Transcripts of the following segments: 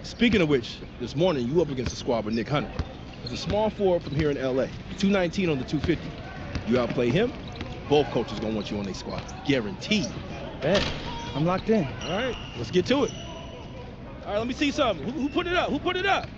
Speaking of which, this morning you up against a squad with Nick Hunter. He's a small forward from here in LA. 219 on the 250. You outplay him, both coaches gonna want you on their squad. Guaranteed. Bet. I'm locked in. All right, let's get to it. All right, let me see something. Who put it up? Who put it up?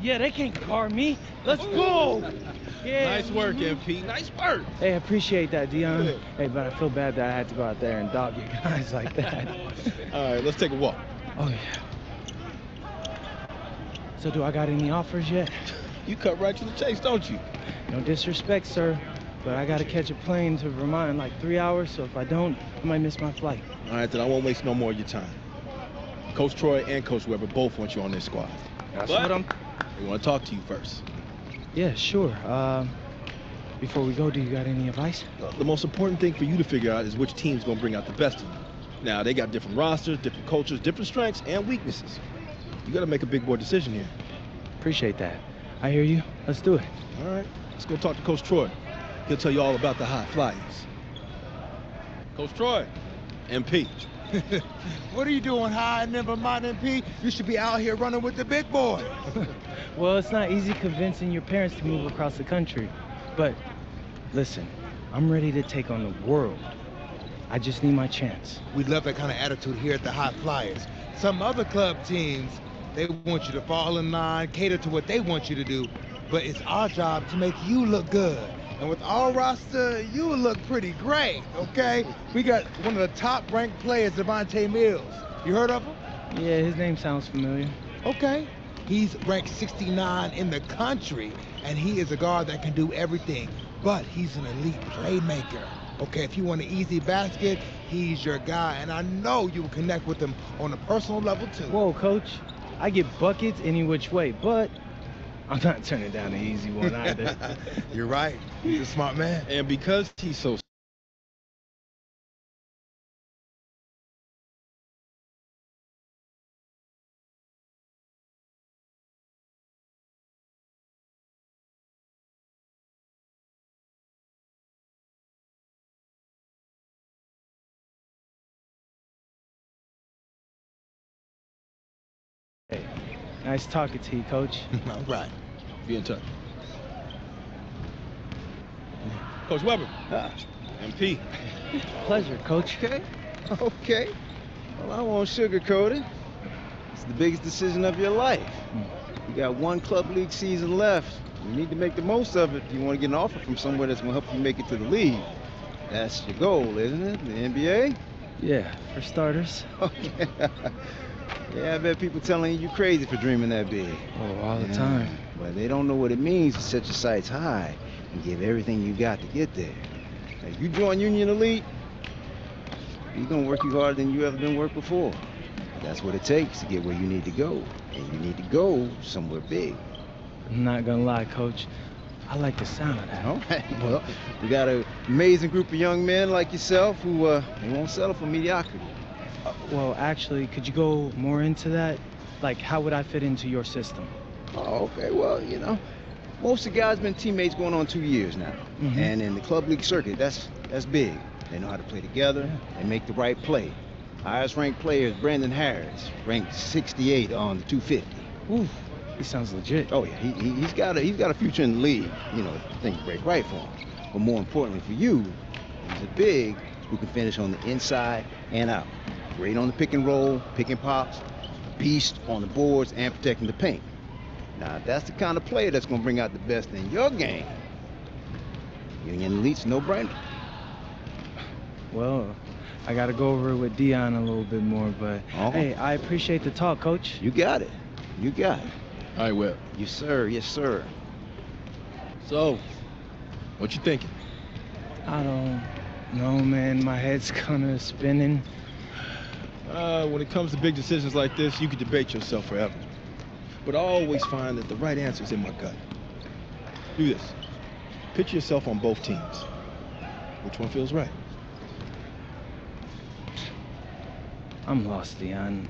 Yeah, they can't guard me. Let's go. Yeah. Nice work, MP. Nice work. Hey, I appreciate that, Dion. Good. Hey, but I feel bad that I had to go out there and dog you guys like that. All right, let's take a walk. Oh, yeah. So do I got any offers yet? You cut right to the chase, don't you? No disrespect, sir, but I gotta catch a plane to Vermont in like 3 hours, so if I don't, I might miss my flight. All right, then I won't waste no more of your time. Coach Troy and Coach Weber both want you on their squad. That's what I'm... They want to talk to you first. Yeah, sure. Before we go, do you got any advice? The most important thing for you to figure out is which team's going to bring out the best of you. Now, they got different rosters, different cultures, different strengths and weaknesses. You got to make a big boy decision here. Appreciate that. I hear you. Let's do it. All right, let's go talk to Coach Troy. He'll tell you all about the high flyers. Coach Troy, MP. What are you doing, high and never mind, MP? You should be out here running with the big boy. Well, it's not easy convincing your parents to move across the country. But listen, I'm ready to take on the world. I just need my chance. We love that kind of attitude here at the High Flyers. Some other club teams, they want you to fall in line, cater to what they want you to do. But it's our job to make you look good. And with our roster, you would look pretty great, okay? We got one of the top-ranked players, Devontae Mills. You heard of him? Yeah, his name sounds familiar. Okay. He's ranked 69 in the country, and he is a guard that can do everything, but he's an elite playmaker. Okay, if you want an easy basket, he's your guy, and I know you will connect with him on a personal level, too. Whoa, coach. I get buckets any which way, but I'm not turning down the easy one either. You're right. He's a smart man. And because he's so Hey, nice talking to you, coach. All right. be in touch. Coach Weber, MP. Pleasure, coach. Okay, okay. Well, I won't sugarcoat it. It's the biggest decision of your life. You got one club league season left. You need to make the most of it if you want to get an offer from somewhere that's going to help you make it to the league. That's your goal, isn't it? The NBA? Yeah, for starters. Okay. Yeah, I bet people telling you crazy for dreaming that big. Oh, all the time. But they don't know what it means to set your sights high and give everything you got to get there. Now, you join Union Elite, you're going to work you harder than you ever been worked before. That's what it takes to get where you need to go. And you need to go somewhere big. I'm not gonna lie, coach. I like the sound of that. All right. Well, we got an amazing group of young men like yourself who they won't settle for mediocrity. Well, actually, could you go more into that? Like, how would I fit into your system? Oh, okay. Well, you know, most of the guys been teammates going on 2 years now. And in the club league circuit, that's big. They know how to play together and make the right play. Highest ranked player is Brandon Harris, ranked 68 on the 250. Ooh, he sounds legit. Oh yeah, he's got a future in the league. You know, if things break right for him. But more importantly for you, he's a big who can finish on the inside and out. Great on the pick and roll, pick and pops, a beast on the boards and protecting the paint. Now, if that's the kind of player that's going to bring out the best in your game, Union Elite's no-brainer. Well, I gotta go over it with Dion a little bit more, but hey, I appreciate the talk, coach. You got it. You got it. All right, Webb. Yes, sir. Yes, sir. So, what you thinking? I don't know, man. My head's kinda spinning. When it comes to big decisions like this, you could debate yourself forever. But I always find that the right answer is in my gut. Do this. Picture yourself on both teams. Which one feels right? I'm lost, Dion.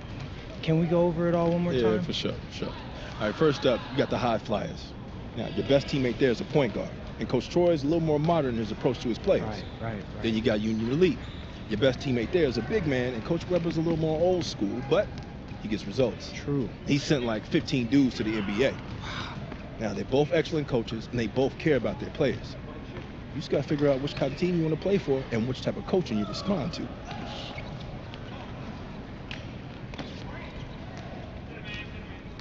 Can we go over it all one more time? Yeah, for sure, for sure. All right, first up, you got the high flyers. Now, your best teammate there is a point guard. And Coach Troy is a little more modern in his approach to his players. Right. Then you got Union Elite. Your best teammate there is a big man, and Coach Weber's a little more old school, but he gets results. True. He sent like 15 dudes to the NBA. Now, they're both excellent coaches, and they both care about their players. You just got to figure out which kind of team you want to play for and which type of coaching you respond to.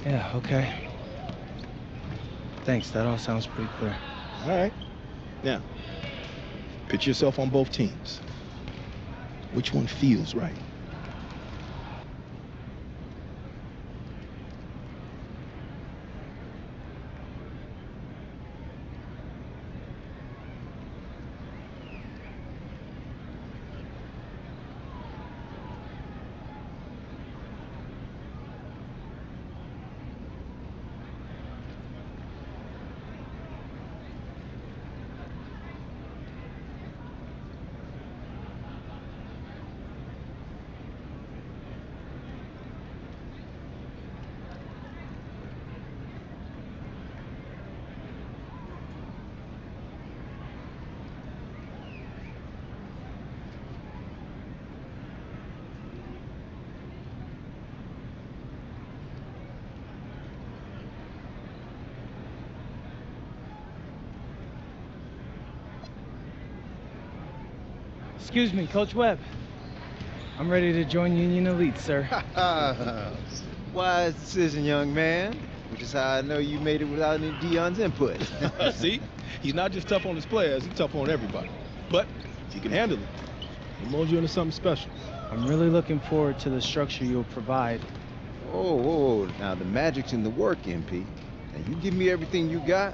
Yeah, okay. Thanks, that all sounds pretty clear. All right. Now, picture yourself on both teams. Which one feels right? Excuse me, Coach Webb. I'm ready to join Union Elite, sir. Wise decision, young man. Which is how I know you made it without any Dion's input. See? He's not just tough on his players, he's tough on everybody. But he can handle it. He molds you into something special. I'm really looking forward to the structure you'll provide. Oh, now the magic's in the work, MP. And you give me everything you got,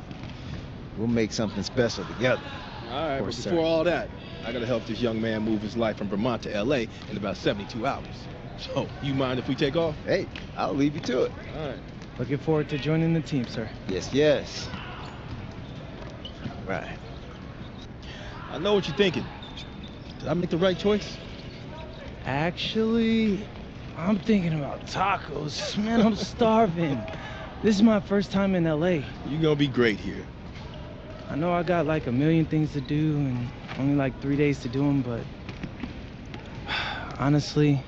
we'll make something special together. All right, but course, before sir. all that, I gotta help this young man move his life from Vermont to LA in about 72 hours. So, you mind if we take off? Hey, I'll leave you to it. All right. Looking forward to joining the team, sir. Yes, yes. Right. I know what you're thinking. Did I make the right choice? Actually, I'm thinking about tacos. Man, I'm starving. This is my first time in LA. You're gonna be great here. I know I got like a million things to do and only like 3 days to do them, but honestly,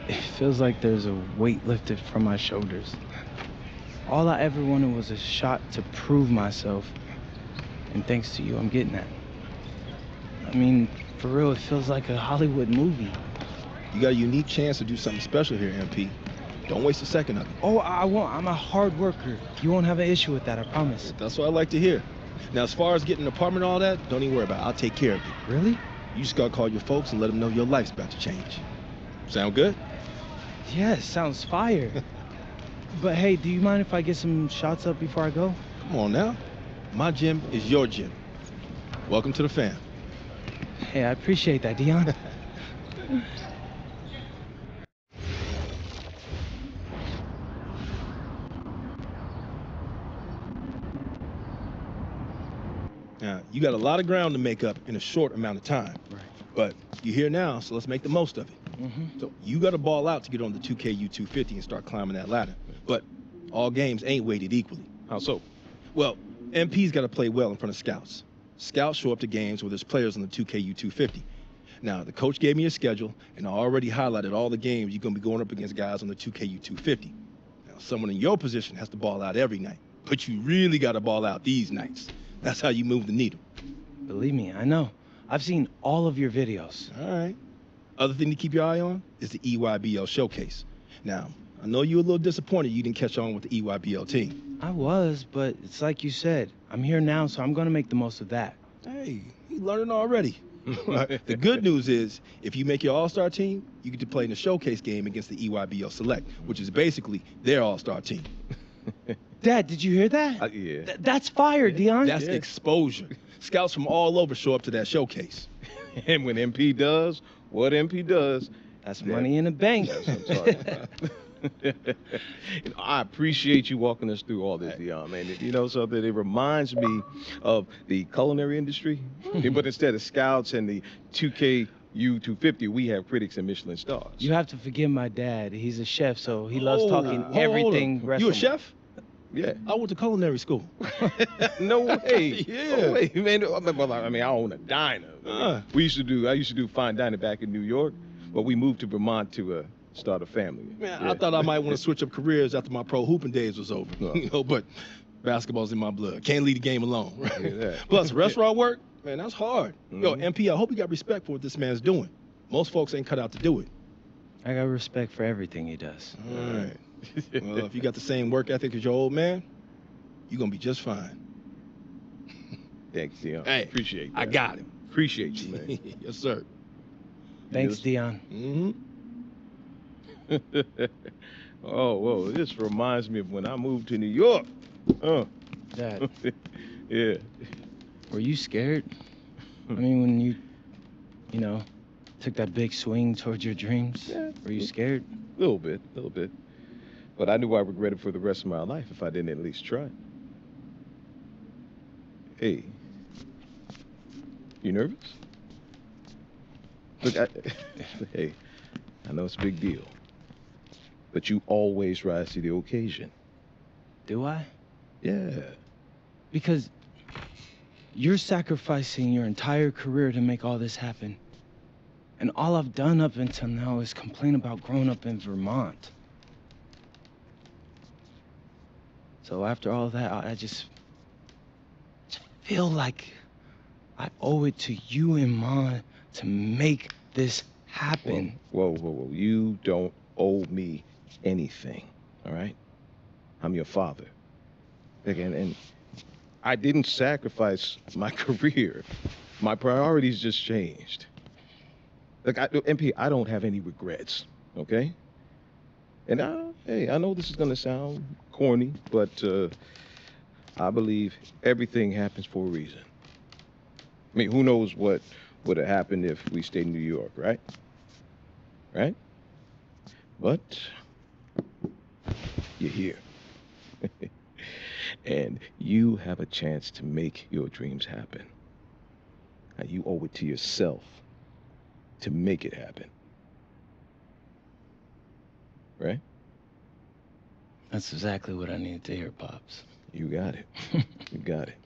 it feels like there's a weight lifted from my shoulders. All I ever wanted was a shot to prove myself, and thanks to you, I'm getting that. I mean, for real, it feels like a Hollywood movie. You got a unique chance to do something special here, MP. Don't waste a second of it. Oh, I won't. I'm a hard worker. You won't have an issue with that, I promise. That's what I like to hear. Now, as far as getting an apartment and all that, don't even worry about it. I'll take care of it. Really? You just gotta call your folks and let them know your life's about to change. Sound good? Yeah, sounds fire. But hey, do you mind if I get some shots up before I go? Come on now. My gym is your gym. Welcome to the fam. Hey, I appreciate that, Dion. Now, you got a lot of ground to make up in a short amount of time. Right. But you're here now, so let's make the most of it. So you got to ball out to get on the 2KU250 and start climbing that ladder. But all games ain't weighted equally. How so? Well, MP's got to play well in front of scouts. Scouts show up to games where there's players on the 2KU250. Now, the coach gave me a schedule, and I already highlighted all the games you're going to be going up against guys on the 2KU250. Now, someone in your position has to ball out every night, but you really got to ball out these nights. That's how you move the needle. Believe me, I know. I've seen all of your videos. All right. Other thing to keep your eye on is the EYBL showcase. Now, I know you're a little disappointed you didn't catch on with the EYBL team. I was, but it's like you said. I'm here now, so I'm going to make the most of that. Hey, you learning already. The good news is, if you make your all-star team, you get to play in the showcase game against the EYBL Select, which is basically their all-star team. Dad, did you hear that? Yeah. That's fire, Dion. That's exposure. Scouts from all over show up to that showcase. And when MP does what MP does, That's money in the bank. that's what I'm talking about. You know, I appreciate you walking us through all this, Dion, man. You know something? It reminds me of the culinary industry, but instead of scouts and the 2KU250, we have critics and Michelin stars. You have to forgive my dad. He's a chef, so he loves talking Hold everything on. You a restaurant. chef? Yeah. I went to culinary school. No way. Yeah. No way, man. I mean, I own a diner. I used to do fine dining back in New York, but we moved to Vermont to start a family. Man, Yeah. I thought I might want to switch up careers after my pro hooping days was over. No. You know, but basketball's in my blood. Can't leave the game alone. Right? Yeah, that. Plus, restaurant work, man, that's hard. Yo, Mhm. MP, I hope you got respect for what this man's doing. Most folks ain't cut out to do it. I got respect for everything he does. All right. Well, if you got the same work ethic as your old man, you're going to be just fine. Thanks, Dion. Hey, Appreciate that. I got him. Appreciate you, man. Yes, sir. Thanks, Yes. Dion. Mm-hmm. Oh, whoa, this reminds me of when I moved to New York. Dad, Yeah. were you scared? I mean, when you know, took that big swing towards your dreams, Yeah. were you scared? A little bit. But I knew I regretted for the rest of my life if I didn't at least try. Hey, you nervous? Look, hey, I know it's a big deal, but you always rise to the occasion. Do I? Yeah. Because you're sacrificing your entire career to make all this happen. And all I've done up until now is complain about growing up in Vermont. So after all that, I just feel like I owe it to you and Ma to make this happen. Whoa. You don't owe me anything, all right? I'm your father. And I didn't sacrifice my career. My priorities just changed. Look, MP, I don't have any regrets, okay? And hey, I know this is gonna sound corny, but I believe everything happens for a reason. I mean, who knows what would have happened if we stayed in New York, right? Right? But you're here. And you have a chance to make your dreams happen. Now, you owe it to yourself to make it happen. Right? That's exactly what I needed to hear, Pops. You got it. You got it.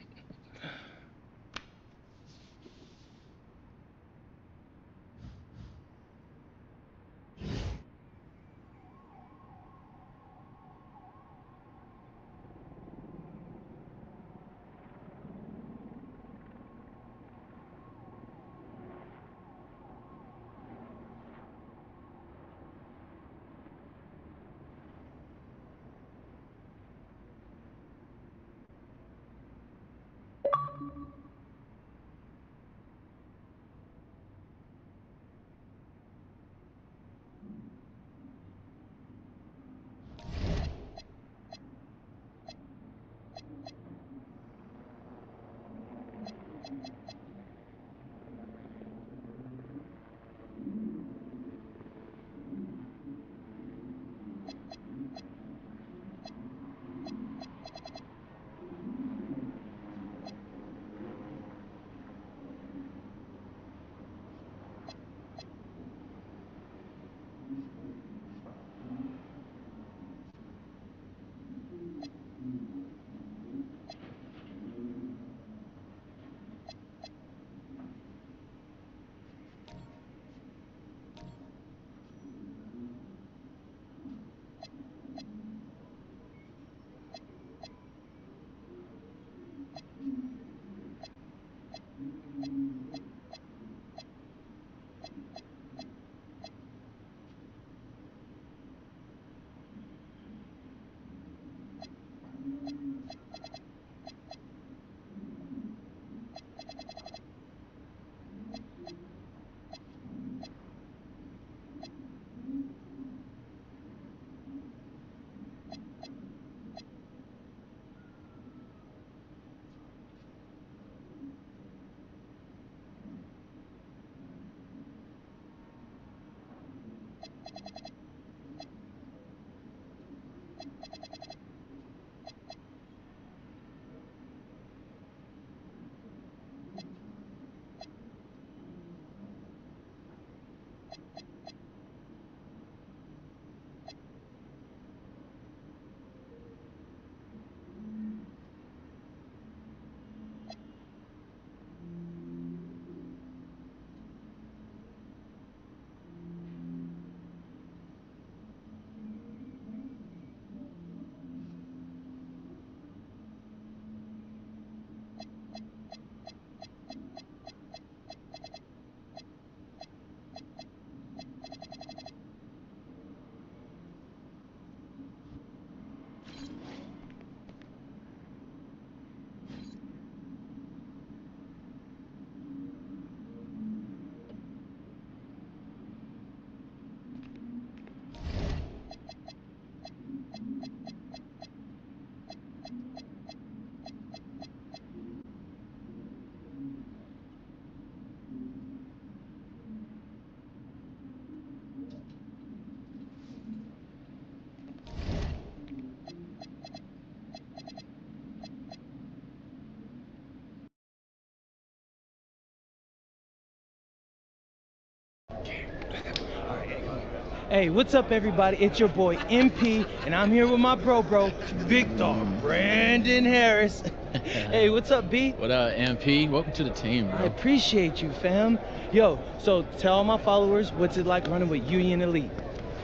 Hey, what's up, everybody? It's your boy MP, and I'm here with my bro, big dog Brandon Harris. Hey, what's up, B? What up, MP? Welcome to the team, bro. I appreciate you, fam. Yo, so tell all my followers, what's it like running with Union Elite?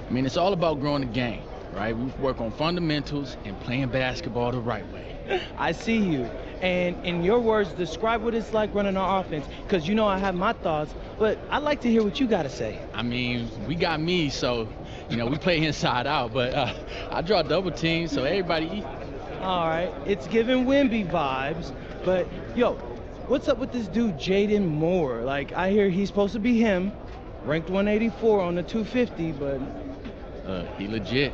I mean, it's all about growing the game, right? We work on fundamentals and playing basketball the right way. I see you. And in your words, describe what it's like running our offense, because you know I have my thoughts, but I'd like to hear what you got to say. I mean, we got me, so, you know, we play inside out, but I draw double teams, so everybody eat. All right, it's giving Wimby vibes, But, yo, what's up with this dude, Jaden Moore? Like, I hear he's supposed to be him, ranked 184 on the 250, but... He legit.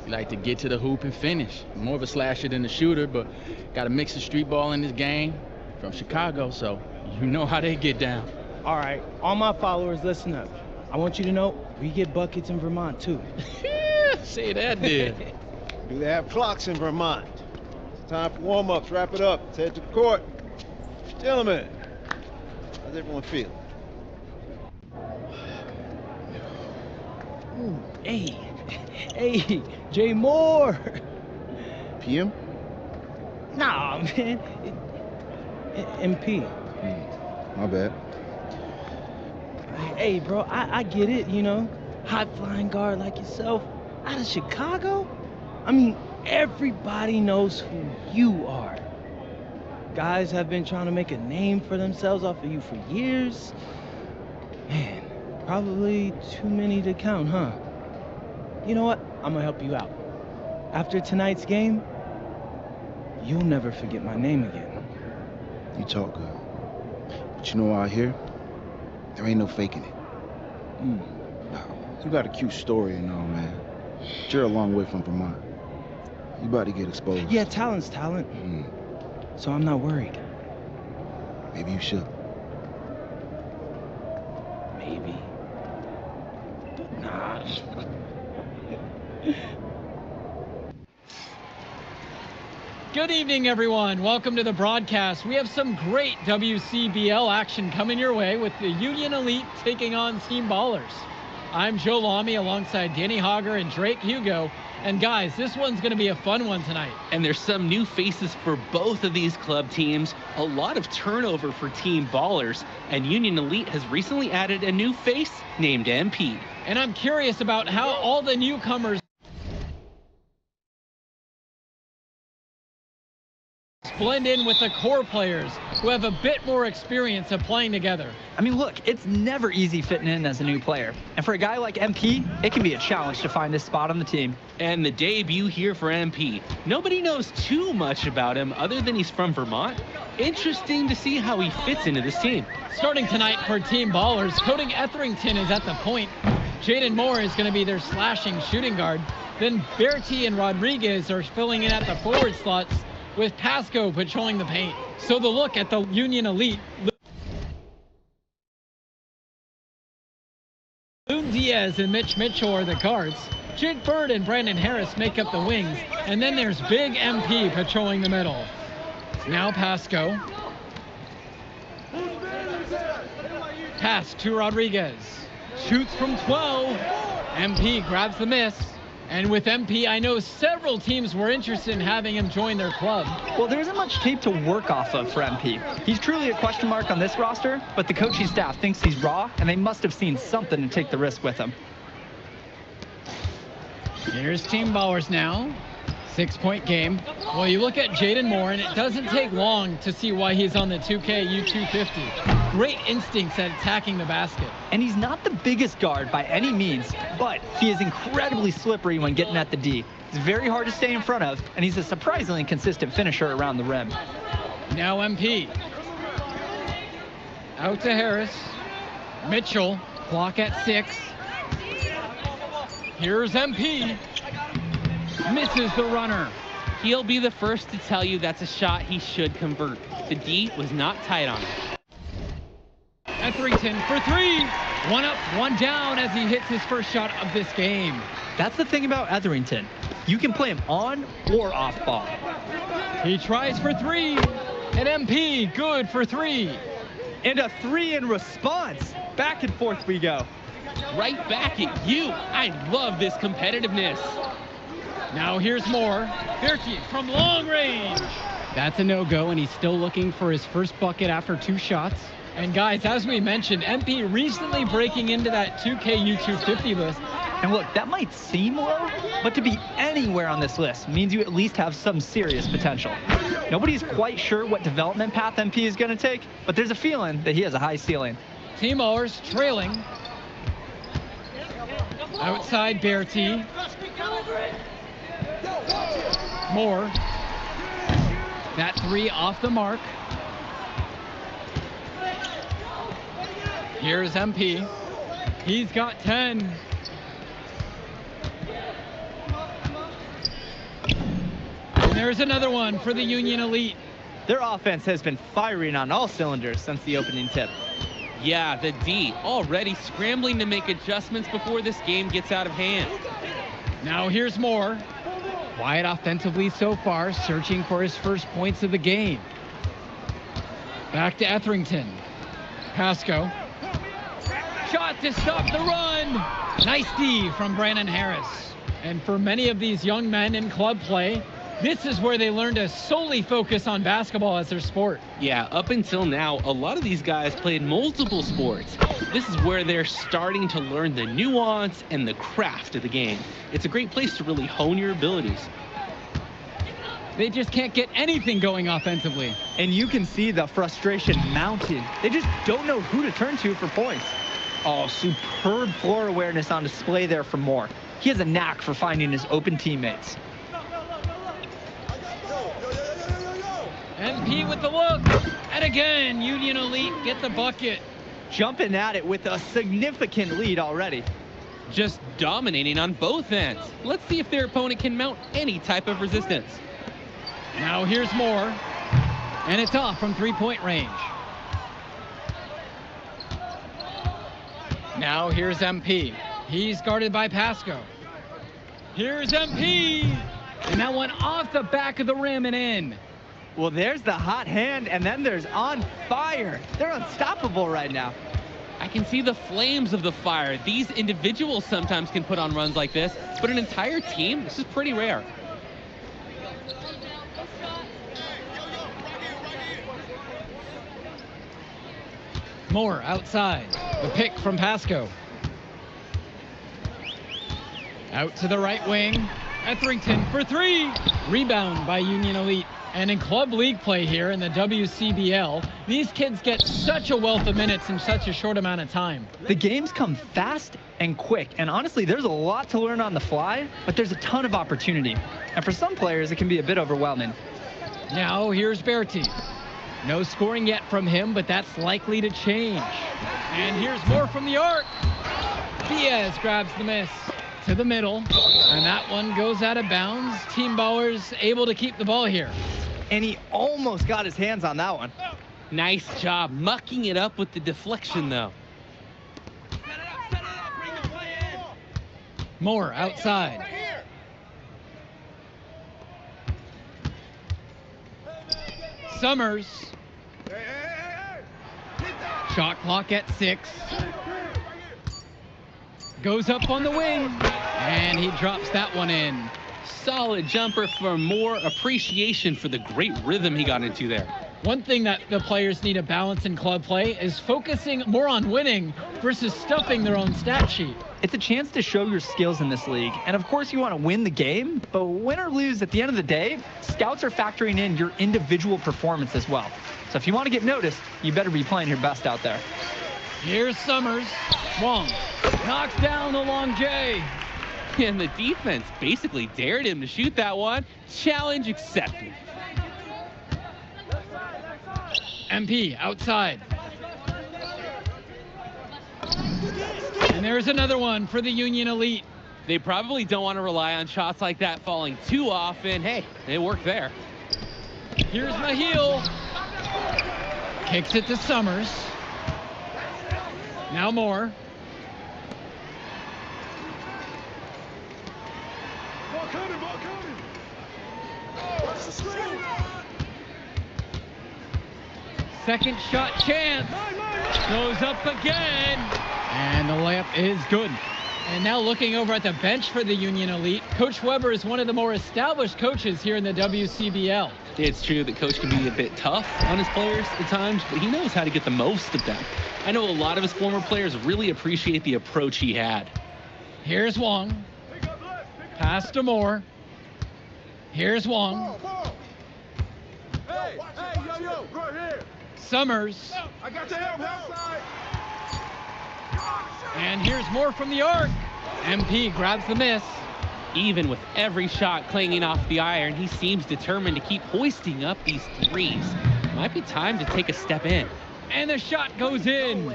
He like to get to the hoop and finish. More of a slasher than a shooter, but got a mix of street ball in his game. From Chicago, so you know how they get down. All right, all my followers, listen up. I want you to know we get buckets in Vermont, too. Say that, dude. Do they have clocks in Vermont? It's time for warm-ups. Wrap it up. Let's head to the court. Gentlemen, how's everyone feel? Hey, Jay Moore. PM? Nah, man. MP. My bad. Hey, bro, I get it, you know. High-flying guard like yourself out of Chicago? I mean, everybody knows who you are. Guys have been trying to make a name for themselves off of you for years. Man, probably too many to count, huh? You know what? I'm gonna help you out. After tonight's game, you'll never forget my name again. You talk good. But you know what I hear? There ain't no faking it. You got a cute story and all, man. But you're a long way from Vermont. You about to get exposed. Yeah, talent's talent. So I'm not worried. Maybe you should. Maybe. Nah. Good evening, everyone. Welcome to the broadcast. We have some great WCBL action coming your way with the Union Elite taking on Team Ballers. I'm Joe Lamy alongside Danny Hogger and Drake Hugo. And guys, this one's going to be a fun one tonight. And there's some new faces for both of these club teams. A lot of turnover for Team Ballers. And Union Elite has recently added a new face named MP. And I'm curious about how all the newcomers blend in with the core players who have a bit more experience of playing together. I mean, look, it's never easy fitting in as a new player. And for a guy like MP, it can be a challenge to find his spot on the team. And the debut here for MP. Nobody knows too much about him other than he's from Vermont. Interesting to see how he fits into this team. Starting tonight for Team Ballers, Cody Etherington is at the point. Jaden Moore is going to be their slashing shooting guard. Then Bertie and Rodriguez are filling in at the forward slots, with Pasco patrolling the paint. So the look at the Union Elite. Loon Diaz and Mitch Mitchell are the guards. Jake Bird and Brandon Harris make up the wings. And then there's Big MP patrolling the middle. Now Pasco. Pass to Rodriguez. Shoots from 12. MP grabs the miss. And with MP, I know several teams were interested in having him join their club. Well, there isn't much tape to work off of for MP. He's truly a question mark on this roster, but the coaching staff thinks he's raw, and they must have seen something to take the risk with him. Here's Team Ballers now. 6-point game. Well, you look at Jaden Moore, and it doesn't take long to see why he's on the 2K U250. Great instincts at attacking the basket. And he's not the biggest guard by any means, but he is incredibly slippery when getting at the D. It's very hard to stay in front of, and he's a surprisingly consistent finisher around the rim. Now MP. Out to Harris. Mitchell, clock at 6. Here's MP. Misses the runner. He'll be the first to tell you that's a shot he should convert. The D was not tight on it. Etherington for 3. One up, one down as he hits his first shot of this game. That's the thing about Etherington. You can play him on or off ball. He tries for 3. And MP, good for 3. And a 3 in response. Back and forth we go. Right back at you. I love this competitiveness. Now here's Moore. Bertie from long range. That's a no-go, and he's still looking for his first bucket after 2 shots. And guys, as we mentioned, MP recently breaking into that 2K U250 list. And look, that might seem low, but to be anywhere on this list means you at least have some serious potential. Nobody's quite sure what development path MP is going to take, but there's a feeling that he has a high ceiling. Team Ballers trailing. Outside Bertie. Moore. That three off the mark. Here's MP. He's got 10. And there's another one for the Union Elite. Their offense has been firing on all cylinders since the opening tip. Yeah, the D already scrambling to make adjustments before this game gets out of hand. Now here's Moore. Quiet offensively so far, searching for his first points of the game. Back to Etherington. Pasco. Shot to stop the run. Nice D from Brandon Harris. And for many of these young men in club play, this is where they learn to solely focus on basketball as their sport. Yeah, up until now, a lot of these guys played multiple sports. This is where they're starting to learn the nuance and the craft of the game. It's a great place to really hone your abilities. They just can't get anything going offensively. And you can see the frustration mounting. They just don't know who to turn to for points. Oh, superb floor awareness on display there from Moore. He has a knack for finding his open teammates. MP with the look, and again, Union Elite get the bucket. Jumping at it with a significant lead already. Just dominating on both ends. Let's see if their opponent can mount any type of resistance. Now here's Moore, and it's off from three-point range. Now here's MP. He's guarded by Pasco. Here's MP, and that one off the back of the rim and in. Well, there's the hot hand, and then there's on fire. They're unstoppable right now. I can see the flames of the fire. These individuals sometimes can put on runs like this, but an entire team, this is pretty rare. Moore outside. The pick from Pasco. Out to the right wing. Etherington for three. Rebound by Union Elite. And in club league play here in the WCBL, these kids get such a wealth of minutes in such a short amount of time. The games come fast and quick, and honestly, there's a lot to learn on the fly, but there's a ton of opportunity. And for some players, it can be a bit overwhelming. Now here's Berti. No scoring yet from him, but that's likely to change. And here's more from the arc. Diaz grabs the miss to the middle, and that one goes out of bounds. Team Ballers able to keep the ball here. And he almost got his hands on that one. Nice job mucking it up with the deflection, though. Moore outside. Summers. Shot clock at 6. Goes up on the wing, and he drops that one in. Solid jumper for more appreciation for the great rhythm he got into there. One thing that the players need to balance in club play is focusing more on winning versus stuffing their own stat sheet. It's a chance to show your skills in this league. And of course you want to win the game, but win or lose, at the end of the day, scouts are factoring in your individual performance as well. So if you want to get noticed, you better be playing your best out there. Here's Summers. Wong knocks down the long J. And the defense basically dared him to shoot that one. Challenge accepted. MP outside. And there's another one for the Union Elite. They probably don't want to rely on shots like that falling too often. Hey, it worked there. Here's Mahil. Kicks it to Summers. Now Moore. Second shot chance. Goes up again. And the layup is good. And now looking over at the bench for the Union Elite, Coach Weber is one of the more established coaches here in the WCBL. It's true that Coach can be a bit tough on his players at times, but he knows how to get the most of them. I know a lot of his former players really appreciate the approach he had. Here's Wong. Pass to Moore. Here's Wong. Summers. And here's more from the arc. MP grabs the miss. Even with every shot clanging off the iron, he seems determined to keep hoisting up these threes. Might be time to take a step in. And the shot goes in.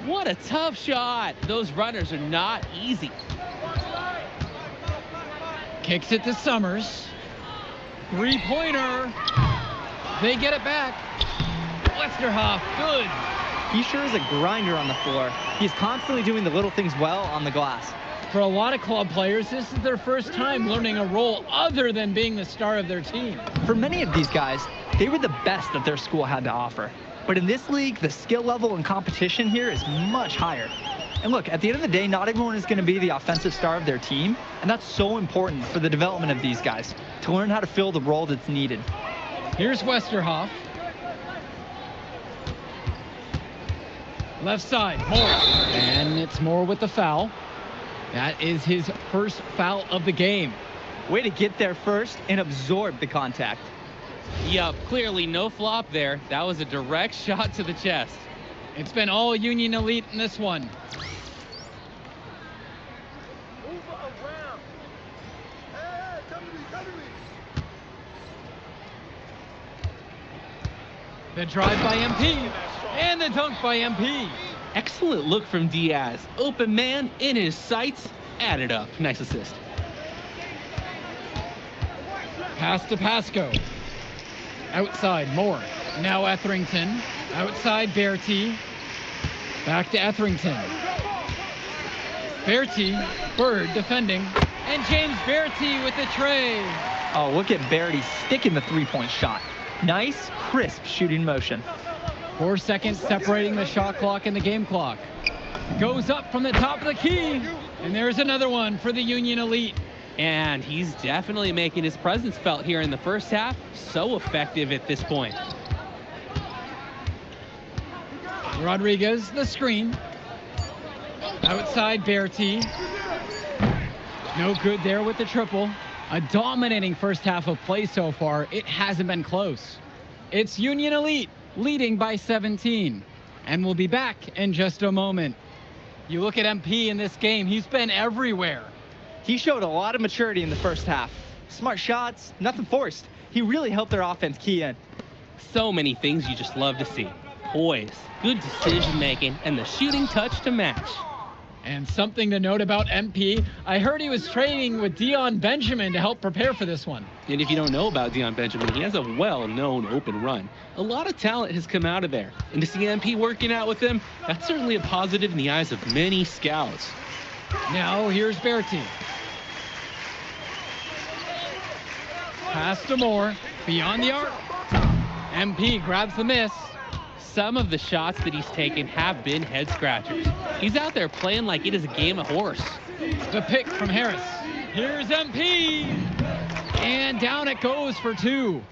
What a tough shot. Those runners are not easy. Kicks it to Summers. Three-pointer. They get it back. Westerhoff, good. He sure is a grinder on the floor. He's constantly doing the little things well on the glass. For a lot of club players, this is their first time learning a role other than being the star of their team. For many of these guys, they were the best that their school had to offer. But in this league, the skill level and competition here is much higher. And look, at the end of the day, not everyone is going to be the offensive star of their team, and that's so important for the development of these guys, to learn how to fill the role that's needed. Here's Westerhoff. Left side, Moore. And it's Moore with the foul. That is his first foul of the game. Way to get there first and absorb the contact. Yup, clearly no flop there. That was a direct shot to the chest. It's been all Union Elite in this one. The drive by MP, and the dunk by MP. Excellent look from Diaz. Open man in his sights. Added up. Nice assist. Pass to Pasco. Outside, Moore. Now Etherington. Outside, Bertie. Back to Etherington. Bertie, Bird defending. And James Bertie with the tray. Oh, look at Bertie sticking the three-point shot. Nice, crisp shooting motion. 4 seconds separating the shot clock and the game clock. Goes up from the top of the key. And there's another one for the Union Elite. And he's definitely making his presence felt here in the first half. So effective at this point. Rodriguez, the screen. Outside, Bertie. No good there with the triple. A dominating first half of play so far. It hasn't been close. It's Union Elite leading by 17. And we'll be back in just a moment. You look at MP in this game, he's been everywhere. He showed a lot of maturity in the first half. Smart shots, nothing forced. He really helped their offense key in. So many things you just love to see. Poise, good decision making, and the shooting touch to match. And something to note about MP, I heard he was training with Dion Benjamin to help prepare for this one. And if you don't know about Dion Benjamin, he has a well-known open run. A lot of talent has come out of there. And to see MP working out with him, that's certainly a positive in the eyes of many scouts. Now here's Bertie. Pass to Moore, beyond the arc. MP grabs the miss. Some of the shots that he's taken have been head scratchers. He's out there playing like it is a game of horse. The pick from Harris. Here's MP. And down it goes for two.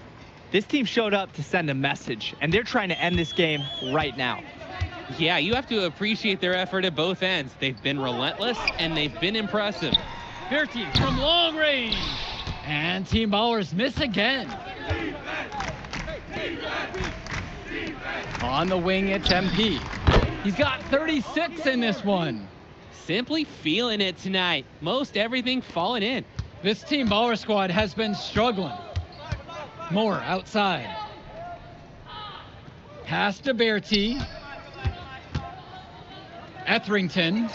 This team showed up to send a message, and they're trying to end this game right now. Yeah, you have to appreciate their effort at both ends. They've been relentless, and they've been impressive. Bertie from long range. And Team Ballers miss again. On the wing, it's MP. He's got 36 in this one. Simply feeling it tonight. Most everything falling in. This Team Baller squad has been struggling. Moore outside. Pass to Bertie. Etherington.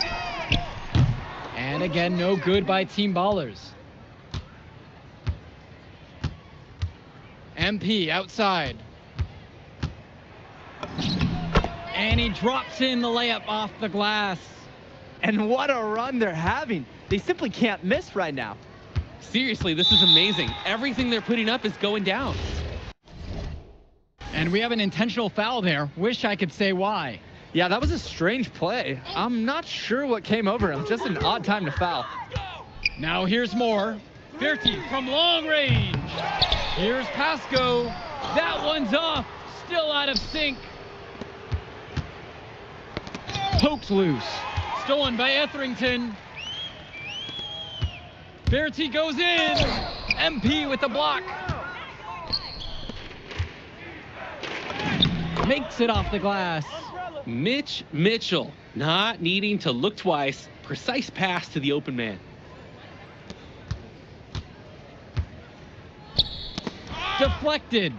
And again, no good by Team Ballers. MP outside. And he drops in the layup off the glass. And what a run they're having. They simply can't miss right now. Seriously, this is amazing. Everything they're putting up is going down. And we have an intentional foul there. Wish I could say why. Yeah, that was a strange play. I'm not sure what came over him. Just an odd time to foul. Now here's Moore. Bertie from long range. Here's Pasco. That one's off. Still out of sync. Pokes loose. Stolen by Etherington. Bertie goes in. MP with the block. Makes it off the glass. Mitch Mitchell, not needing to look twice. Precise pass to the open man. deflected.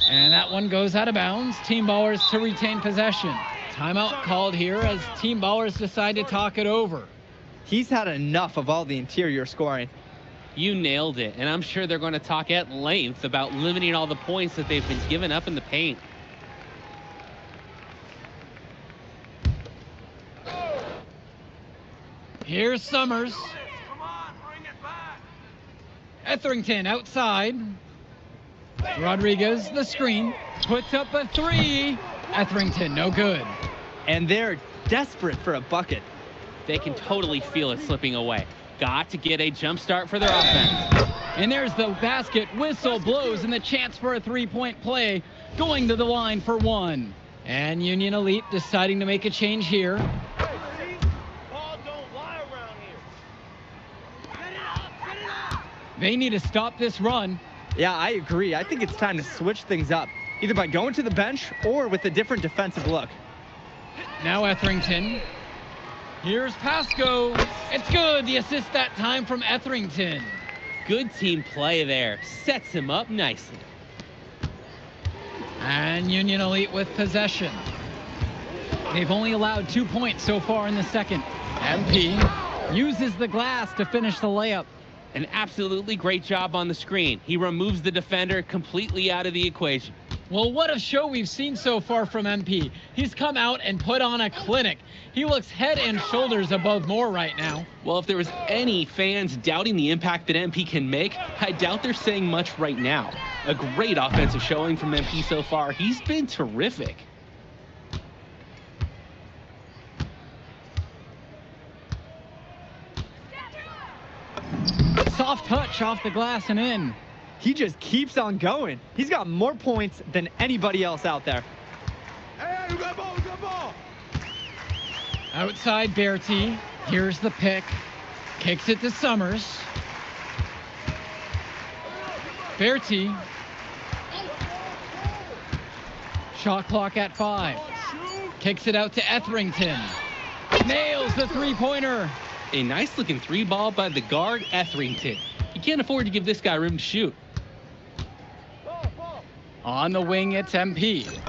And that one goes out of bounds. Team Ballers to retain possession. Timeout called here as Team Ballers decide to talk it over. He's had enough of all the interior scoring. You nailed it, and I'm sure they're going to talk at length about limiting all the points that they've been giving up in the paint. Here's Summers. Etherington outside. Rodriguez, the screen, puts up a three. Etherington, no good. And they're desperate for a bucket. They can totally feel it slipping away. Got to get a jump start for their offense. And there's the basket. Whistle blows and the chance for a three-point play going to the line for one. And Union Elite deciding to make a change here. They need to stop this run. Yeah, I agree. I think it's time to switch things up, either by going to the bench or with a different defensive look. Now Etherington. Here's Pasco. It's good. The assist that time from Etherington. Good team play there. Sets him up nicely. And Union Elite with possession. They've only allowed 2 points so far in the second. MP uses the glass to finish the layup. An absolutely great job on the screen. He removes the defender completely out of the equation. Well, what a show we've seen so far from MP. He's come out and put on a clinic. He looks head and shoulders above Moore right now. Well, if there was any fans doubting the impact that MP can make, I doubt they're saying much right now. A great offensive showing from MP so far. He's been terrific. Soft touch off the glass and in. He just keeps on going. He's got more points than anybody else out there. Hey, you got ball, you got ball. Outside Bertie. Here's the pick. Kicks it to Summers. Bertie. Shot clock at 5. Kicks it out to Etherington. Nails the three-pointer. A nice looking three ball by the guard, Etherington. You can't afford to give this guy room to shoot. On the wing, it's MP.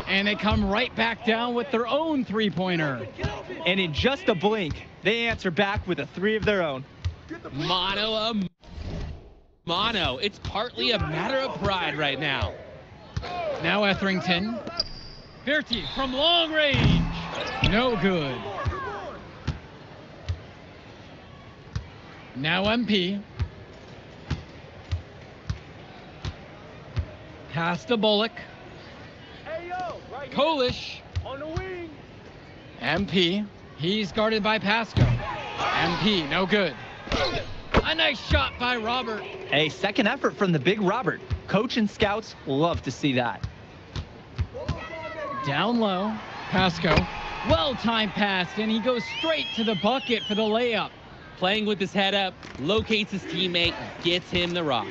And they come right back down with their own three-pointer. And in just a blink, they answer back with a three of their own. Mono a mono. It's partly a matter of pride right now. Now Etherington. Bertie from long range. No good. Now MP. Pass to Bullock. Kolish. On the wing. MP. He's guarded by Pasco. MP, no good. A nice shot by Robert. A second effort from the big Robert. Coach and scouts love to see that. Down low. Pasco. Well-timed pass, and he goes straight to the bucket for the layup. Playing with his head up, locates his teammate, gets him the rock.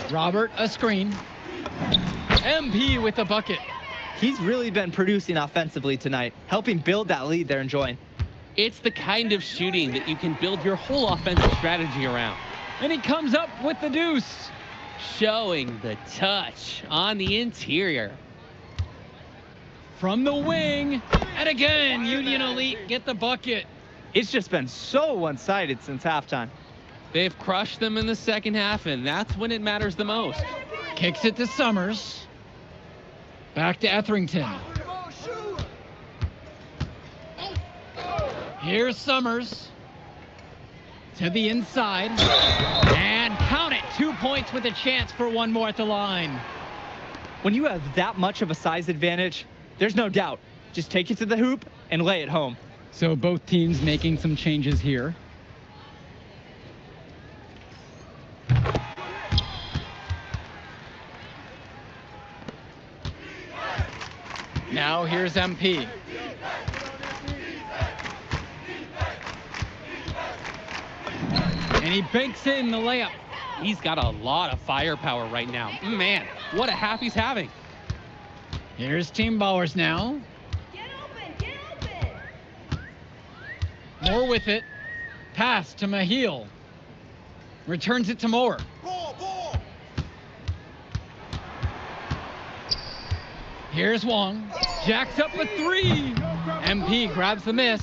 Robert, a screen. MP with the bucket. He's really been producing offensively tonight, helping build that lead they're enjoying. It's the kind of shooting that you can build your whole offensive strategy around. And he comes up with the deuce. Showing the touch on the interior. From the wing, and again, Union Elite get the bucket. It's just been so one-sided since halftime. They've crushed them in the second half, and that's when it matters the most. Kicks it to Summers. Back to Etherington. Here's Summers. To the inside. And count it, 2 points with a chance for one more at the line. When you have that much of a size advantage, there's no doubt. Just take it to the hoop and lay it home. So both teams making some changes here. Now here's MP. And he banks in the layup. He's got a lot of firepower right now. Man, what a half he's having. Here's Team Ballers now. Get open, get open. Moore with it. Pass to Mahil. Returns it to Moore. Here's Wong. Jacks up a 3. MP grabs the miss.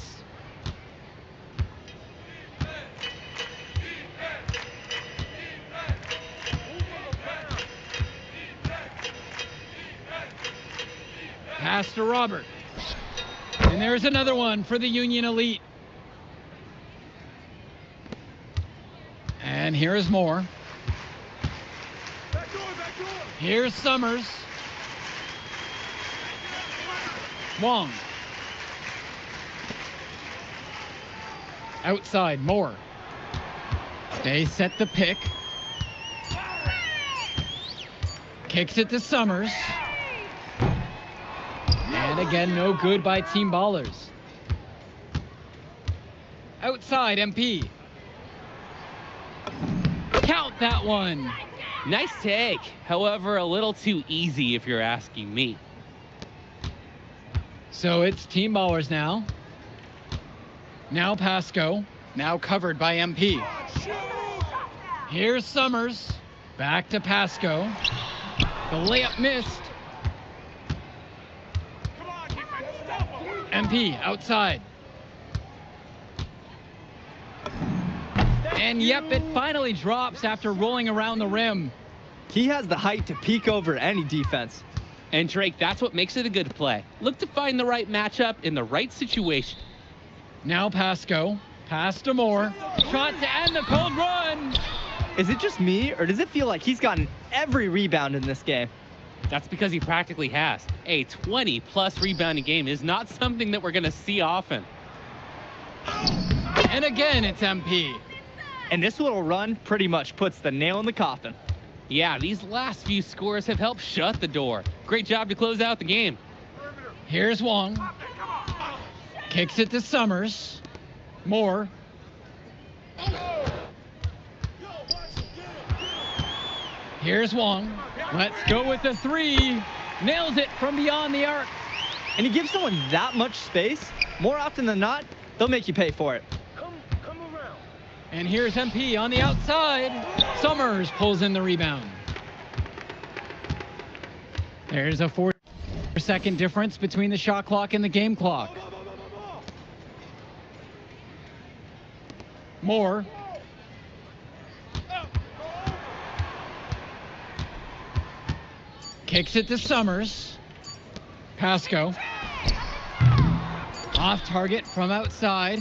Pass to Robert. And there's another one for the Union Elite. And here is Moore. Here's Summers. Wong. Outside, Moore. They set the pick. Kicks it to Summers. And again, no good by Team Ballers. Outside, MP. Count that one. Nice take. However, a little too easy if you're asking me. So it's Team Ballers now. Now Pasco. Now covered by MP. Here's Summers. Back to Pasco. The layup missed. MP outside. And yep, it finally drops after rolling around the rim. He has the height to peek over any defense. And Drake, that's what makes it a good play. Look to find the right matchup in the right situation. Now Pasco. Pass to Moore. Shot to end the cold run. Is it just me, or does it feel like he's gotten every rebound in this game? That's because he practically has. A 20-plus rebounding game is not something that we're going to see often. And again, it's MP. And this little run pretty much puts the nail in the coffin. Yeah, these last few scores have helped shut the door. Great job to close out the game. Here's Wong. Kicks it to Summers. Moore. Here's Wong. Let's go with the 3. Nails it from beyond the arc. And he gives someone that much space, more often than not, they'll make you pay for it. Come around. And here's MP on the outside. Summers pulls in the rebound. There's a 4-second difference between the shot clock and the game clock. Moore. Kicks it to Summers. Pasco. Off target from outside.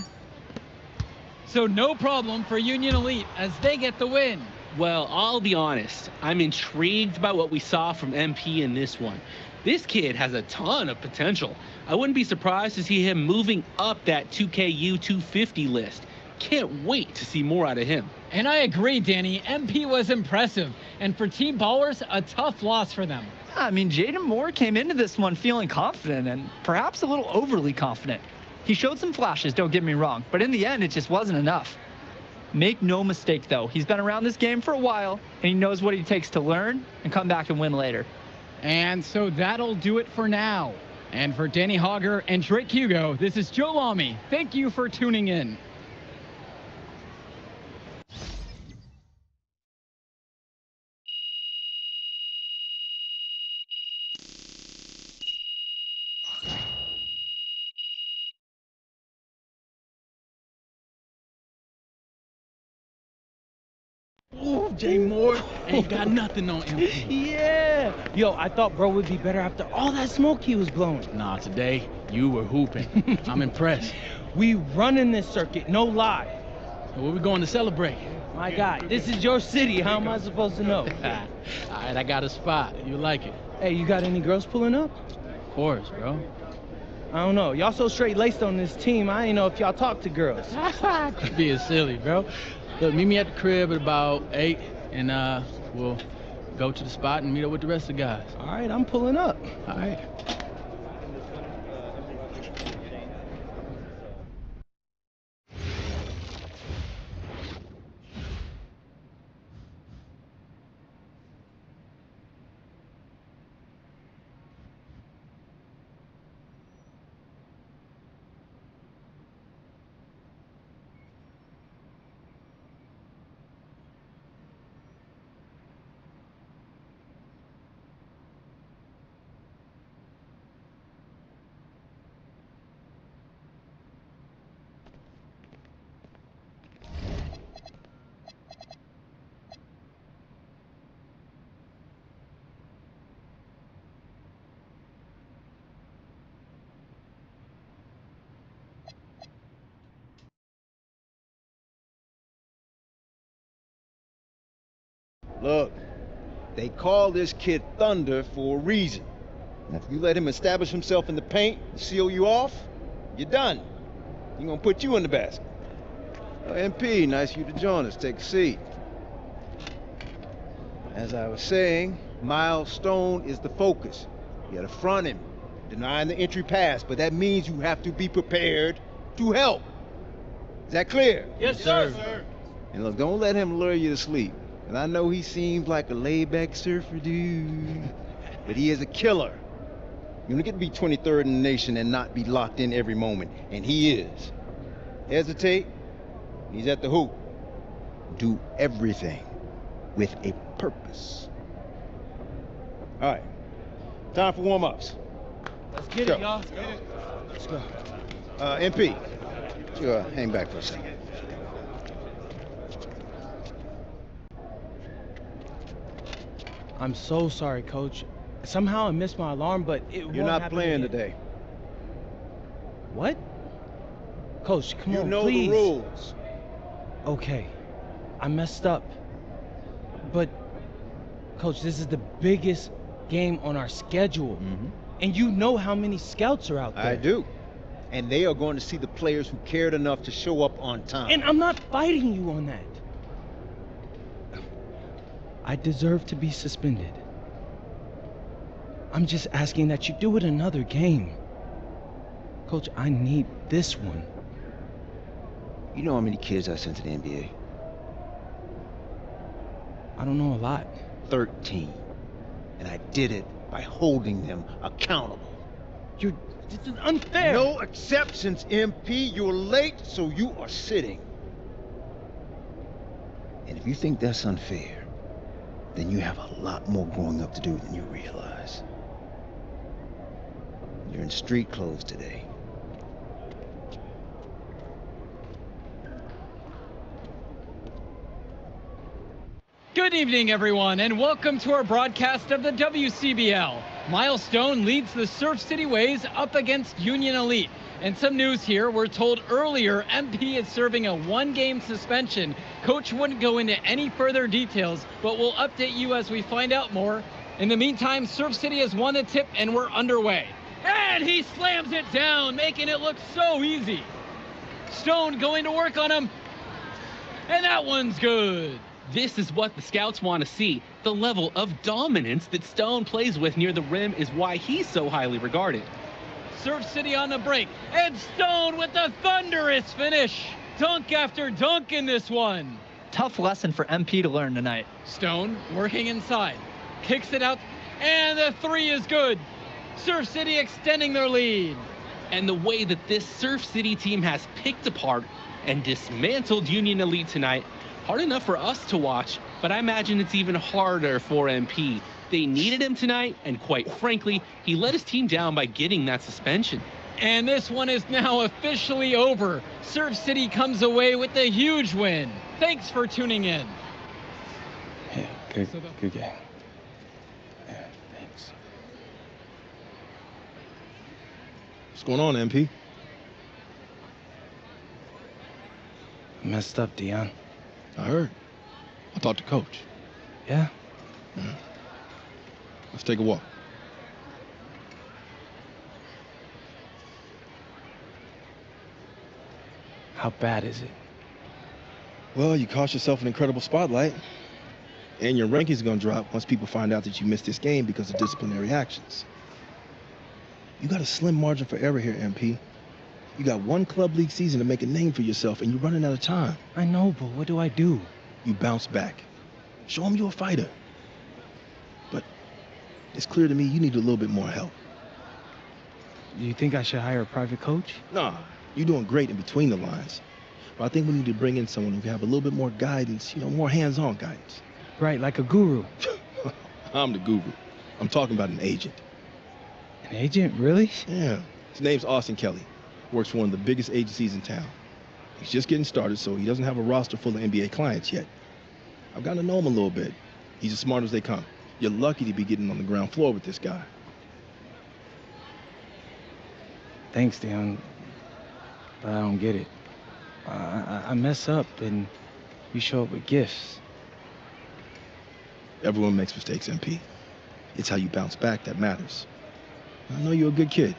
So no problem for Union Elite as they get the win. Well, I'll be honest. I'm intrigued by what we saw from MP in this one. This kid has a ton of potential. I wouldn't be surprised to see him moving up that 2KU 250 list. Can't wait to see more out of him. And I agree, Danny. MP was impressive. And for Team Ballers, a tough loss for them. I mean, Jaden Moore came into this one feeling confident and perhaps a little overly confident. He showed some flashes, don't get me wrong, but in the end, it just wasn't enough. Make no mistake, though, he's been around this game for a while, and he knows what it takes to learn and come back and win later. And so that'll do it for now. And for Danny Hogger and Drake Hugo, this is Joe Lamy. Thank you for tuning in. Ooh, Jay Moore ain't got nothing on him. Yeah. Yo, I thought bro would be better after all that smoke he was blowing. Nah, today, you were hooping. I'm impressed. We running this circuit, no lie. So where we going to celebrate? My God, this is your city. How am I supposed to know? All right, I got a spot. You like it? Hey, you got any girls pulling up? Of course, bro. I don't know. Y'all so straight-laced on this team, I ain't know if y'all talk to girls. Quit being silly, bro. Look, meet me at the crib at about 8, and we'll go to the spot and meet up with the rest of the guys. All right, I'm pulling up. All right. Look, they call this kid Thunder for a reason. And if you let him establish himself in the paint and seal you off, you're done. He's gonna put you in the basket. MP, nice of you to join us. Take a seat. As I was saying, Milestone is the focus. You gotta front him, denying the entry pass, but that means you have to be prepared to help. Is that clear? Yes, sir. And look, don't let him lure you to sleep. And I know he seems like a laid-back surfer dude, but he is a killer. You don't get to be 23rd in the nation and not be locked in every moment, and he is. Hesitate, he's at the hoop. Do everything with a purpose. All right, time for warm-ups. Let's get it, y'all. Let's go. MP, you hang back for a second. I'm so sorry, Coach. Somehow I missed my alarm, but it won't You're not happen playing again. today. What? Coach, come on, You know please. the rules. Okay, I messed up. But, Coach, this is the biggest game on our schedule. And you know how many scouts are out there. I do. And they are going to see the players who cared enough to show up on time. And I'm not fighting you on that. I deserve to be suspended. I'm just asking that you do it another game. Coach, I need this one. You know how many kids I sent to the NBA? I don't know a lot. 13. And I did it by holding them accountable. This is unfair. No exceptions, MP. You're late, so you are sitting. And if you think that's unfair, then you have a lot more growing up to do than you realize. You're in street clothes today. Good evening, everyone, and welcome to our broadcast of the WCBL. Milestone leads the Surf City Waves up against Union Elite. And some news here, we're told earlier MP is serving a one-game suspension. Coach wouldn't go into any further details, but we'll update you as we find out more. In the meantime, Surf City has won the tip and we're underway. And he slams it down, making it look so easy. Stone going to work on him. And that one's good. This is what the scouts want to see. The level of dominance that Stone plays with near the rim is why he's so highly regarded. Surf City on the break, and Stone with a thunderous finish. Dunk after dunk in this one. Tough lesson for MP to learn tonight. Stone working inside, kicks it out, and the three is good. Surf City extending their lead. And the way that this Surf City team has picked apart and dismantled Union Elite tonight, hard enough for us to watch, but I imagine it's even harder for MP. They needed him tonight, and quite frankly, he let his team down by getting that suspension. And this one is now officially over. Surf City comes away with a huge win. Thanks for tuning in. Yeah, good game. Yeah, thanks. What's going on, MP? Messed up, Dion. I heard. I talked to Coach. Yeah? Let's take a walk. How bad is it? Well, you cost yourself an incredible spotlight, and your ranking's gonna drop once people find out that you missed this game because of disciplinary actions. You got a slim margin for error here, MP. You got one club league season to make a name for yourself, and you're running out of time. I know, but what do I do? You bounce back. Show them you're a fighter. But it's clear to me you need a little bit more help. Do you think I should hire a private coach? Nah, you're doing great in between the lines. But I think we need to bring in someone who can have a little bit more guidance, more hands-on guidance. Right, like a guru. I'm the guru. I'm talking about an agent. An agent, really? Yeah. His name's Austin Kelly. Works for one of the biggest agencies in town. He's just getting started, so he doesn't have a roster full of NBA clients yet. I've gotten to know him a little bit. He's as smart as they come. You're lucky to be getting on the ground floor with this guy. Thanks, Dion. But I don't get it. I mess up and you show up with gifts. Everyone makes mistakes, MP. It's how you bounce back that matters. I know you're a good kid.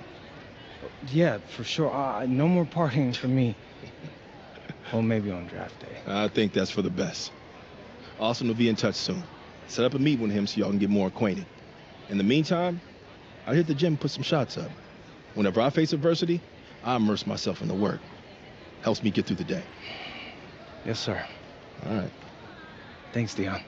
Yeah, for sure. No more partying for me. Well, maybe on draft day. I think that's for the best. Austin will be in touch soon. Set up a meet with him so y'all can get more acquainted. In the meantime, I hit the gym and put some shots up. Whenever I face adversity, I immerse myself in the work. Helps me get through the day. Yes, sir. All right. Thanks, Dion.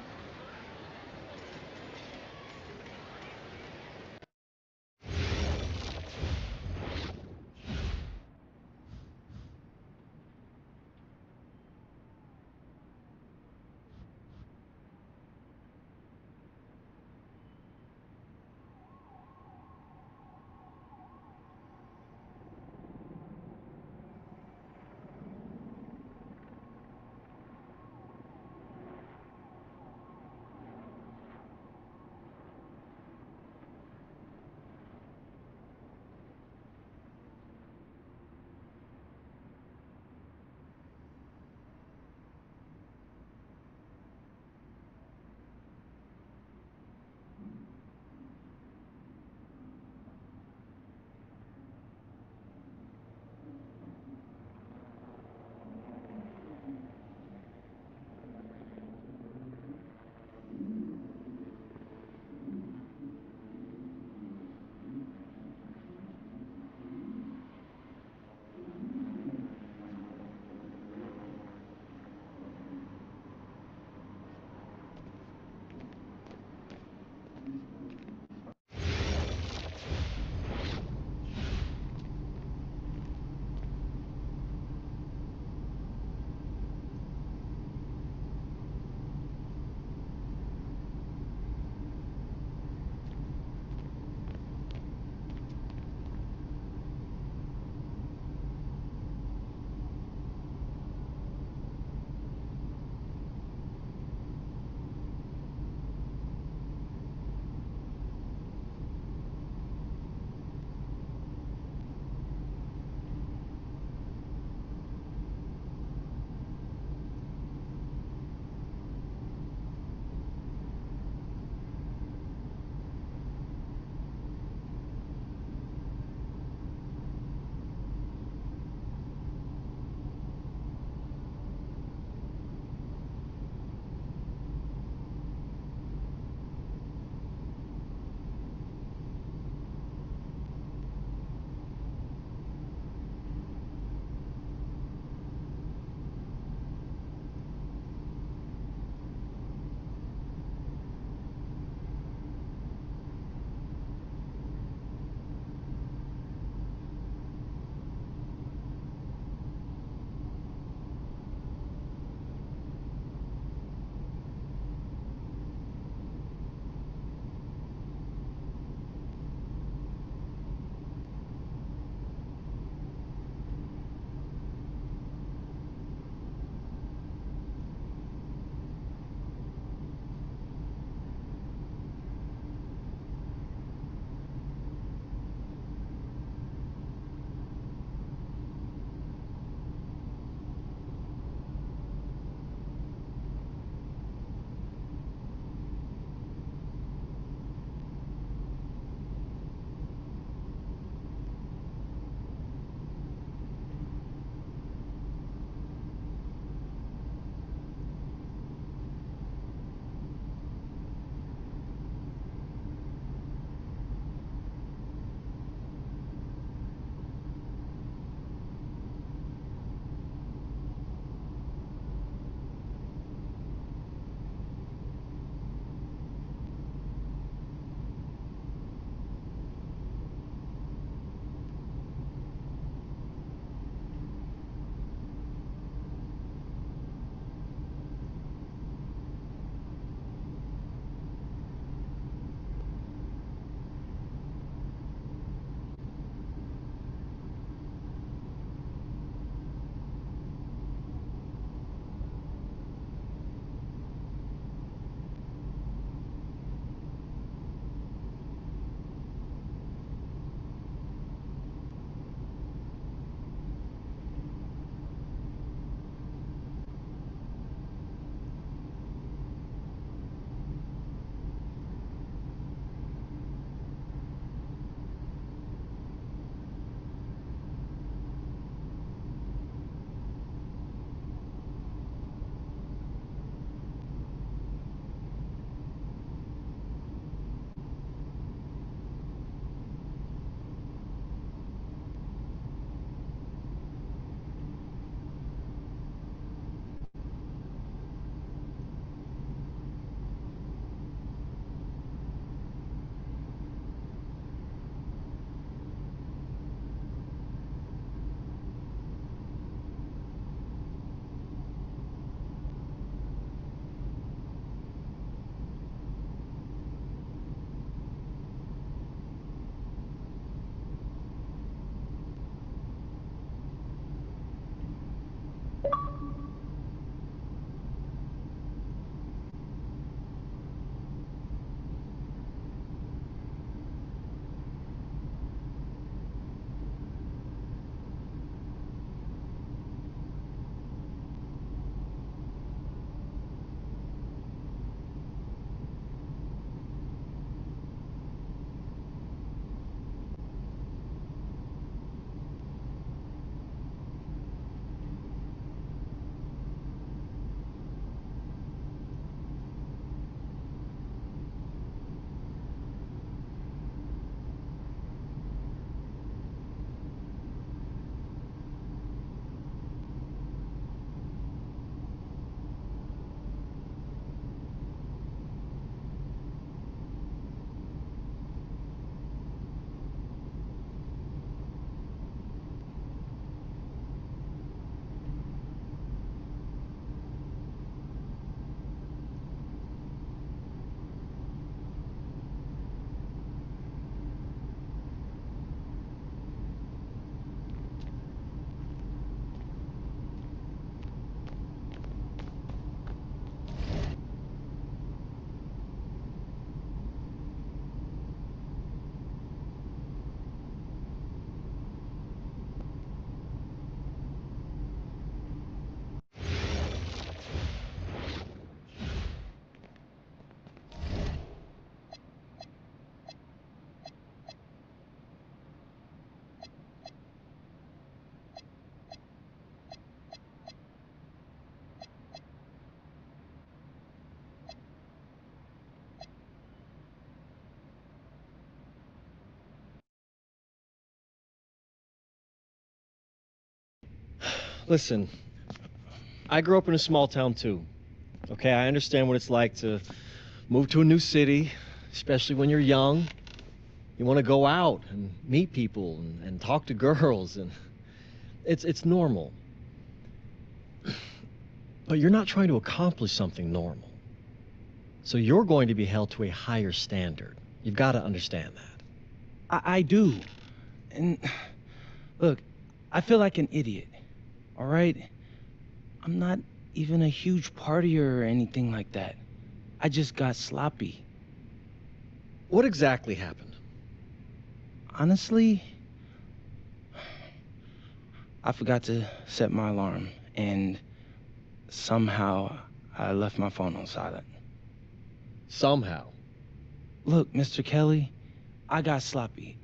Listen, I grew up in a small town too. Okay, I understand what it's like to move to a new city, especially when you're young. You want to go out and meet people and talk to girls, and it's normal. But you're not trying to accomplish something normal. So you're going to be held to a higher standard. You've got to understand that. I do. And look, I feel like an idiot, all right? I'm not even a huge partier or anything like that. I just got sloppy. What exactly happened? Honestly, I forgot to set my alarm, and somehow I left my phone on silent. Somehow? Look, Mr. Kelly, I got sloppy.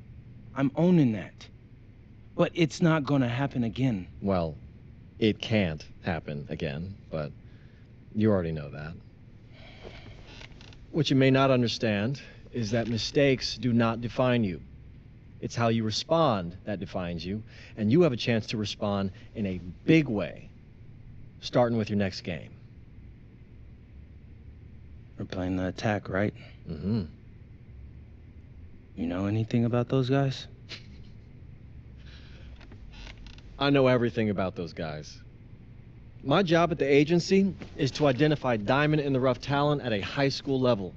I'm owning that. But it's not gonna happen again. Well, it can't happen again, but you already know that. What you may not understand is that mistakes do not define you. It's how you respond that defines you, and you have a chance to respond in a big way, starting with your next game. We're playing the attack, right? Mm-hmm. You know anything about those guys? I know everything about those guys. My job at the agency is to identify diamond-in-the-rough talent at a high school level.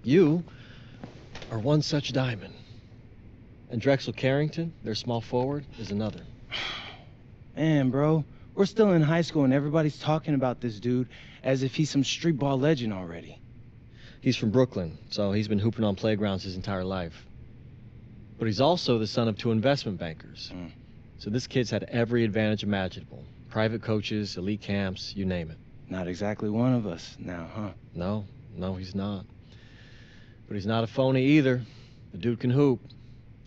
You are one such diamond. And Drexel Carrington, their small forward, is another. Man, bro, we're still in high school and everybody's talking about this dude as if he's some street ball legend already. He's from Brooklyn, so he's been hooping on playgrounds his entire life. But he's also the son of 2 investment bankers. So this kid's had every advantage imaginable. Private coaches, elite camps, you name it. Not exactly one of us now, huh? No, he's not. But he's not a phony either. The dude can hoop.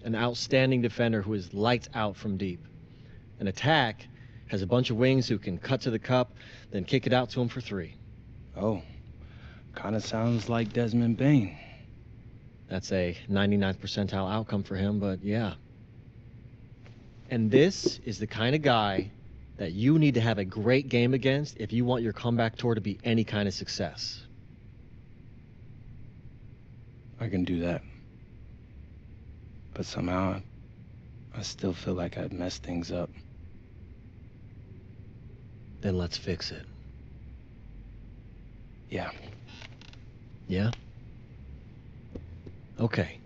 An outstanding defender who is lights out from deep. An attack has a bunch of wings who can cut to the cup, then kick it out to him for 3. Oh, kind of sounds like Desmond Bain. That's a 99th percentile outcome for him, but yeah. And this is the kind of guy that you need to have a great game against if you want your comeback tour to be any kind of success. I can do that. But somehow, I still feel like I've messed things up. Then let's fix it. Yeah. Yeah? Okay.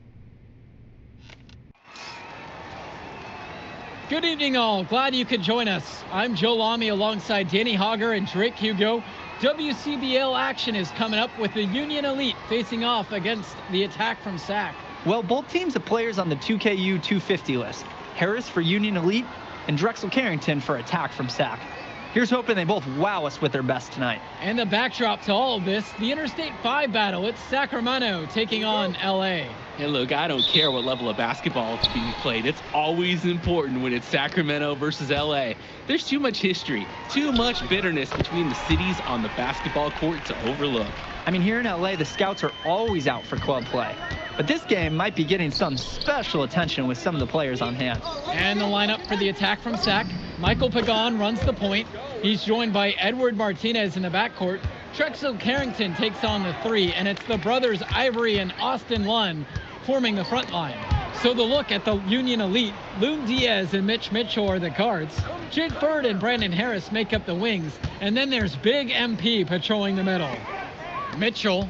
Good evening, all. Glad you could join us. I'm Joe Lamy alongside Danny Hogger and Drake Hugo. WCBL action is coming up with the Union Elite facing off against the attack from SAC. Well, both teams have players on the 2KU 250 list. Harris for Union Elite and Drexel Carrington for attack from SAC. Here's hoping they both wow us with their best tonight. And the backdrop to all of this, the Interstate 5 battle. It's Sacramento taking on LA. And look, I don't care what level of basketball is being played. It's always important when it's Sacramento versus LA. There's too much history, too much bitterness between the cities on the basketball court to overlook. I mean, here in LA, the scouts are always out for club play. But this game might be getting some special attention with some of the players on hand. And the lineup for the attack from SAC. Michael Pagan runs the point. He's joined by Edward Martinez in the backcourt. Drexel Carrington takes on the 3, and it's the brothers Ivory and Austin Lunn forming the front line. So the look at the Union Elite, Loon Diaz and Mitch Mitchell are the guards. Jake Bird and Brandon Harris make up the wings. And then there's Big MP patrolling the middle. Mitchell.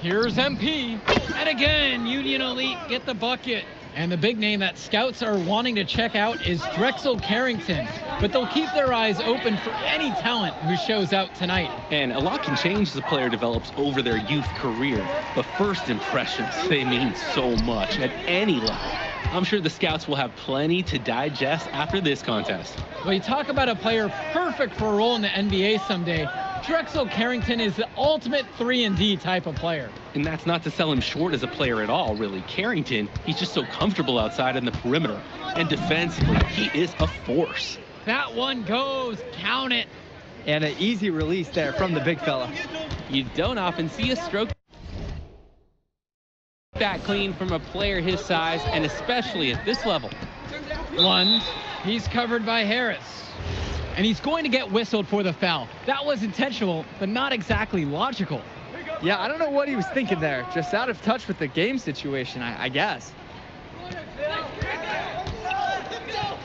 Here's MP. And again, Union Elite get the bucket. And the big name that scouts are wanting to check out is Drexel Carrington. But they'll keep their eyes open for any talent who shows out tonight. And a lot can change as a player develops over their youth career. But first impressions, they mean so much at any level. I'm sure the scouts will have plenty to digest after this contest. Well, you talk about a player perfect for a role in the NBA someday. Drexel Carrington is the ultimate 3-and-D type of player. And that's not to sell him short as a player at all, really. Carrington, he's just so comfortable outside in the perimeter. And defensively, he is a force. That one goes. Count it. And an easy release there from the big fella. You don't often see a stroke that clean from a player his size, and especially at this level. One, He's covered by Harris. And he's going to get whistled for the foul. That was intentional, but not exactly logical. Yeah, I don't know what he was thinking there. Just out of touch with the game situation, I guess.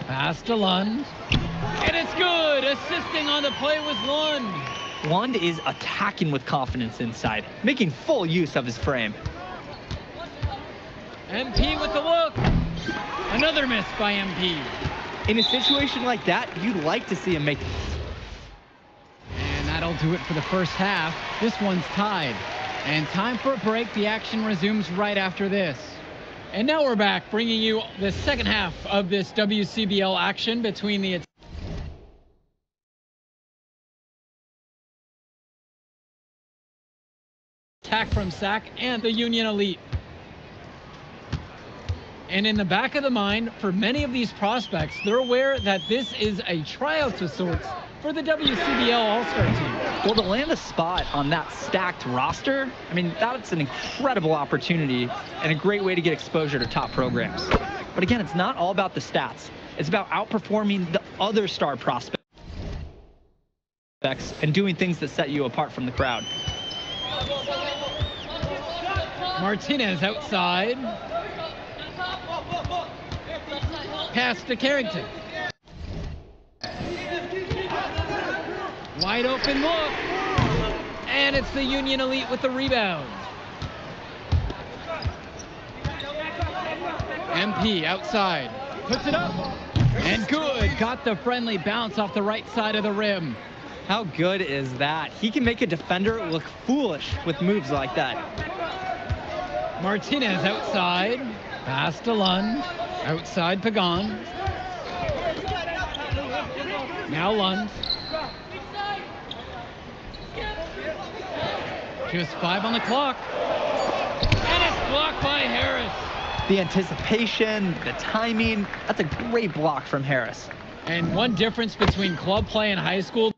Pass to Lund. And it's good. Assisting on the play was Lund. Lund is attacking with confidence inside, making full use of his frame. MP with the look. Another miss by MP. In a situation like that, you'd like to see him make... And that'll do it for the first half. This one's tied. And time for a break. The action resumes right after this. And now we're back, bringing you the second half of this WCBL action between the attack from Sac and the Union Elite. And in the back of the mind, for many of these prospects, they're aware that this is a tryout of sorts for the WCBL All-Star team. Well, to land a spot on that stacked roster, I mean, that's an incredible opportunity and a great way to get exposure to top programs. But again, it's not all about the stats. It's about outperforming the other star prospects and doing things that set you apart from the crowd. Martinez outside. Pass to Carrington. Wide open look. And it's the Union Elite with the rebound. MP outside. Puts it up. And good. Got the friendly bounce off the right side of the rim. How good is that? He can make a defender look foolish with moves like that. Martinez outside. Pass to Lund. Outside Pagan. Now Lund. Just 5 on the clock. And it's blocked by Harris. The anticipation, the timing, that's a great block from Harris. And one difference between club play and high school,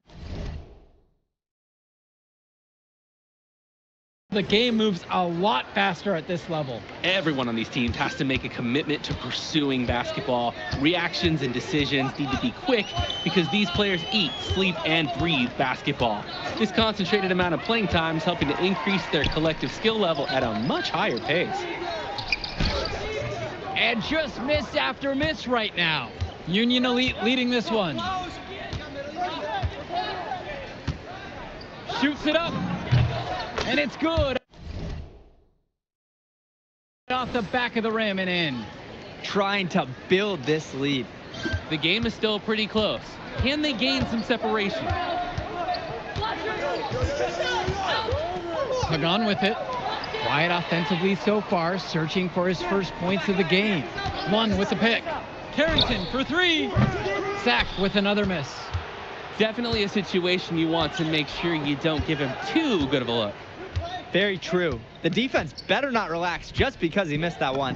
the game moves a lot faster at this level. Everyone on these teams has to make a commitment to pursuing basketball. Reactions and decisions need to be quick because these players eat, sleep, and breathe basketball. This concentrated amount of playing time is helping to increase their collective skill level at a much higher pace. And just miss after miss right now. Union Elite leading this one. Shoots it up. And it's good. Off the back of the rim and in. Trying to build this lead. The game is still pretty close. Can they gain some separation? Pagan with it. Quiet offensively so far, searching for his first points of the game. Lund with the pick. Carrington for 3. Sack with another miss. Definitely a situation you want to make sure you don't give him too good of a look. Very true. The defense better not relax just because he missed that one.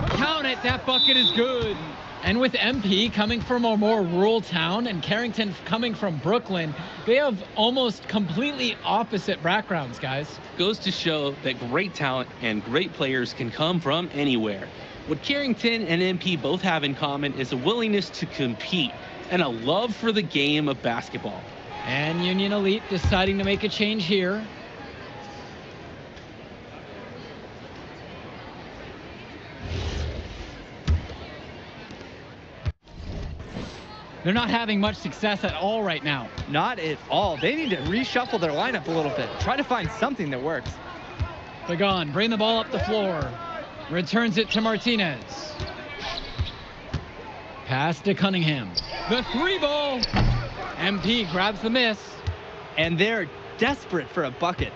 Count it, that bucket is good. And with MP coming from a more rural town and Carrington coming from Brooklyn, they have almost completely opposite backgrounds, guys. Goes to show that great talent and great players can come from anywhere. What Carrington and MP both have in common is a willingness to compete and a love for the game of basketball. And Union Elite deciding to make a change here. They're not having much success at all right now. Not at all. They need to reshuffle their lineup a little bit. Try to find something that works. Pagan, bring the ball up the floor. Returns it to Martinez. Pass to Cunningham. The 3 ball. MP grabs the miss. And they're desperate for a bucket.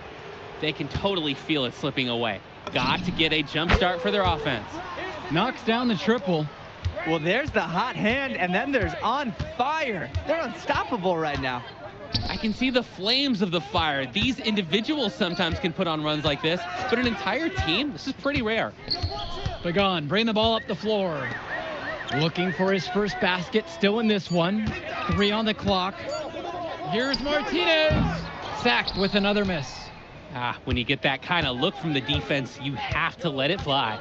They can totally feel it slipping away. Got to get a jump start for their offense. Knocks down the triple. Well, there's the hot hand, and then there's on fire. They're unstoppable right now. I can see the flames of the fire. These individuals sometimes can put on runs like this, but an entire team, this is pretty rare. Pagan, bring the ball up the floor. Looking for his first basket, still in this one. 3 on the clock. Here's Martinez. Sacked with another miss. When you get that kind of look from the defense, you have to let it fly.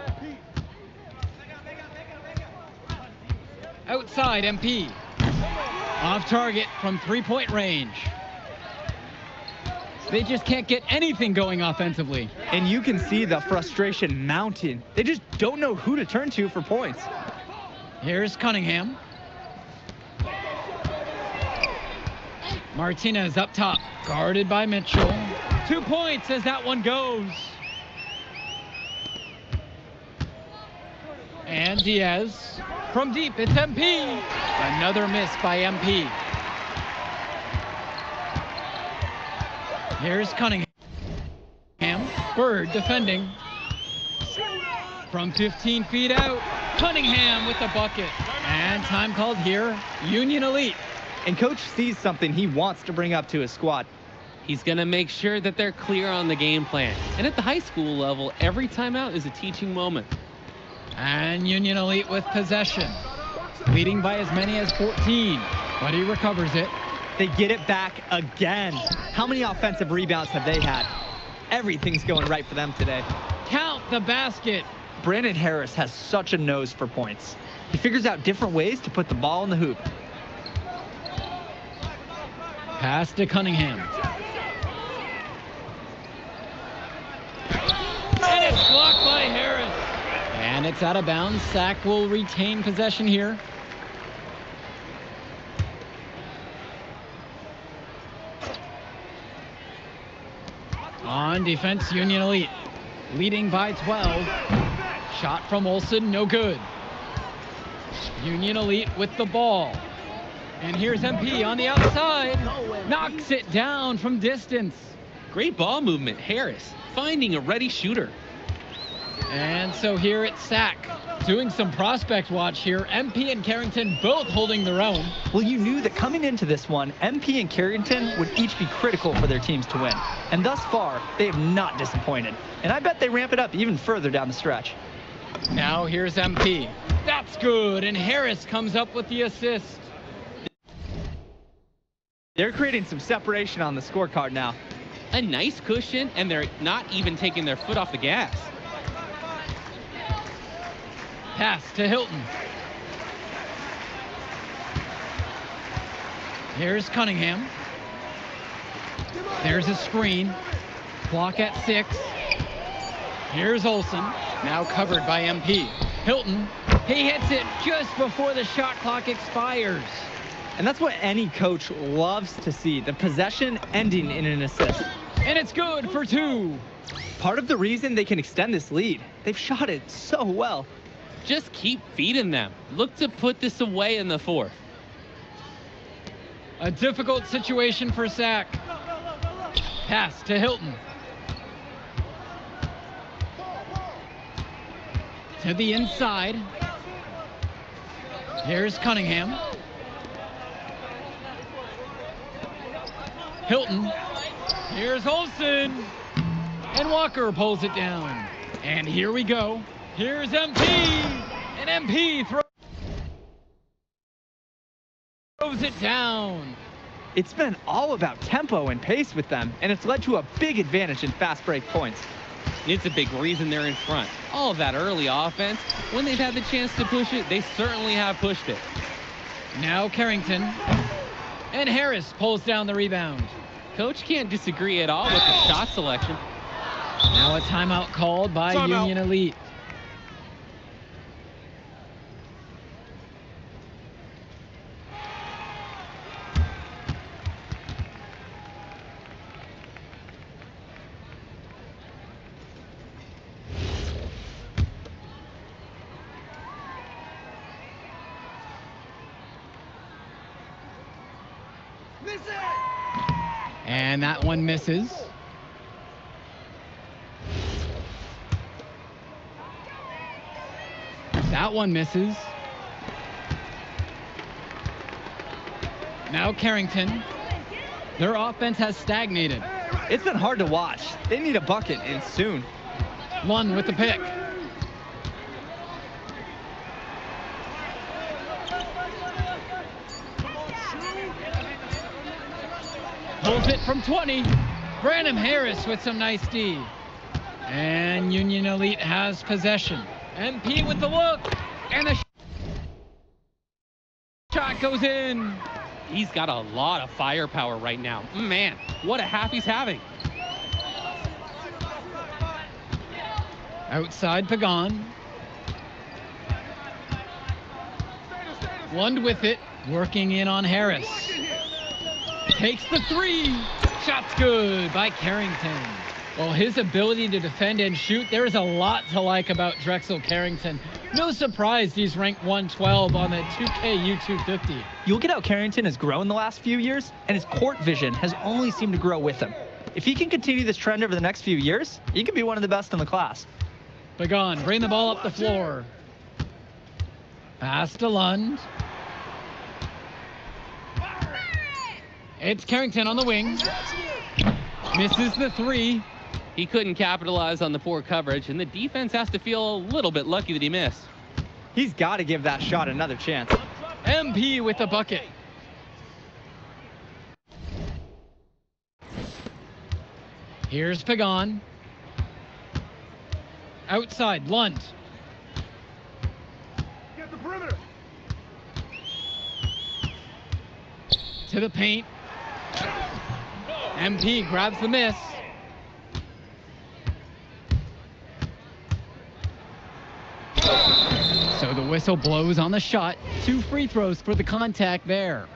outside MP. Off target from 3-point range. They just can't get anything going offensively. And you can see the frustration mounting. They just don't know who to turn to for points. Here's Cunningham. Martinez up top, guarded by Mitchell. 2 points as that one goes. And Diaz from deep, it's MP. Another miss by MP. Here's Cunningham. Bird defending. From 15 feet out, Cunningham with the bucket. And time called here, Union Elite. And coach sees something he wants to bring up to his squad. He's going to make sure that they're clear on the game plan. And at the high school level, every timeout is a teaching moment. And Union Elite with possession. Leading by as many as 14, but he recovers it. They get it back again. How many offensive rebounds have they had? Everything's going right for them today. Count the basket. Brandon Harris has such a nose for points. He figures out different ways to put the ball in the hoop. Pass to Cunningham. And it's blocked by Harris. And it's out of bounds. Sack will retain possession here. On defense, Union Elite leading by 12. Shot from Olsen, no good. Union Elite with the ball. And here's MP on the outside. Knocks it down from distance. Great ball movement, Harris, finding a ready shooter. And so here it's Sack. Doing some prospect watch here. MP and Carrington both holding their own. Well, you knew that coming into this one, MP and Carrington would each be critical for their teams to win. And thus far, they have not disappointed. And I bet they ramp it up even further down the stretch. Now here's MP. That's good, and Harris comes up with the assist. They're creating some separation on the scorecard now. A nice cushion, and they're not even taking their foot off the gas. Pass to Hilton. Here's Cunningham. There's a screen. Clock at 6. Here's Olsen, now covered by MP. Hilton, he hits it just before the shot clock expires. And that's what any coach loves to see, the possession ending in an assist. And it's good for 2. Part of the reason they can extend this lead, they've shot it so well. Just keep feeding them. Look to put this away in the 4th. A difficult situation for Sack. Pass to Hilton. To the inside. Here's Cunningham. Hilton. Here's Olsen. And Walker pulls it down. And here we go. Here's MP. And MP throws it down. It's been all about tempo and pace with them, and it's led to a big advantage in fast break points. It's a big reason they're in front. All of that early offense, when they've had the chance to push it, they certainly have pushed it. Now Carrington. And Harris pulls down the rebound. Coach can't disagree at all with the shot selection. Now a timeout called by Union Elite. And that one misses. That one misses. Now Carrington. Their offense has stagnated. It's been hard to watch. They need a bucket, and soon. Lund with the pick. Pulls it from 20. Brandon Harris with some nice D. And Union Elite has possession. MP with the look. And the Shot goes in. He's got a lot of firepower right now. Man, what a half he's having. Outside Pagan. Lund with it, working in on Harris. Takes the three. Shot's good by Carrington. Well, his ability to defend and shoot, there is a lot to like about Drexel Carrington. No surprise he's ranked 112 on the 2K U250. You look at how Carrington has grown the last few years, and his court vision has only seemed to grow with him. If he can continue this trend over the next few years, he could be one of the best in the class. Pagan, bring the ball up the floor. Pass to Lund. It's Carrington on the wing. Misses the three. He couldn't capitalize on the poor coverage, and the defense has to feel a little bit lucky that he missed. He's got to give that shot another chance. MP with the bucket. Here's Pagan. Outside, Lund. Get the perimeter. To the paint. MP grabs the miss. So the whistle blows on the shot. 2 free throws for the contact there.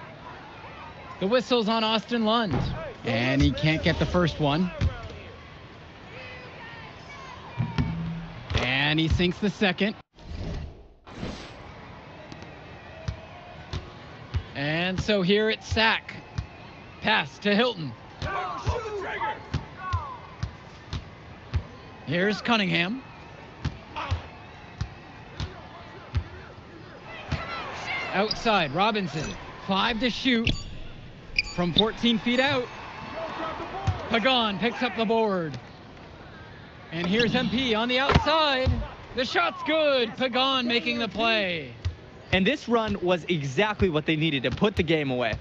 The whistle's on Austin Lund. And he can't get the first one. And he sinks the second. And so here it's Sack. Pass to Hilton. Here's Cunningham. Outside, Robinson. 5 to shoot from 14 feet out. Pagan picks up the board. And here's MP on the outside. The shot's good. Pagan making the play. And this run was exactly what they needed to put the game away.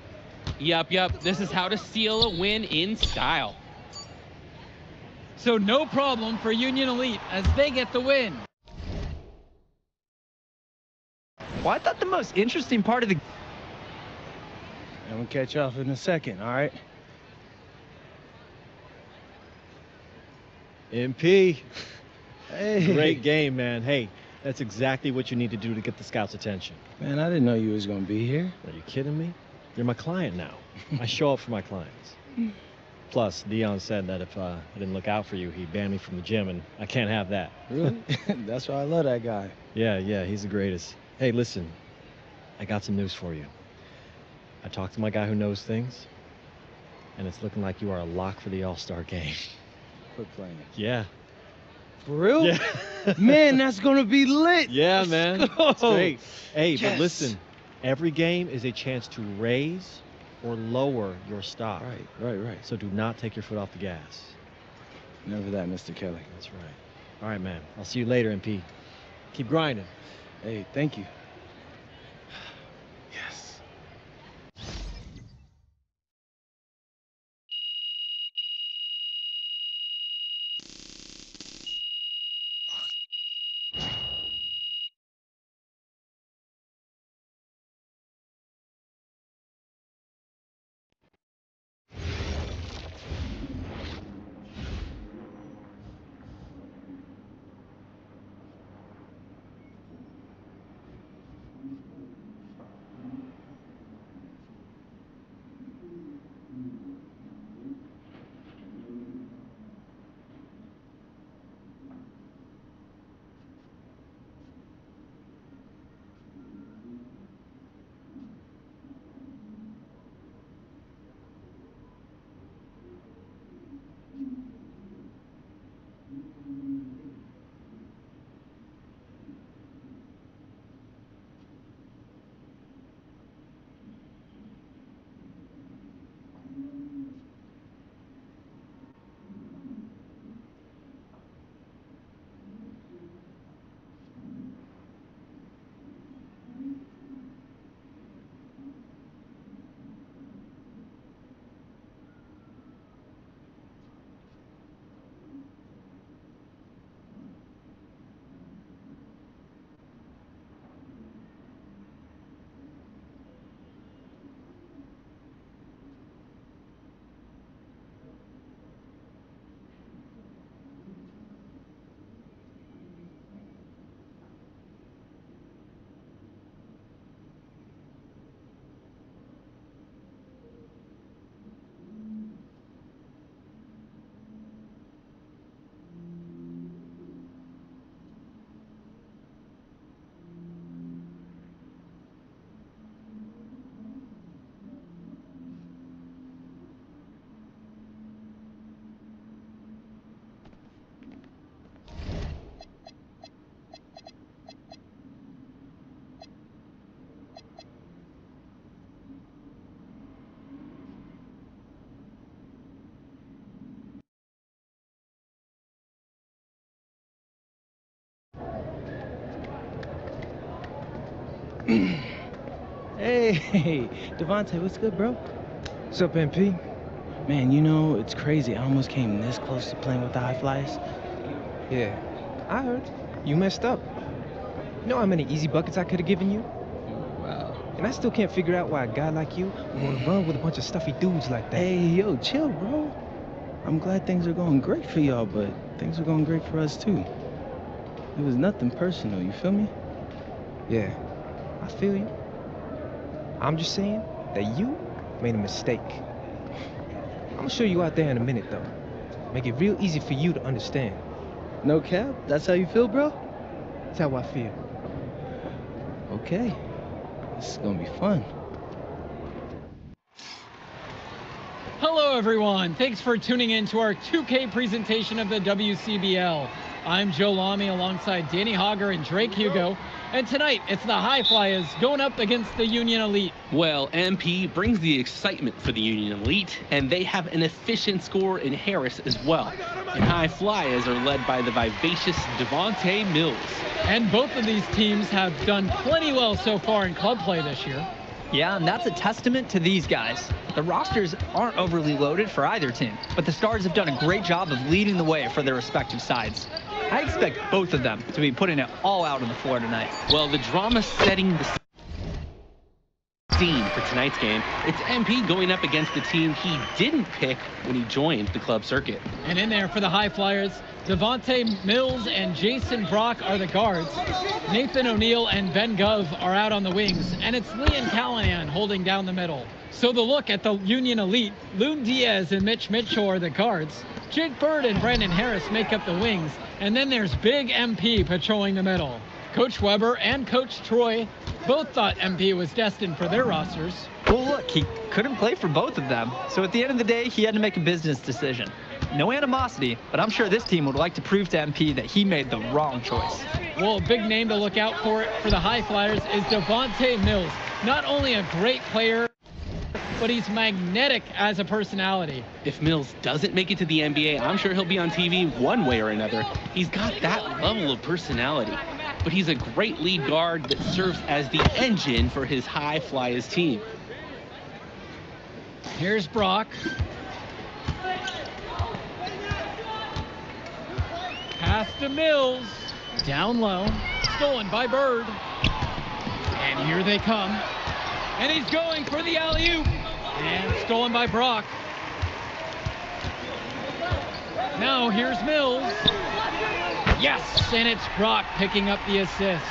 Yup. This is how to seal a win in style. So no problem for Union Elite as they get the win. Well, I thought the most interesting part of the... I'm gonna catch up in a second, all right? MP. Hey. Great game, man. Hey, that's exactly what you need to do to get the scouts' attention. Man, I didn't know you was gonna be here. Are you kidding me? You're my client now. I show up for my clients. Plus, Dion said that if I didn't look out for you, he'd ban me from the gym, and I can't have that. Really? That's why I love that guy. Yeah, he's the greatest. Hey, listen, I got some news for you. I talked to my guy who knows things, and it's looking like you are a lock for the All-Star game. Quit playing. Yeah. For real? Yeah. Man, that's gonna be lit. Yeah, Let's man. go. It's great. Hey, Yes. but listen, every game is a chance to raise or lower your stock. Right. So do not take your foot off the gas. Never that, Mr. Kelly. That's right. All right, man. I'll see you later, MP. Keep grinding. Hey, thank you. Yes. Hey, Devontae, what's good, bro? What's up, MP? Man, you know, it's crazy. I almost came this close to playing with the high flyers. Yeah, I heard. You messed up. You know how many easy buckets I could have given you? Wow. And I still can't figure out why a guy like you would want to run with a bunch of stuffy dudes like that. Hey, yo, chill, bro. I'm glad things are going great for y'all, but things are going great for us, too. It was nothing personal, you feel me? Yeah, I feel you. I'm just saying that you made a mistake. I'm gonna show you out there in a minute, though. Make it real easy for you to understand. No cap? That's how you feel, bro? That's how I feel. Okay. This is gonna be fun. Hello, everyone. Thanks for tuning in to our 2K presentation of the WCBL. I'm Joe Lamy alongside Danny Hogger and Drake Hugo. And tonight, it's the High Flyers going up against the Union Elite. Well, MP brings the excitement for the Union Elite, and they have an efficient scorer in Harris as well. And High Flyers are led by the vivacious Devontae Mills. And both of these teams have done plenty well so far in club play this year. Yeah, and that's a testament to these guys. The rosters aren't overly loaded for either team, but the Stars have done a great job of leading the way for their respective sides. I expect both of them to be putting it all out on the floor tonight. Well, the drama setting the scene for tonight's game, it's MP going up against the team he didn't pick when he joined the club circuit. And in there for the High Flyers, Devontae Mills and Jason Brock are the guards. Nathan O'Neill and Ben Gov are out on the wings, and it's Liam Callahan holding down the middle. So the look at the Union Elite, Loon Diaz and Mitch Mitchell are the guards. Jake Bird and Brandon Harris make up the wings, and then there's Big MP patrolling the middle. Coach Weber and Coach Troy both thought MP was destined for their rosters. Well, look, he couldn't play for both of them, so at the end of the day, he had to make a business decision. No animosity, but I'm sure this team would like to prove to MP that he made the wrong choice. Well, a big name to look out for the High Flyers is Devontae Mills. Not only a great player, but he's magnetic as a personality. If Mills doesn't make it to the NBA, I'm sure he'll be on TV one way or another. He's got that level of personality, but he's a great lead guard that serves as the engine for his High Flyers team. Here's Brock. Pass to Mills. Down low. Stolen by Bird. And here they come. And he's going for the alley-oop. And stolen by Brock. Now here's Mills. Yes, and it's Brock picking up the assist.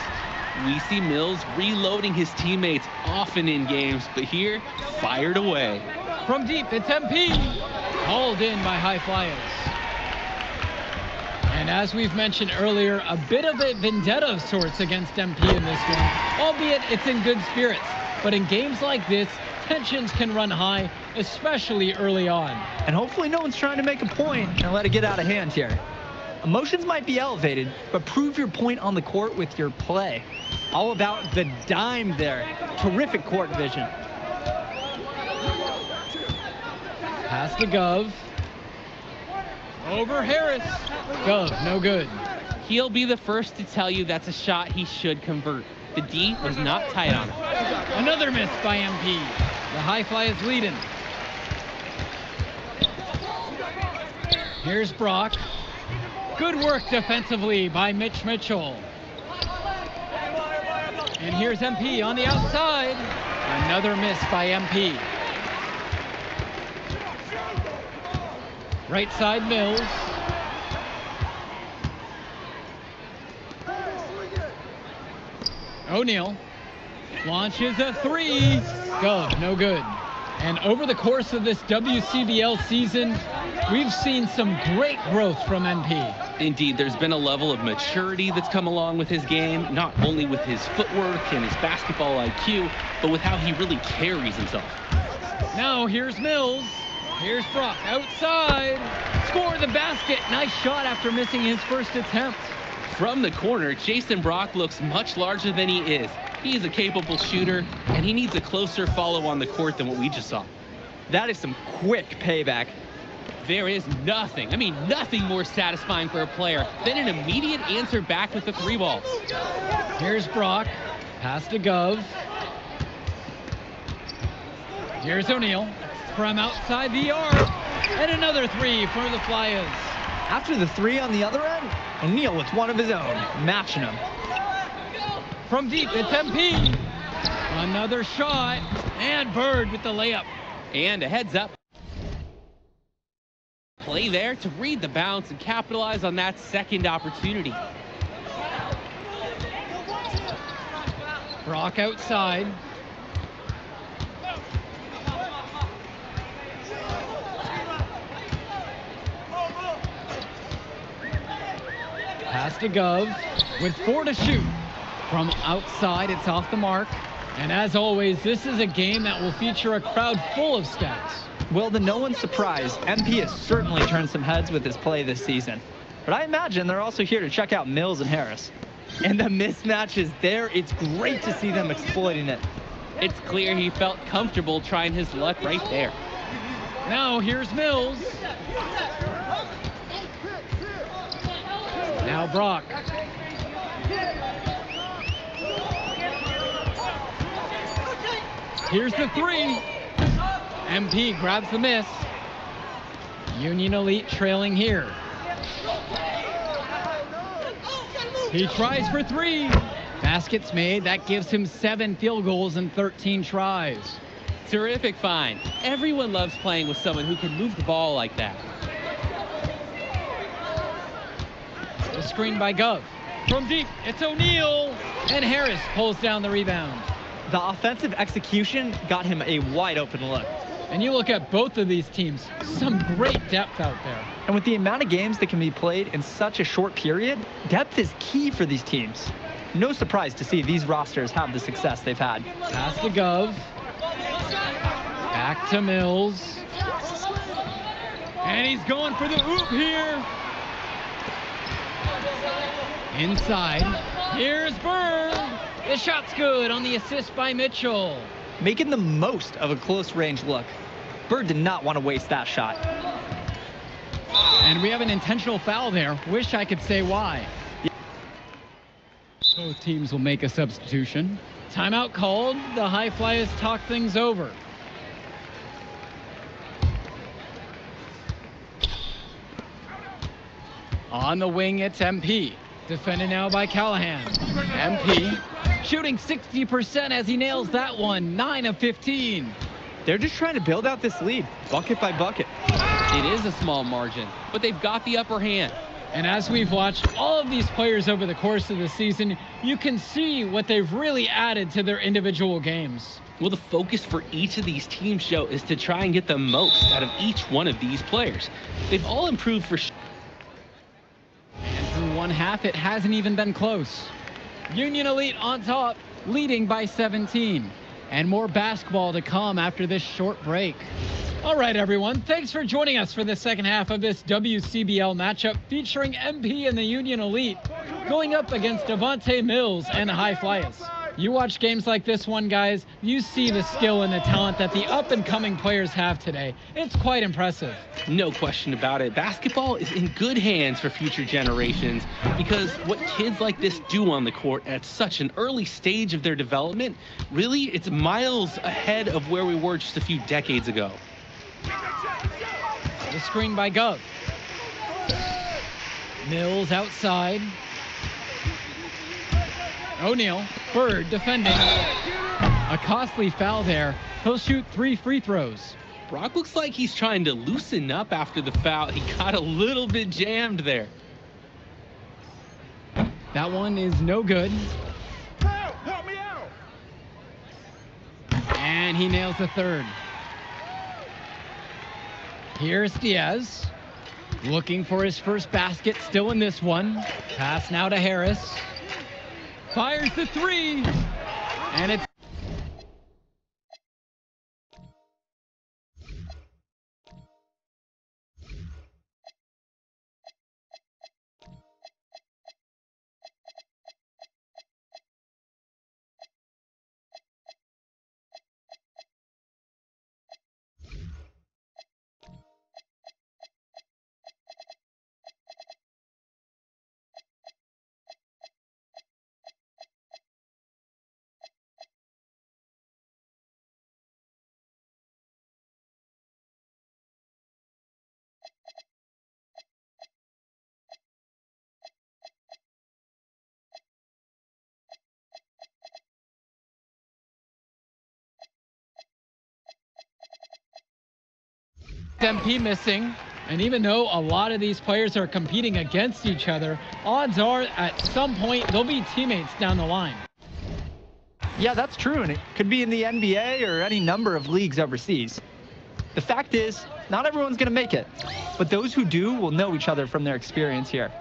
We see Mills reloading his teammates often in games, but here, fired away. From deep, it's MP. Hauled in by High Flyers. And as we've mentioned earlier, a bit of a vendetta of sorts against MP in this one, albeit it's in good spirits. But in games like this, tensions can run high, especially early on. And hopefully no one's trying to make a point and let it get out of hand here. Emotions might be elevated, but prove your point on the court with your play. All about the dime there. Terrific court vision. Pass to Gov. Over Harris. Gov, no good. He'll be the first to tell you that's a shot he should convert. The D was not tight on him. Another miss by MP. The High Flyers leading. Here's Brock. Good work defensively by Mitch Mitchell. And here's MP on the outside. Another miss by MP. Right side Mills. O'Neill launches a three. Gov, no good. And over the course of this WCBL season, we've seen some great growth from MP. Indeed, there's been a level of maturity that's come along with his game, not only with his footwork and his basketball IQ, but with how he really carries himself. Now here's Mills. Here's Brock outside. Score the basket. Nice shot after missing his first attempt. From the corner, Jason Brock looks much larger than he is. He's a capable shooter, and he needs a closer follow on the court than what we just saw. That is some quick payback. There is nothing more satisfying for a player than an immediate answer back with the three ball. Here's Brock. Pass to Gov. Here's O'Neal from outside the arc. And another three for the Flyers. After the three on the other end, O'Neal with one of his own, matching him. From deep, it's MP. Another shot. And Bird with the layup. And a heads up. Play there to read the bounce and capitalize on that second opportunity. Brock outside. Pass to Gov with 4 to shoot. From outside, it's off the mark. And as always, this is a game that will feature a crowd full of scouts. Well, to no one's surprise, MP has certainly turned some heads with his play this season. But I imagine they're also here to check out Mills and Harris. And the mismatch is there. It's great to see them exploiting it. It's clear he felt comfortable trying his luck right there. Now here's Mills. Now Brock. Here's the three. MP grabs the miss. Union Elite trailing here. He tries for three. Basket's made. That gives him 7 field goals in 13 tries. Terrific find. Everyone loves playing with someone who can move the ball like that. The screen by Gov. From deep, it's O'Neal. And Harris pulls down the rebound. The offensive execution got him a wide open look. And you look at both of these teams, some great depth out there. And with the amount of games that can be played in such a short period, depth is key for these teams. No surprise to see these rosters have the success they've had. Pass to Gov. Back to Mills. And he's going for the oop here. Inside. Here's Bird. The shot's good on the assist by Mitchell. Making the most of a close range look. Bird did not want to waste that shot. And we have an intentional foul there. Wish I could say why. Both teams will make a substitution. Timeout called. The High Flyers talk things over. On the wing, it's MP. Defended now by Callahan. MP shooting 60% as he nails that one. 9 of 15. They're just trying to build out this lead, bucket by bucket. It is a small margin, but they've got the upper hand. And as we've watched all of these players over the course of the season, you can see what they've really added to their individual games. Well, the focus for each of these teams show is to try and get the most out of each one of these players. They've all improved for sure. And through one half, it hasn't even been close. Union Elite on top, leading by 17. And more basketball to come after this short break. All right, everyone, thanks for joining us for the second half of this WCBL matchup featuring MP and the Union Elite going up against Devontae Mills and the High Flyers. You watch games like this one, guys, you see the skill and the talent that the up-and-coming players have today. It's quite impressive. No question about it. Basketball is in good hands for future generations because what kids like this do on the court at such an early stage of their development, really, it's miles ahead of where we were just a few decades ago. The screen by Gov. Mills outside. O'Neal, Bird defending. A costly foul there. He'll shoot 3 free throws. Brock looks like he's trying to loosen up after the foul. He got a little bit jammed there. That one is no good. Help me out! And he nails the third. Here's Diaz. Looking for his first basket, still in this one. Pass now to Harris. Fires the three. And it's MP missing. And even though a lot of these players are competing against each other, odds are at some point they'll be teammates down the line. Yeah, that's true, and it could be in the NBA or any number of leagues overseas. The fact is, not everyone's going to make it, but those who do will know each other from their experience here.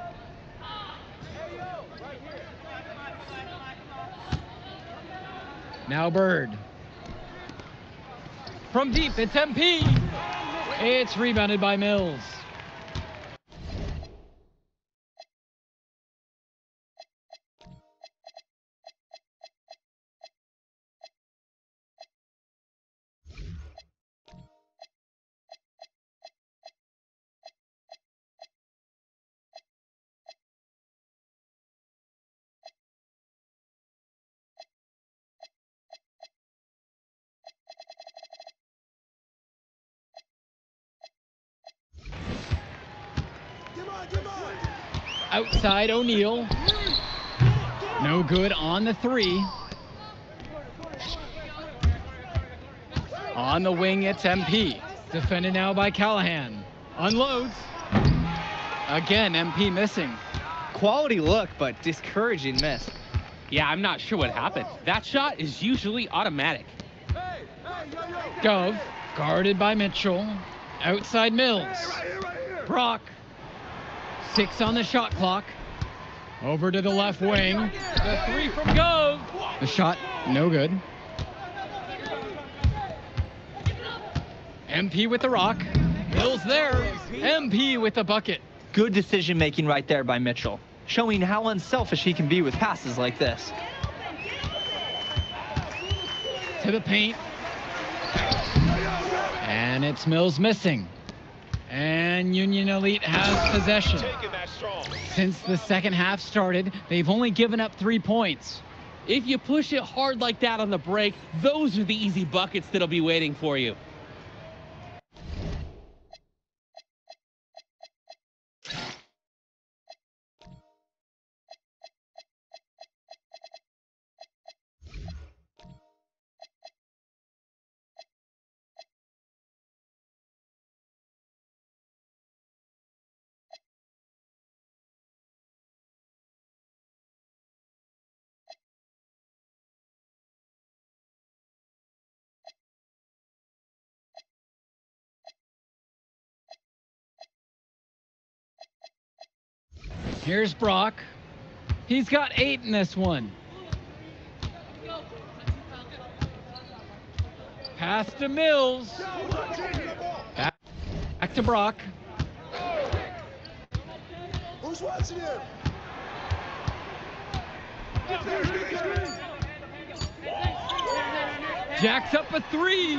Now Bird. From deep, it's MP. It's rebounded by Mills. Outside O'Neal. No good on the three. On the wing, it's MP. Defended now by Callahan. Unloads. Again, MP missing. Quality look, but discouraging miss. Yeah, I'm not sure what happened. That shot is usually automatic. Gov, guarded by Mitchell. Outside Mills. Brock. 6 on the shot clock. Over to the left wing. The three from Gove. The shot, no good. MP with the rock. Mills there. MP with the bucket. Good decision making right there by Mitchell, showing how unselfish he can be with passes like this. To the paint. And it's Mills missing. And Union Elite has possession. Since the second half started, they've only given up 3 points. If you push it hard like that on the break, those are the easy buckets that'll be waiting for you. Here's Brock. He's got 8 in this one. Pass to Mills. Back to Brock. Who's watching him? Jacks up a 3.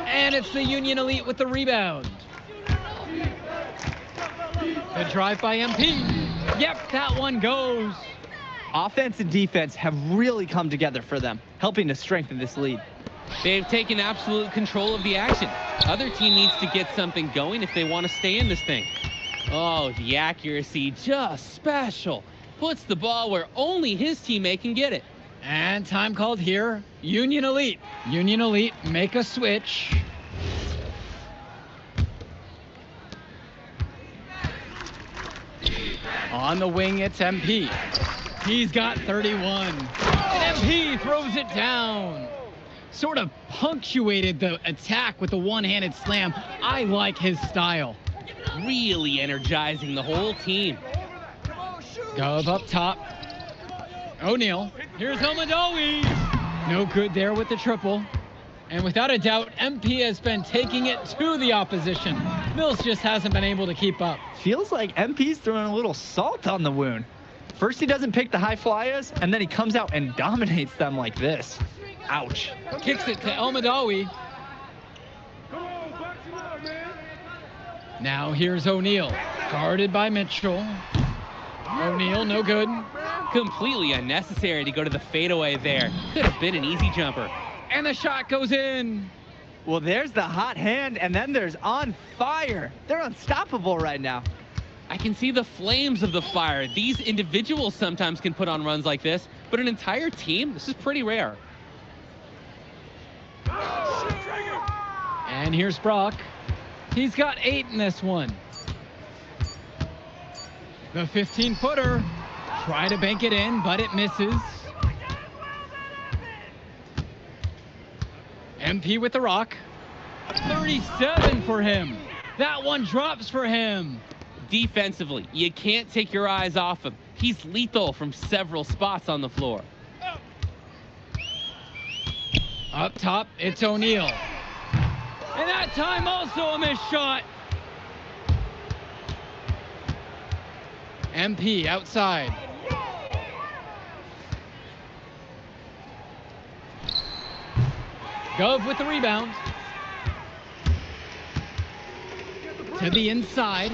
And it's the Union Elite with the rebound. The drive by MP. Yep, that one goes. Offense and defense have really come together for them, helping to strengthen this lead. They've taken absolute control of the action. Other team needs to get something going if they want to stay in this thing. Oh, the accuracy, just special. Puts the ball where only his teammate can get it. And time called here, Union Elite. Union Elite make a switch. On the wing, it's MP. He's got 31. MP throws it down. Sort of punctuated the attack with a one-handed slam. I like his style. Really energizing the whole team. Gov up top. O'Neal. Here's Elmadawi. No good there with the triple. And without a doubt, MP has been taking it to the opposition. Mills just hasn't been able to keep up. Feels like MP's throwing a little salt on the wound. First he doesn't pick the high flyers, and then he comes out and dominates them like this. Ouch. Kicks it to Elmadawi. Now here's O'Neal, guarded by Mitchell. O'Neal, no good. Completely unnecessary to go to the fadeaway there. Could have been an easy jumper. And the shot goes in. Well, there's the hot hand, and then there's on fire. They're unstoppable right now. I can see the flames of the fire. These individuals sometimes can put on runs like this, but an entire team, this is pretty rare. And here's Brock. He's got 8 in this one. The 15-footer. Try to bank it in, but it misses. MP with the rock. 37 for him. That one drops for him. Defensively, you can't take your eyes off him. He's lethal from several spots on the floor. Up top, it's O'Neal. And that time also a missed shot. MP outside. Gov with the rebound. To the inside.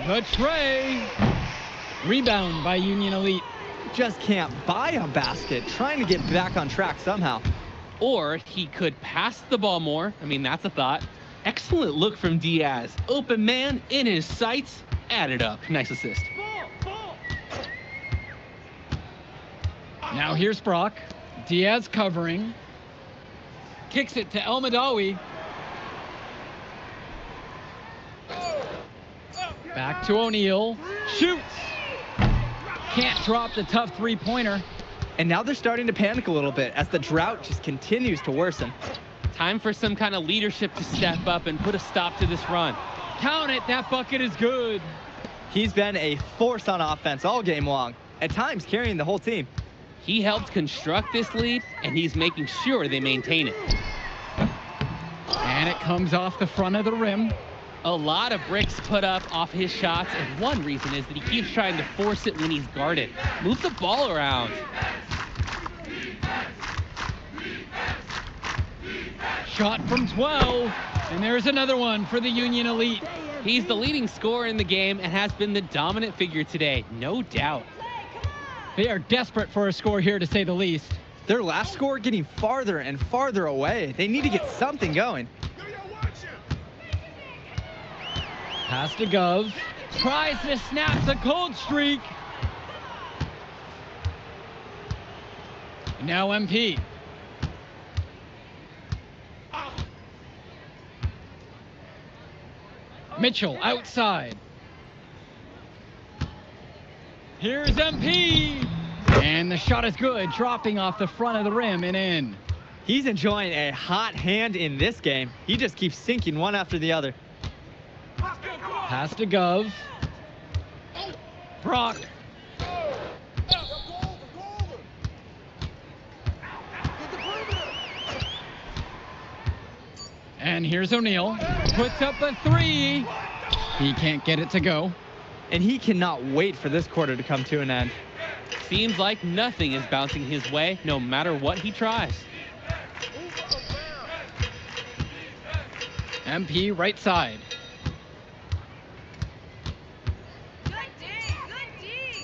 The tray. Rebound by Union Elite. Just can't buy a basket, trying to get back on track somehow. Or he could pass the ball more. I mean, that's a thought. Excellent look from Diaz. Open man in his sights. Added up. Nice assist. Now here's Brock. Diaz covering. Kicks it to El Madawi. Back to O'Neal. Shoots. Can't drop the tough three-pointer. And now they're starting to panic a little bit as the drought just continues to worsen. Time for some kind of leadership to step up and put a stop to this run. Count it, that bucket is good. He's been a force on offense all game long, at times carrying the whole team. He helped construct this lead, and he's making sure they maintain it. And it comes off the front of the rim. A lot of bricks put up off his shots, and one reason is that he keeps trying to force it when he's guarded. Move the ball around. Shot from 12, and there's another one for the Union Elite. He's the leading scorer in the game and has been the dominant figure today, no doubt. They are desperate for a score here, to say the least. Their last score getting farther and farther away. They need to get something going. Pass to Gov. Tries to snap the cold streak. Now MP. Mitchell outside. Here's MP. And the shot is good, dropping off the front of the rim and in. He's enjoying a hot hand in this game. He just keeps sinking one after the other. Pass to Gov. Brock. And here's O'Neal. Puts up a three. He can't get it to go. And he cannot wait for this quarter to come to an end. Seems like nothing is bouncing his way, no matter what he tries. MP right side.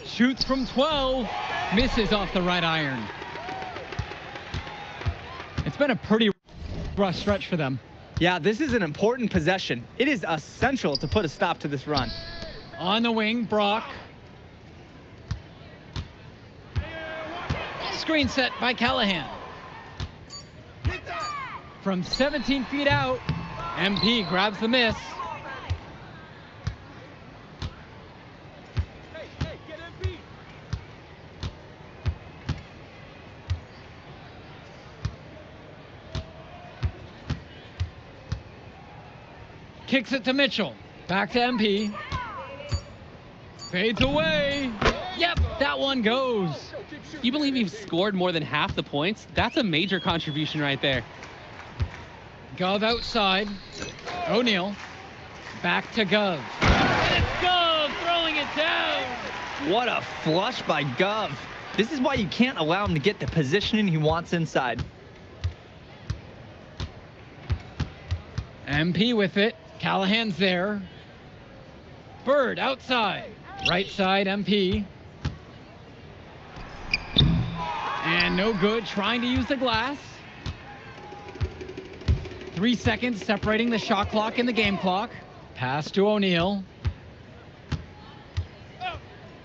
Shoots from 12. Misses off the right iron. It's been a pretty rough stretch for them. Yeah, this is an important possession. It is essential to put a stop to this run. On the wing, Brock. Screen set by Callahan. From 17 feet out, MP grabs the miss. Kicks it to Mitchell. Back to MP. Fades away. Yep, that one goes. You believe he's scored more than half the points? That's a major contribution right there. Gov outside. O'Neal. Back to Gov. And it's Gov throwing it down. What a flush by Gov. This is why you can't allow him to get the positioning he wants inside. MP with it. Callahan's there. Bird outside. Right side, MP. And no good, trying to use the glass. 3 seconds separating the shot clock and the game clock. Pass to O'Neal.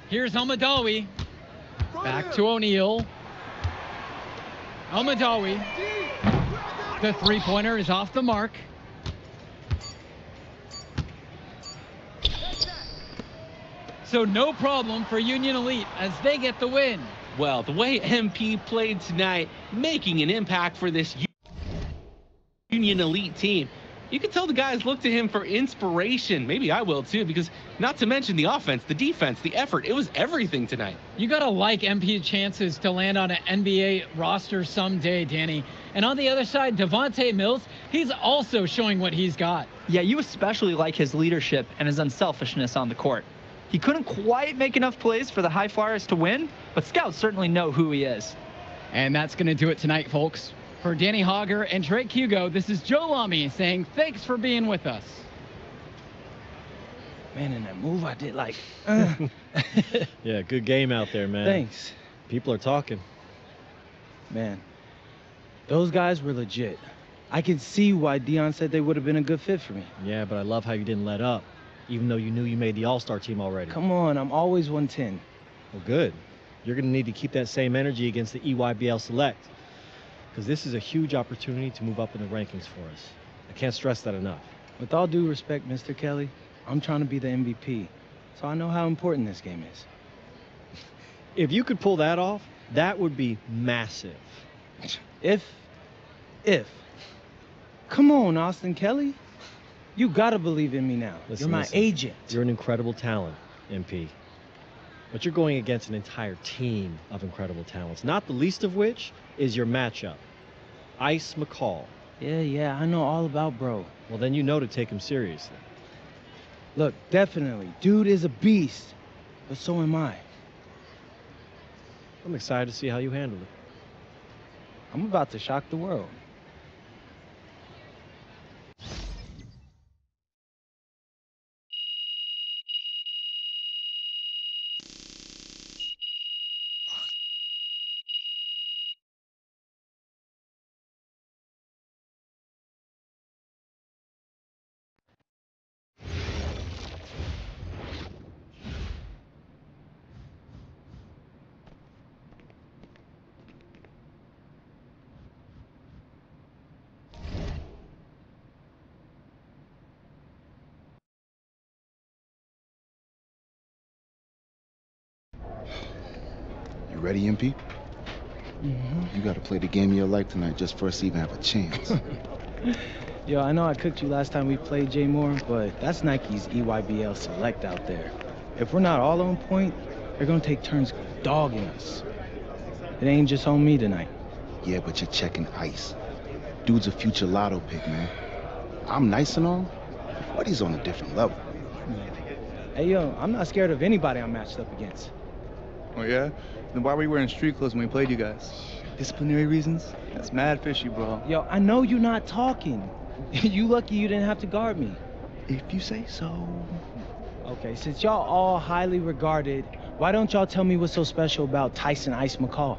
Here's Al-Madawi. Back to O'Neal. Al-Madawi. The three-pointer is off the mark. So no problem for Union Elite as they get the win. Well, the way MP played tonight, making an impact for this Union Elite team, you can tell the guys look to him for inspiration. Maybe I will too, because not to mention the offense, the defense, the effort, it was everything tonight. You gotta like MP's chances to land on an NBA roster someday, Danny. And on the other side, Devontae Mills, he's also showing what he's got. Yeah, you especially like his leadership and his unselfishness on the court. He couldn't quite make enough plays for the High Flyers to win, but scouts certainly know who he is. And that's gonna do it tonight, folks. For Danny Hogger and Drake Hugo, this is Joe Lamy saying thanks for being with us. Man, in that move I did, like, Yeah, good game out there, man. Thanks. People are talking. Man, those guys were legit. I could see why Dion said they would have been a good fit for me. Yeah, but I love how you didn't let up, even though you knew you made the All-Star team already. Come on, I'm always 110. Well, good. You're going to need to keep that same energy against the EYBL Select, because this is a huge opportunity to move up in the rankings for us. I can't stress that enough. With all due respect, Mr. Kelly, I'm trying to be the MVP, so I know how important this game is. If you could pull that off, that would be massive. If. Come on, Austin Kelly. You gotta believe in me now. Listen, You're my agent. You're an incredible talent, MP. But you're going against an entire team of incredible talents, not the least of which is your matchup, Ice McCall. Yeah, I know all about bro. Well, then you know to take him seriously. Look, definitely, dude is a beast, but so am I. I'm excited to see how you handle it. I'm about to shock the world. You ready, MP? Mm-hmm. You gotta play the game of your life tonight just for us to even have a chance. Yo, I know I cooked you last time we played J Moore, but that's Nike's EYBL Select out there. If we're not all on point, they're gonna take turns dogging us. It ain't just on me tonight. Yeah, but you're checking Ice. Dude's a future lotto pick, man. I'm nice and all, but he's on a different level. Hey, yo, I'm not scared of anybody I'm matched up against. Oh, yeah? Then why were you wearing street clothes when we played you guys? Disciplinary reasons? That's mad fishy, bro. Yo, I know you're not talking. You lucky you didn't have to guard me. If you say so. Okay, since y'all all highly regarded, why don't y'all tell me what's so special about Tyson Ice McCall?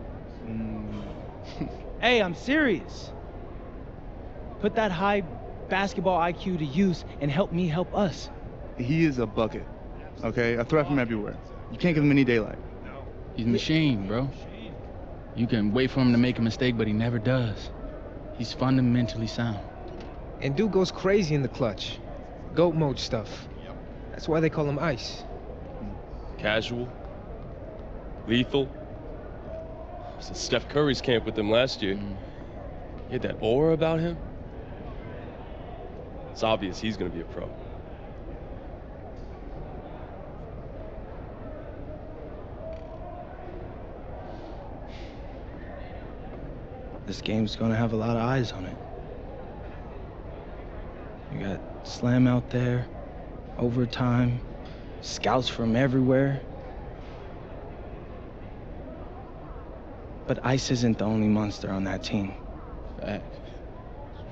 Hey, I'm serious. Put that high basketball IQ to use and help me help us. He is a bucket, okay? A threat from everywhere. You can't give him any daylight. He's a machine, bro. You can wait for him to make a mistake, but he never does. He's fundamentally sound. And dude goes crazy in the clutch. GOAT mode stuff. That's why they call him Ice. Casual. Lethal. I was in Steph Curry's camp with him last year. He had that aura about him. It's obvious he's gonna be a pro. This game's gonna have a lot of eyes on it. You got Slam out there, overtime, scouts from everywhere. But Ice isn't the only monster on that team.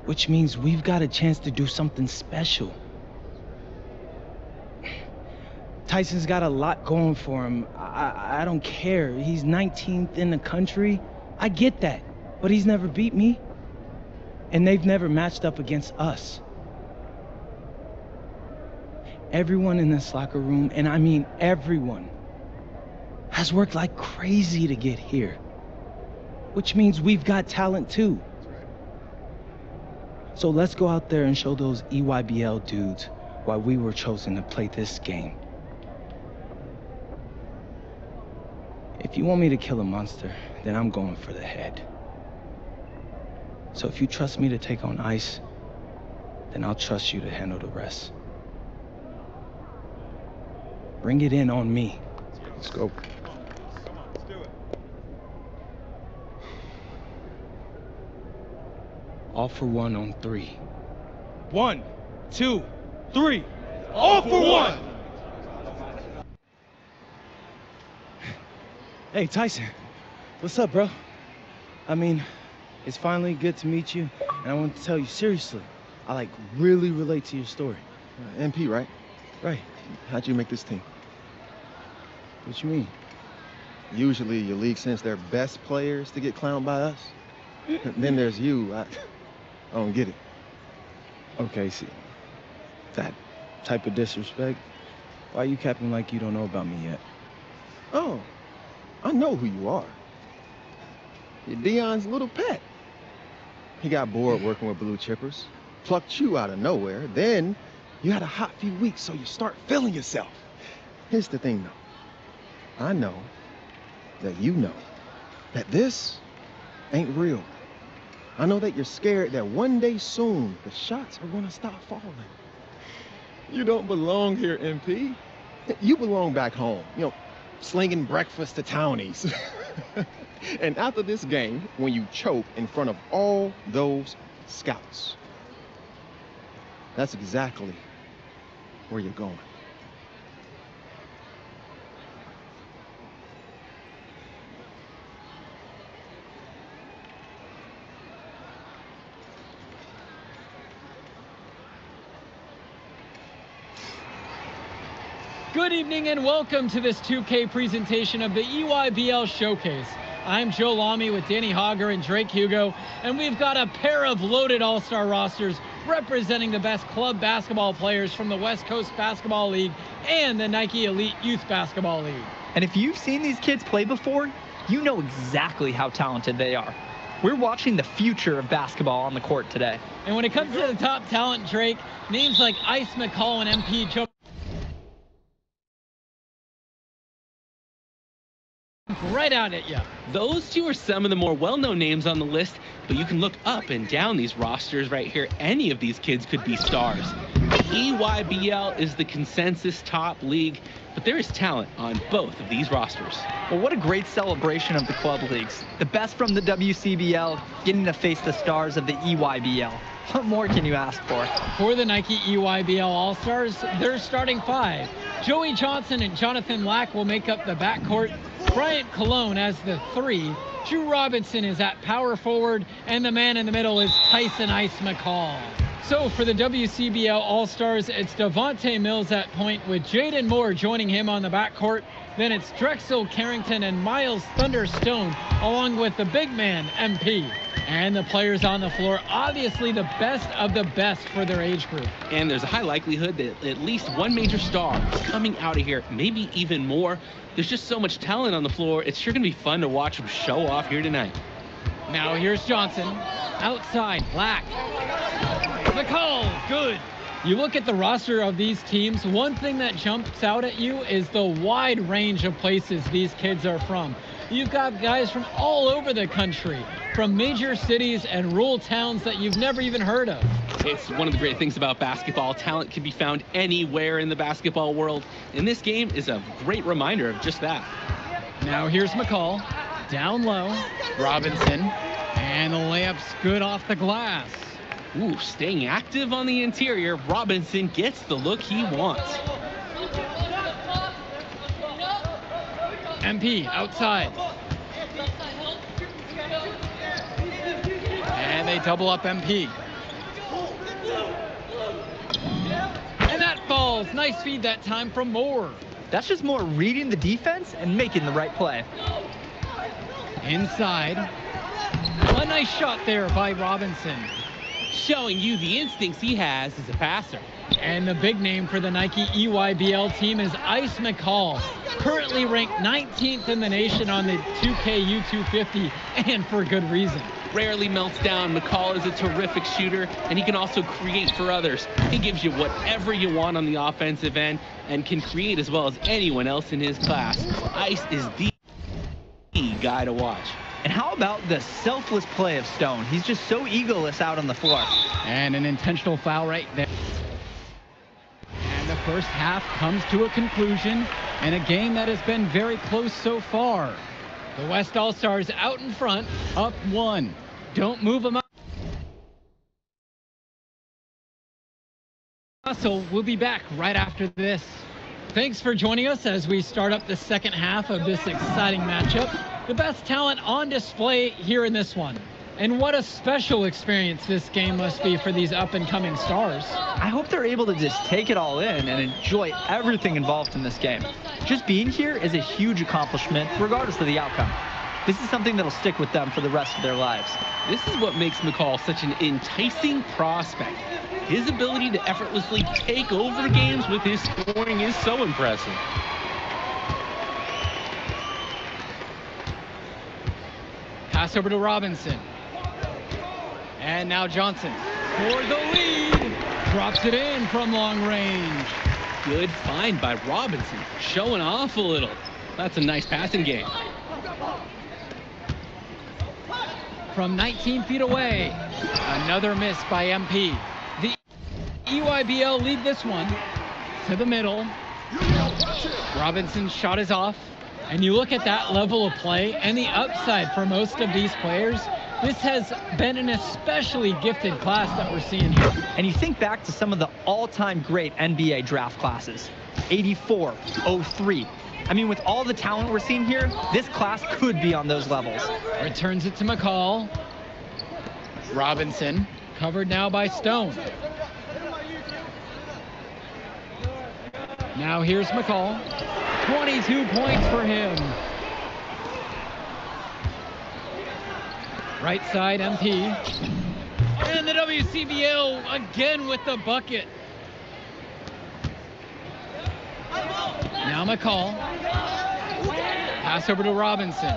Which means we've got a chance to do something special. Tyson's got a lot going for him. I don't care. He's 19th in the country. I get that. But he's never beat me. And they've never matched up against us. Everyone in this locker room, and I mean everyone, has worked like crazy to get here. Which means we've got talent too. So let's go out there and show those EYBL dudes why we were chosen to play this game. If you want me to kill a monster, then I'm going for the head. So if you trust me to take on ice, then I'll trust you to handle the rest. Bring it in on me. Let's go. All for one on 3. 1, 2, 3. All for one! Hey, Tyson. What's up, bro? I mean, it's finally good to meet you, and I want to tell you seriously, I like really relate to your story. MP, right? Right. How'd you make this team? What you mean? Usually your league sends their best players to get clowned by us. Then there's you. I don't get it. Okay, see, that type of disrespect, why you capping like you don't know about me yet? Oh, I know who you are. You're Dion's little pet. He got bored working with blue chippers, plucked you out of nowhere, then you had a hot few weeks, so you start feeling yourself. Here's the thing, though. I know that you know that this ain't real. I know that you're scared that one day soon the shots are gonna stop falling. You don't belong here, MP. You belong back home, slinging breakfast to townies. And after this game, when you choke in front of all those scouts, that's exactly where you're going. Good evening and welcome to this 2K presentation of the EYBL Showcase. I'm Joe Lamy with Danny Hogger and Drake Hugo, and we've got a pair of loaded all-star rosters representing the best club basketball players from the West Coast Basketball League and the Nike Elite Youth Basketball League. And if you've seen these kids play before, you know exactly how talented they are. We're watching the future of basketball on the court today. And when it comes to the top talent, Drake, names like Ice McCall and MP jump right out at you. Those two are some of the more well-known names on the list, but you can look up and down these rosters right here. Any of these kids could be stars. The EYBL is the consensus top league, but there is talent on both of these rosters. Well, what a great celebration of the club leagues. The best from the WCBL getting to face the stars of the EYBL. What more can you ask for? For the Nike EYBL All-Stars, their starting 5. Joey Johnson and Jonathan Lack will make up the backcourt. Bryant Cologne as the 3. Drew Robinson is at power forward, and the man in the middle is Tyson Ice McCall. So for the WCBL All-Stars, it's Devontae Mills at point with Jaden Moore joining him on the backcourt. Then it's Drexel Carrington and Miles Thunderstone along with the big man, MP. And the players on the floor, obviously the best of the best for their age group. And there's a high likelihood that at least one major star is coming out of here, maybe even more. There's just so much talent on the floor. It's sure gonna be fun to watch them show off here tonight. Now here's Johnson. Outside, Black. McCall, good. You look at the roster of these teams, one thing that jumps out at you is the wide range of places these kids are from. You've got guys from all over the country, from major cities and rural towns that you've never even heard of. It's one of the great things about basketball. Talent can be found anywhere in the basketball world, and this game is a great reminder of just that. Now here's McCall, down low, Robinson, and the layup's good off the glass. Ooh, staying active on the interior, Robinson gets the look he wants. MP outside. And they double up MP. And that falls. Nice feed that time from Moore. That's just Moore reading the defense and making the right play. Inside. A nice shot there by Robinson. Showing you the instincts he has as a passer. And the big name for the Nike EYBL team is Ice McCall, currently ranked 19th in the nation on the 2K U250, and for good reason. Rarely melts down. McCall is a terrific shooter, and he can also create for others. He gives you whatever you want on the offensive end and can create as well as anyone else in his class. Ice is the guy to watch. And how about the selfless play of Stone? He's just so egoless out on the floor. And an intentional foul right there. And the first half comes to a conclusion in a game that has been very close so far. The West All-Stars out in front, up 1. Don't move them up. So we'll be back right after this. Thanks for joining us as we start up the second half of this exciting matchup. The best talent on display here in this one. And what a special experience this game must be for these up-and-coming stars. I hope they're able to just take it all in and enjoy everything involved in this game. Just being here is a huge accomplishment, regardless of the outcome. This is something that'll stick with them for the rest of their lives. This is what makes McCall such an enticing prospect. His ability to effortlessly take over games with his scoring is so impressive. Pass over to Robinson. And now Johnson for the lead. Drops it in from long range. Good find by Robinson. Showing off a little. That's a nice passing game. From 19 feet away. Another miss by MP. The EYBL lead this one to the middle. Robinson's shot is off. And you look at that level of play and the upside for most of these players. This has been an especially gifted class that we're seeing here. And you think back to some of the all-time great NBA draft classes. 84, 03. I mean, with all the talent we're seeing here, this class could be on those levels. Returns it to McCall. Robinson, covered now by Stone. Now here's McCall. 22 points for him. Right side, MP. And the WCBL again with the bucket. Now McCall. Pass over to Robinson.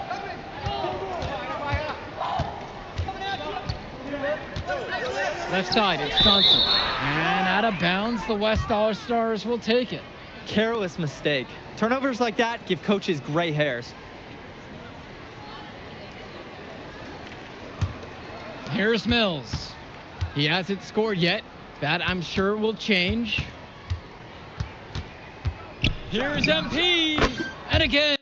Left side, it's Johnson. And out of bounds, the West All-Stars will take it. Careless mistake. Turnovers like that give coaches gray hairs. Here's Mills. He hasn't scored yet. That, I'm sure, will change. Here's MP. And again.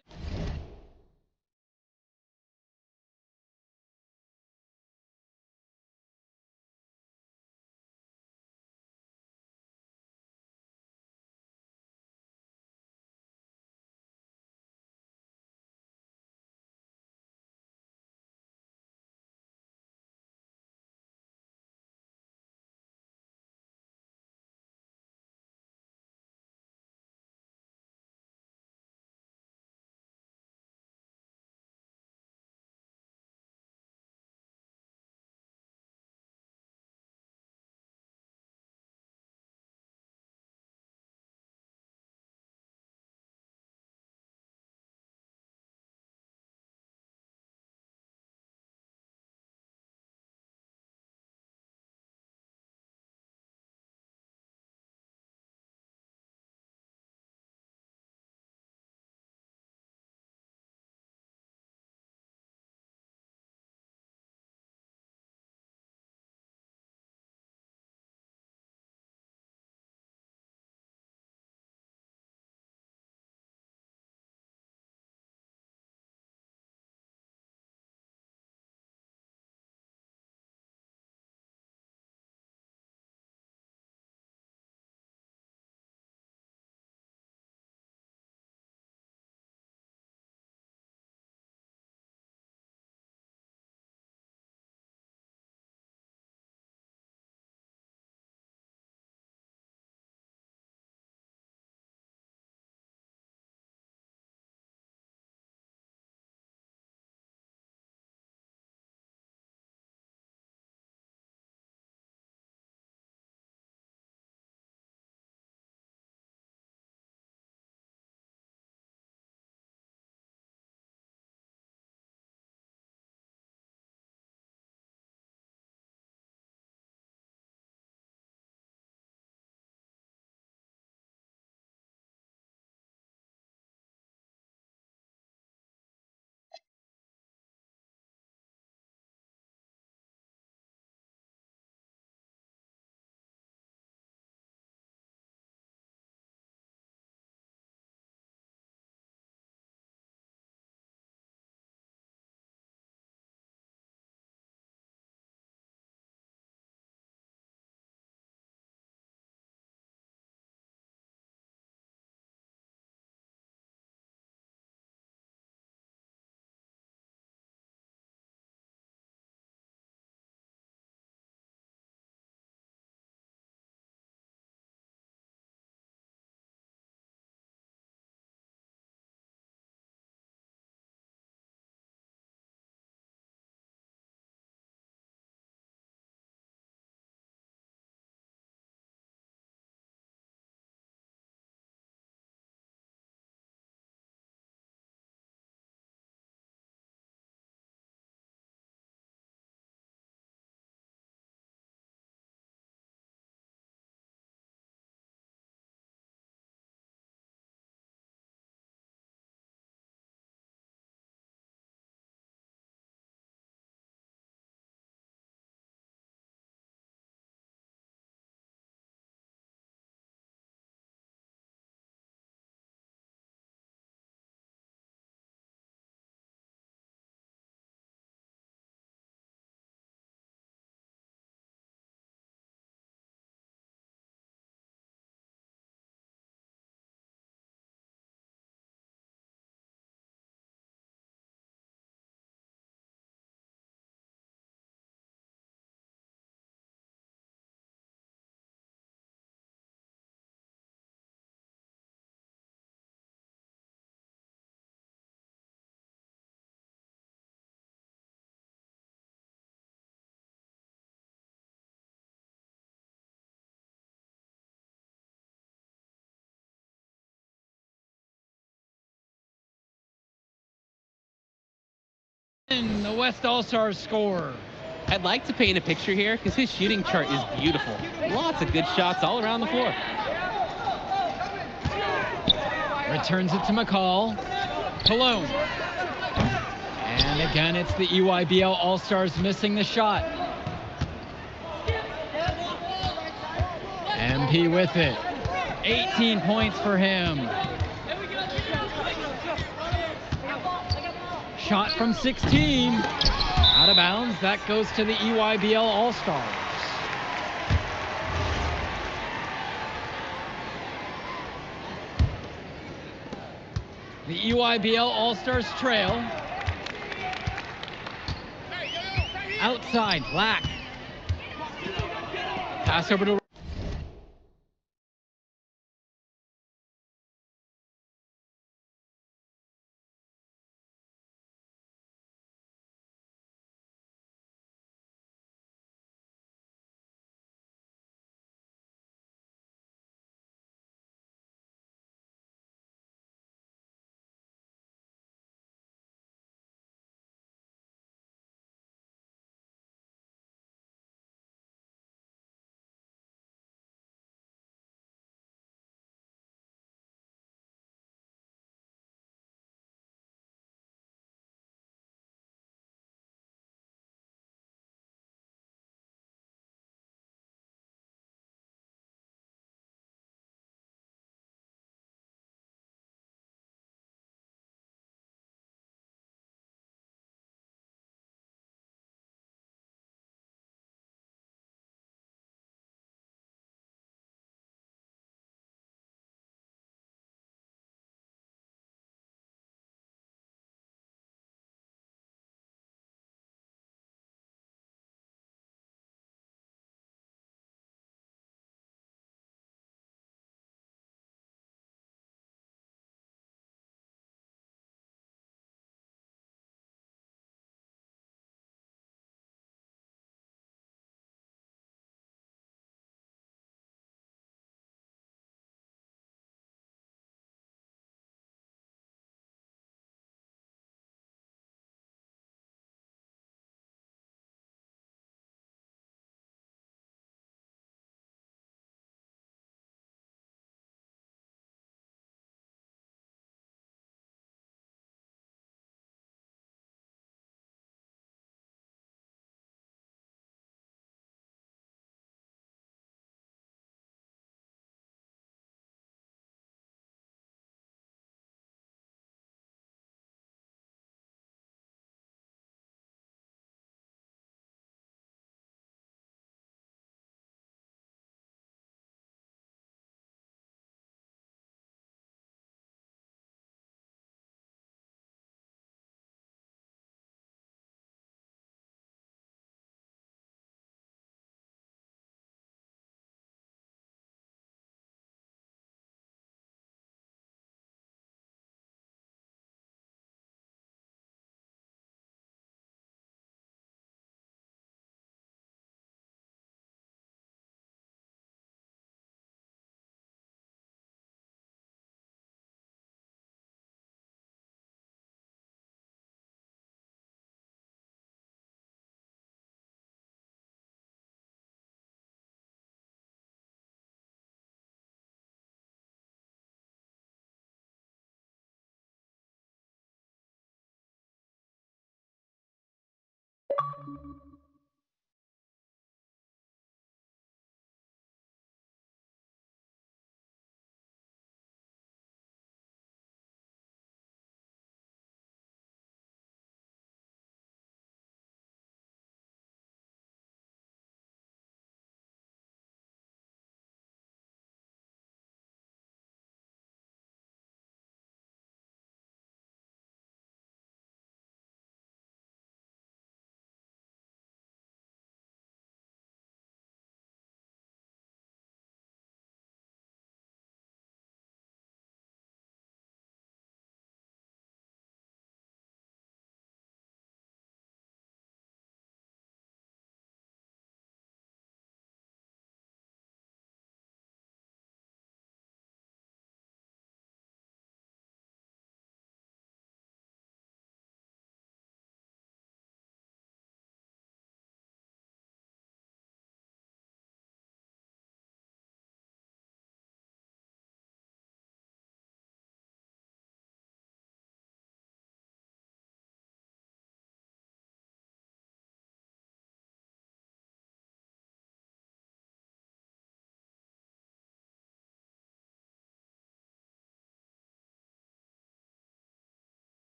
And the West All-Stars score. I'd like to paint a picture here because his shooting chart is beautiful. Lots of good shots all around the floor. Returns it to McCall. Cologne. And again, it's the EYBL All-Stars missing the shot. MP with it. 18 points for him. Shot from 16. Out of bounds. That goes to the EYBL All-Stars. The EYBL All-Stars trail. Outside, Black. Pass over to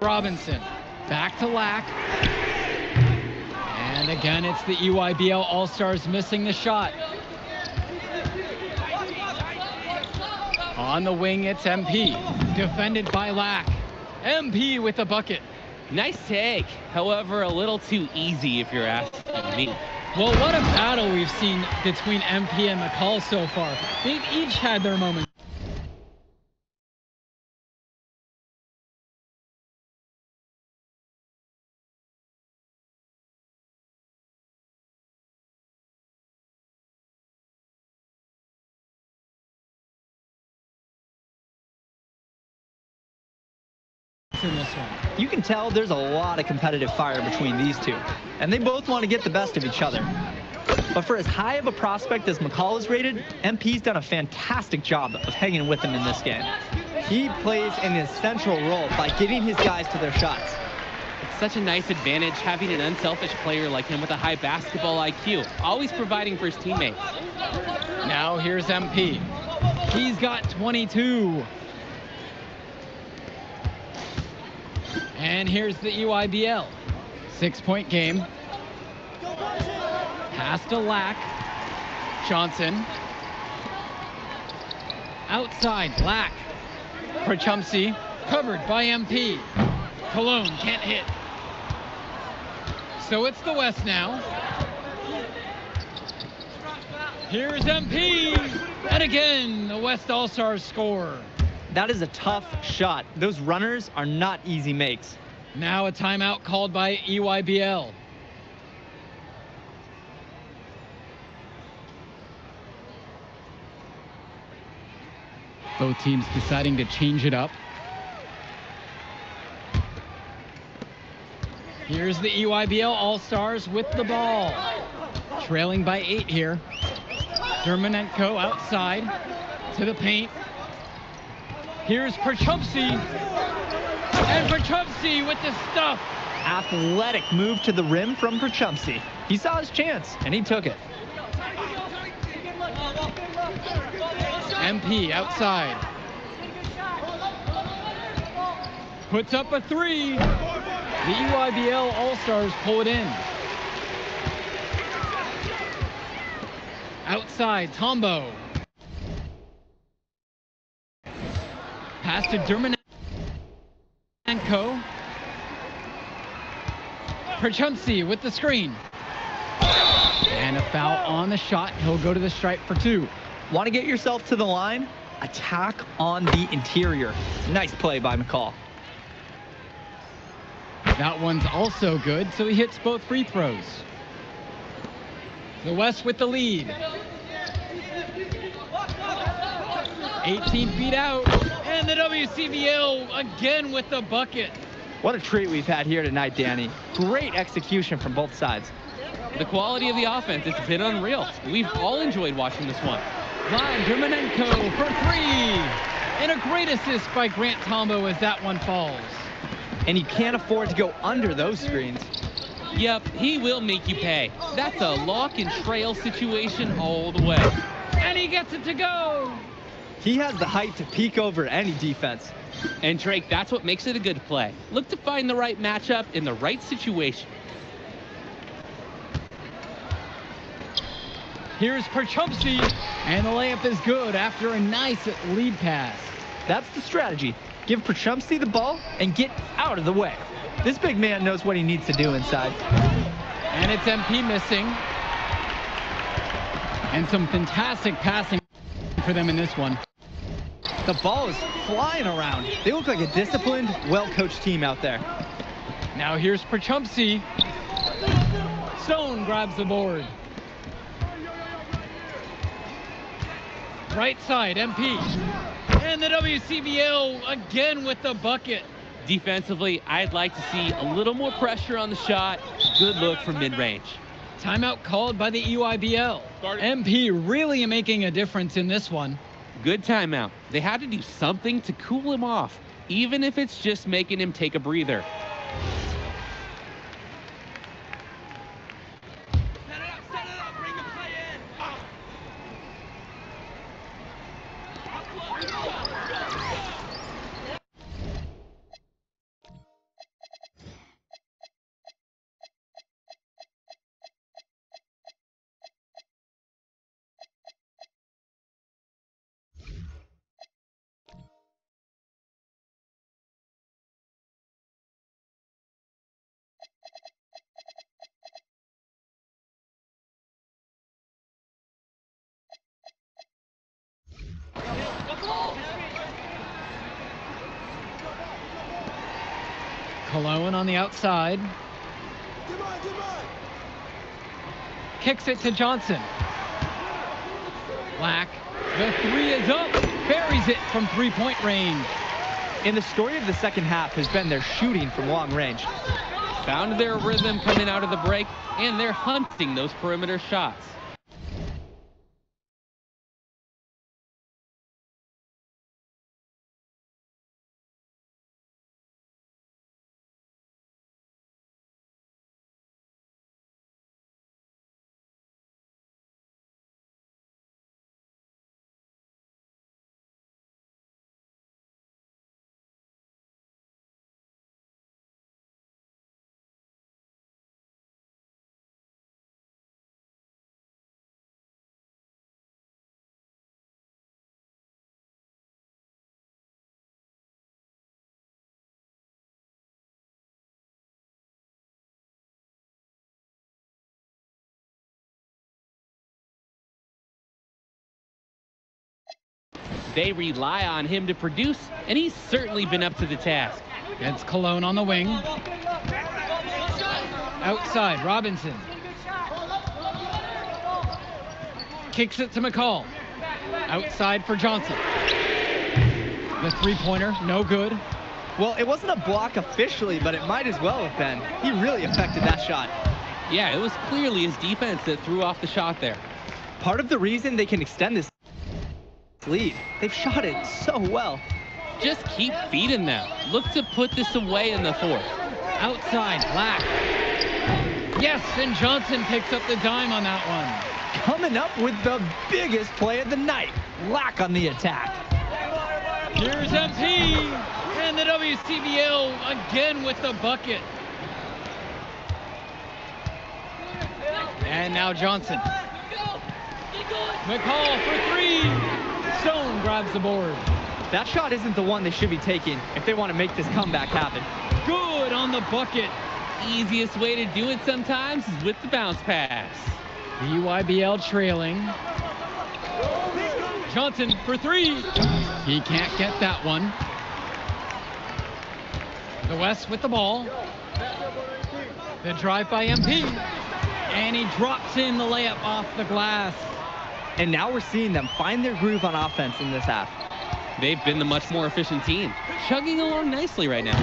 Robinson. Back to Lack. And again, it's the EYBL All-Stars missing the shot. On the wing, it's MP. Defended by Lack. MP with the bucket. Nice take. However, a little too easy if you're asking me. Well, what a battle we've seen between MP and McCall so far. They've each had their moments. In this one. You can tell there's a lot of competitive fire between these two, and they both want to get the best of each other. But for as high of a prospect as McCall is rated, MP's done a fantastic job of hanging with him in this game. He plays an essential role by getting his guys to their shots. It's such a nice advantage having an unselfish player like him with a high basketball IQ, always providing for his teammates. Now here's MP. He's got 22. And here's the EYBL. 6-point game. Pass to Lack. Johnson. Outside, Lack. Prachumsey, covered by MP. Cologne can't hit. So it's the West now. Here's MP. And again, the West All-Stars score. That is a tough shot. Those runners are not easy makes. Now a timeout called by EYBL. Both teams deciding to change it up. Here's the EYBL All-Stars with the ball. Trailing by 8 here. Dermanenko outside to the paint. Here's Prachumsey, and Prachumsey with the stuff. Athletic move to the rim from Prachumsey. He saw his chance, and he took it. MP outside. Puts up a 3. The EYBL All-Stars pull it in. Outside, Tombo. Pass to Dermanenko. Prachumsey with the screen. And a foul on the shot. He'll go to the stripe for 2. Want to get yourself to the line? Attack on the interior. Nice play by McCall. That one's also good, so he hits both free throws. The West with the lead. 18 feet out, and the WCBL again with the bucket. What a treat we've had here tonight, Danny. Great execution from both sides. The quality of the offense, it's been unreal. We've all enjoyed watching this one. Vlad Dermanenko for 3. And a great assist by Grant Tombo as that one falls. And you can't afford to go under those screens. Yep, he will make you pay. That's a lock and trail situation all the way. And he gets it to go. He has the height to peek over any defense. And Drake, that's what makes it a good play. Look to find the right matchup in the right situation. Here's Prachumsey, and the layup is good after a nice lead pass. That's the strategy. Give Prachumsey the ball and get out of the way. This big man knows what he needs to do inside. And it's MP missing. And some fantastic passing for them in this one. The ball is flying around. They look like a disciplined, well-coached team out there. Now here's Prachumsey. Stone grabs the board. Right side, MP. And the WCBL again with the bucket. Defensively, I'd like to see a little more pressure on the shot. Good look from mid-range. Timeout called by the EYBL. MP really making a difference in this one. Good timeout. They had to do something to cool him off, even if it's just making him take a breather. Cologne on the outside. Kicks it to Johnson. Black. The three is up. Buries it from three-point range. And the story of the second half has been their shooting from long range. Found their rhythm coming out of the break, and they're hunting those perimeter shots. They rely on him to produce, and he's certainly been up to the task. It's Cologne on the wing. Outside, Robinson. Kicks it to McCall. Outside for Johnson. The three-pointer, no good. Well, it wasn't a block officially, but it might as well have been. He really affected that shot. Yeah, it was clearly his defense that threw off the shot there. Part of the reason they can extend this lead, they've shot it so well. Just keep feeding them. Look to put this away in the fourth. Outside, Black. Yes, and Johnson picks up the dime on that one. Coming up with the biggest play of the night. Black on the attack. Here's MP, and the WCBL again with the bucket. And now Johnson. McCall for three. Stone grabs the board. That shot isn't the one they should be taking if they want to make this comeback happen. Good on the bucket. Easiest way to do it sometimes is with the bounce pass. The UIBL trailing. Johnson for three. He can't get that one. The West with the ball. The drive by MP. And he drops in the layup off the glass. And now we're seeing them find their groove on offense in this half. They've been the much more efficient team, chugging along nicely right now.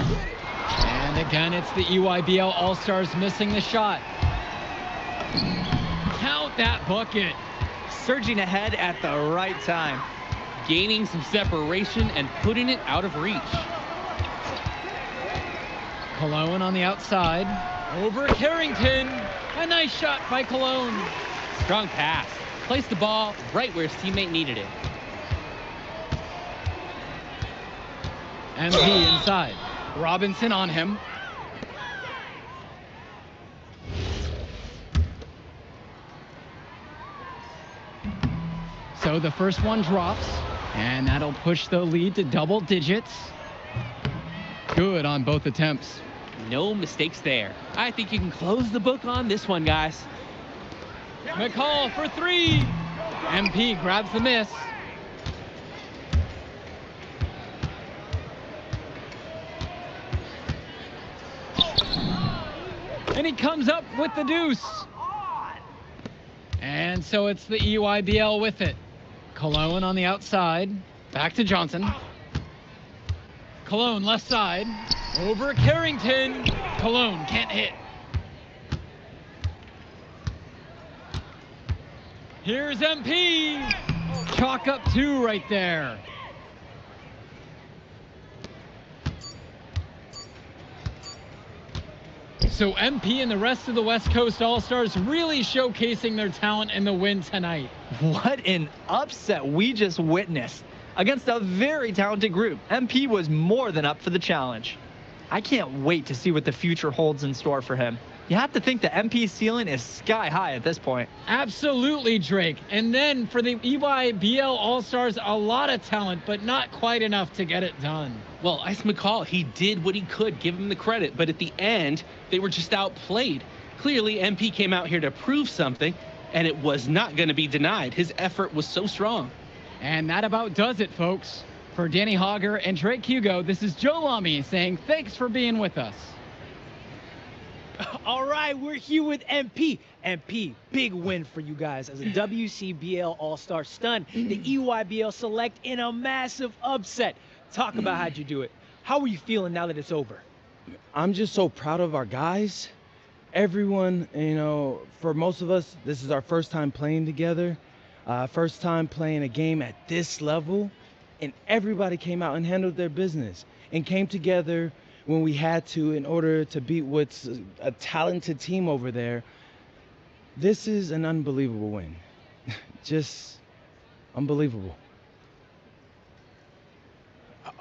And again, it's the EYBL All-Stars missing the shot. Count that bucket. Surging ahead at the right time. Gaining some separation and putting it out of reach. Cologne on the outside. Over Carrington. A nice shot by Cologne. Strong pass. Placed the ball right where his teammate needed it. And he inside. Robinson on him. So the first one drops, and that'll push the lead to double digits. Good on both attempts. No mistakes there. I think you can close the book on this one, guys. McCall for three. MP grabs the miss. And he comes up with the deuce. And so it's the EYBL with it. Cologne on the outside. Back to Johnson. Cologne left side. Over Carrington. Cologne can't hit. Here's MP. Chalk up two right there. So MP and the rest of the West Coast All-Stars really showcasing their talent in the win tonight. What an upset we just witnessed. Against a very talented group, MP was more than up for the challenge. I can't wait to see what the future holds in store for him. You have to think the MP's ceiling is sky high at this point. Absolutely, Drake. And then for the EYBL All-Stars, a lot of talent, but not quite enough to get it done. Well, Ice McCall, he did what he could, give him the credit, but at the end, they were just outplayed. Clearly, MP came out here to prove something, and it was not going to be denied. His effort was so strong. And that about does it, folks. For Danny Hogger and Drake Hugo, this is Joe Lamy saying thanks for being with us. All right, we're here with MP. MP, big win for you guys as a WCBL All-Star stun. The EYBL Select in a massive upset. Talk about how'd you do it. How are you feeling now that it's over? I'm just so proud of our guys. Everyone, you know, for most of us, this is our first time playing together. First time playing a game at this level. And everybody came out and handled their business and came together when we had to in order to beat what's a talented team over there. This is an unbelievable win. Just unbelievable.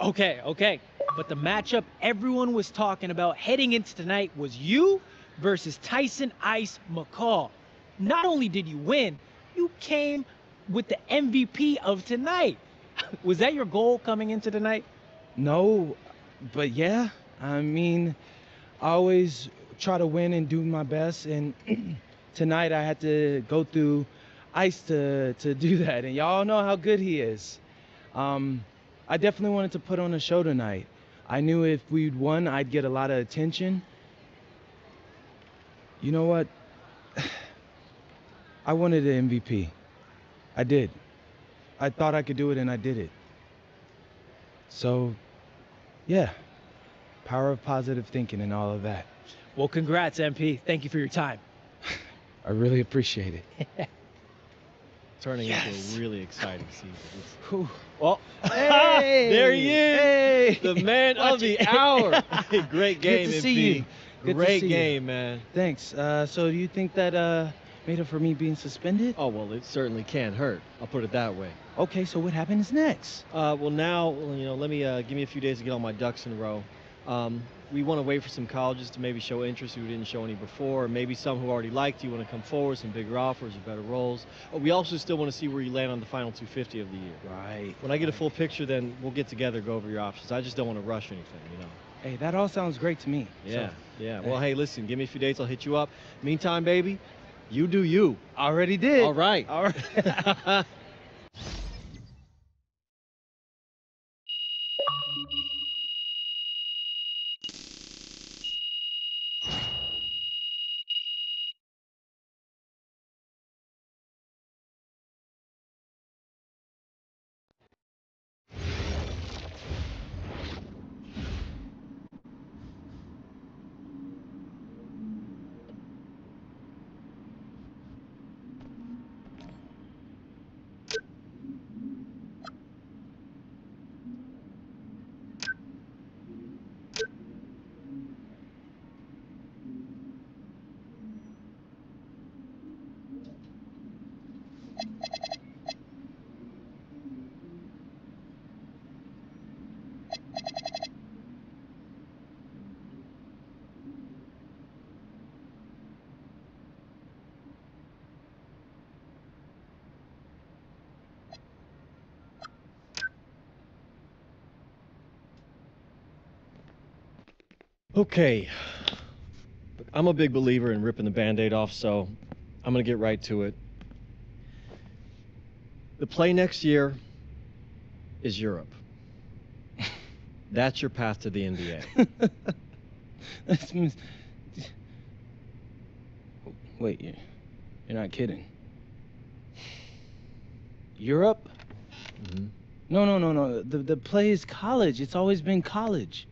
Okay. But the matchup everyone was talking about heading into tonight was you versus Tyson Ice McCall. Not only did you win, you came with the MVP of tonight. Was that your goal coming into tonight? No, but yeah. I mean, I always try to win and do my best, and tonight I had to go through Ice to do that, and y'all know how good he is. I definitely wanted to put on a show tonight. I knew if we'd won, I'd get a lot of attention. You know what? I wanted an MVP. I did. I thought I could do it, and I did it. So, yeah. Power of positive thinking and all of that. Well, congrats, MP. Thank you for your time. I really appreciate it. Turning into a really exciting season. Well, hey, there he is. Hey, the man of the hour. Great game, Good to MP. see you. Good Great to see game, you. man. Thanks. So do you think that made up for me being suspended? Oh, well, it certainly can't hurt. I'll put it that way. Okay, so what happens next? Well, now, you know, let me give me a few days to get all my ducks in a row. We want to wait for some colleges to maybe show interest who didn't show any before, or maybe some who already liked you want to come forward, some bigger offers or better roles. We also still want to see where you land on the final 250 of the year. Right. When I get a full picture, then we'll get together, go over your options. I just don't want to rush anything, you know. Hey, that all sounds great to me. Yeah, So, yeah. Well, hey, listen, give me a few days, I'll hit you up. Meantime, baby, you do you. Already did. All right. All right. Okay. Look, I'm a big believer in ripping the Band-Aid off, so I'm going to get right to it. The play next year is Europe. That's your path to the NBA. Wait, you're not kidding. Europe? Mm-hmm. No. The play is college. It's always been college.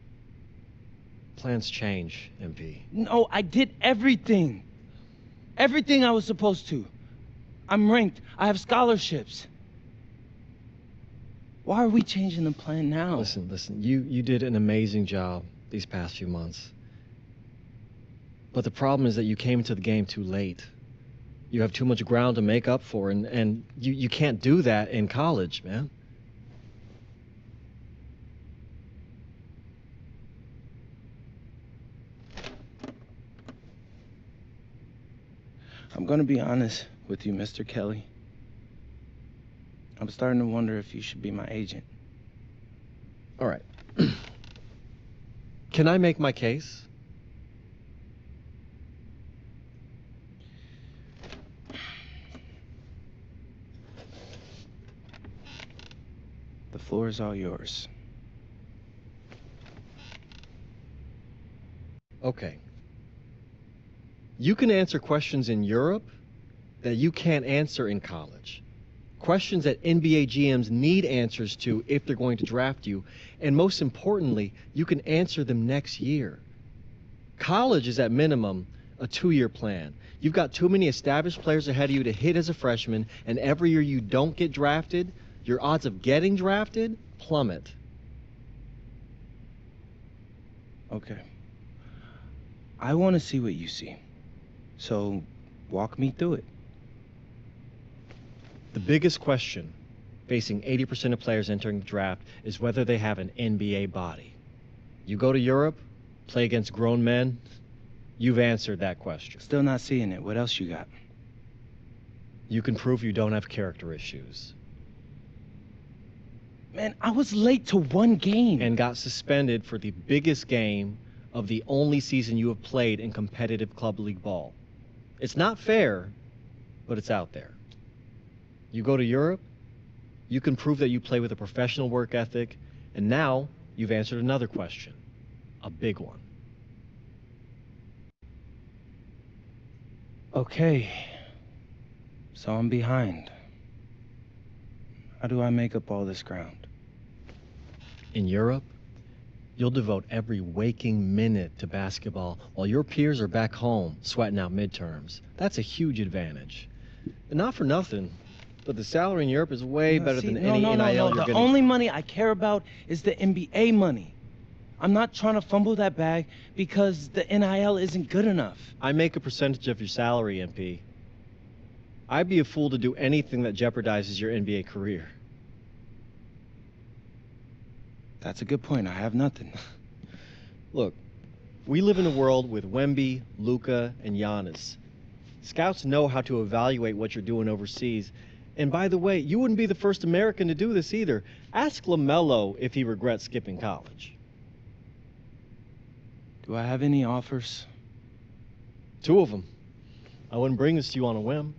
Plans change, MP. No, I did everything. Everything I was supposed to. I'm ranked. I have scholarships. Why are we changing the plan now? Listen, you did an amazing job these past few months. But the problem is that you came into the game too late. You have too much ground to make up for, and you can't do that in college, man. I'm gonna be honest with you, Mr. Kelly. I'm starting to wonder if you should be my agent. All right. Can I make my case? The floor is all yours. Okay. You can answer questions in Europe that you can't answer in college. Questions that NBA GMs need answers to if they're going to draft you. And most importantly, you can answer them next year. College is at minimum a 2-year plan. You've got too many established players ahead of you to hit as a freshman, and every year you don't get drafted, your odds of getting drafted plummet. Okay. I want to see what you see. So walk me through it. The biggest question facing 80% of players entering the draft is whether they have an NBA body. You go to Europe, play against grown men, you've answered that question. Still not seeing it. What else you got? You can prove you don't have character issues. Man, I was late to one game. And got suspended for the biggest game of the only season you have played in competitive club league ball. It's not fair, but it's out there. You go to Europe, you can prove that you play with a professional work ethic, and now you've answered another question, a big one. Okay, so I'm behind. How do I make up all this ground? In Europe, you'll devote every waking minute to basketball while your peers are back home sweating out midterms. That's a huge advantage. And not for nothing, but the salary in Europe is way better than any NIL you're The getting. only money I care about is the NBA money. I'm not trying to fumble that bag because the NIL isn't good enough. I make a percentage of your salary, MP. I'd be a fool to do anything that jeopardizes your NBA career. That's a good point. I have nothing. Look, we live in a world with Wemby, Luka, and Giannis. Scouts know how to evaluate what you're doing overseas. And by the way, you wouldn't be the first American to do this either. Ask LaMelo if he regrets skipping college. Do I have any offers? 2 of them. I wouldn't bring this to you on a whim.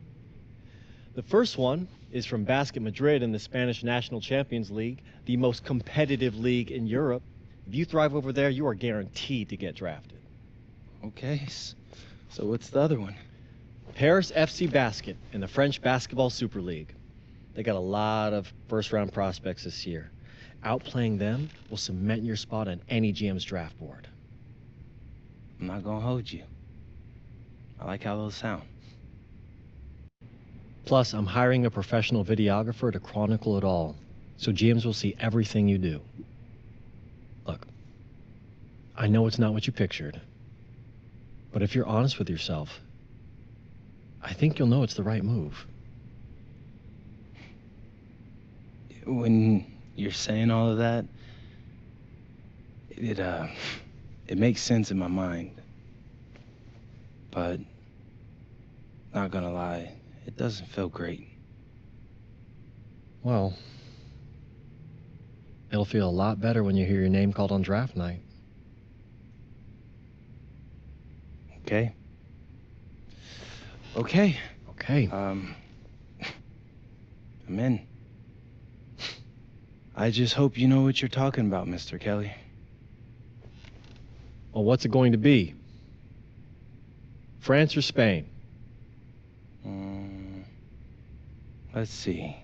The first one is from Basket Madrid in the Spanish National Champions League, the most competitive league in Europe. If you thrive over there, you are guaranteed to get drafted. Okay, so what's the other one? Paris FC Basket in the French Basketball Super League. They got a lot of first-round prospects this year. Outplaying them will cement your spot on any GM's draft board. I'm not gonna hold you. I like how those sound. Plus, I'm hiring a professional videographer to chronicle it all, so GMs will see everything you do. Look, I know it's not what you pictured, but if you're honest with yourself, I think you'll know it's the right move. When you're saying all of that, it makes sense in my mind. But, not gonna lie, it doesn't feel great. Well, it'll feel a lot better when you hear your name called on draft night. Okay. Okay. Okay. I'm in. I just hope you know what you're talking about, Mr. Kelly. Well, what's it going to be? France or Spain? Let's see.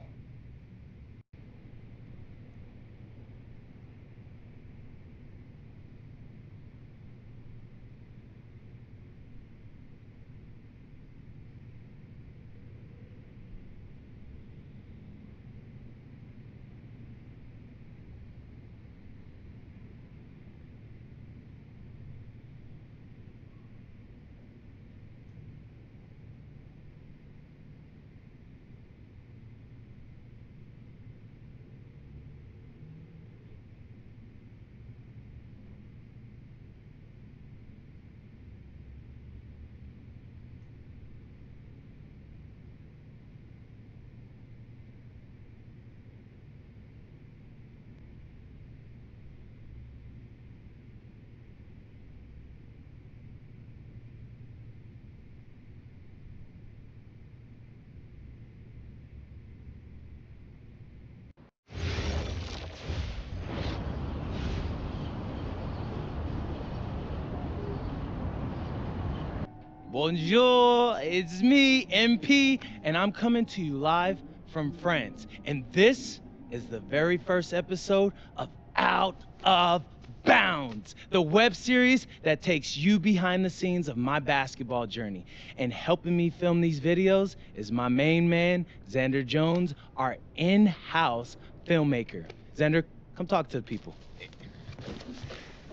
Bonjour, it's me, MP, and I'm coming to you live from France. And this is the very first episode of Out of Bounds, the web series that takes you behind the scenes of my basketball journey. And helping me film these videos is my main man, Xander Jones, our in-house filmmaker. Xander, come talk to the people.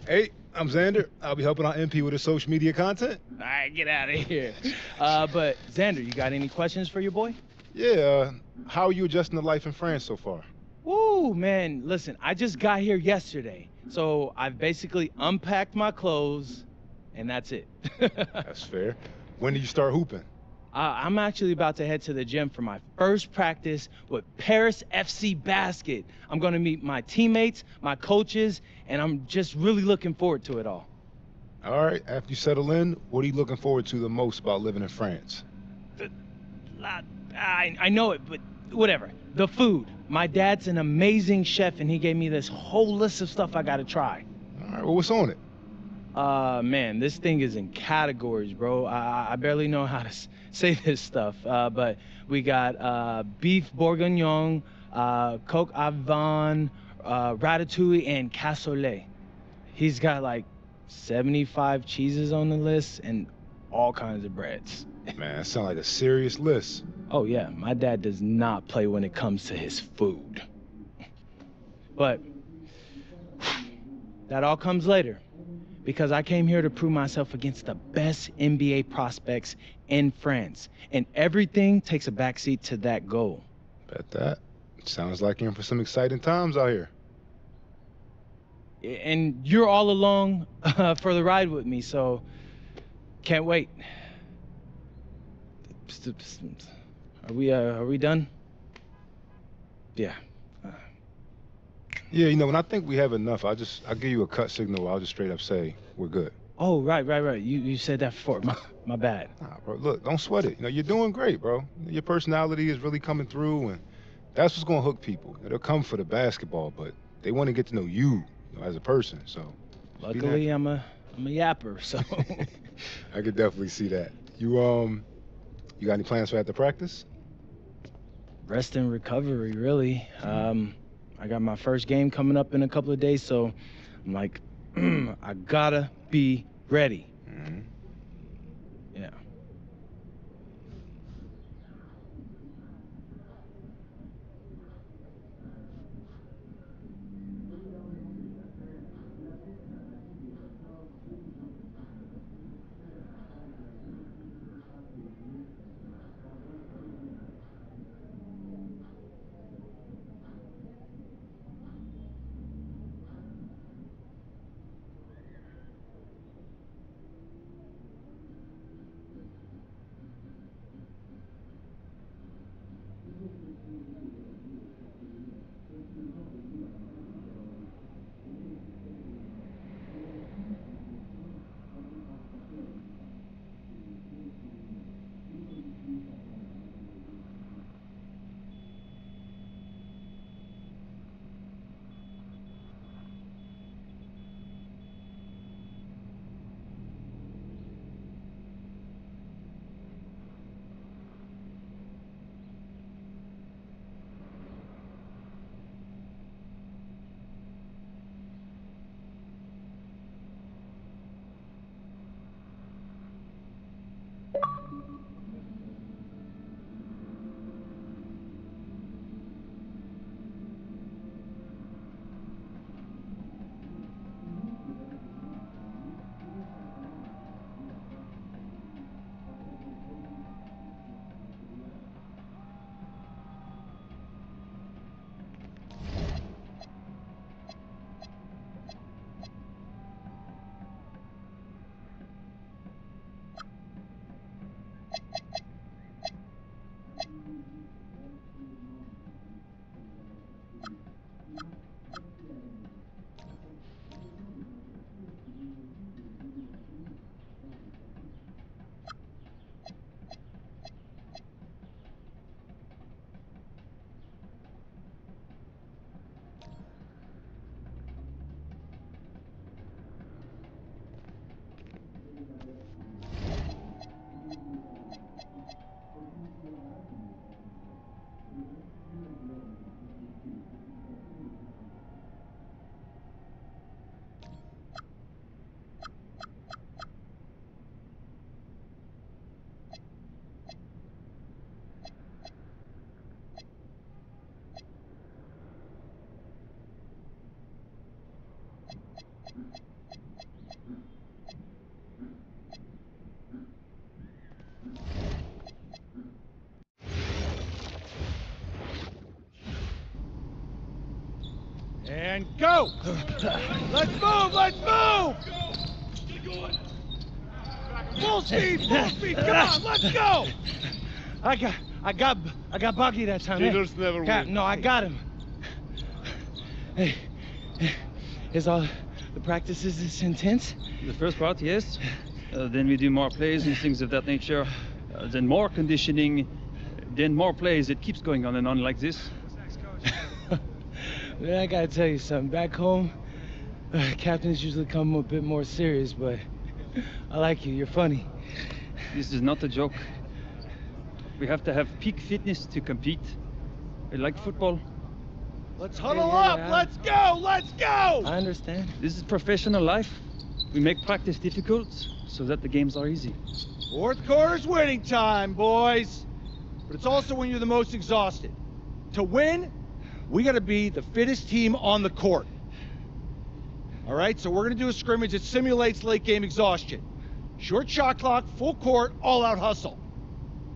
Hey, I'm Xander. I'll be helping out MP with his social media content. All right, get out of here. But Xander, you got any questions for your boy? Yeah, how are you adjusting to life in France so far? Woo, man, listen, I just got here yesterday. So I've basically unpacked my clothes, and that's it. That's fair. When did you start hooping? I'm actually about to head to the gym for my first practice with Paris FC Basket. I'm gonna meet my teammates, my coaches, and I'm just really looking forward to it all. All right, after you settle in, what are you looking forward to the most about living in France? I know it, but whatever. The food. My dad's an amazing chef, and he gave me this whole list of stuff I gotta try. All right, well, what's on it? Man, this thing is in categories, bro. I barely know how to say this stuff, but we got beef bourguignon, coq au vin, ratatouille, and cassoulet. He's got like 75 cheeses on the list and all kinds of breads. Man, that sounds like a serious list. Oh yeah, my dad does not play when it comes to his food. But that all comes later, because I came here to prove myself against the best NBA prospects in France, and everything takes a backseat to that goal. Bet that. Sounds like you're in for some exciting times out here. And you're all along for the ride with me, so can't wait. Are we done? Yeah. Yeah, you know, when I think we have enough, I'll give you a cut signal. I'll just straight up say we're good. Oh, right. You said that before. My bad. Nah, bro, look, don't sweat it. You know, you're doing great, bro. Your personality is really coming through, and that's what's gonna hook people. They'll come for the basketball, but they want to get to know you, as a person. So, luckily, I'm a yapper, so. I could definitely see that. You got any plans for after practice? Rest and recovery, really. I got my first game coming up in a couple of days, so I'm like, I gotta be ready. Mm-hmm. Yeah. and go! Let's move, let's move! Full speed, come on, let's go! I got Buggy that time. Cheaters never win. No, I got him. Hey, is all the practices this intense? The first part, yes. Then we do more plays and things of that nature. Then more conditioning. Then more plays. It keeps going on and on like this. Man, I gotta tell you something. Back home, captains usually come a bit more serious, but I like you. You're funny. This is not a joke. We have to have peak fitness to compete. Like football. Let's huddle up, let's go, let's go! I understand. This is professional life. We make practice difficult so that the games are easy. Fourth quarter's winning time, boys. But it's also when you're the most exhausted. To win, we gotta be the fittest team on the court. All right, so we're gonna do a scrimmage that simulates late game exhaustion. Short shot clock, full court, all out hustle.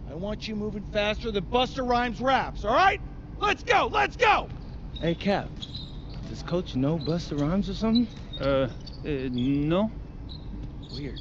I want you moving faster than Busta Rhymes raps, all right? Let's go, let's go! Hey, Cap, does Coach know Busta Rhymes or something? No. Weird.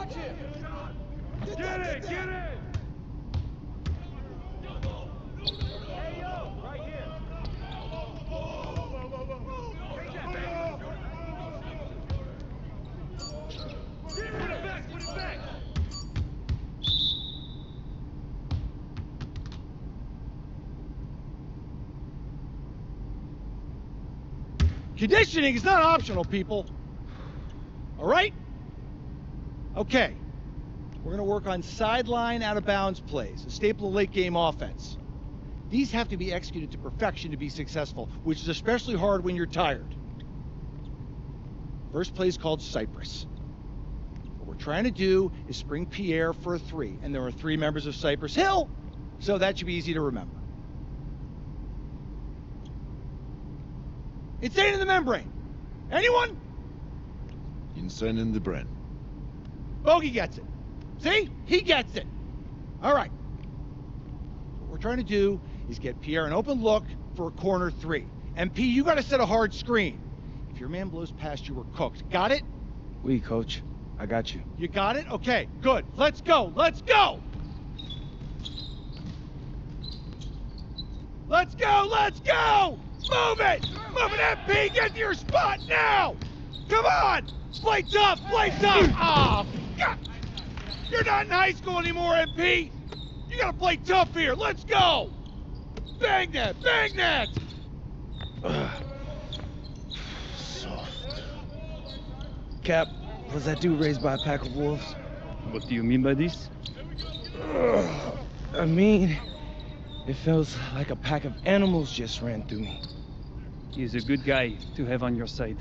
Watch him! Get it! Get it! Hey, yo! Right here! Put it back! Put it back! Conditioning is not optional, people. All right? Okay. We're going to work on sideline out-of-bounds plays, a staple of late-game offense. These have to be executed to perfection to be successful, which is especially hard when you're tired. First play is called Cypress. What we're trying to do is spring Pierre for a 3, and there are 3 members of Cypress Hill, so that should be easy to remember. Insane in the membrane. Anyone? Insane in the brain. Bogey gets it. See? He gets it. All right. What we're trying to do is get Pierre an open look for a corner 3. MP, you got to set a hard screen. If your man blows past you, we're cooked. Got it? Oui, coach. I got you. You got it? Okay, good. Let's go. Let's go. Let's go. Let's go. Move it! Move it, MP! Get to your spot now! Come on! Play tough! Play tough! Oh, God! You're not in high school anymore, MP! You gotta play tough here! Let's go! Bang that! Bang that! Soft. Cap, was that dude raised by a pack of wolves? What do you mean by this? I mean, it feels like a pack of animals just ran through me. He's a good guy to have on your side.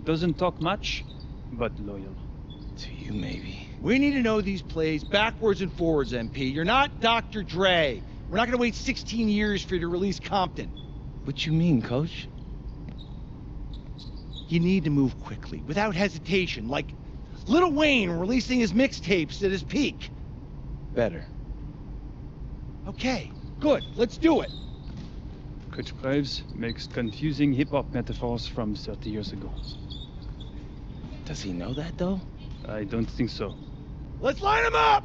Doesn't talk much, but loyal. To you, maybe. We need to know these plays backwards and forwards, MP. You're not Dr. Dre. We're not gonna wait 16 years for you to release Compton. What you mean, coach? You need to move quickly, without hesitation, like Lil Wayne releasing his mixtapes at his peak. Better. Okay, good. Let's do it. Coach Graves makes confusing hip-hop metaphors from 30 years ago. Does he know that, though? I don't think so. Let's line them up!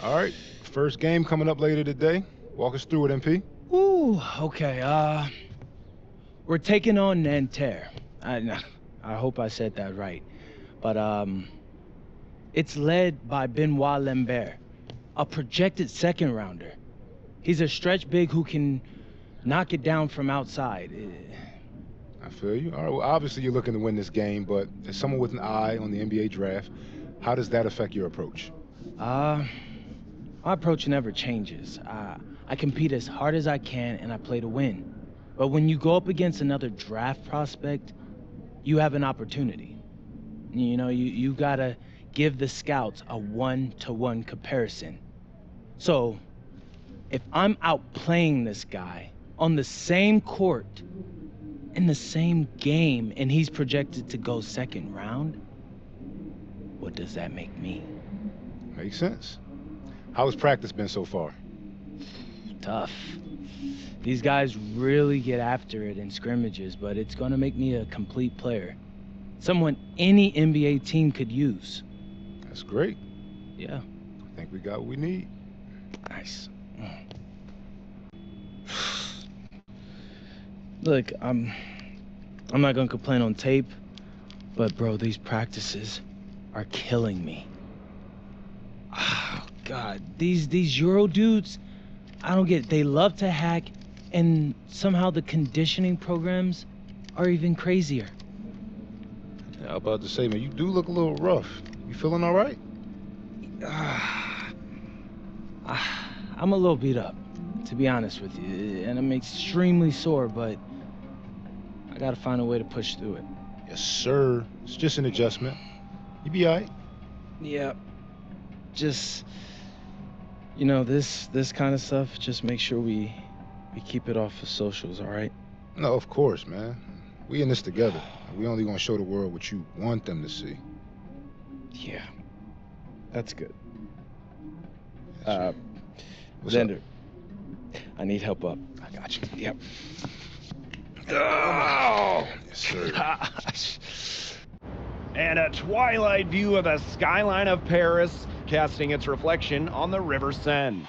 All right, first game coming up later today. Walk us through it, MP. Ooh, okay, we're taking on Nanterre. I hope I said that right. But, it's led by Benoit Lambert, a projected second rounder. He's a stretch big who can knock it down from outside. I feel you. All right, well, obviously you're looking to win this game, but as someone with an eye on the NBA draft, how does that affect your approach? My approach never changes. I compete as hard as I can and I play to win. But when you go up against another draft prospect, you have an opportunity. You know, you gotta give the scouts a 1-to-1 comparison. So, if I'm outplaying this guy on the same court, in the same game, and he's projected to go second round, what does that make me? Makes sense. How has practice been so far? Tough. These guys really get after it in scrimmages, but it's gonna make me a complete player. Someone any NBA team could use. That's great. Yeah. I think we got what we need. Nice. Look, I'm not gonna complain on tape, but bro, these practices are killing me. Oh, God, these Euro dudes, I don't get it. They love to hack, and somehow the conditioning programs are even crazier. Yeah, I was about to say, man, you do look a little rough. You feeling all right? I'm a little beat up, to be honest with you, and I'm extremely sore, but I gotta find a way to push through it. Yes, sir. It's just an adjustment. You be all right. Yeah. just, you know, this kind of stuff, just make sure we keep it off of socials, all right? No, of course, man. We in this together. We only gonna show the world what you want them to see. Yeah, that's good. What's Xander, I need help up. I got you. Yep. Oh, yes, sir. Gosh. And a twilight view of the skyline of Paris, casting its reflection on the River Seine.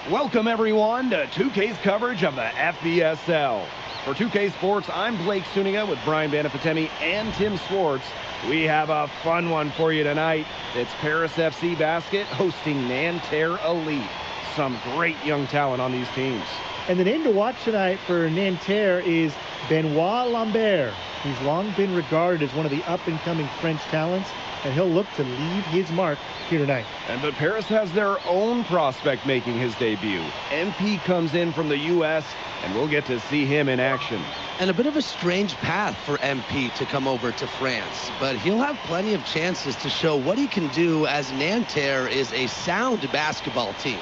Welcome everyone to 2K's coverage of the FBSL. For 2K Sports, I'm Blake Suniga with Brian Banafitemi and Tim Swartz. We have a fun one for you tonight. It's Paris FC Basket hosting Nanterre Elite. Some great young talent on these teams. And the name to watch tonight for Nanterre is Benoit Lambert. He's long been regarded as one of the up-and-coming French talents, and he'll look to leave his mark here tonight. But Paris has their own prospect making his debut. MP comes in from the U.S., and we'll get to see him in action. And a bit of a strange path for MP to come over to France, but he'll have plenty of chances to show what he can do, as Nanterre is a sound basketball team.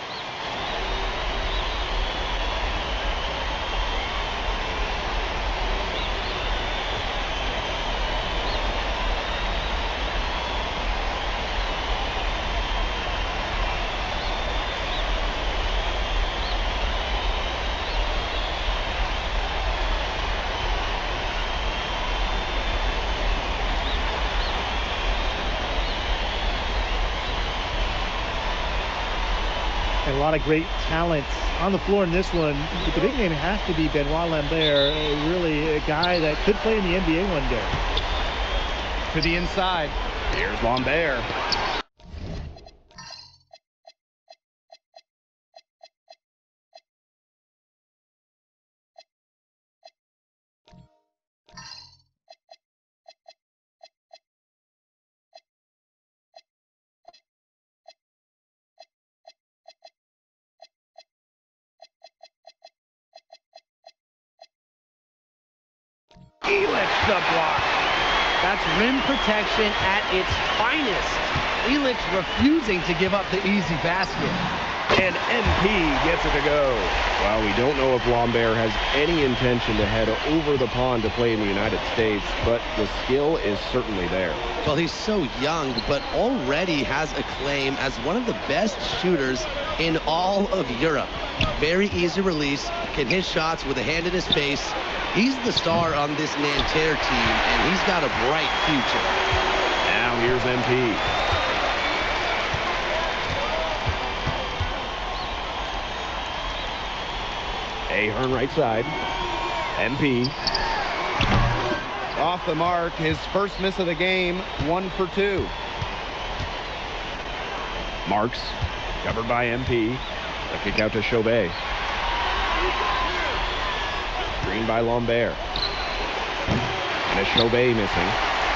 A lot of great talent on the floor in this one. But the big name has to be Benoit Lambert, really a guy that could play in the NBA one day. To the inside, here's Lambert. Elix the block. That's rim protection at its finest. Elix refusing to give up the easy basket. And MP gets it to go. Well, we don't know if Lambert has any intention to head over the pond to play in the United States, but the skill is certainly there. Well, he's so young, but already has a claim as one of the best shooters in all of Europe. Very easy release, can hit shots with a hand in his face. He's the star on this Nanterre team, and he's got a bright future. Now here's MP. Ahern right side. MP. Off the mark, his first miss of the game, 1 for 2. Marks, covered by MP. A kick out to Chauvet. Screen by Lambert. And a Chauvet missing.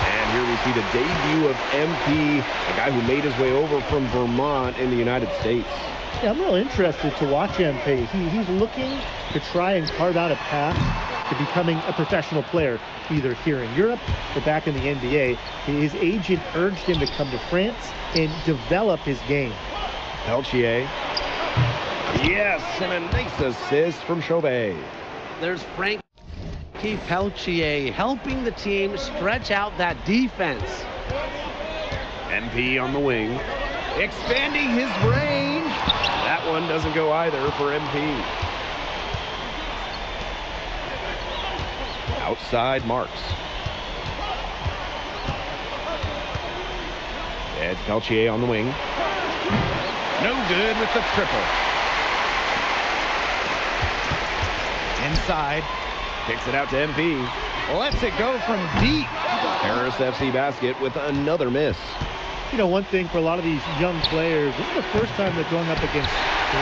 And here we see the debut of MP, a guy who made his way over from Vermont in the United States. Yeah, I'm real interested to watch MP. He's looking to try and carve out a path to becoming a professional player, either here in Europe or back in the NBA. His agent urged him to come to France and develop his game. Peltier. Yes, and a nice assist from Chauvet. There's Frank Peltier helping the team stretch out that defense. MP on the wing, expanding his range. That one doesn't go either for MP. Outside Marks. It's Peltier on the wing. No good with the triple. Inside. Kicks it out to MP. Lets it go from deep. Paris FC Basket with another miss. You know, one thing for a lot of these young players, this is the first time they're going up against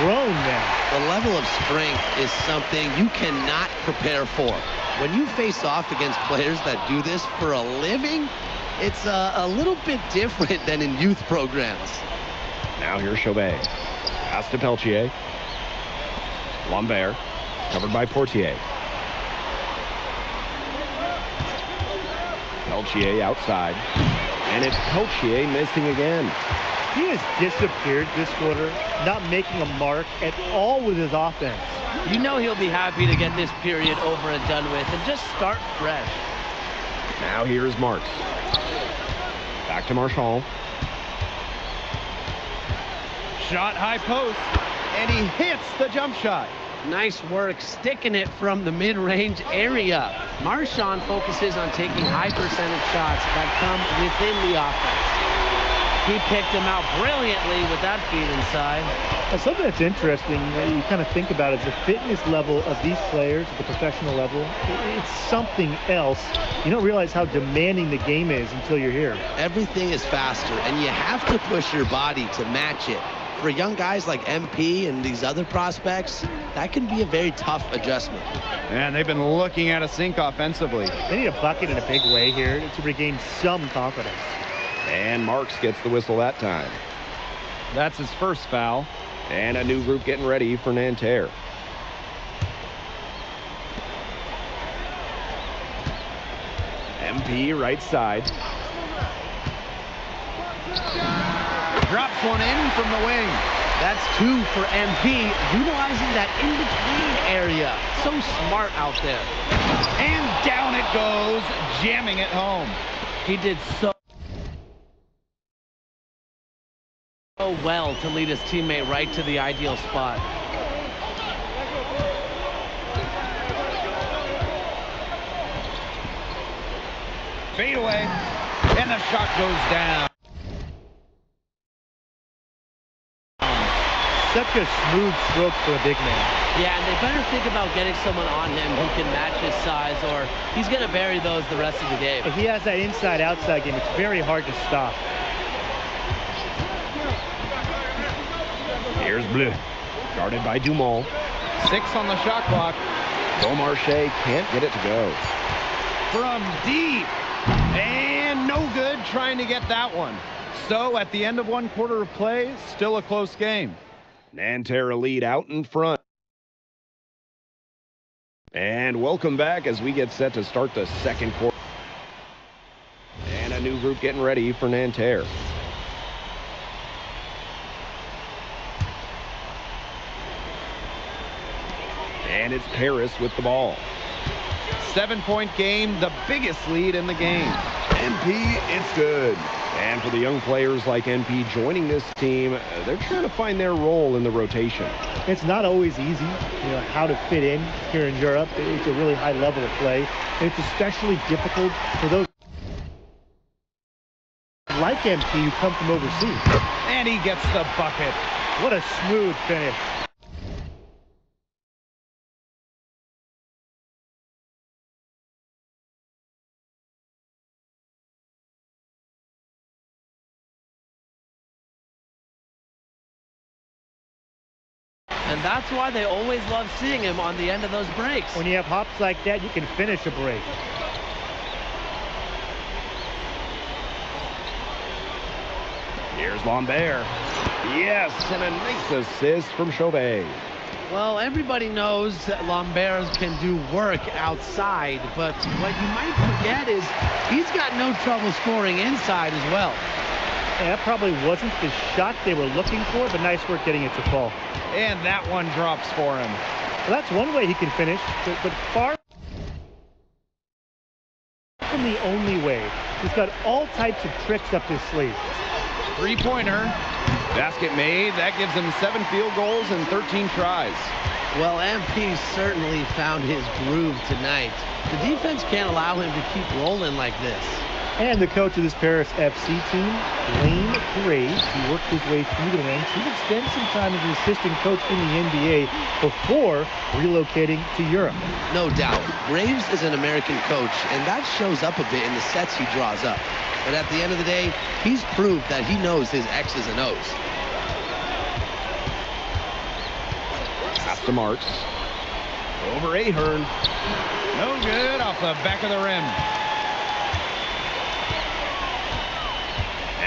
grown men. The level of strength is something you cannot prepare for. When you face off against players that do this for a living, it's a little bit different than in youth programs. Now here's Chauvet. Pass to Peltier. Lambert, covered by Portier. Peltier outside. And it's Cochier missing again. He has disappeared this quarter, not making a mark at all with his offense. You know he'll be happy to get this period over and done with and just start fresh. Now here's Marks. Back to Marchand. Shot high post, and he hits the jump shot. Nice work sticking it from the mid-range area. Marchand focuses on taking high percentage shots that come within the offense. He picked him out brilliantly with that feed inside. Something that's interesting that you kind of think about is the fitness level of these players at the professional level. It's something else. You don't realize how demanding the game is until you're here. Everything is faster, and you have to push your body to match it. For young guys like MP and these other prospects, that can be a very tough adjustment. And they've been looking at a sink offensively. They need a bucket in a big way here to regain some confidence. And Marks gets the whistle that time. That's his first foul. And a new group getting ready for Nanterre. MP right side. Drops one in from the wing. That's 2 for MP, utilizing that in-between area. So smart out there. And down it goes, jamming it home. He did so well to lead his teammate right to the ideal spot. Fade away, and the shot goes down. Such a smooth stroke for a big man. Yeah, and they better think about getting someone on him who can match his size, or he's going to bury those the rest of the game. If he has that inside-outside game, it's very hard to stop. Here's Bleu, guarded by Dumont. 6 on the shot clock. Beaumarchais can't get it to go. From deep, and no good trying to get that one. So at the end of 1 quarter of play, still a close game. Nanterre lead out in front. And welcome back as we get set to start the second quarter. And a new group getting ready for Nanterre. And it's Paris with the ball. 7-point game, the biggest lead in the game. MP, it's good. And for the young players like MP joining this team, they're trying to find their role in the rotation. It's not always easy, how to fit in here in Europe. It's a really high level of play. And it's especially difficult for those like MP who come from overseas. And he gets the bucket. What a smooth finish. And that's why they always love seeing him on the end of those breaks. When you have hops like that, you can finish a break. Here's Lambert. Yes, and a nice assist from Chauvet. Well, everybody knows that Lambert can do work outside, but what you might forget is he's got no trouble scoring inside as well. Yeah, that probably wasn't the shot they were looking for, but nice work getting it to fall. And that one drops for him. Well, that's one way he can finish, but far from the only way. He's got all types of tricks up his sleeve. 3-pointer. Basket made. That gives him 7 field goals and 13 tries. Well, MP certainly found his groove tonight. The defense can't allow him to keep rolling like this. And the coach of this Paris FC team, Lane Graves, he worked his way through the ranks. He would spend some time as an assistant coach in the NBA before relocating to Europe. No doubt. Graves is an American coach, and that shows up a bit in the sets he draws up. But at the end of the day, he's proved that he knows his X's and O's. Pass to Marks. Over Ahern. No good off the back of the rim.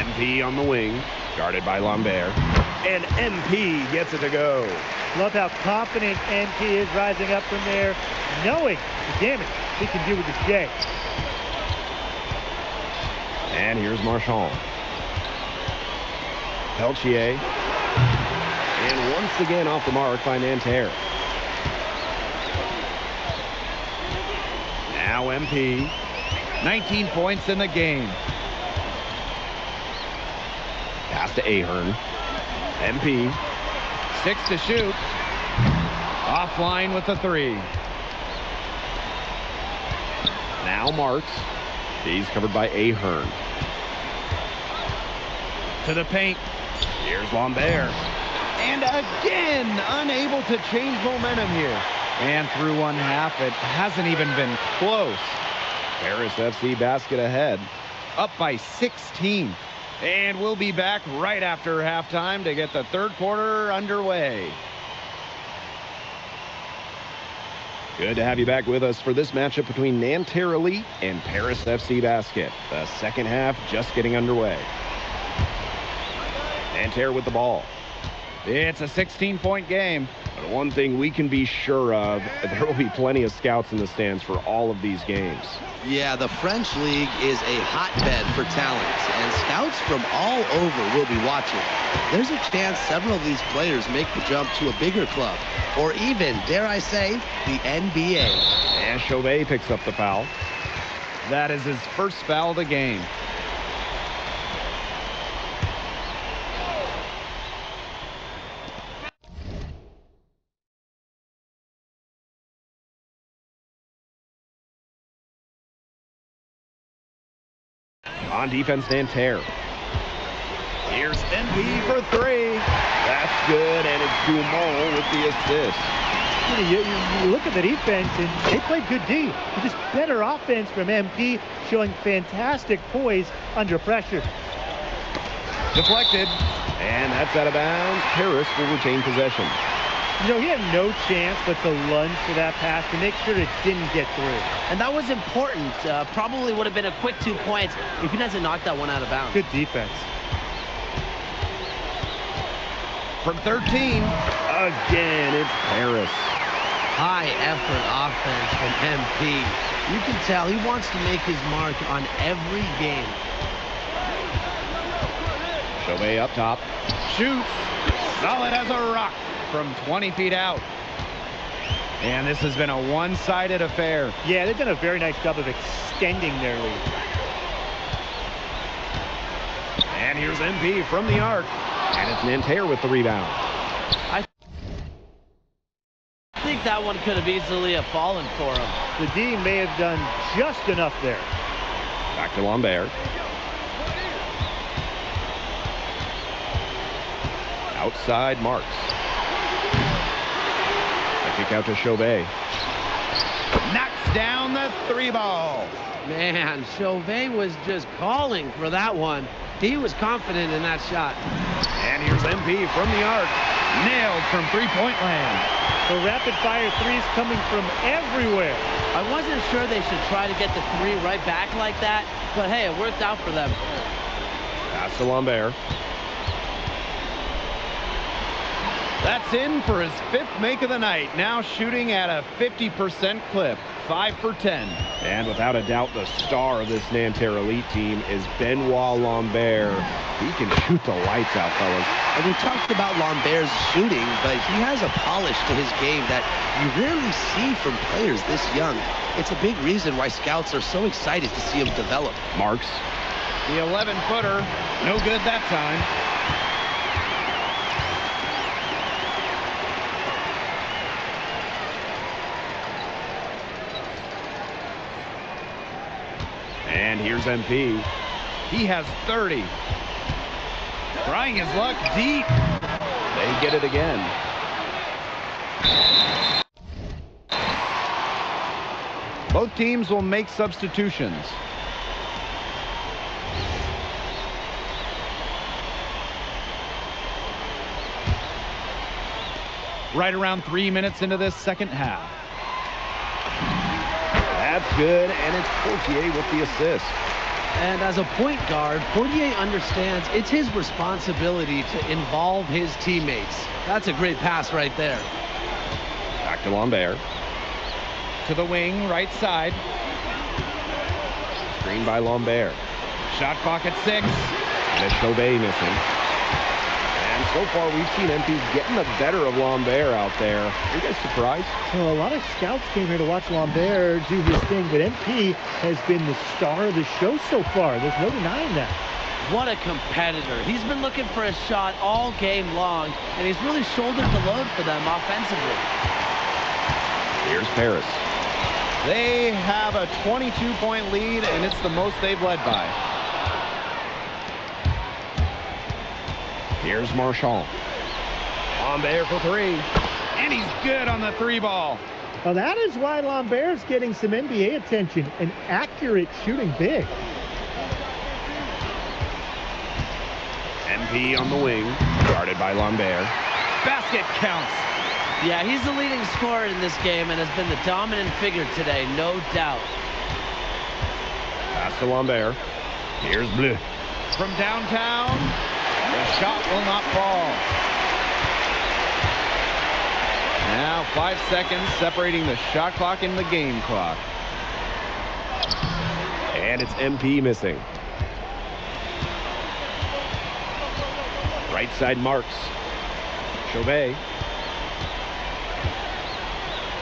MP on the wing, guarded by Lambert. And MP gets it to go. Love how confident MP is rising up from there, knowing the damage he can do with his J. And here's Marchand. Peltier. And once again off the mark by Nanterre. Now MP. 19 points in the game. Pass to Ahern. MP. 6 to shoot. Offline with the 3. Now Marks. He's covered by Ahern. To the paint. Here's Lambert. And again, unable to change momentum here. And through one half, it hasn't even been close. Paris FC basket ahead. Up by 16. And we'll be back right after halftime to get the third quarter underway. Good to have you back with us for this matchup between Nanterre Elite and Paris FC Basket. The second half just getting underway. Nanterre with the ball. It's a 16-point game. But one thing we can be sure of, there will be plenty of scouts in the stands for all of these games. Yeah, the French League is a hotbed for talent, and scouts from all over will be watching. There's a chance several of these players make the jump to a bigger club, or even, dare I say, the NBA. And Chauvet picks up the foul. That is his first foul of the game. On defense, Nanterre. Here's MP for 3. That's good, and it's Dumont with the assist. You look at the defense, and they played good D. Just better offense from MP, showing fantastic poise under pressure. Deflected, and that's out of bounds. Paris will retain possession. You know, he had no chance but to lunge for that pass to make sure it didn't get through. And that was important. Probably would have been a quick 2 points if he doesn't knock that one out of bounds. Good defense. From 13, again, it's Paris. High effort offense from MP. You can tell he wants to make his mark on every game. Chauvet up top. Shoots. Solid as a rock from 20 feet out. And this has been a one-sided affair. Yeah, they've done a very nice job of extending their lead. And here's MP from the arc. And it's Nanterre with the rebound. I think that one could have easily have fallen for him. The D may have done just enough there. Back to Lambert. Outside Marks. A kick out to Chauvet. Knocks down the 3 ball. Man, Chauvet was just calling for that one. He was confident in that shot. And here's MP from the arc. Nailed from three-point land. The rapid-fire threes coming from everywhere. I wasn't sure they should try to get the 3 right back like that, but hey, it worked out for them. Pass to Lambert. That's in for his 5th make of the night. Now shooting at a 50% clip. 5 for 10. And without a doubt, the star of this Nanterre Elite team is Benoit Lambert. He can shoot the lights out, fellas. And we talked about Lambert's shooting, but he has a polish to his game that you rarely see from players this young. It's a big reason why scouts are so excited to see him develop. Marks. The 11-footer. No good that time. And here's MP. He has 30. Trying his luck deep. They get it again. Both teams will make substitutions. Right around 3 minutes into this second half. That's good, and it's Portier with the assist. And as a point guard, Portier understands it's his responsibility to involve his teammates. That's a great pass right there. Back to Lambert. To the wing, right side. Screen by Lambert. Shot clock at 6. And it's Chauvet missing. And so far, we've seen MP getting the better of Lambert out there. Are you guys surprised? Well, a lot of scouts came here to watch Lambert do his thing, but MP has been the star of the show so far. There's no denying that. What a competitor. He's been looking for a shot all game long, and he's really shouldered the load for them offensively. Here's Paris. They have a 22-point lead, and it's the most they've led by. Here's Marchand. Lambert for 3. And he's good on the 3 ball. Well, that is why Lambert's getting some NBA attention. An accurate shooting big. MP on the wing, guarded by Lambert. Basket counts. Yeah, he's the leading scorer in this game and has been the dominant figure today, no doubt. Pass to Lambert. Here's Bleu. From downtown, the shot will not fall. Now 5 seconds separating the shot clock and the game clock. And it's MP missing. Right side marks. Chauvet.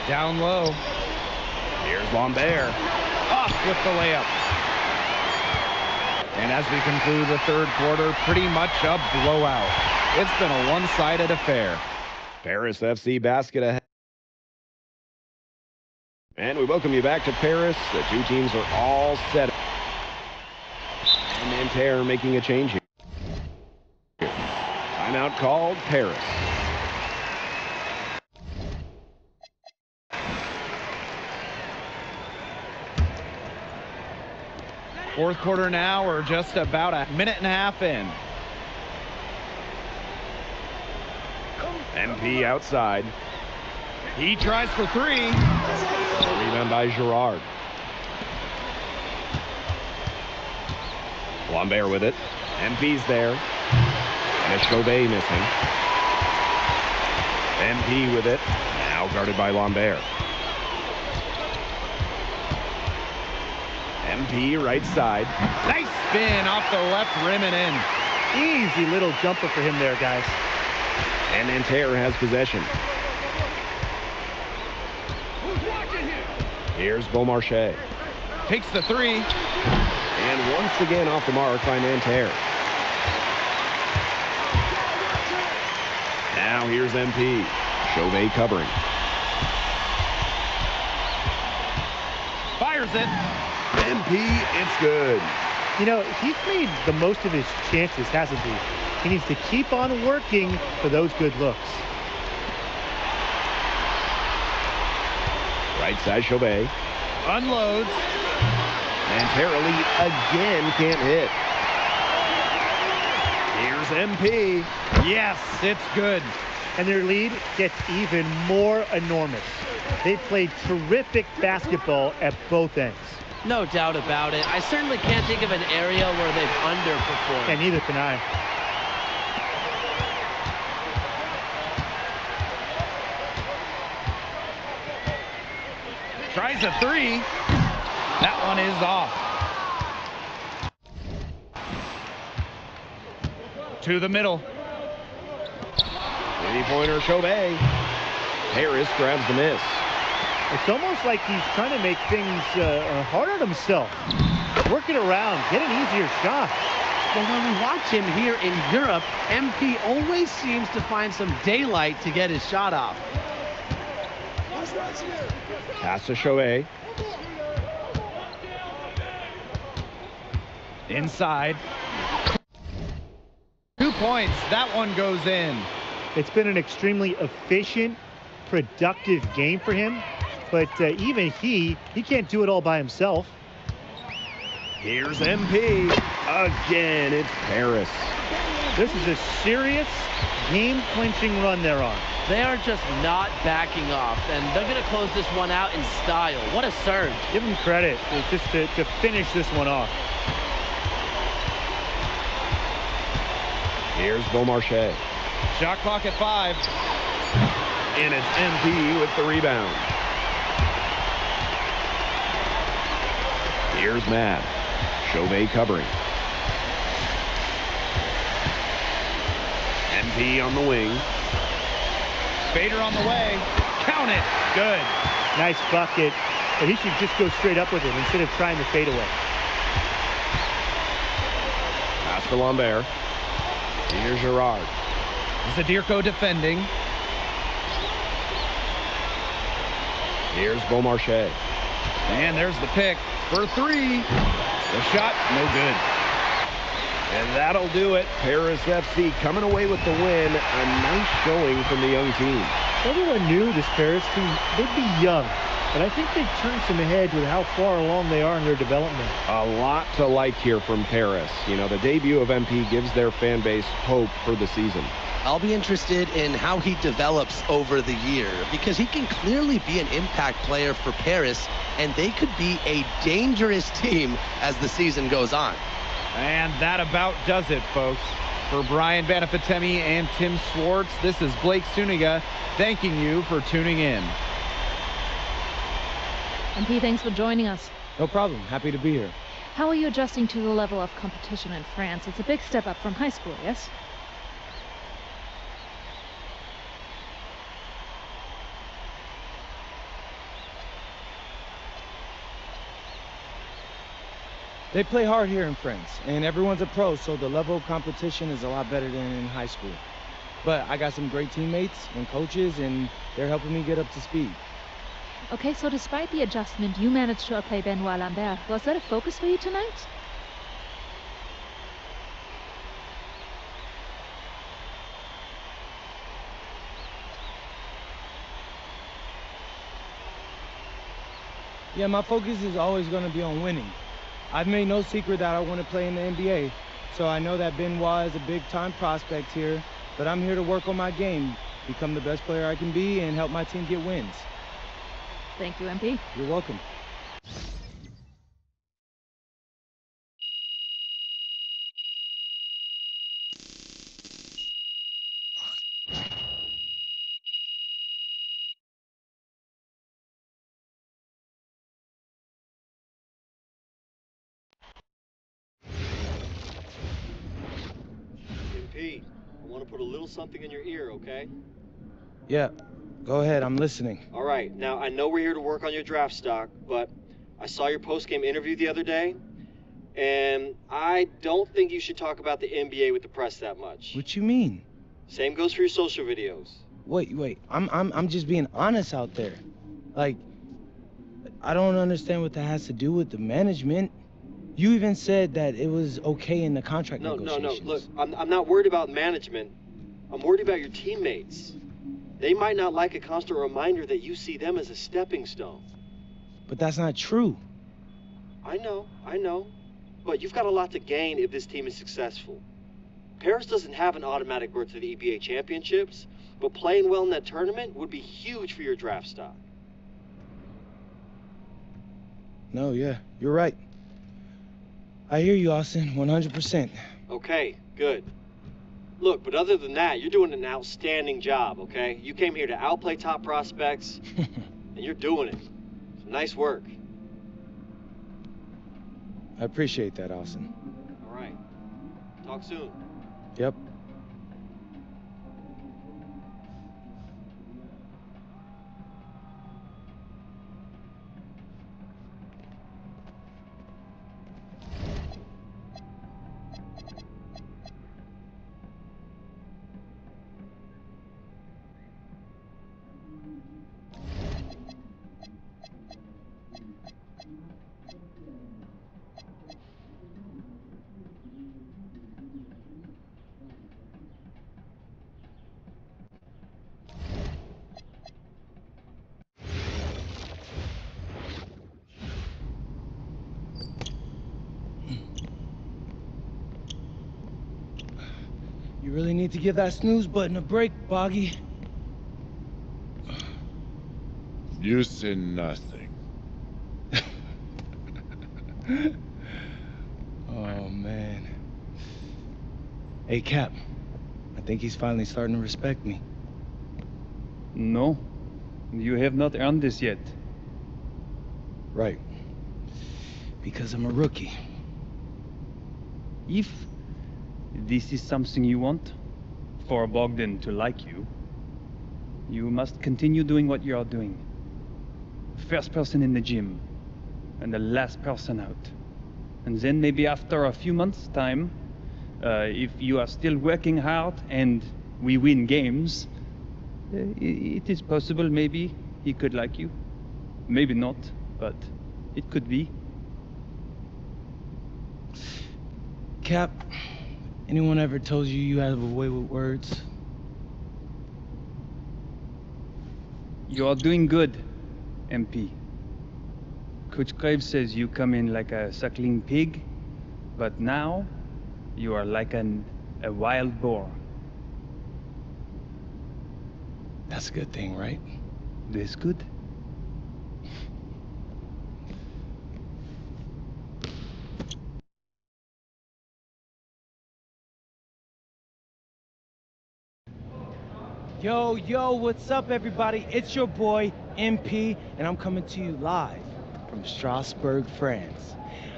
Down low. Here's Lambert. Off with the layup. And as we conclude the third quarter, pretty much a blowout. It's been a one-sided affair. Paris FC basket ahead. And we welcome you back to Paris. The two teams are all set. And Nanterre making a change here. Timeout called, Paris. Fourth quarter now, we're just about a minute and a half in. MP outside. He tries for 3. Rebound by Girard. Lambert with it. MP's there. And it's Chauvet missing. MP with it. Now guarded by Lambert. MP right side. Nice spin off the left rim and in. Easy little jumper for him there, guys. And Nanterre has possession. Here's Beaumarchais. Takes the 3. And once again off the mark by Nanterre. Now here's MP. Chauvet covering. Fires it. MP, it's good. You know, he's made the most of his chances, hasn't he? He needs to keep on working for those good looks. Right side Chauvet. Unloads. Nanterre elite again can't hit. Here's MP. Yes, it's good. And their lead gets even more enormous. They played terrific basketball at both ends. No doubt about it. I certainly can't think of an area where they've underperformed. And neither can I. Tries a 3. That one is off. To the middle. 3-pointer Chauvet. Harris grabs the miss. It's almost like he's trying to make things hard on himself. Work it around, get an easier shot. But when we watch him here in Europe, MP always seems to find some daylight to get his shot off. Pass to Chauvet. Inside. 2 points. That one goes in. It's been an extremely efficient, productive game for him. But even he can't do it all by himself. Here's MP. Again, it's Paris. This is a serious, game-clinching run they're on. They are just not backing off, and they're going to close this one out in style. What a surge. Give them credit just to finish this one off. Here's Beaumarchais. Shot clock at 5. And it's MP with the rebound. Here's Mad. Chauvet covering. MP on the wing. Fader on the way. Count it. Good. Nice bucket. But he should just go straight up with it instead of trying to fade away. Pass for Lambert. Here's Gerard. Zadirko defending. Here's Beaumarchais. And there's the pick for three. The shot, no good. And that'll do it. Paris FC coming away with the win. A nice showing from the young team. Everyone knew this Paris team, they'd be young. But I think they've turned some ahead with how far along they are in their development. A lot to like here from Paris. You know, the debut of MP gives their fan base hope for the season. I'll be interested in how he develops over the year, because he can clearly be an impact player for Paris, and they could be a dangerous team as the season goes on. And that about does it, folks. For Brian Banafitemi and Tim Swartz, this is Blake Suniga thanking you for tuning in. MP, thanks for joining us. No problem. Happy to be here. How are you adjusting to the level of competition in France? It's a big step up from high school, yes? They play hard here in France, and everyone's a pro, so the level of competition is a lot better than in high school. But I got some great teammates and coaches, and they're helping me get up to speed. Okay, so despite the adjustment, you managed to outplay Benoit Lambert. Was that a focus for you tonight? Yeah, my focus is always going to be on winning. I've made no secret that I want to play in the NBA, so I know that Benoit is a big-time prospect here, but I'm here to work on my game, become the best player I can be, and help my team get wins. Thank you, MP. You're welcome. MP, I want to put a little something in your ear, okay? Yeah, go ahead, I'm listening. All right, now I know we're here to work on your draft stock, but I saw your post-game interview the other day, and I don't think you should talk about the NBA with the press that much. What you mean? Same goes for your social videos. Wait, I'm just being honest out there. Like, I don't understand what that has to do with the management. You even said that it was okay in the contract negotiations. No, look, I'm not worried about management. I'm worried about your teammates. They might not like a constant reminder that you see them as a stepping stone. But that's not true. I know. But you've got a lot to gain if this team is successful. Paris doesn't have an automatic berth to the EBA championships, but playing well in that tournament would be huge for your draft stock. No, yeah, you're right. I hear you, Austin, 100%. Okay, good. Look, but other than that, you're doing an outstanding job, okay? You came here to outplay top prospects, and you're doing it. So nice work. I appreciate that, Austin. All right. Talk soon. Yep. You really need to give that snooze button a break, Boggy. You say nothing. Oh, man. Hey, Cap. I think he's finally starting to respect me. No, you have not earned this yet. Right. Because I'm a rookie. If this is something you want, Of for Bogdan to like you, you must continue doing what you are doing. First person in the gym, and the last person out. And then maybe after a few months' time, if you are still working hard and we win games, it is possible maybe he could like you. Maybe not, but it could be. Cap, anyone ever told you you have a way with words? You are doing good, MP. Coach Graves says you come in like a suckling pig, but now you are like a wild boar. That's a good thing, right? This good? Yo, what's up, everybody? It's your boy, MP, and I'm coming to you live from Strasbourg, France.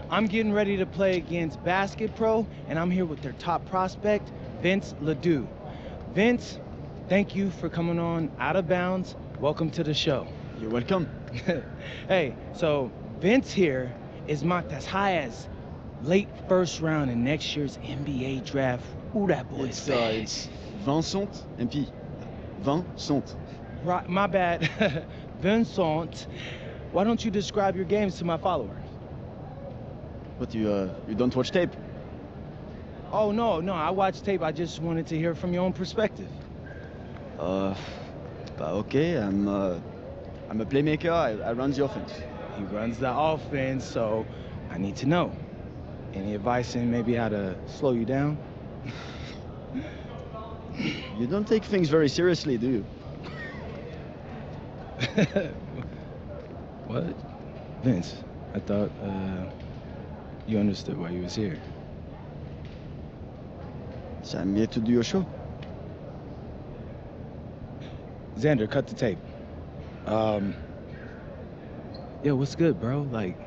I'm getting ready to play against Basket Pro, and I'm here with their top prospect, Vince Ledoux. Vince, thank you for coming on Out of Bounds. Welcome to the show. You're welcome. Hey, so Vince here is mocked as high as late first round in next year's NBA draft. Ooh, that boy's bad. It's Vincent, MP. Vincent. Right, my bad. Vincent, why don't you describe your games to my followers? What, you don't watch tape? Oh, no, I watch tape. I just wanted to hear from your own perspective. Okay, I'm a playmaker. I run the offense. He runs the offense, so I need to know. Any advice in maybe how to slow you down? You don't take things very seriously, do you? What? Vince, I thought you understood why you was here. So I'm here to do your show. Xander, cut the tape. Yo, what's good, bro? Like,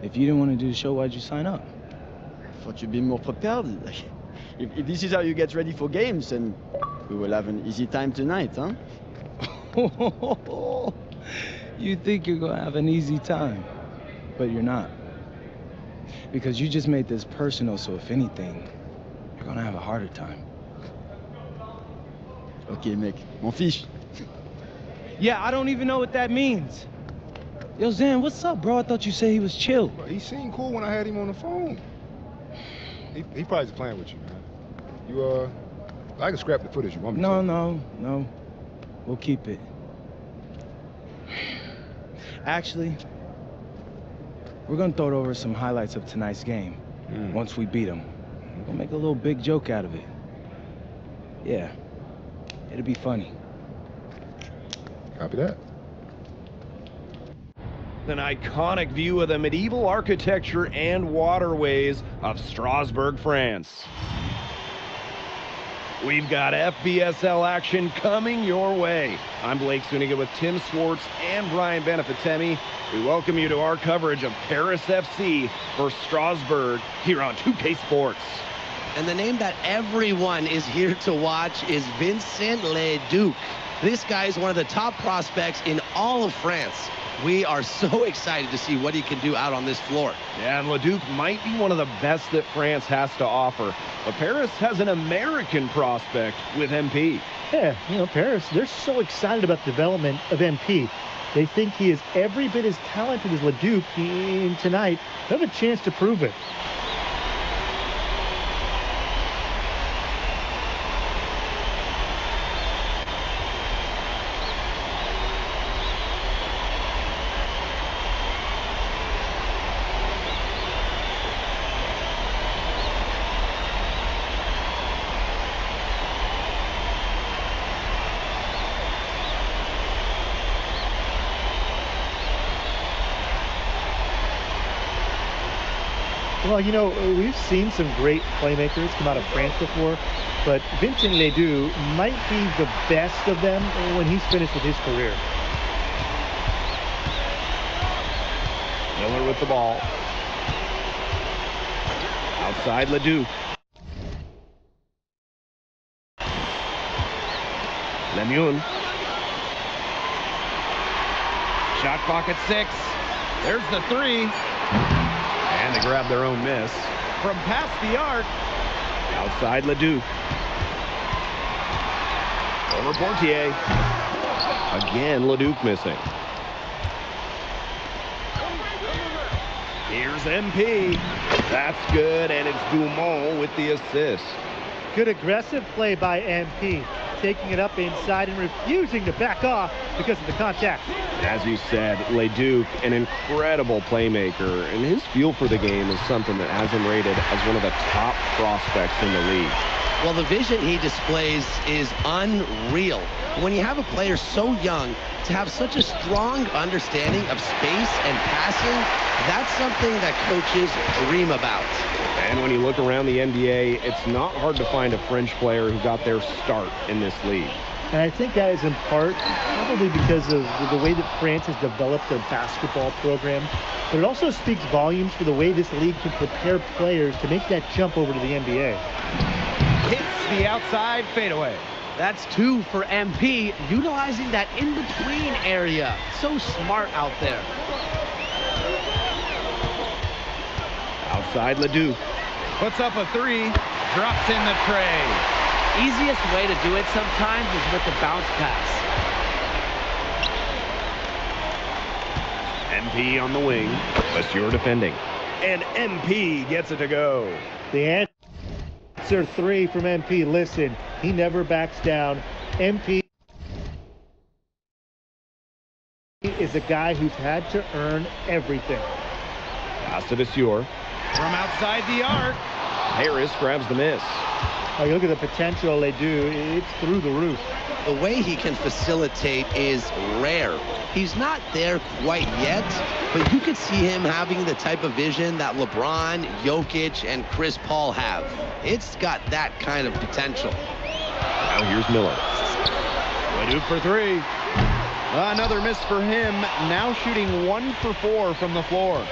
if you didn't want to do the show, why'd you sign up? I thought you'd be more prepared. If this is how you get ready for games, then we will have an easy time tonight, huh? You think you're gonna have an easy time, but you're not. Because you just made this personal, so if anything, you're gonna have a harder time. Okay, mec, m'en fiche. Yeah, I don't even know what that means. Yo, Zan, what's up, bro? I thought you said he was chill. Bro, he seemed cool when I had him on the phone. He probably just playing with you, man. You, I can scrap the footage you want me to. No. We'll keep it. Actually, we're gonna throw over some highlights of tonight's game. Once we beat them. We'll make a little big joke out of it. Yeah, it'll be funny. Copy that. An iconic view of the medieval architecture and waterways of Strasbourg, France. We've got FBSL action coming your way. I'm Blake Suniga with Tim Swartz and Brian Benefitemi. We welcome you to our coverage of Paris FC versus Strasbourg here on 2K Sports. And the name that everyone is here to watch is Vincent Ledoux. This guy is one of the top prospects in all of France. We are so excited to see what he can do out on this floor. Yeah, and Ledoux might be one of the best that France has to offer. But Paris has an American prospect with MP. Yeah, Paris, they're so excited about the development of MP. They think he is every bit as talented as Ledoux, and tonight they have a chance to prove it. Well, we've seen some great playmakers come out of France before, but Vincent Ledoux might be the best of them when he's finished with his career. Miller with the ball. Outside Ledoux. Lemun. Shot clock at 6. There's the 3. And they grab their own miss. From past the arc. Outside Leduc. Over Portier. Again, Leduc missing. Here's MP. That's good, and it's Dumont with the assist. Good aggressive play by MP, taking it up inside and refusing to back off because of the contact. As you said, Leduc, an incredible playmaker, and his feel for the game is something that has him rated as one of the top prospects in the league. Well, the vision he displays is unreal. When you have a player so young, to have such a strong understanding of space and passing, that's something that coaches dream about. And when you look around the NBA, it's not hard to find a French player who got their start in this league. And I think that is in part probably because of the way that France has developed their basketball program. But it also speaks volumes for the way this league can prepare players to make that jump over to the NBA. Hits the outside fadeaway. That's 2 for MP, utilizing that in-between area. So smart out there. Outside Leduc. Puts up a 3. Drops in the tray. Easiest way to do it sometimes is with the bounce pass. MP on the wing. Monsieur defending. And MP gets it to go. The answer 3 from MP. Listen, he never backs down. MP is a guy who's had to earn everything. Pass to Monsieur. From outside the arc. Harris grabs the miss. Oh, you look at the potential they do. It's through the roof. The way he can facilitate is rare. He's not there quite yet, but you could see him having the type of vision that LeBron, Jokic, and Chris Paul have. It's got that kind of potential. Now here's Miller. Leduc for 3. Another miss for him. Now shooting 1 for 4 from the floor.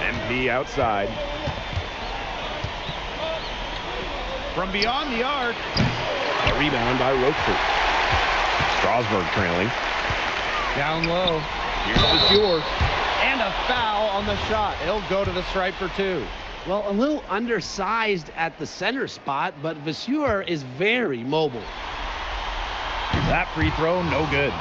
MP outside. From beyond the arc. A rebound by Roquefort. Strasburg trailing. Down low. Here's Monsieur. And a foul on the shot. He'll go to the stripe for 2. Well, a little undersized at the center spot, but Monsieur is very mobile. That free throw, no good.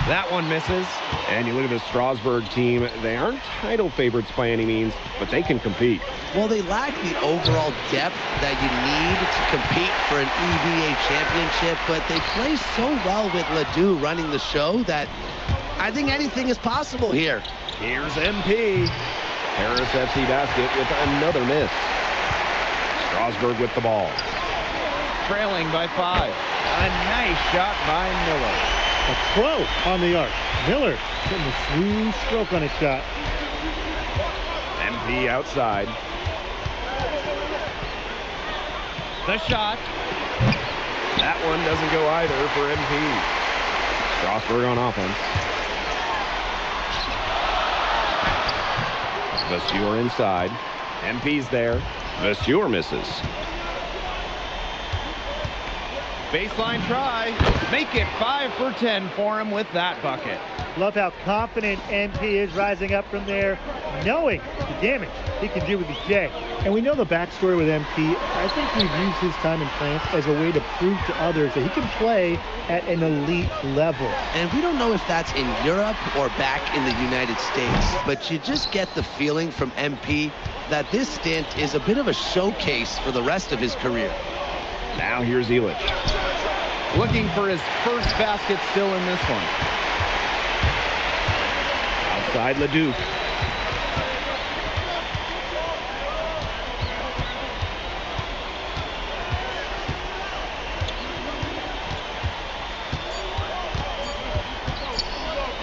That one misses. And you look at the Strasburg team. They aren't title favorites by any means, but they can compete. Well, they lack the overall depth that you need to compete for an EVA championship, but they play so well with Ledoux running the show that I think anything is possible here. Here's MP. Paris FC basket with another miss. Strasburg with the ball. Trailing by 5. A nice shot by Miller. A pro on the arc. Miller getting a smooth stroke on his shot. MP outside. The shot. That one doesn't go either for MP. Strasburg on offense. Monsieur inside. MP's there. Monsieur misses. Baseline try. Make it 5 for 10 for him with that bucket. Love how confident MP is rising up from there, knowing the damage he can do with the J. And we know the backstory with MP. I think we've used his time in France as a way to prove to others that he can play at an elite level. And we don't know if that's in Europe or back in the United States, but you just get the feeling from MP that this stint is a bit of a showcase for the rest of his career. Now here's Illich. Looking for his first basket still in this one. Outside Leduc.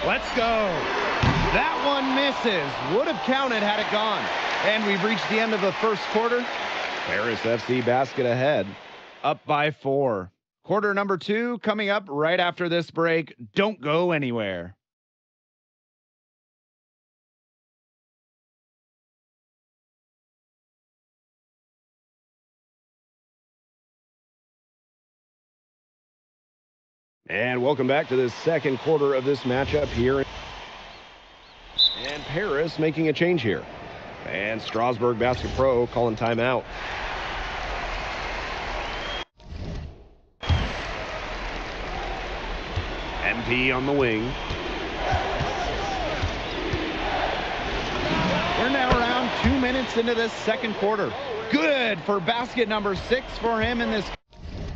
Let's go. That one misses. Would have counted had it gone. And we've reached the end of the first quarter. Paris FC basket ahead. Up by 4. Quarter number 2 coming up right after this break. Don't go anywhere. And welcome back to the second quarter of this matchup here. And Paris making a change here. And Strasbourg Basket Pro calling timeout. MP on the wing. We're now around 2 minutes into this second quarter. Good for basket number 6 for him in this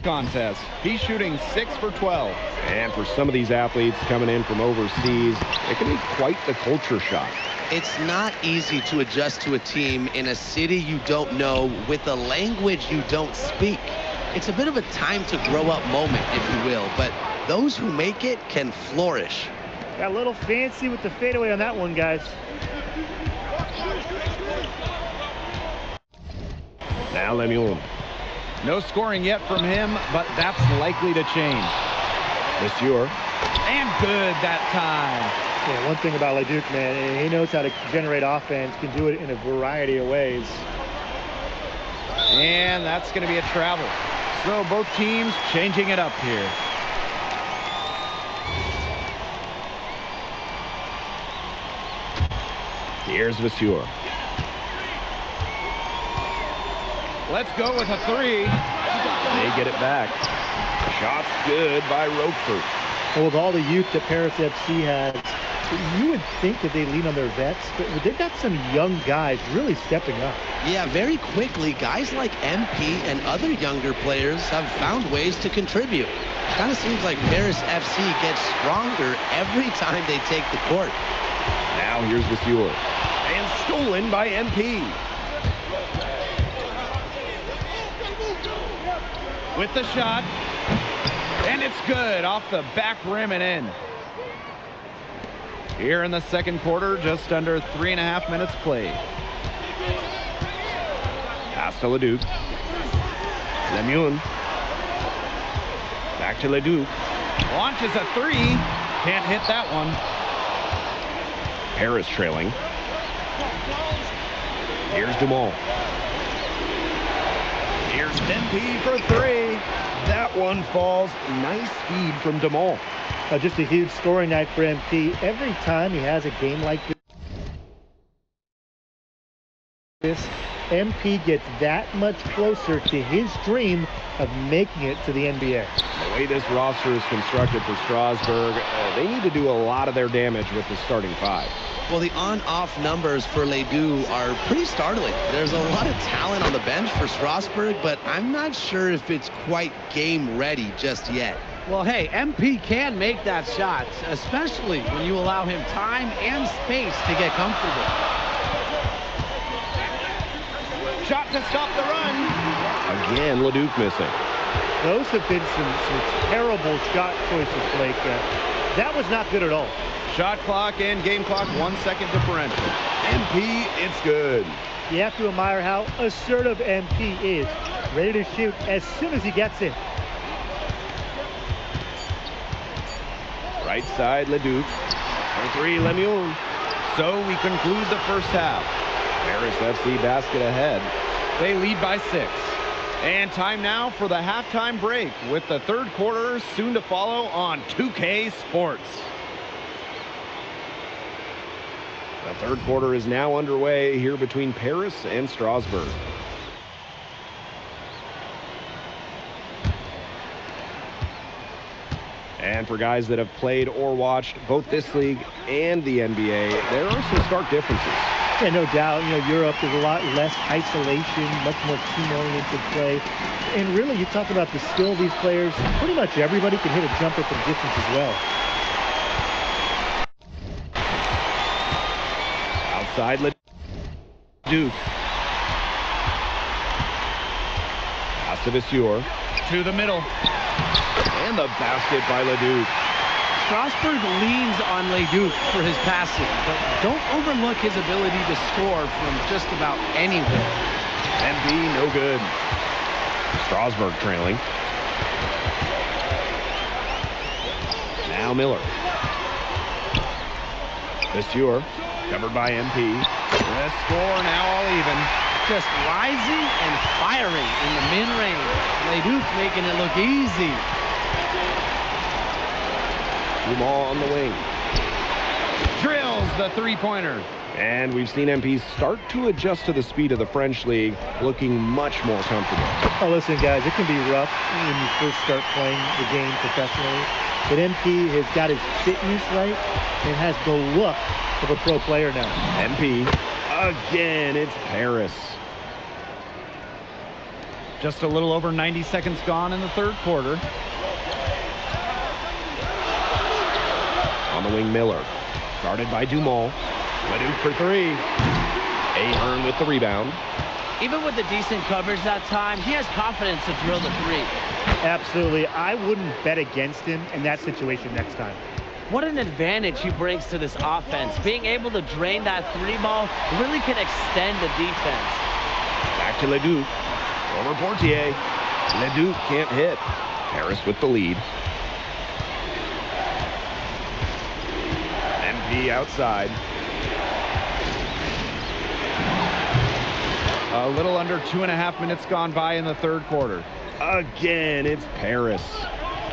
contest. He's shooting 6 for 12. And for some of these athletes coming in from overseas, it can be quite the culture shock. It's not easy to adjust to a team in a city you don't know with a language you don't speak. It's a bit of a time to grow up moment, if you will, but those who make it can flourish. Got a little fancy with the fadeaway on that one, guys. Now Lemuel. No scoring yet from him, but that's likely to change. Monsieur. And good that time. Yeah, one thing about Leduc, man, he knows how to generate offense, can do it in a variety of ways. And that's going to be a travel. So both teams changing it up here. Here's Monsieur. Let's go with a 3. They get it back. Shots good by Roquefort. Well, with all the youth that Paris FC has, you would think that they lean on their vets, but they've got some young guys really stepping up. Yeah, very quickly, guys like MP and other younger players have found ways to contribute. Kind of seems like Paris FC gets stronger every time they take the court. Now here's Monsieur. And stolen by MP. With the shot. And it's good off the back rim and in. Here in the second quarter, just under 3.5 minutes played. Pass to Leduc. Lemuel. Back to Leduc. Launches a 3. Can't hit that one. Paris trailing. Here's Dumont. Here's MP for 3. That one falls. Nice feed from Dumont. Just a huge scoring night for MP. Every time he has a game like this, MP gets that much closer to his dream of making it to the NBA. The way this roster is constructed for Strasbourg, they need to do a lot of their damage with the starting 5. Well, the on-off numbers for Ledoux are pretty startling. There's a lot of talent on the bench for Strasbourg, but I'm not sure if it's quite game ready just yet. Well, hey, MP can make that shot, especially when you allow him time and space to get comfortable. Shot to stop the run. Again, Leduc missing. Those have been some terrible shot choices, Blake. That was not good at all. Shot clock and game clock 1 second differential. MP, it's good. You have to admire how assertive MP is. Ready to shoot as soon as he gets it. Right side, Leduc. For 3, Lemuel. So we conclude the first half. Paris FC basket ahead. They lead by 6. And time now for the halftime break with the third quarter soon to follow on 2K Sports. The third quarter is now underway here between Paris and Strasbourg. And for guys that have played or watched both this league and the NBA, there are some stark differences. Yeah, no doubt. You know, Europe, there's a lot less isolation, much more team-oriented play. And really, you talk about the skill of these players, pretty much everybody can hit a jumper from distance as well. Outside Leduc. Pass to Monsieur. To the middle. And the basket by Leduc. Strasbourg leans on Leduc for his passing, but don't overlook his ability to score from just about anywhere. MP, no good. Strasbourg trailing. Now Miller. Monsieur, covered by MP. The score now all even. Just rising and firing in the mid-range. Leduc making it look easy. Dumont on the wing. Drills the three-pointer. And we've seen MP start to adjust to the speed of the French league, looking much more comfortable. Oh, listen, guys, it can be rough when you first start playing the game professionally. But MP has got his fitness right and has the look of a pro player now. MP, again, it's Paris. Just a little over 90 seconds gone in the third quarter. On the wing, Miller. Guarded by Dumont. Leduc for three. Ahern with the rebound. Even with the decent coverage that time, he has confidence to drill the three. Absolutely. I wouldn't bet against him in that situation next time. What an advantage he brings to this offense. Being able to drain that three ball really can extend the defense. Back to Leduc. Over Portier. Leduc can't hit. Paris with the lead. MP outside. A little under 2.5 minutes gone by in the third quarter. Again, it's Paris.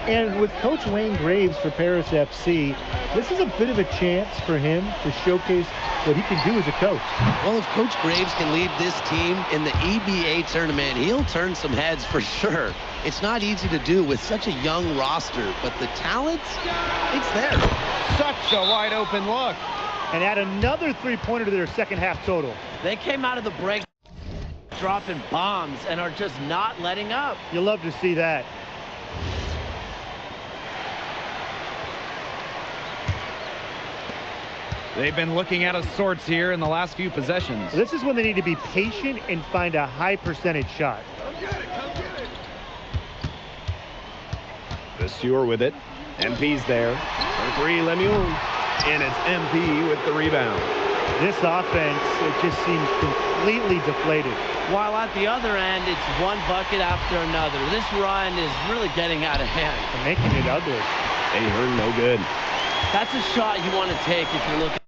And with Coach Wayne Graves for Paris FC, this is a bit of a chance for him to showcase what he can do as a coach. Well, if Coach Graves can lead this team in the EBA tournament, he'll turn some heads for sure. It's not easy to do with such a young roster, but the talent, it's there. Such a wide open look. And add another three-pointer to their second half total. They came out of the break dropping bombs and are just not letting up. You'll love to see that. They've been looking out of sorts here in the last few possessions. This is when they need to be patient and find a high percentage shot. Monsieur with it. MP's there. For three, Lemieux. And it's MP with the rebound. This offense, it just seems completely deflated. While at the other end, it's one bucket after another. This run is really getting out of hand. And making it ugly. Ahern, no good. That's a shot you want to take if you're looking.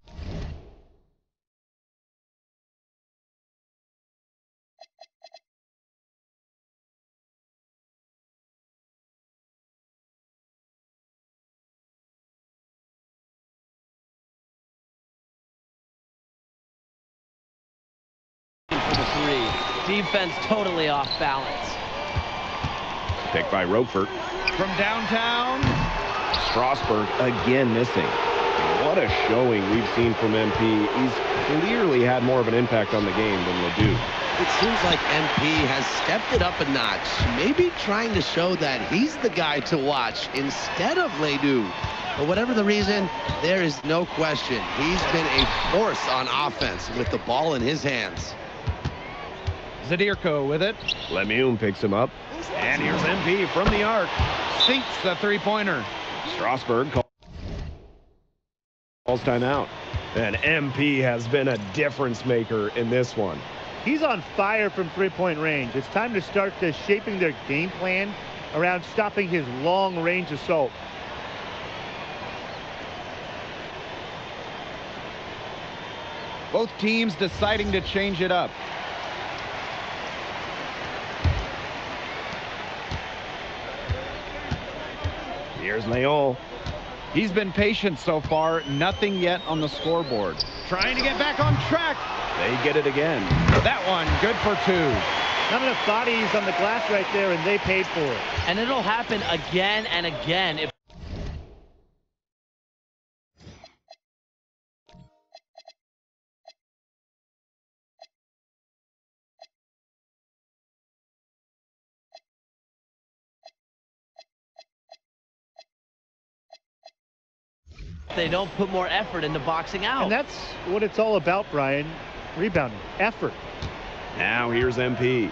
For the three. Defense totally off balance. Picked by Roquefort. From downtown. Strasburg again missing. What a showing we've seen from MP. He's clearly had more of an impact on the game than Leduc. It seems like MP has stepped it up a notch, maybe trying to show that he's the guy to watch instead of Leduc. But whatever the reason, there is no question he's been a force on offense with the ball in his hands. Zadirko with it. Lemieux picks him up. And here's MP from the arc. Sinks the three-pointer. Strasburg calls timeout. And MP has been a difference maker in this one. He's on fire from three-point range. It's time to start shaping their game plan around stopping his long-range assault. Both teams deciding to change it up. Here's Leon. He's been patient so far. Nothing yet on the scoreboard. Trying to get back on track. They get it again. That one, good for two. Not enough bodies on the glass right there, and they paid for it. And it'll happen again and again. If they don't put more effort into boxing out. And that's what it's all about, Brian. Rebounding, effort. Now here's MP.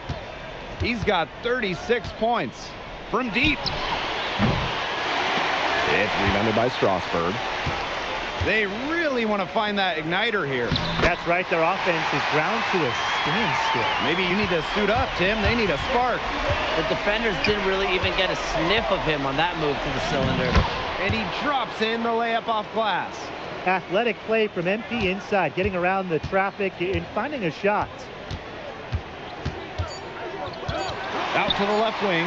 He's got 36 points from deep. It's rebounded by Strasburg. They really want to find that igniter here. That's right, their offense is ground to a standstill. Maybe you need to suit up, Tim. They need a spark. The defenders didn't really even get a sniff of him on that move to the cylinder. And he drops in the layup off glass. Athletic play from MP inside, getting around the traffic and finding a shot. Out to the left wing.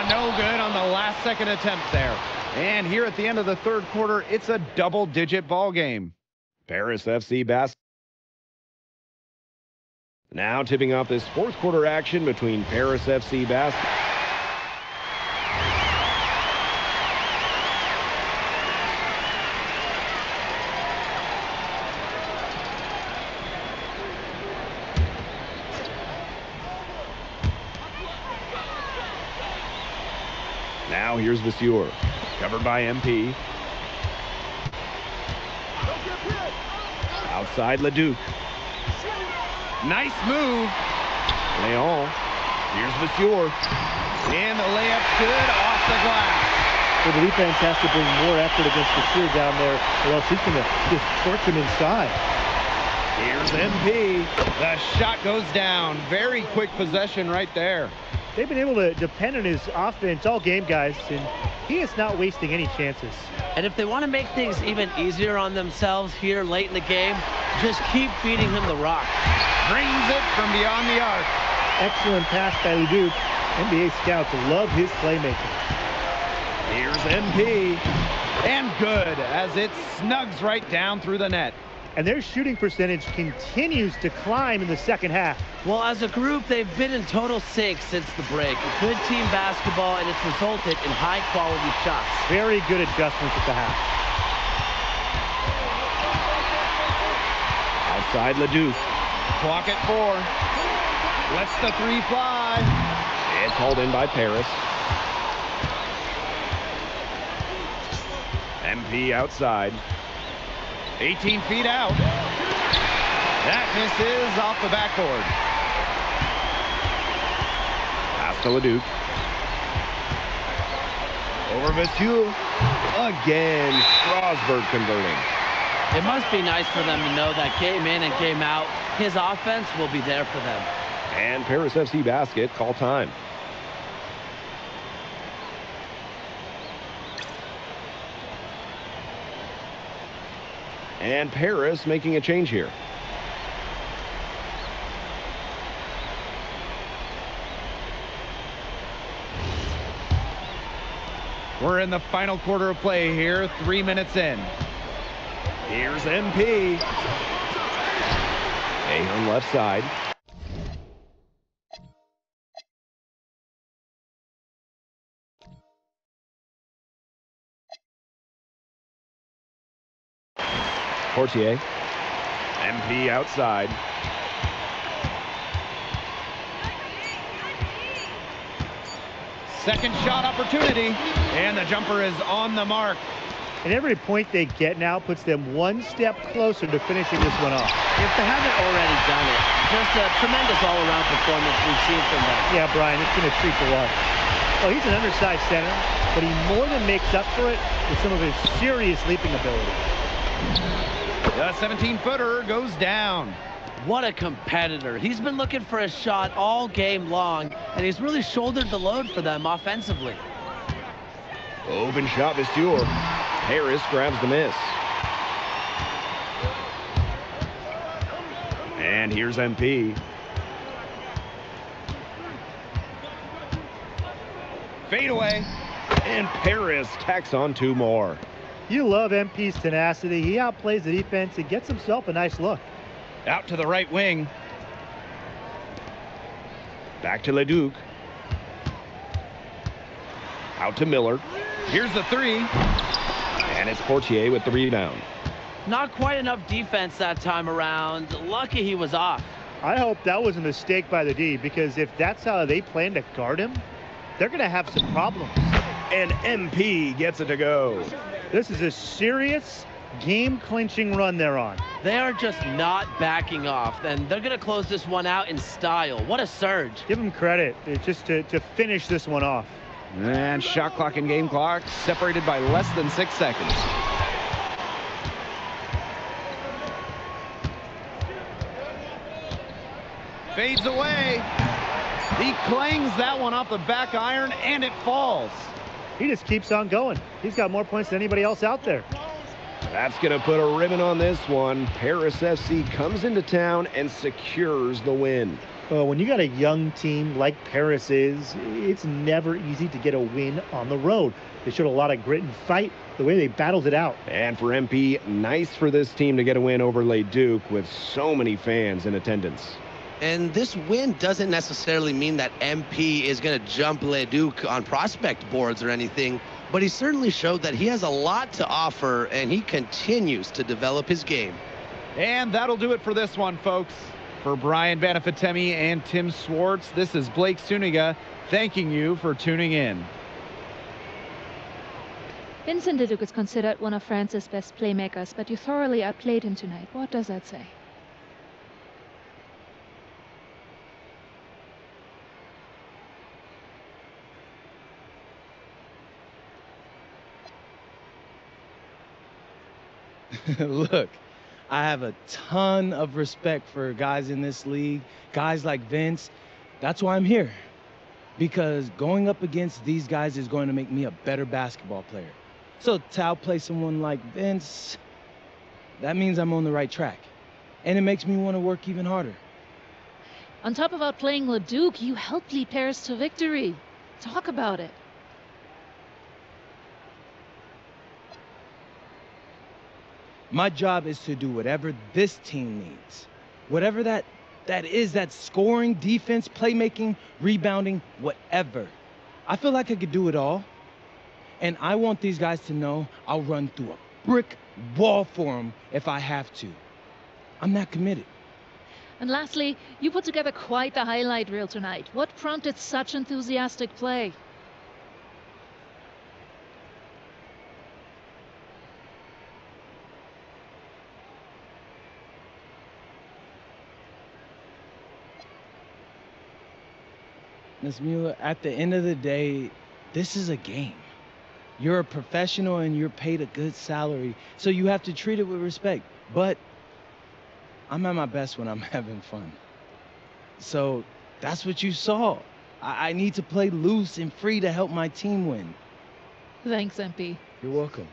No good on the last second attempt there. And here at the end of the third quarter, it's a double-digit ball game. Paris FC Basket. Now tipping off this fourth quarter action between Paris FC Basket. Now here's Monsieur, covered by MP. Outside Leduc. Nice move. Leon. Here's Monsieur. And the layup's good off the glass. Well, the defense has to bring more effort against Monsieur down there, or else he's going to just torch him inside. Here's MP. The shot goes down. Very quick possession right there. They've been able to depend on his offense all game, guys, and he is not wasting any chances. And if they want to make things even easier on themselves here late in the game, just keep feeding him the rock. Brings it from beyond the arc. Excellent pass by Leduc. NBA scouts love his playmaking. Here's MP. And good, as it snugs right down through the net. And their shooting percentage continues to climb in the second half. Well, as a group, they've been in total sync since the break. Good team basketball, and it's resulted in high-quality shots. Very good adjustments at the half. Outside Leduc. Clock at 4. Lets the three fly. And called in by Paris. MP outside. 18 feet out. That misses off the backboard. Pass to Leduc. Over Monsieur. Again, Strasburg converting. It must be nice for them to know that game in and game out, his offense will be there for them. And Paris FC basket, call time. And Paris making a change here. We're in the final quarter of play here, 3 minutes in. Here's MP. Ahern left side. Portier. MP outside. Second shot opportunity, and the jumper is on the mark. And every point they get now puts them one step closer to finishing this one off. If they haven't already done it, just a tremendous all-around performance we've seen from them. Yeah, Brian, it's been a treat to watch. Oh, he's an undersized center, but he more than makes up for it with some of his serious leaping ability. The 17-footer goes down. What a competitor. He's been looking for a shot all game long, and he's really shouldered the load for them offensively. Open shot, Monsieur. Harris grabs the miss. And here's MP. Fade away. And Paris tacks on two more. You love MP's tenacity. He outplays the defense and gets himself a nice look. Out to the right wing. Back to Leduc. Out to Miller. Here's the three. And it's Portier with the rebound. Not quite enough defense that time around. Lucky he was off. I hope that was a mistake by the D, because if that's how they plan to guard him, they're going to have some problems. And MP gets it to go. This is a serious game-clinching run they're on. They are just not backing off, and they're going to close this one out in style. What a surge. Give them credit just to finish this one off. And shot clock and game clock separated by less than 6 seconds. Fades away. He clangs that one off the back iron, and it falls. He just keeps on going. He's got more points than anybody else out there. That's going to put a ribbon on this one. Paris FC comes into town and secures the win. Well, when you got a young team like Paris is, it's never easy to get a win on the road. They showed a lot of grit and fight, the way they battled it out. And for MP, nice for this team to get a win over Les Ducs with so many fans in attendance. And this win doesn't necessarily mean that MP is going to jump Les Ducs on prospect boards or anything, but he certainly showed that he has a lot to offer, and he continues to develop his game. And that'll do it for this one, folks. For Brian Banafitemi and Tim Swartz, this is Blake Suniga thanking you for tuning in. Vincent Leduc is considered one of France's best playmakers, but you thoroughly outplayed him tonight. What does that say? Look, I have a ton of respect for guys in this league, guys like Vince. That's why I'm here. Because going up against these guys is going to make me a better basketball player. So to outplay someone like Vince, that means I'm on the right track. And it makes me want to work even harder. On top of outplaying Leduc, you helped lead Paris to victory. Talk about it. My job is to do whatever this team needs. Whatever that is, that's scoring, defense, playmaking, rebounding, whatever. I feel like I could do it all. And I want these guys to know I'll run through a brick wall for them if I have to. I'm that committed. And lastly, you put together quite the highlight reel tonight. What prompted such enthusiastic play? Ms. Mueller, at the end of the day, this is a game. You're a professional and you're paid a good salary, so you have to treat it with respect. But I'm at my best when I'm having fun. So that's what you saw. I need to play loose and free to help my team win. Thanks, MP. You're welcome.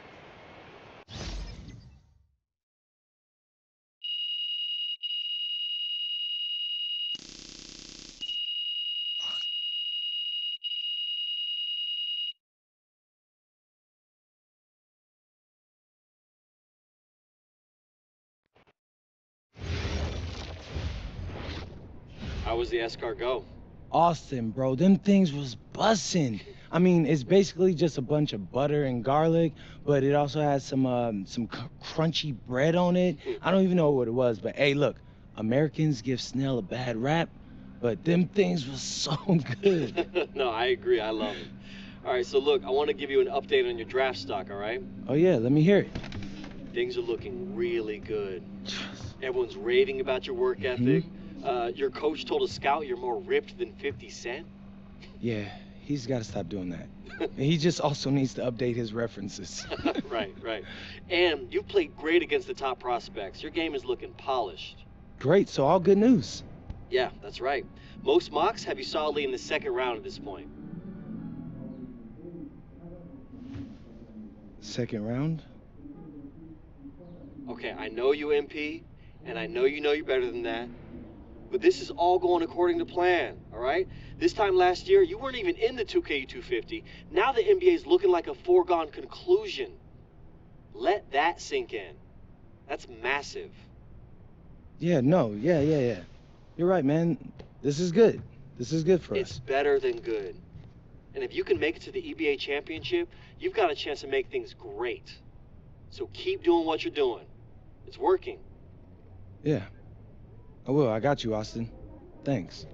How was the escargot? Austin, bro, them things was bussin'. I mean, it's basically just a bunch of butter and garlic, but it also has some crunchy bread on it. I don't even know what it was, but hey, look, Americans give Snell a bad rap, but them things was so good. No, I agree. I love it. All right, so look, I want to give you an update on your draft stock, all right? Oh, yeah, let me hear it. Things are looking really good. Everyone's raving about your work ethic. Your coach told a scout you're more ripped than 50 Cent. Yeah, he's got to stop doing that. He just also needs to update his references. Right. And you've played great against the top prospects. Your game is looking polished. Great, so all good news. Yeah, that's right. Most mocks have you solidly in the second round at this point. Second round? Okay, I know you, MP, and I know you better than that. But this is all going according to plan, all right? This time last year, you weren't even in the 2K 250. Now the NBA is looking like a foregone conclusion. Let that sink in. That's massive. Yeah. You're right, man. This is good. This is good for us. It's better than good. And if you can make it to the EBA championship, you've got a chance to make things great. So keep doing what you're doing. It's working. Yeah. I will. I got you, Austin. Thanks.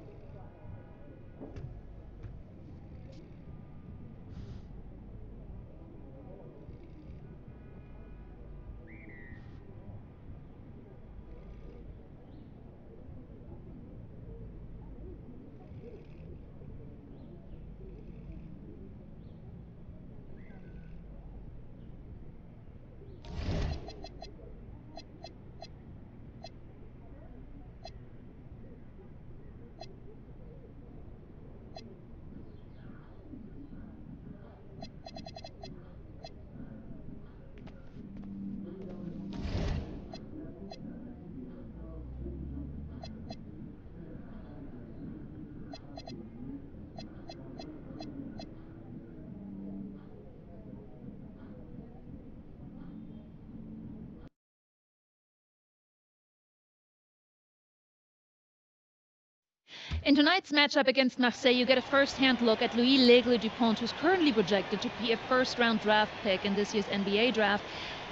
In tonight's matchup against Marseille, you get a first-hand look at Louis L'Aigle Dupont, who's currently projected to be a first-round draft pick in this year's NBA draft.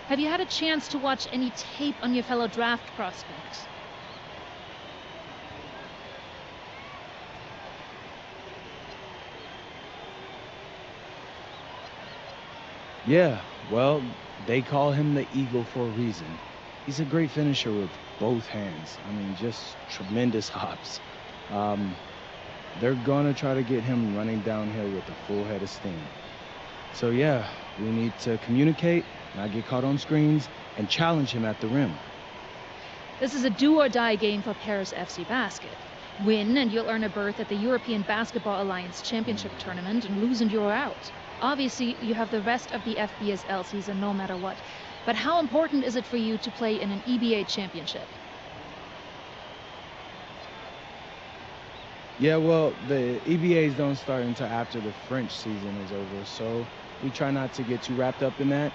Have you had a chance to watch any tape on your fellow draft prospects? Yeah, well, they call him the Eagle for a reason. He's a great finisher with both hands. I mean, just tremendous hops. They're gonna try to get him running downhill with a full head of steam. So yeah, we need to communicate, not get caught on screens, and challenge him at the rim. This is a do-or-die game for Paris FC Basket. Win and you'll earn a berth at the European Basketball Alliance Championship Tournament, and lose and you're out. Obviously, you have the rest of the FBSL season no matter what. But how important is it for you to play in an EBA championship? Yeah, well, the EBAs don't start until after the French season is over, so we try not to get too wrapped up in that.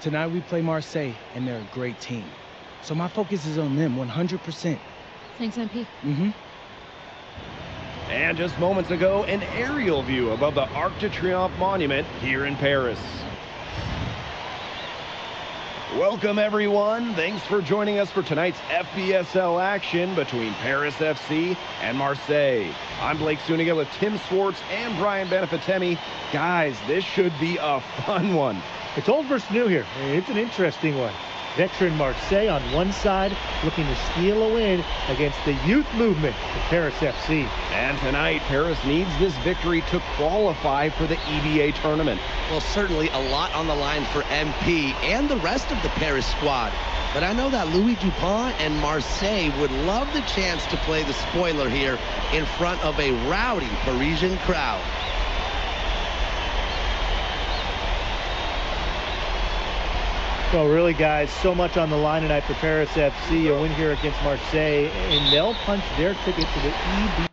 Tonight we play Marseille, and they're a great team. So my focus is on them 100%. Thanks, MP. And just moments ago, an aerial view above the Arc de Triomphe monument here in Paris. Welcome, everyone. Thanks for joining us for tonight's FBSL action between Paris FC and Marseille. I'm Blake Suniga with Tim Swartz and Brian Benefitemi. Guys, this should be a fun one. It's old versus new here. It's an interesting one. Veteran Marseille on one side, looking to steal a win against the youth movement of Paris FC. And tonight, Paris needs this victory to qualify for the EBA tournament. Well, certainly a lot on the line for MP and the rest of the Paris squad. But I know that Louis Dupont and Marseille would love the chance to play the spoiler here in front of a rowdy Parisian crowd. Well, really, guys, so much on the line tonight for Paris FC. A win here against Marseille, and they'll punch their ticket to the EBA.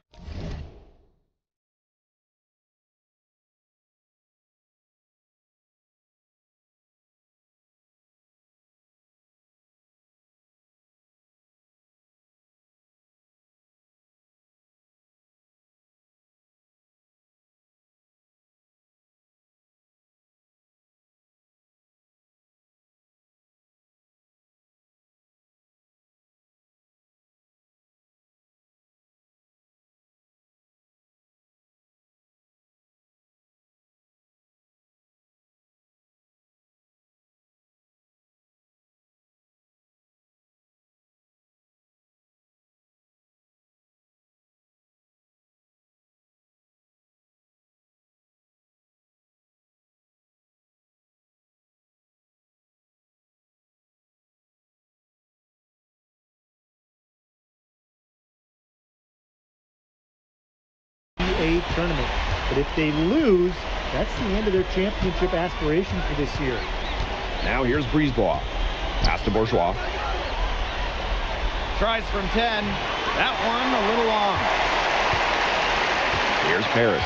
tournament. But if they lose, that's the end of their championship aspiration for this year. Now here's Brisebois. Pass to Bourgeois. Tries from 10. That one a little long. Here's Paris.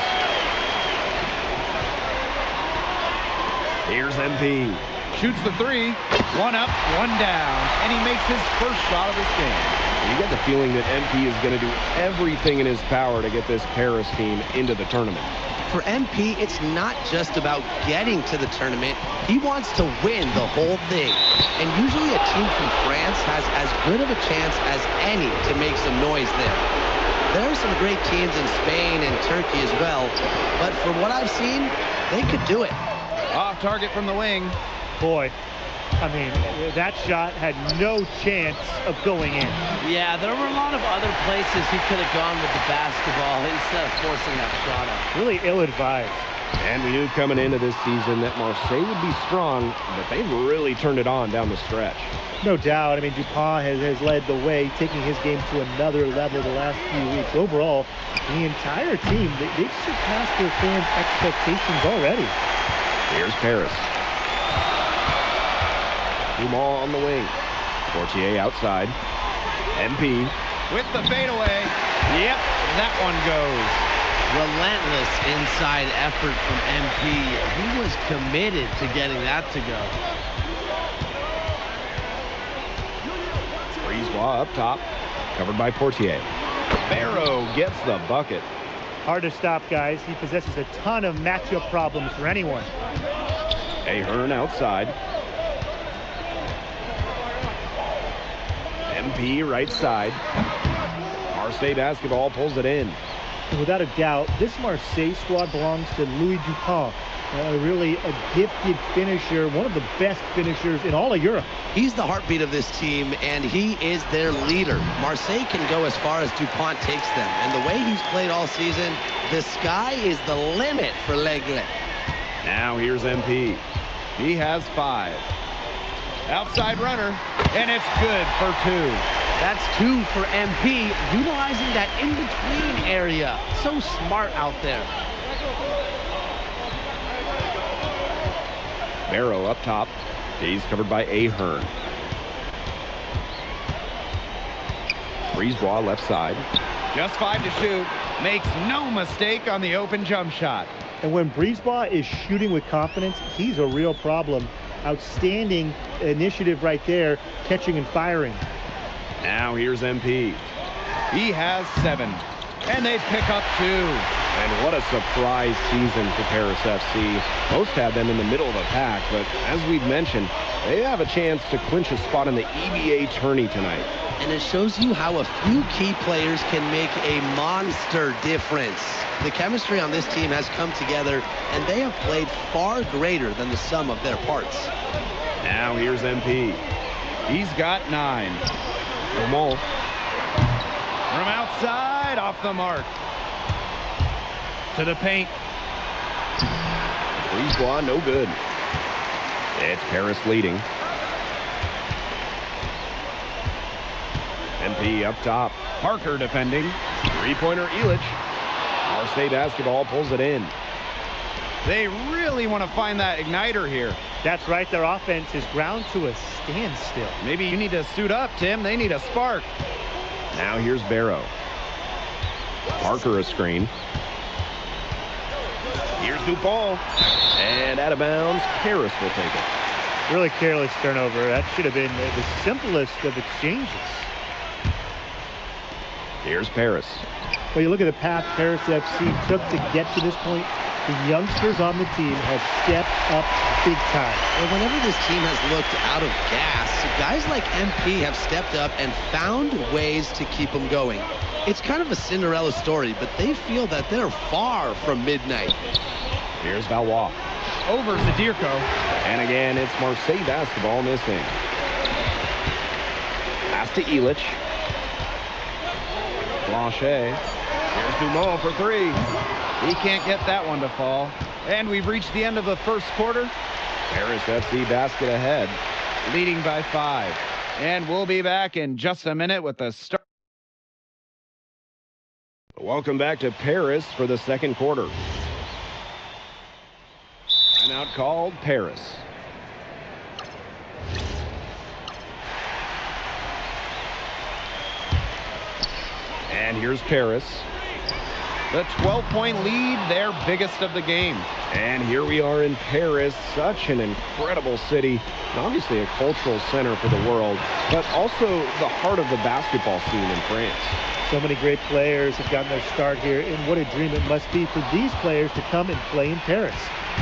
Here's MP. Shoots the three. One up, one down. And he makes his first shot of this game. You get the feeling that MP is going to do everything in his power to get this Paris team into the tournament. For MP, it's not just about getting to the tournament. He wants to win the whole thing. And usually a team from France has as good of a chance as any to make some noise there. There are some great teams in Spain and Turkey as well, but for what I've seen, they could do it. Off target from the wing. Boy, I mean, that shot had no chance of going in. Yeah, there were a lot of other places he could have gone with the basketball instead of forcing that shot up. Really ill-advised. And we knew coming into this season that Marseille would be strong, but they've really turned it on down the stretch. No doubt. I mean, Dupont has led the way, taking his game to another level the last few weeks. Overall, the entire team, they've surpassed their fans' expectations already. Here's Paris. Dumont on the wing. Portier outside. MP. With the fadeaway. Yep, that one goes. Relentless inside effort from MP. He was committed to getting that to go. Brisebois up top. Covered by Portier. Barrow gets the bucket. Hard to stop, guys. He possesses a ton of matchup problems for anyone. Ahern outside. MP right side. Marseille basketball pulls it in. And without a doubt, this Marseille squad belongs to Louis Dupont. Really a gifted finisher, one of the best finishers in all of Europe. He's the heartbeat of this team, and he is their leader. Marseille can go as far as Dupont takes them, and the way he's played all season, the sky is the limit for L'Aigle. Now here's MP. He has 5. Outside runner, and it's good for 2. That's 2 for MP, utilizing that in-between area. So smart out there. Barrow up top. He's covered by Ahern. Brisebois left side. Just 5 to shoot. Makes no mistake on the open jump shot. And when Brisebois is shooting with confidence, he's a real problem. Outstanding initiative right there, catching and firing. Now here's MP. He has 7. And they pick up 2. And what a surprise season for Paris FC. Most had them in the middle of the pack, but as we've mentioned, they have a chance to clinch a spot in the EBA tourney tonight. And it shows you how a few key players can make a monster difference. The chemistry on this team has come together, and they have played far greater than the sum of their parts. Now here's MP. He's got 9. Romont. From outside, off the mark. To the paint. Brisebois, no good. It's Paris leading. MP up top. Parker defending. Three-pointer Illich. Marseille basketball pulls it in. They really want to find that igniter here. That's right. Their offense is ground to a standstill. Maybe you need to suit up, Tim. They need a spark. Now here's Barrow. Parker a screen. Here's Dupont. And out of bounds, Paris will take it. Really careless turnover. That should have been the simplest of exchanges. Here's Paris. Well, you look at the path Paris FC took to get to this point. The youngsters on the team have stepped up big time. Well, whenever this team has looked out of gas, guys like MP have stepped up and found ways to keep them going. It's kind of a Cinderella story, but they feel that they're far from midnight. Here's Valois. Over Zadirko. And again, it's Marseille basketball missing. Pass to Illich. Blanchet. Here's Dumont for 3. He can't get that one to fall. And we've reached the end of the first quarter. Paris FC basket ahead, leading by 5. And we'll be back in just a minute with the start. Welcome back to Paris for the second quarter. Timeout called Paris. And here's Paris. The 12-point lead, their biggest of the game. And here we are in Paris, such an incredible city, and obviously a cultural center for the world, but also the heart of the basketball scene in France. So many great players have gotten their start here, and what a dream it must be for these players to come and play in Paris.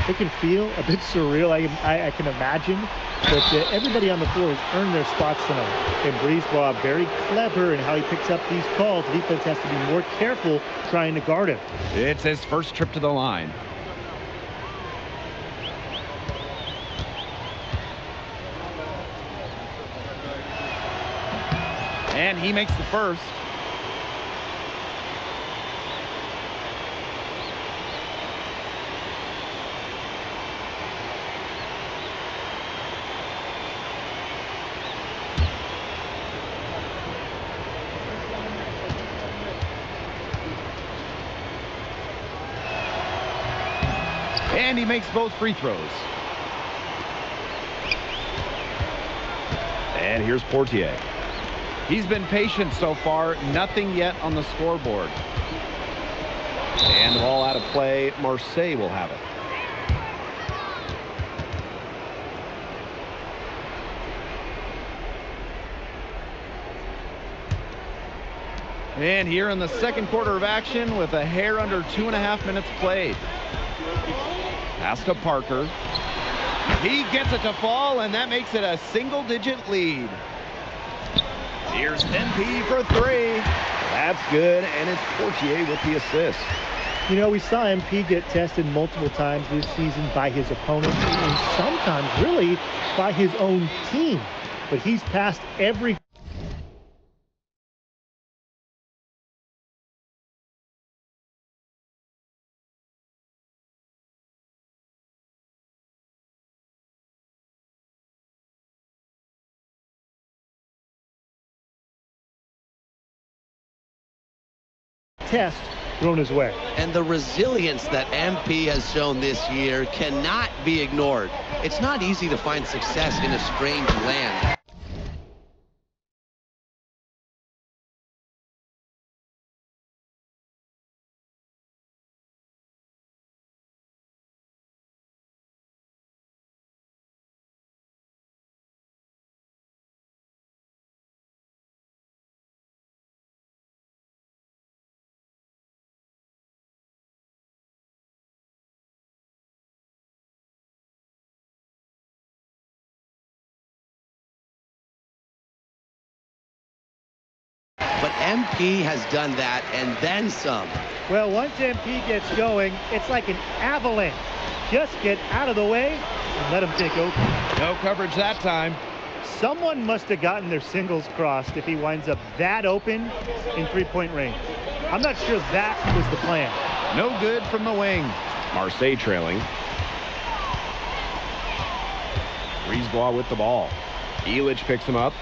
It can feel a bit surreal, I can imagine, but everybody on the floor has earned their spots tonight. And Brisebois, very clever in how he picks up these calls. The defense has to be more careful trying to guard him. It's his first trip to the line. And he makes the first. And he makes both free throws. And here's Portier. He's been patient so far, nothing yet on the scoreboard. And the ball out of play, Marseille will have it. And here in the second quarter of action with a hair under 2.5 minutes played. Pass to Parker. He gets it to fall, and that makes it a single-digit lead. Here's MP for 3. That's good, and it's Portier with the assist. You know, we saw MP get tested multiple times this season by his opponent, and sometimes really by his own team. But he's passed every test thrown his way. And the resilience that MP has shown this year cannot be ignored. It's not easy to find success in a strange land. But MP has done that and then some. Well, once MP gets going, it's like an avalanche. Just get out of the way and let him take over. No coverage that time. Someone must have gotten their singles crossed if he winds up that open in three-point range. I'm not sure that was the plan. No good from the wing. Marseille trailing. Brisebois with the ball. Elich picks him up.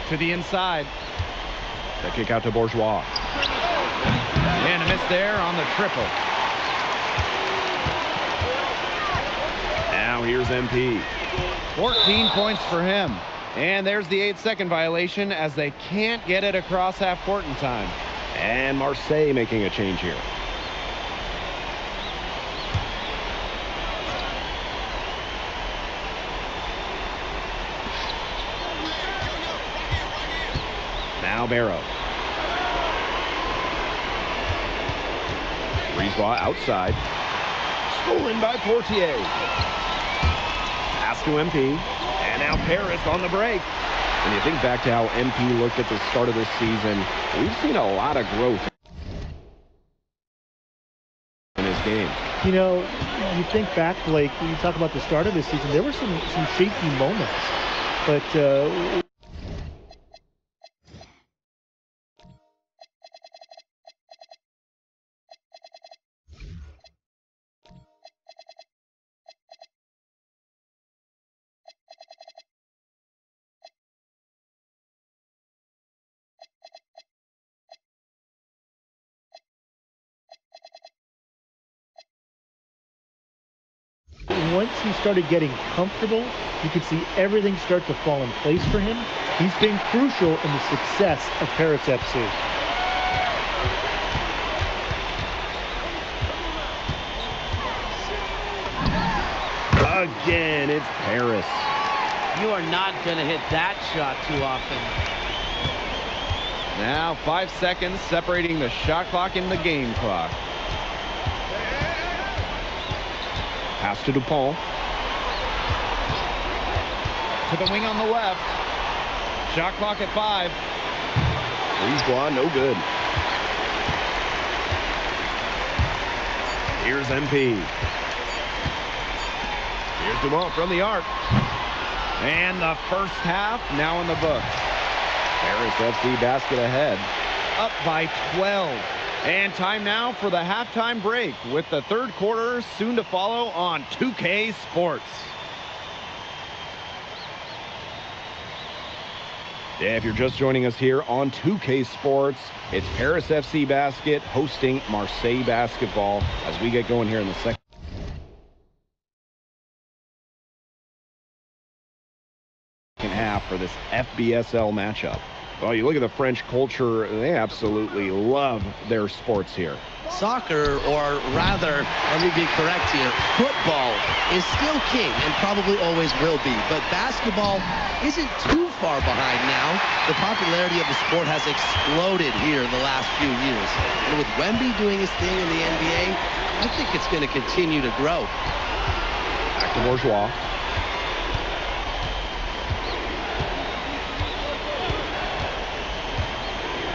To the inside. The kick out to Bourgeois. And a miss there on the triple. Now here's MP. 14 points for him. And there's the 8-second violation as they can't get it across half court in time. And Marseille making a change here. Now Barrow. Brisebois outside. Stolen by Portier. Pass to MP. And now Paris on the break. When you think back to how MP looked at the start of this season, we've seen a lot of growth in his game. You know, you think back, Blake, when you talk about the start of this season, there were some shaky moments. But once he started getting comfortable, you could see everything start to fall in place for him. He's been crucial in the success of Paris FC. Again, it's Paris. You are not going to hit that shot too often. Now 5 seconds separating the shot clock and the game clock. Pass to Dupont. To the wing on the left. Shot clock at 5. Brisebois, no good. Here's MP. Here's Dumont from the arc. And the first half now in the books. Paris FC basket ahead. Up by 12. And time now for the halftime break with the third quarter soon to follow on 2K Sports. Yeah, if you're just joining us here on 2K Sports, it's Paris FC Basket hosting Marseille Basketball as we get going here in the second half for this FBSL matchup. Well, you look at the French culture, they absolutely love their sports here. Soccer, or rather, let me be correct here, football is still king and probably always will be, but basketball isn't too far behind now. The popularity of the sport has exploded here in the last few years. And with Wemby doing his thing in the NBA, I think it's going to continue to grow. Back to Bourgeois.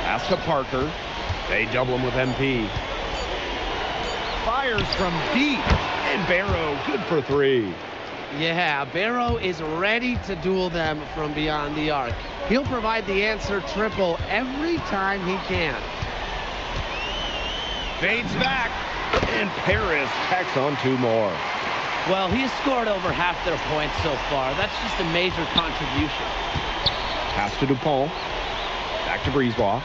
Pass to Parker. They double him with MP. Fires from deep, and Barrow good for 3. Yeah, Barrow is ready to duel them from beyond the arc. He'll provide the answer triple every time he can. Fades back, and Paris tacks on 2 more. Well, he's scored over half their points so far. That's just a major contribution. Pass to Dupont. Back to Brisebois.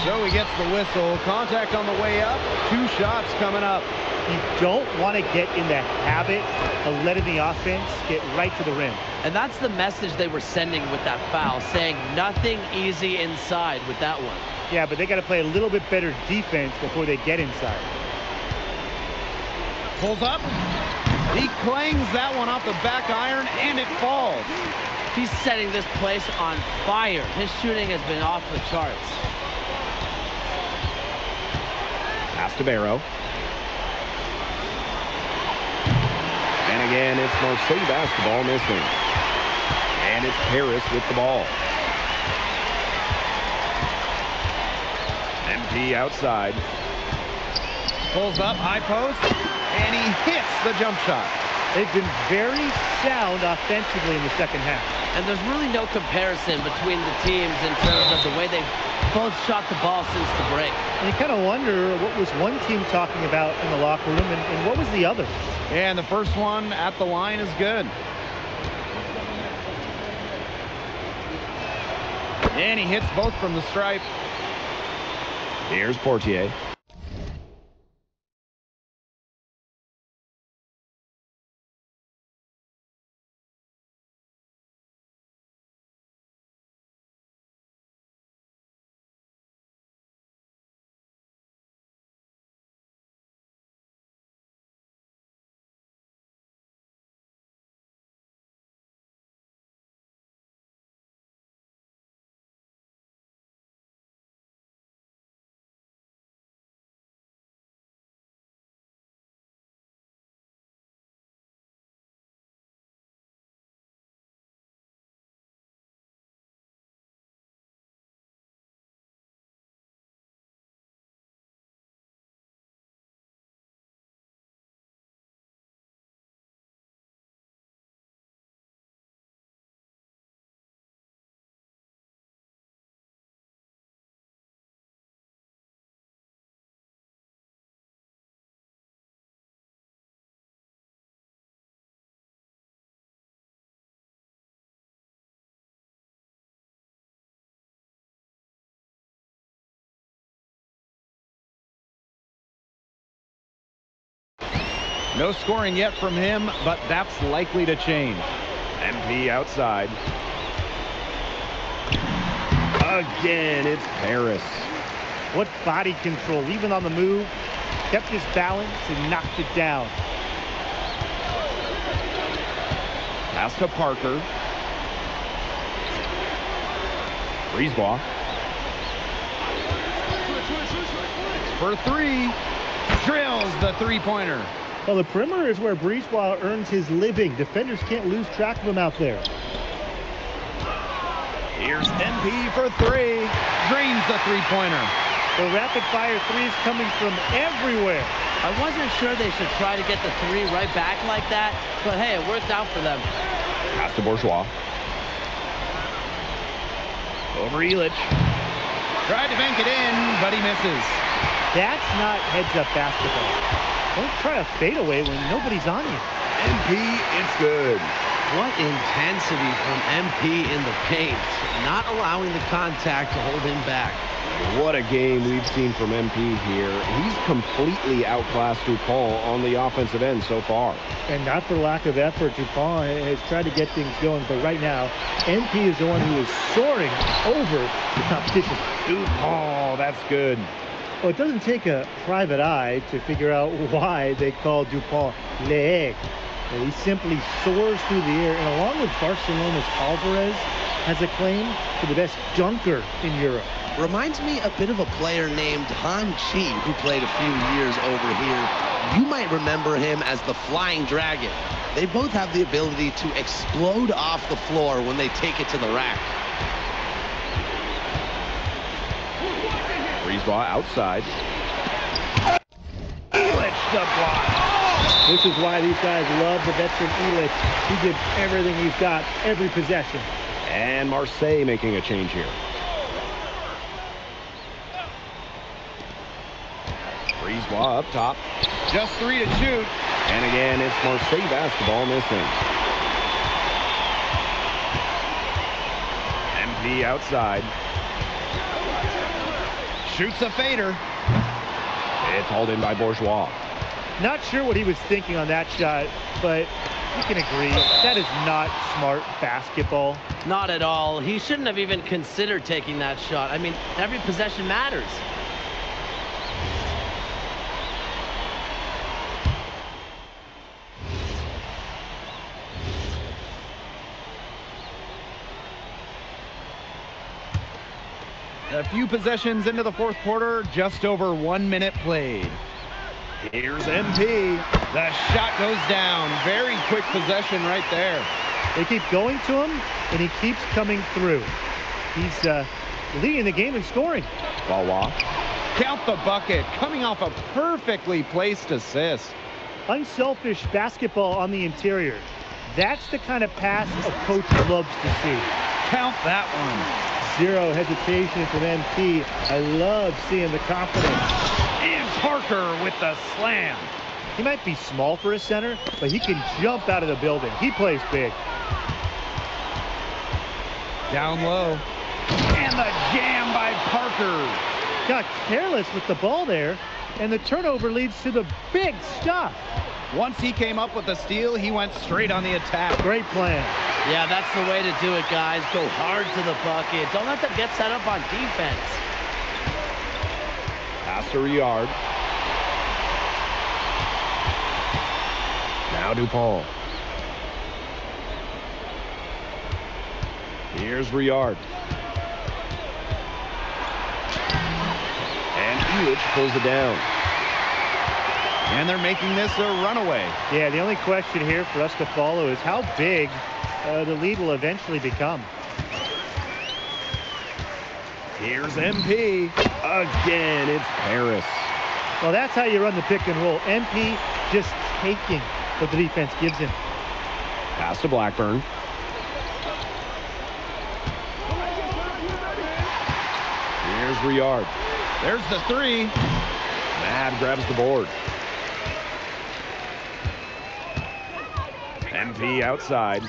So he gets the whistle. Contact on the way up. 2 shots coming up. You don't want to get in the habit of letting the offense get right to the rim. And that's the message they were sending with that foul, saying nothing easy inside with that one. Yeah, but they got to play a little bit better defense before they get inside. Pulls up. He clangs that one off the back iron, and it falls. He's setting this place on fire. His shooting has been off the charts. Pass to Barrow. And again, it's Marseille basketball missing. And it's Paris with the ball. MP outside. Pulls up, high post, and he hits the jump shot. They've been very sound offensively in the second half. And there's really no comparison between the teams in terms of the way they've both shot the ball since the break. And you kind of wonder what was one team talking about in the locker room and what was the other. And the first one at the line is good. And he hits both from the stripe. Here's Portier. No scoring yet from him, but that's likely to change. MP outside. Again, it's Paris. What body control, even on the move, kept his balance and knocked it down. Pass to Parker. Brisebois. For 3. Drills the 3-pointer. Well, the perimeter is where Brisebois earns his living. Defenders can't lose track of him out there. Here's MP for 3. Drains the 3-pointer. The rapid-fire 3 is coming from everywhere. I wasn't sure they should try to get the 3 right back like that, but hey, it worked out for them. Pass to Bourgeois. Over Elich. Tried to bank it in, but he misses. That's not heads-up basketball. Don't try a fadeaway when nobody's on you. MP, it's good. What intensity from MP in the paint, not allowing the contact to hold him back. What a game we've seen from MP here. He's completely outclassed DuPont on the offensive end so far. And not for lack of effort, DuPont has tried to get things going, but right now, MP is the one who is soaring over the competition. DuPont, that's good. Well, it doesn't take a private eye to figure out why they call DuPont l'aigle. He simply soars through the air, and along with Barcelona's Alvarez, has a claim to the best dunker in Europe. Reminds me a bit of a player named Han Chi, who played a few years over here. You might remember him as the Flying Dragon. They both have the ability to explode off the floor when they take it to the rack. Breeze ball outside. Elich the block. This is why these guys love the veteran Elich. He gives everything he's got, every possession. And Marseille making a change here. Breeze ball up top. Just 3 to shoot. And again, it's Marseille basketball missing. MP outside. Shoots a fader. It's hauled in by Bourgeois. Not sure what he was thinking on that shot, but you can agree, that is not smart basketball. Not at all. He shouldn't have even considered taking that shot. I mean, every possession matters. A few possessions into the fourth quarter, just over 1 minute played. Here's MP. The shot goes down. Very quick possession right there. They keep going to him, and he keeps coming through. He's leading the game in scoring. Wawa. Count the bucket, coming off a perfectly placed assist. Unselfish basketball on the interior. That's the kind of pass a coach loves to see. Count that one. Zero hesitation from MP. I love seeing the confidence. And Parker with the slam. He might be small for a center, but he can jump out of the building. He plays big. Down low. And the jam by Parker. Got careless with the ball there, and the turnover leads to the big stuff. Once he came up with the steal, he went straight on the attack. Great plan. Yeah, that's the way to do it, guys. Go hard to the bucket. Don't let them get set up on defense. Pass to Riard. Now DuPont. Here's Riard. And Elich pulls it down. And they're making this a runaway. Yeah, the only question here for us to follow is how big the lead will eventually become. Here's MP. Again, it's Paris. Well, that's how you run the pick and roll. MP just taking what the defense gives him. Pass to Blackburn. Here's Riard. There's the three. Mad grabs the board. MP outside.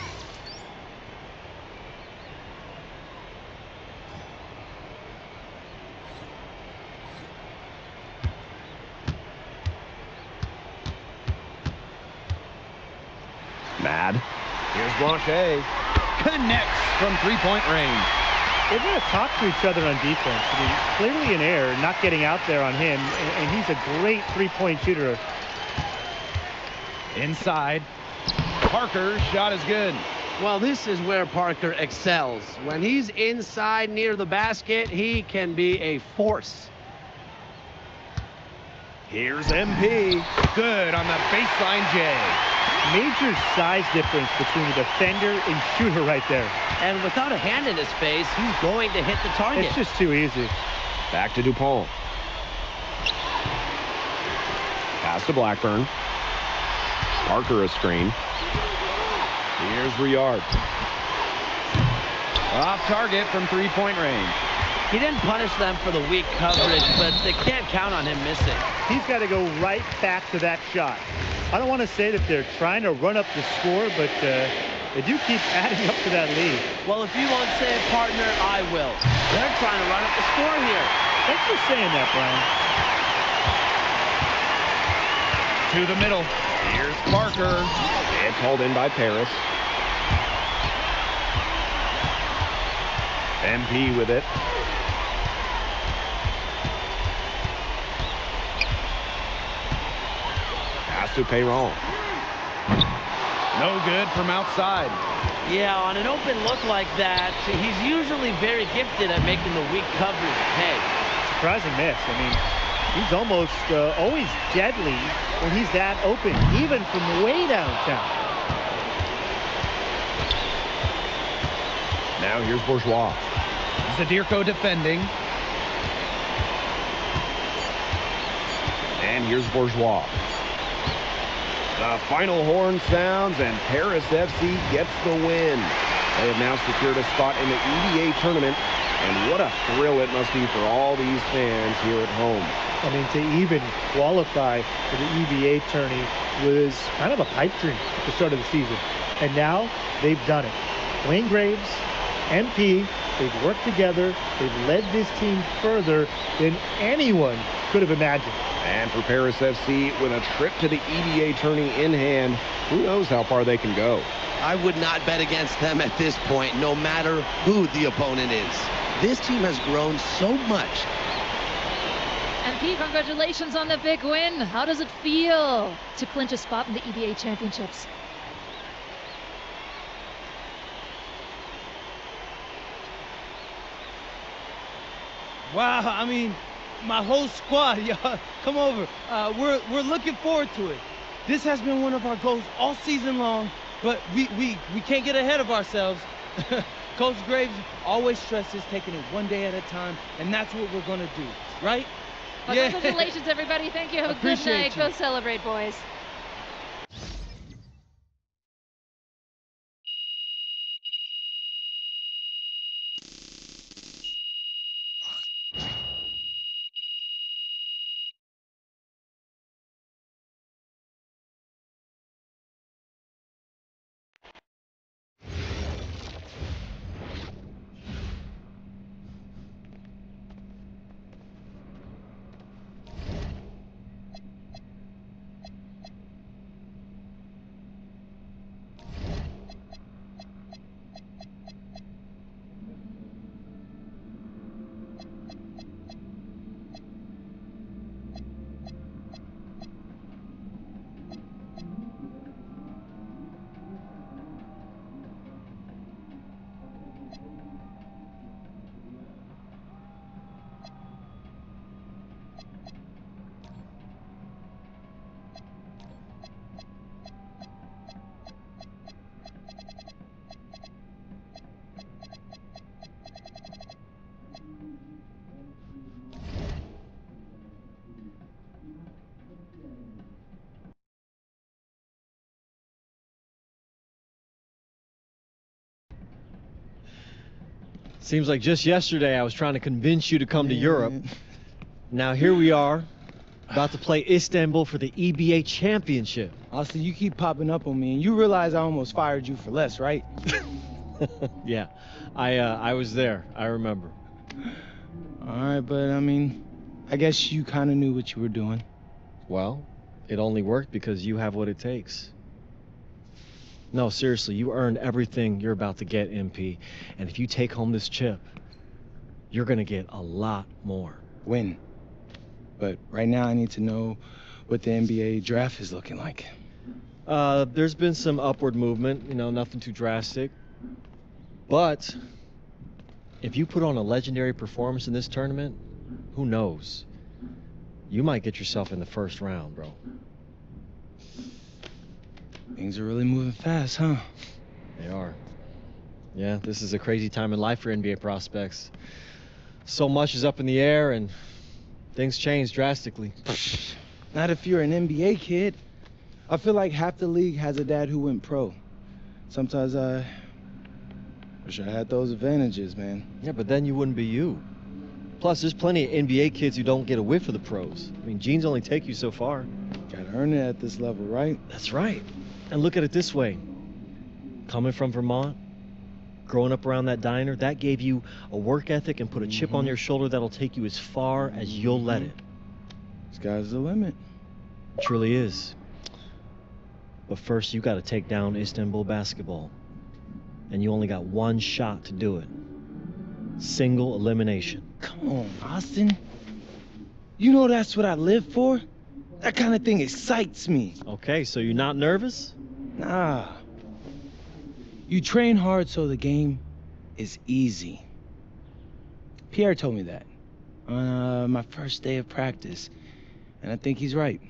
Mad. Here's Blanchet. Connects from three-point range. They're going to talk to each other on defense. I mean, clearly an error, not getting out there on him, and he's a great three-point shooter. Inside. Parker's shot is good. Well, this is where Parker excels. When he's inside near the basket, he can be a force. Here's MP. Good on the baseline J. Major size difference between the defender and shooter right there. And without a hand in his face, he's going to hit the target. It's just too easy. Back to DuPont. Pass to Blackburn. Parker a screen. Here's Riard. Off target from three-point range. He didn't punish them for the weak coverage, but they can't count on him missing. He's got to go right back to that shot. I don't want to say that they're trying to run up the score, but They do keep adding up to that lead. Well, if you won't say it, partner, I will. They're trying to run up the score here. Thanks for saying that, Brian. To the middle. Here's Parker. It's hauled in by Paris. MP with it. Pass to Perron. No good from outside. Yeah, on an open look like that, he's usually very gifted at making the weak coverage pay. Surprising miss. I mean, he's almost always deadly when he's that open, even from way downtown. Now here's Bourgeois. Zadirko defending. And here's Bourgeois. The final horn sounds, and Paris FC gets the win. They have now secured a spot in the EBA tournament, and what a thrill it must be for all these fans here at home. I mean, to even qualify for the EBA tourney was kind of a pipe dream at the start of the season. And now they've done it. Wayne Graves, MP, they've worked together. They've led this team further than anyone could have imagined. And for Paris FC, with a trip to the EBA tourney in hand, who knows how far they can go. I would not bet against them at this point, no matter who the opponent is. This team has grown so much. And Pete, congratulations on the big win. How does it feel to clinch a spot in the EBA championships? Wow, I mean, my whole squad, y'all, come over. We're looking forward to it. This has been one of our goals all season long, but we can't get ahead of ourselves. Coach Graves always stresses taking it one day at a time, and that's what we're going to do, right? Well, yeah. Congratulations, everybody. Thank you. Have a good night. Go celebrate, boys. Seems like just yesterday I was trying to convince you to come to Europe. Now here we are, about to play Istanbul for the EBA championship. Austin, you keep popping up on me, and you realize I almost fired you for less, right? Yeah, I was there. I remember. All right, but I mean, I guess you kind of knew what you were doing. Well, it only worked because you have what it takes. No, seriously, you earned everything you're about to get, MP. And if you take home this chip, you're gonna get a lot more. Win. But right now I need to know what the NBA draft is looking like. There's been some upward movement, you know, nothing too drastic. But if you put on a legendary performance in this tournament, who knows? You might get yourself in the first round, bro. Things are really moving fast, huh? They are. Yeah, this is a crazy time in life for NBA prospects. So much is up in the air and things change drastically. Not if you're an NBA kid. I feel like half the league has a dad who went pro. Sometimes I wish I had those advantages, man. Yeah, but then you wouldn't be you. Plus, there's plenty of NBA kids who don't get a whiff of the pros. I mean, genes only take you so far. Gotta earn it at this level, right? That's right. And look at it this way. Coming from Vermont, growing up around that diner, that gave you a work ethic and put a chip on your shoulder that'll take you as far as you'll let it. Sky's the limit. It truly is. But first, you got to take down Istanbul basketball. And you only got one shot to do it. Single elimination. Come on, Austin. You know that's what I live for? That kind of thing excites me. Okay, so you're not nervous? Nah. You train hard so the game is easy. Pierre told me that on my first day of practice, and I think he's right.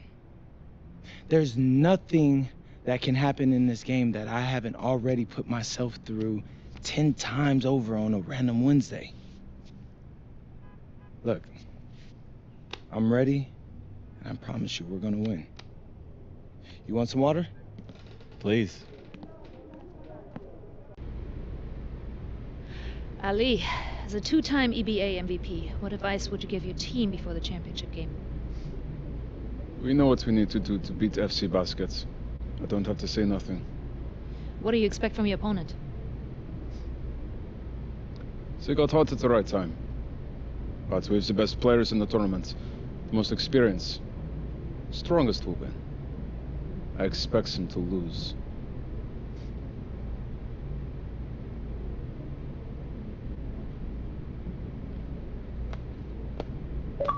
There's nothing that can happen in this game that I haven't already put myself through 10 times over on a random Wednesday. Look, I'm ready, and I promise you we're gonna win. You want some water? Please. Ali, as a two-time EBA MVP, what advice would you give your team before the championship game? We know what we need to do to beat FC Baskets. I don't have to say nothing. What do you expect from your opponent? They got hot at the right time. But we have the best players in the tournament. The most experienced. Strongest will win. I expect them to lose.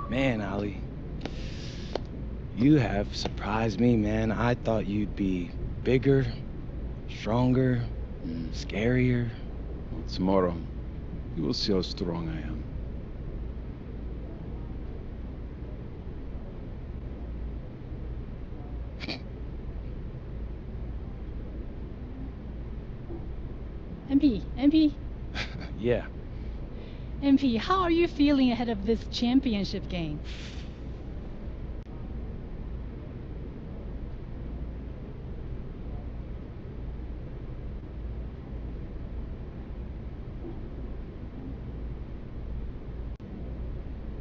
Man, Ali, you have surprised me, man. I thought you'd be bigger, stronger, scarier. Well, tomorrow, you will see how strong I am. MP? Yeah. MP, how are you feeling ahead of this championship game?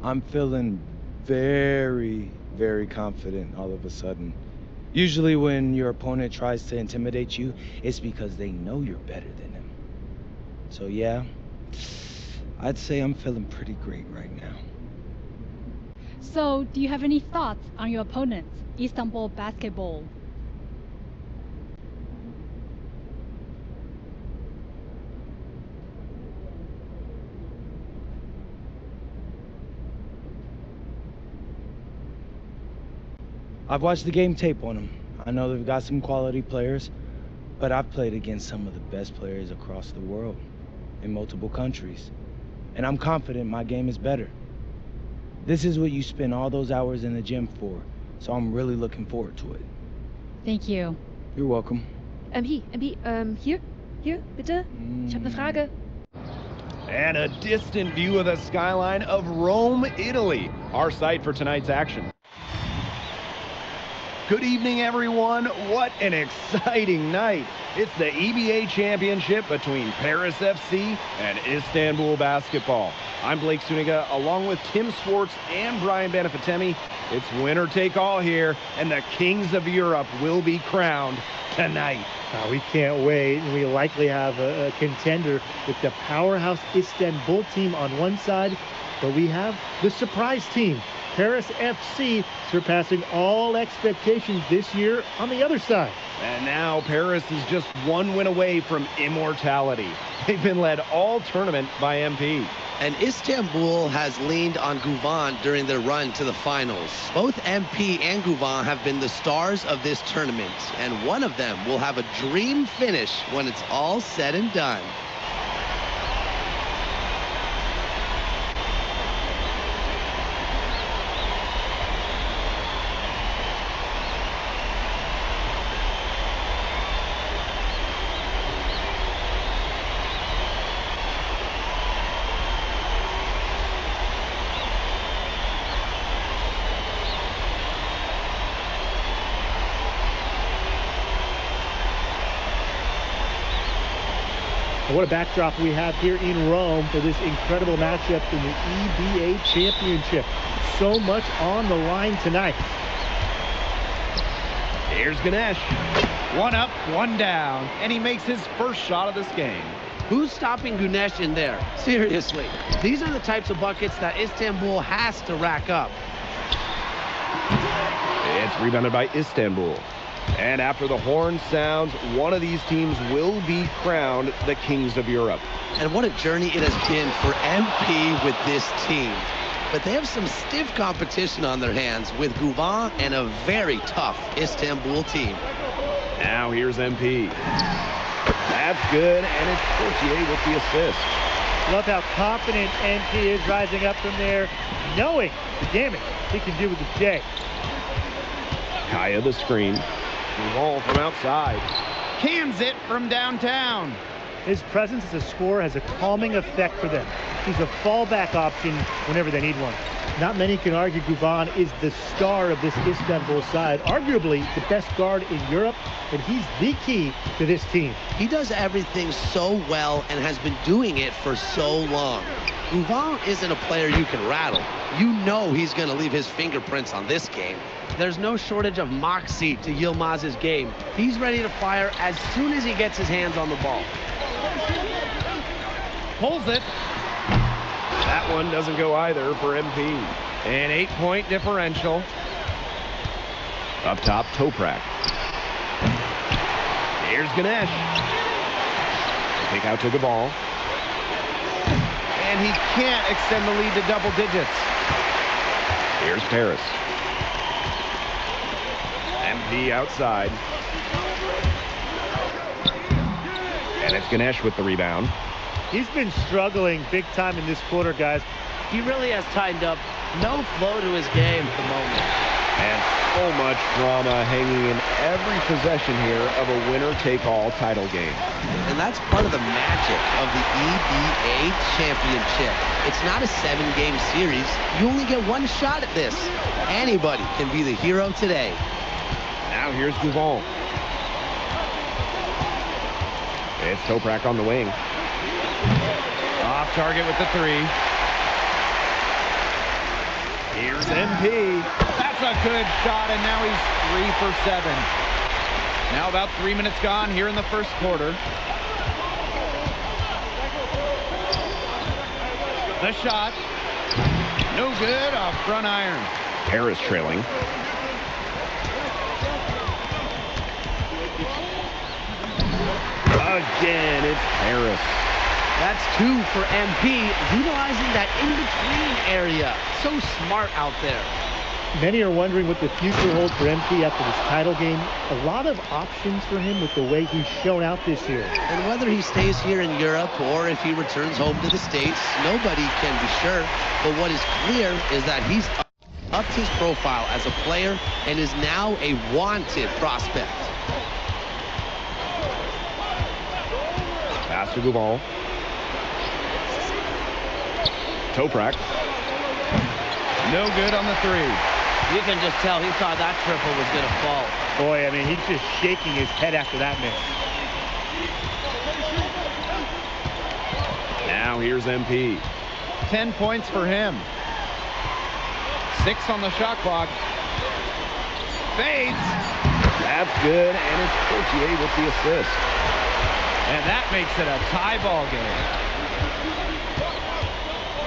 I'm feeling very, very confident all of a sudden. Usually when your opponent tries to intimidate you, it's because they know you're better than them. So yeah, I'd say I'm feeling pretty great right now. So, do you have any thoughts on your opponents, Istanbul basketball? I've watched the game tape on them. I know they've got some quality players, but I've played against some of the best players across the world in multiple countries. And I'm confident my game is better. This is what you spend all those hours in the gym for, so I'm really looking forward to it. Thank you. You're welcome. Hier, bitte. Ich habe eine Frage. And a distant view of the skyline of Rome, Italy, our site for tonight's action. Good evening, everyone. What an exciting night. It's the EBA championship between Paris FC and Istanbul basketball. I'm Blake Suniga, along with Tim Swartz and Brian Benefitemi. It's winner take all here, and the kings of Europe will be crowned tonight. We can't wait. We likely have a contender with the powerhouse Istanbul team on one side, but we have the surprise team, Paris FC, surpassing all expectations this year on the other side. And now Paris is just one win away from immortality. They've been led all tournament by MP. And Istanbul has leaned on Guvan during their run to the finals. Both MP and Guvan have been the stars of this tournament, and one of them will have a dream finish when it's all said and done. And what a backdrop we have here in Rome for this incredible matchup in the EBA Championship. So much on the line tonight. Here's Ganesh. One up, one down, and he makes his first shot of this game. Who's stopping Güneş in there? Seriously, these are the types of buckets that Istanbul has to rack up. It's rebounded by Istanbul. And after the horn sounds, one of these teams will be crowned the Kings of Europe. And what a journey it has been for MP with this team. But they have some stiff competition on their hands with Güven and a very tough Istanbul team. Now here's MP. That's good, and it's Portier with the assist. Love how confident MP is rising up from there, knowing the damage he can do with the J. Kaya the screen. Ball from outside. Cans it from downtown. His presence as a scorer has a calming effect for them. He's a fallback option whenever they need one. Not many can argue Güven is the star of this Istanbul side, arguably the best guard in Europe, and he's the key to this team. He does everything so well and has been doing it for so long. Güven isn't a player you can rattle. You know he's going to leave his fingerprints on this game. There's no shortage of moxie to Yilmaz's game. He's ready to fire as soon as he gets his hands on the ball. Pulls it. That one doesn't go either for MP. An 8-point differential. Up top, Toprak. Here's Güneş. Take out to the ball. And he can't extend the lead to double digits. Here's Paris. MP outside. And it's Güneş with the rebound. He's been struggling big time in this quarter, guys. He really has tightened up. No flow to his game at the moment. And so much drama hanging in every possession here of a winner-take-all title game. And that's part of the magic of the EBA championship. It's not a 7-game series. You only get one shot at this. Anybody can be the hero today. Now here's Güven. It's Toprak on the wing. Off target with the three. Here's MP. That's a good shot, and now he's 3 for 7. Now about 3 minutes gone here in the first quarter. The shot. No good, off front iron. Paris trailing. Again, it's Paris. That's 2 for MP, utilizing that in-between area. So smart out there. Many are wondering what the future holds for MP after this title game. A lot of options for him with the way he's shown out this year. And whether he stays here in Europe or if he returns home to the States, nobody can be sure. But what is clear is that he's upped his profile as a player and is now a wanted prospect. Pass to Güven. Toprak. No good on the three. You can just tell he thought that triple was going to fall. Boy, I mean, he's just shaking his head after that miss. Now here's MP. 10 points for him. 6 on the shot clock. Fades. That's good, and it's Portier with the assist. And that makes it a tie ball game.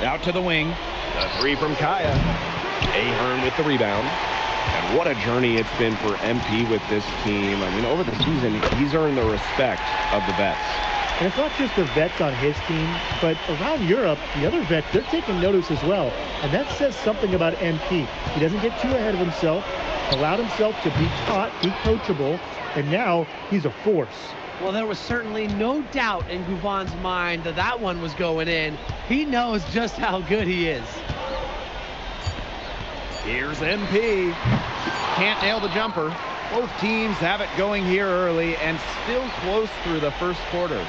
Out to the wing. The three from Kaya. Ahern with the rebound. And what a journey it's been for MP with this team. I mean, over the season, he's earned the respect of the vets. And it's not just the vets on his team, but around Europe, the other vets, they're taking notice as well. And that says something about MP. He doesn't get too ahead of himself, allowed himself to be taught, be coachable, and now he's a force. Well, there was certainly no doubt in Güven's mind that that one was going in. He knows just how good he is. Here's MP. Can't nail the jumper. Both teams have it going here early and still close through the first quarter.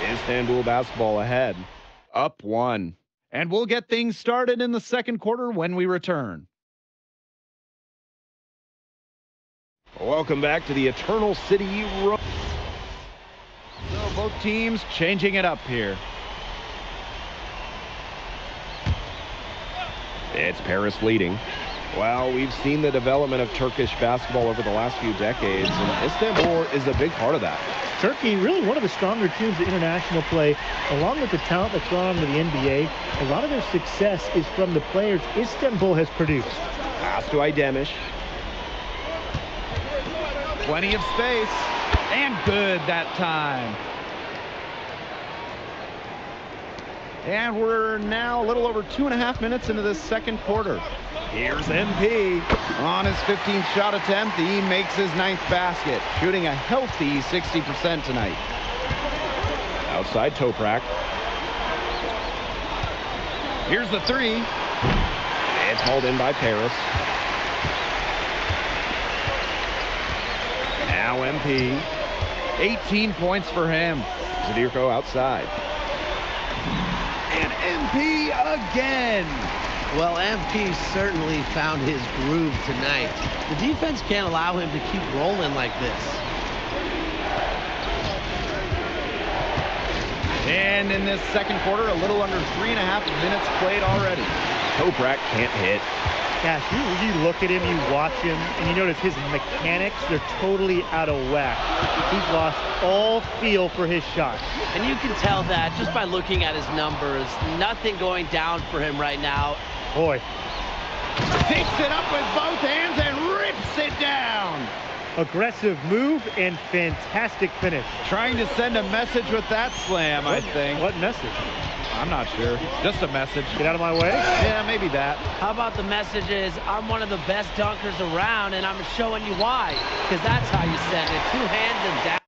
Istanbul basketball ahead. Up 1. And we'll get things started in the second quarter when we return. Welcome back to the Eternal City. So both teams changing it up here. It's Paris leading. Well, we've seen the development of Turkish basketball over the last few decades, and Istanbul is a big part of that. Turkey, really one of the stronger teams in international play, along with the talent that's gone on to the NBA. A lot of their success is from the players Istanbul has produced. Pass to Aydemish. Plenty of space, and good that time. And we're now a little over 2.5 minutes into this second quarter. Here's MP on his 15th shot attempt. He makes his 9th basket, shooting a healthy 60% tonight. Outside Toprak. Here's the three. It's hauled in by Paris. Now MP. 18 points for him. Zadirko outside. And MP again. Well, MP certainly found his groove tonight. The defense can't allow him to keep rolling like this. And in this second quarter, a little under 3.5 minutes played already. Toprak can't hit. Gosh, you look at him, you watch him, and you notice his mechanics, they're totally out of whack. He's lost all feel for his shot. And you can tell that just by looking at his numbers. Nothing going down for him right now. Boy. Takes it up with both hands and rips it down. Aggressive move and fantastic finish. Trying to send a message with that slam, I think. What message? I'm not sure. Just a message. Get out of my way? Yeah, maybe that. How about the message is, I'm one of the best dunkers around, and I'm showing you why. Because that's how you send it. 2 hands and down.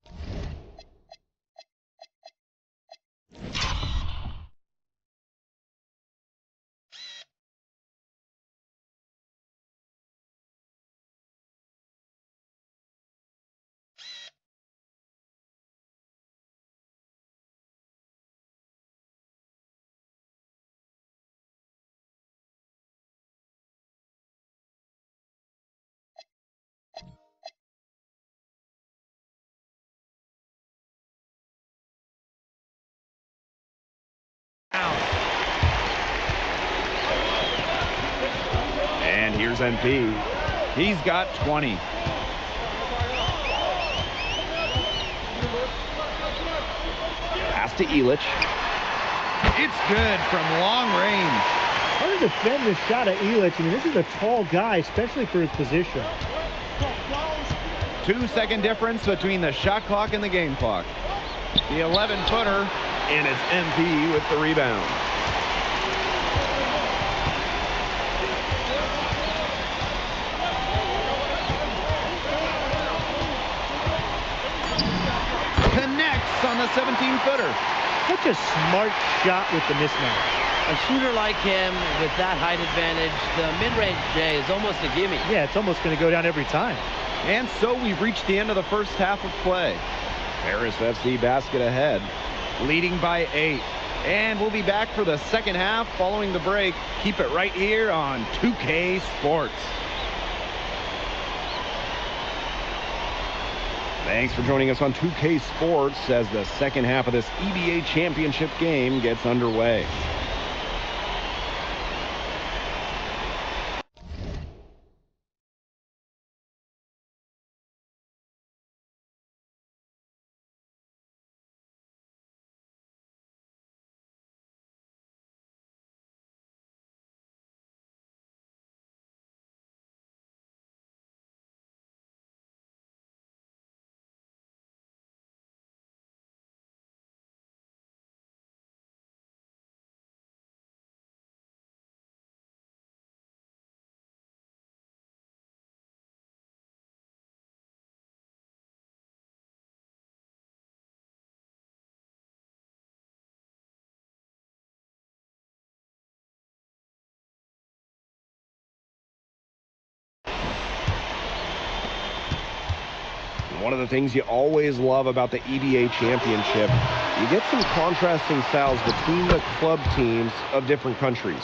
And here's MP. He's got 20. Pass to Ilic. It's good from long range. Hard to defend this shot of Ilic. I mean, this is a tall guy, especially for his position. 2-second difference between the shot clock and the game clock. The 11-footer, and it's MP with the rebound. Connects on the 17-footer. Such a smart shot with the mismatch. A shooter like him with that height advantage, the mid-range J is almost a gimme. Yeah, it's almost going to go down every time. And so we've reached the end of the first half of play. Paris FC basket ahead, leading by 8. And we'll be back for the second half following the break. Keep it right here on 2K Sports. Thanks for joining us on 2K Sports as the second half of this EBA championship game gets underway. One of the things you always love about the EBA championship, you get some contrasting styles between the club teams of different countries.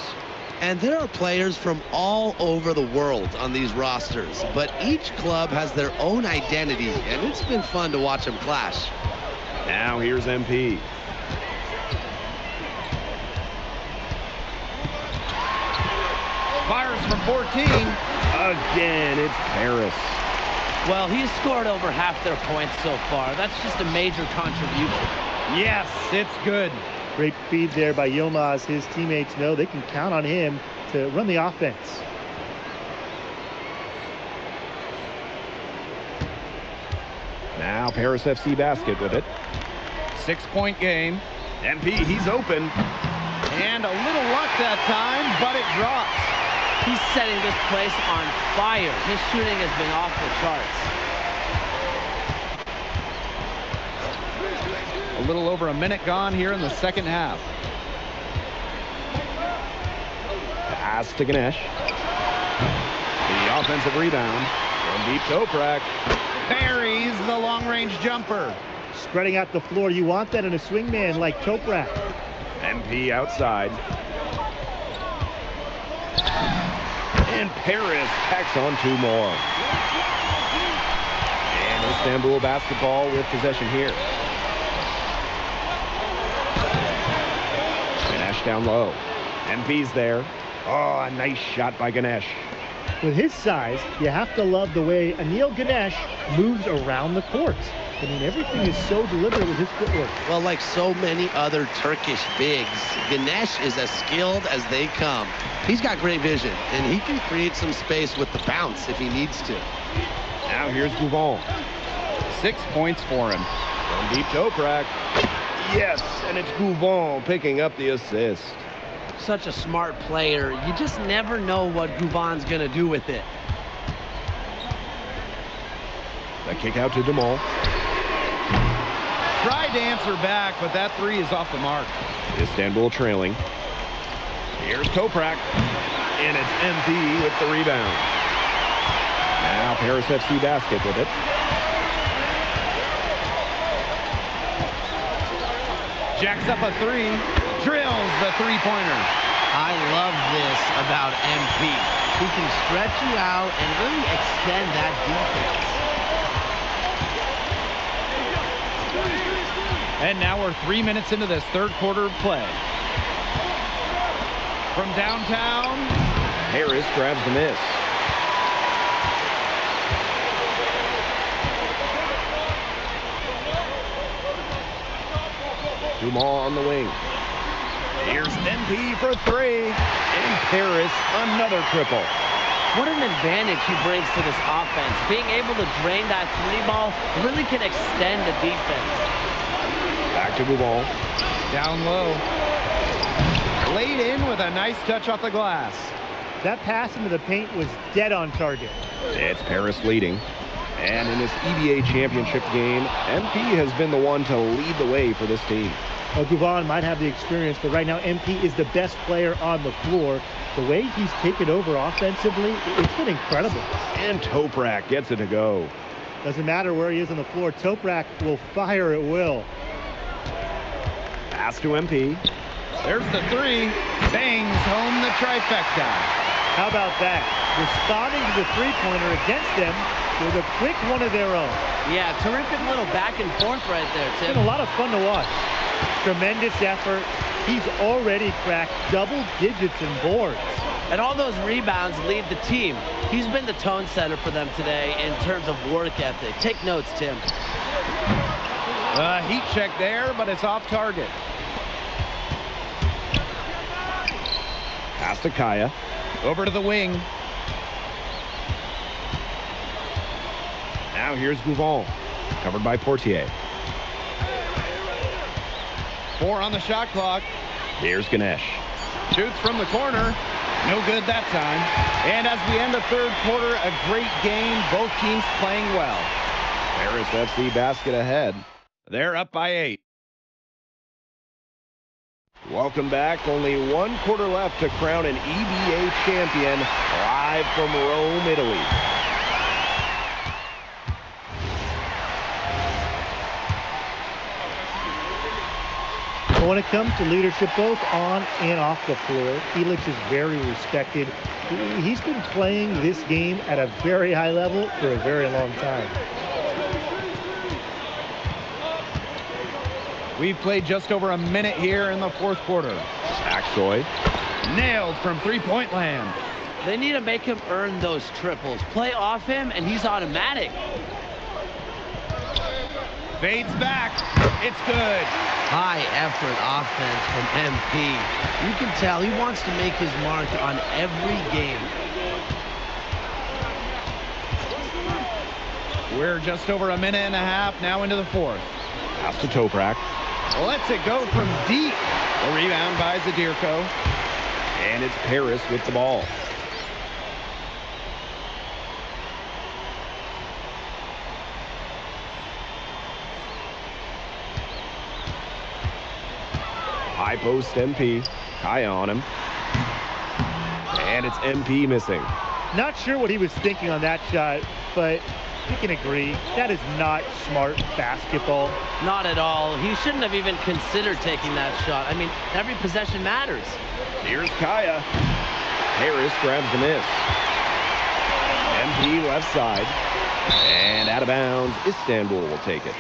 And there are players from all over the world on these rosters, but each club has their own identity, and it's been fun to watch them clash. Now here's MP. Fires from 14. Again, it's Paris. Well, he's scored over half their points so far. That's just a major contribution. Yes, it's good. Great feed there by Yilmaz. His teammates know they can count on him to run the offense. Now Paris FC basket with it. 6-point game. MP, he's open. And a little luck that time, but it drops. He's setting this place on fire. His shooting has been off the charts. A little over a minute gone here in the second half. Pass to Ganesh. The offensive rebound from deep Toprak. Buries the long-range jumper. Spreading out the floor, you want that in a swingman like Toprak. MP outside. And Paris tacks on 2 more. And Istanbul basketball with possession here. Ganesh down low. MP's there. Oh, a nice shot by Ganesh. With his size, you have to love the way Anil Ganesh moves around the court. I mean, everything is so deliberate with his footwork. Well, like so many other Turkish bigs, Ganesh is as skilled as they come. He's got great vision, and he can create some space with the bounce if he needs to. Now here's Gouvon. 6 points for him. From deep Toprak. Yes, and it's Gouvon picking up the assist. Such a smart player. You just never know what Gouvon's going to do with it. The kick out to Demal. Tried to answer back, but that 3 is off the mark. Istanbul trailing. Here's Toprak. And it's MP with the rebound. Now Paris FC basket with it. Jacks up a 3. Drills the 3-pointer. I love this about MP. He can stretch you out and really extend that defense. And now we're 3 minutes into this third quarter of play. From downtown, Harris grabs the miss. Dumas on the wing. Here's MP for 3. And Paris, another triple. What an advantage he brings to this offense. Being able to drain that 3 ball really can extend the defense. Back to Gouvon. Down low. Laid in with a nice touch off the glass. That pass into the paint was dead on target. It's Paris leading. And in this EBA championship game, MP has been the one to lead the way for this team. Well, Gouvon might have the experience, but right now MP is the best player on the floor. The way he's taken over offensively, it's been incredible. And Toprak gets it to go. Doesn't matter where he is on the floor, Toprak will fire at will. Pass to MP. There's the 3. Bangs home the trifecta. How about that? Responding to the 3-pointer against them with a quick one of their own. Yeah, terrific little back and forth right there, Tim. It's been a lot of fun to watch. Tremendous effort. He's already cracked double digits in boards. And all those rebounds lead the team. He's been the tone setter for them today in terms of work ethic. Take notes, Tim. Heat check there, but it's off target. Pass to Kaya. Over to the wing. Now here's Gouvon. Covered by Portier. 4 on the shot clock. Here's Ganesh. Shoots from the corner. No good that time. And as we end the third quarter, a great game. Both teams playing well. Paris FC basket ahead. They're up by 8. Welcome back. Only 1 quarter left to crown an EBA champion live from Rome, Italy. When it comes to leadership, both on and off the floor, Felix is very respected. He's been playing this game at a very high level for a very long time. We've played just over a minute here in the fourth quarter. Aksoy nailed from 3-point land. They need to make him earn those triples. Play off him, and he's automatic. Fades back. It's good. High effort offense from MP. You can tell he wants to make his mark on every game. We're just over a minute and a half now into the fourth. Pass to Toprak. Lets it go from deep. The rebound by Zadirko. And it's Paris with the ball. High post MP. Kaya on him. And it's MP missing. Not sure what he was thinking on that shot, but you can agree that is not smart basketball. Not at all. He shouldn't have even considered taking that shot. I mean, every possession matters. Here's Kaya. Harris grabs the miss. MP left side. And out of bounds, Istanbul will take it.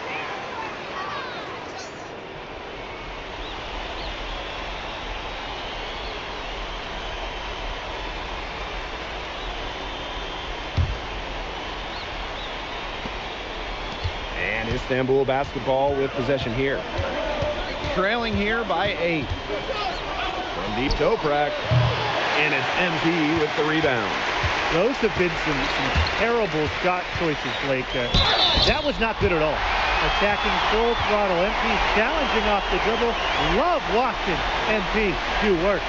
And Istanbul basketball with possession here. Trailing here by 8. From deep Toprak. And it's MP with the rebound. Those have been some terrible shot choices, Blake. That was not good at all. Attacking full throttle. MP challenging off the dribble. Love watching MP do work.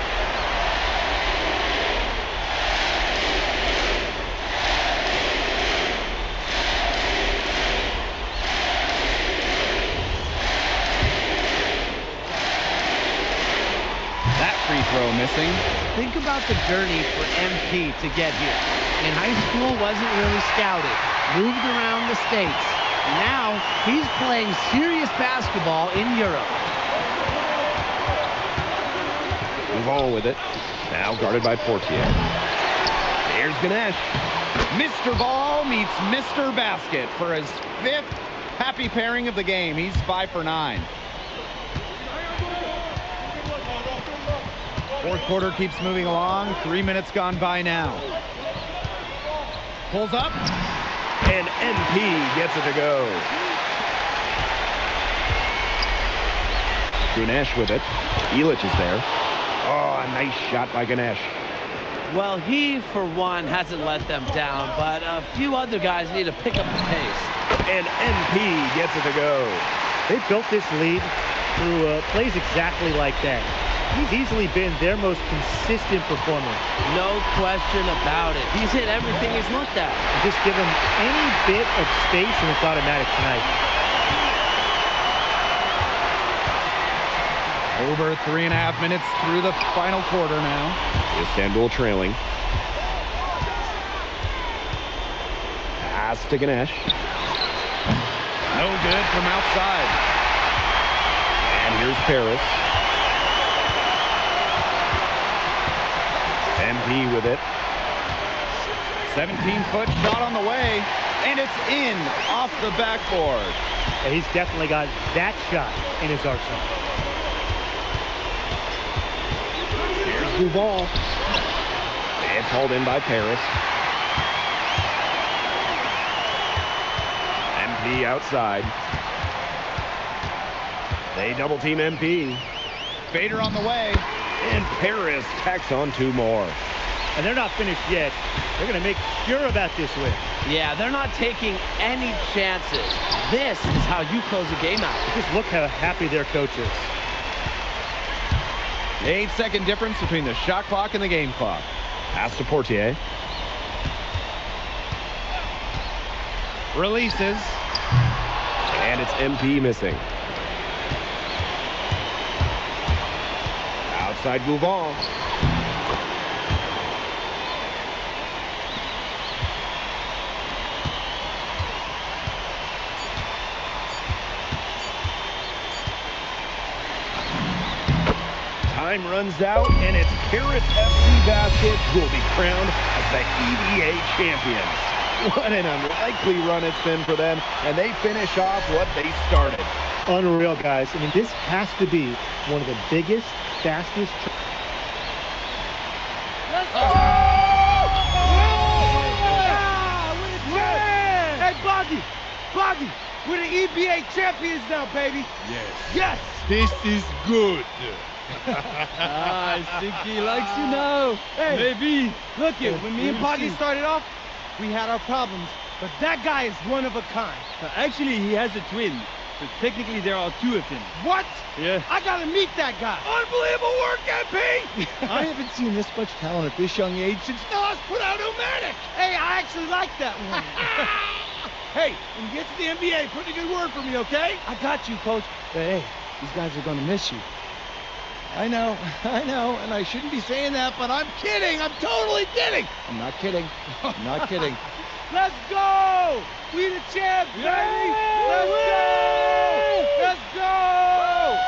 Free throw missing. Think about the journey for MP to get here. In high school, wasn't really scouted. Moved around the States. Now, he's playing serious basketball in Europe. Nouveau with it. Now guarded by Portier. Here's Ganesh. Mr. Ball meets Mr. Basket for his 5th happy pairing of the game. He's 5 for 9. Fourth quarter keeps moving along. 3 minutes gone by now. Pulls up, and MP gets it to go. Ganesh with it. Ilic is there. Oh, a nice shot by Ganesh. Well, he, for one, hasn't let them down, but a few other guys need to pick up the pace. And MP gets it to go. They built this lead through plays exactly like that. He's easily been their most consistent performer. No question about it. He's hit everything he's looked at. Just give him any bit of space and it's automatic tonight. Over 3.5 minutes through the final quarter now. Istanbul trailing. Pass to Ganesh. No good from outside. And here's Paris. MP with it. 17-foot shot on the way, and it's in off the backboard. And he's definitely got that shot in his arsenal. Here's Duval. It's hauled in by Paris. MP outside. They double team MP. Fader on the way. And Paris tacks on 2 more. And they're not finished yet. They're going to make sure about this win. Yeah, they're not taking any chances. This is how you close a game out. Just look how happy their coach is. 8-second difference between the shot clock and the game clock. Pass to Portier. Releases. And it's MP missing. Outside Gouvon. Time runs out, and it's Paris FC Basket who will be crowned as the EVA champions. What an unlikely run it's been for them, and they finish off what they started. Unreal, guys. I mean, this has to be one of the biggest, fastest. Poggy, we're the EBA champions now, baby. Yes. Yes. This is good. I think he likes you now. Hey, Maybe. look it, when me and We'll Poggy see. started off, we had our problems, but that guy is one of a kind. Actually, he has a twin. So technically, there are two of him. What? Yeah. I gotta meet that guy. Unbelievable work, MP! I haven't seen this much talent at this young age since Nas put out Pneumatic. Hey, I actually like that one. Hey, when you get to the NBA, put in a good word for me, okay? I got you, Coach. But hey, these guys are gonna miss you. I know, and I shouldn't be saying that, but I'm kidding. I'm totally kidding. I'm not kidding. I'm not kidding. Let's go! We the champ, baby! Let's go! Let's go!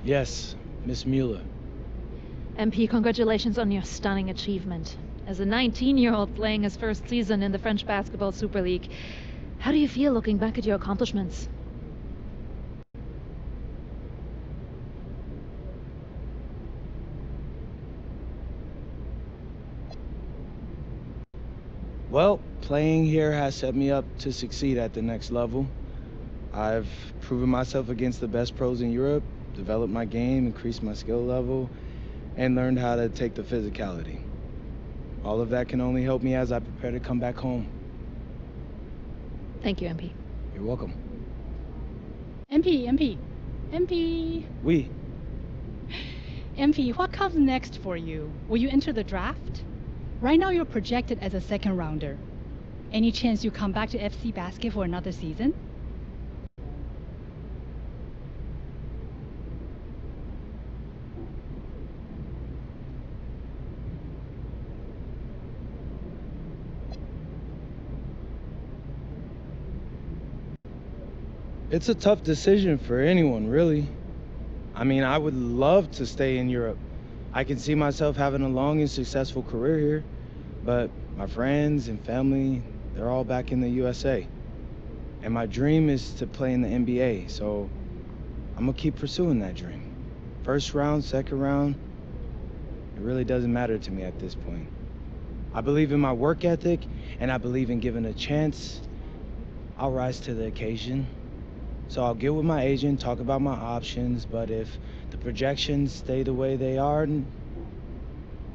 Yes, Miss Mueller. MP, congratulations on your stunning achievement. As a 19-year-old playing his first season in the French Basketball Super League, how do you feel looking back at your accomplishments? Well, playing here has set me up to succeed at the next level. I've proven myself against the best pros in Europe, developed my game, increased my skill level, and learned how to take the physicality. All of that can only help me as I prepare to come back home. Thank you, MP. You're welcome. MP. Oui. MP, what comes next for you? Will you enter the draft? Right now you're projected as a second rounder. Any chance you come back to FC Basket for another season? It's a tough decision for anyone, really. I mean, I would love to stay in Europe. I can see myself having a long and successful career here, but my friends and family, they're all back in the USA. And my dream is to play in the NBA, so I'm gonna keep pursuing that dream. First round, second round, it really doesn't matter to me at this point. I believe in my work ethic, and I believe in giving a chance. I'll rise to the occasion. So I'll get with my agent, talk about my options, but if the projections stay the way they are,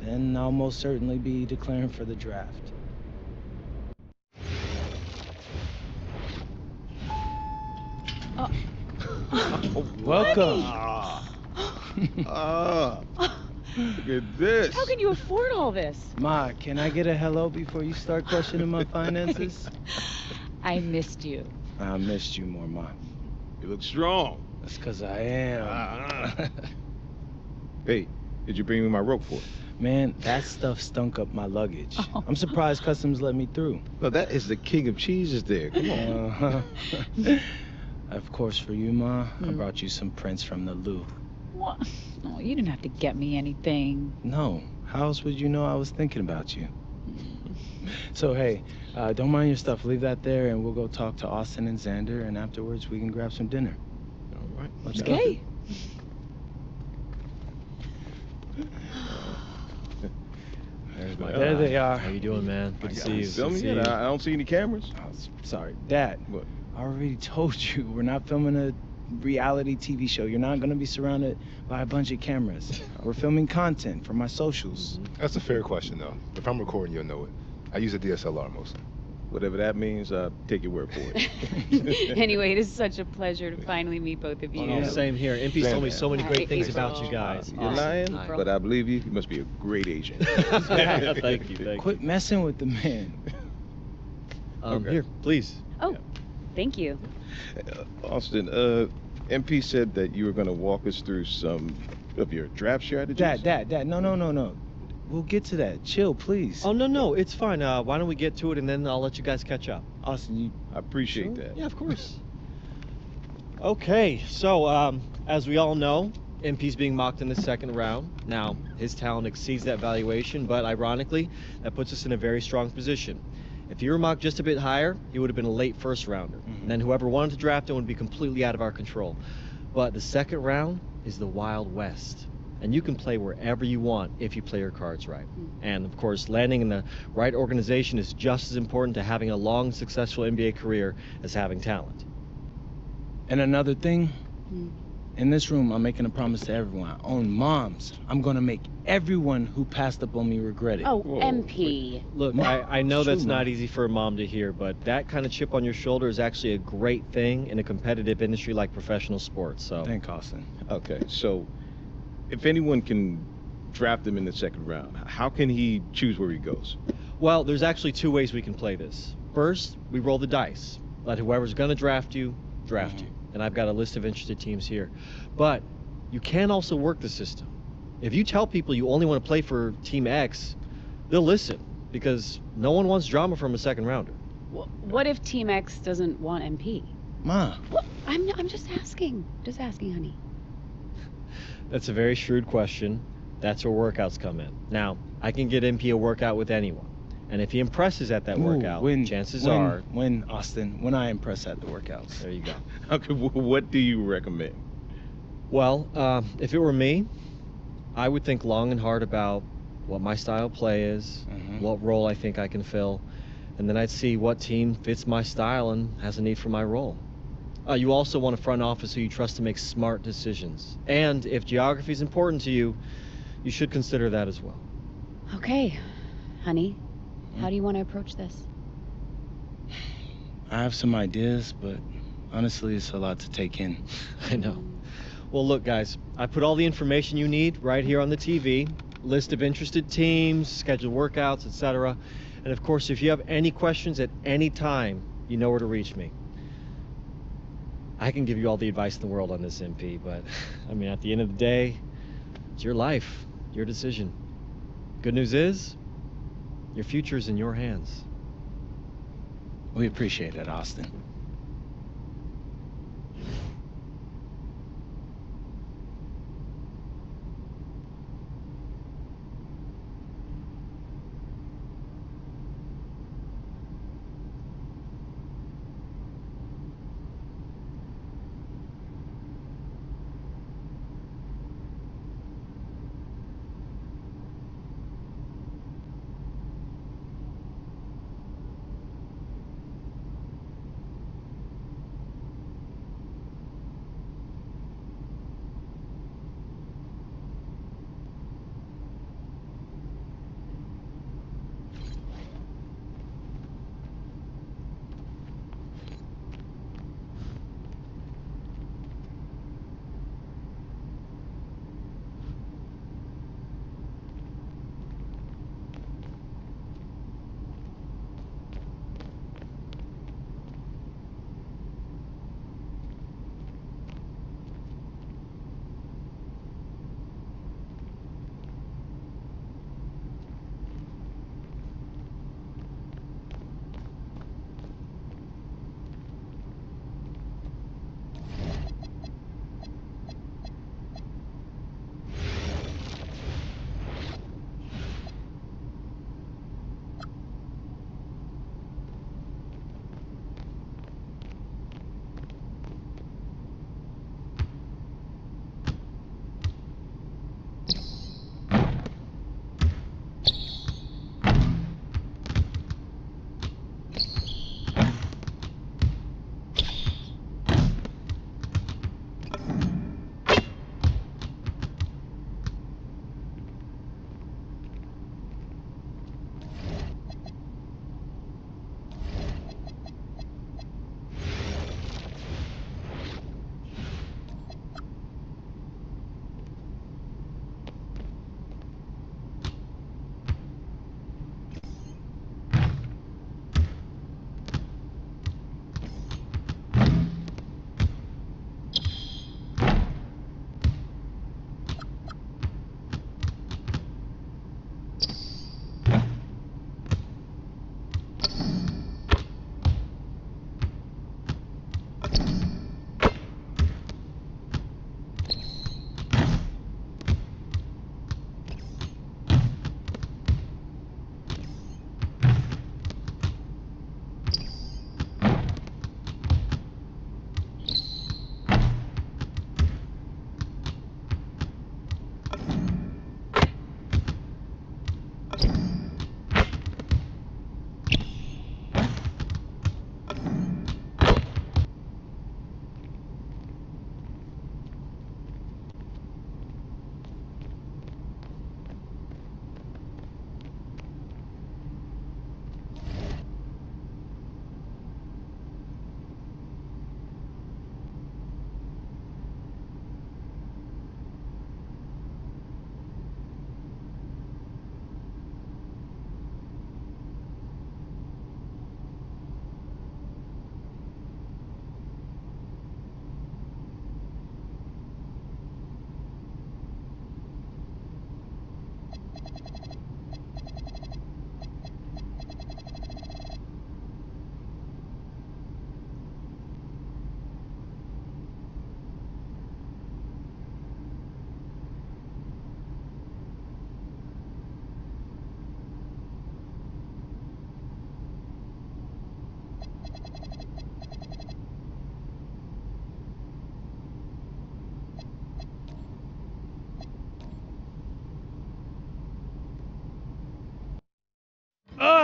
then I'll most certainly be declaring for the draft. Welcome. Look at this. How can you afford all this? Ma, can I get a hello before you start questioning my finances? I missed you. I missed you more, Ma. You look strong. That's because I am. Hey, did you bring me my rope for it? Man, that stuff stunk up my luggage. Oh. I'm surprised customs let me through. No, that is the king of cheeses there. Come on. Of course, for you, Ma, I brought you some prints from the Louvre. What? Oh, you didn't have to get me anything. No, how else would you know I was thinking about you? So, hey, don't mind your stuff. Leave that there, and we'll go talk to Austin and Xander, and afterwards we can grab some dinner. All right. Let's go. Okay. There they are. How you doing, man? Good to see you. Filming it? I don't see any cameras. Oh, sorry, Dad. What? I already told you, we're not filming a reality TV show. You're not going to be surrounded by a bunch of cameras. We're filming content for my socials. That's a fair question, though. If I'm recording, you'll know it. I use a DSLR mostly. Whatever that means, take your word for it. Anyway, it is such a pleasure to finally meet both of you. Oh, same here. MP's told me so many great things about you guys. You're lying, but I believe you. You must be a great agent. Thank you. Quit messing with the man. Okay. Here, please. Oh, thank you. Austin, MP said that you were going to walk us through some of your draft strategies. Dad, no. We'll get to that. Chill, please. Oh, no, it's fine. Why don't we get to it, and then I'll let you guys catch up. Austin, I appreciate that. Yeah, of course. Okay, so as we all know, MP's being mocked in the second round. Now, his talent exceeds that valuation, but ironically, that puts us in a very strong position. If he were mocked just a bit higher, he would have been a late first rounder. And then whoever wanted to draft him would be completely out of our control. But the second round is the Wild West. And you can play wherever you want if you play your cards right. And of course, landing in the right organization is just as important to having a long, successful NBA career as having talent. And another thing, in this room, I'm making a promise to everyone. On moms, I'm gonna make everyone who passed up on me regret it. Oh, MP. Look, I know that's not easy for a mom to hear, but that kind of chip on your shoulder is actually a great thing in a competitive industry like professional sports. So. Thank Austin. Okay, so if anyone can draft him in the second round, how can he choose where he goes? Well, there's actually two ways we can play this. First, we roll the dice. Let whoever's gonna draft you, draft you. And I've got a list of interested teams here. But you can also work the system. If you tell people you only want to play for Team X, they'll listen, because no one wants drama from a second rounder. What if Team X doesn't want MP? Ma. Well, I'm just asking. Just asking, honey. That's a very shrewd question. That's where workouts come in. Now, I can get MP a workout with anyone. And if he impresses at that workout, chances are... When, Austin, when I impress at the workouts. There you go. Okay, what do you recommend? Well, if it were me, I would think long and hard about what my style of play is, what role I think I can fill, and then I'd see what team fits my style and has a need for my role. You also want a front office who you trust to make smart decisions. And if geography is important to you, you should consider that as well. Okay, honey. How do you want to approach this? I have some ideas, but honestly, it's a lot to take in. I know. Well, look, guys, I put all the information you need right here on the TV. List of interested teams, scheduled workouts, etc. And of course, if you have any questions at any time, you know where to reach me. I can give you all the advice in the world on this, MP, but I mean, at the end of the day, it's your life, your decision. Good news is, your future's in your hands. We appreciate it, Austin.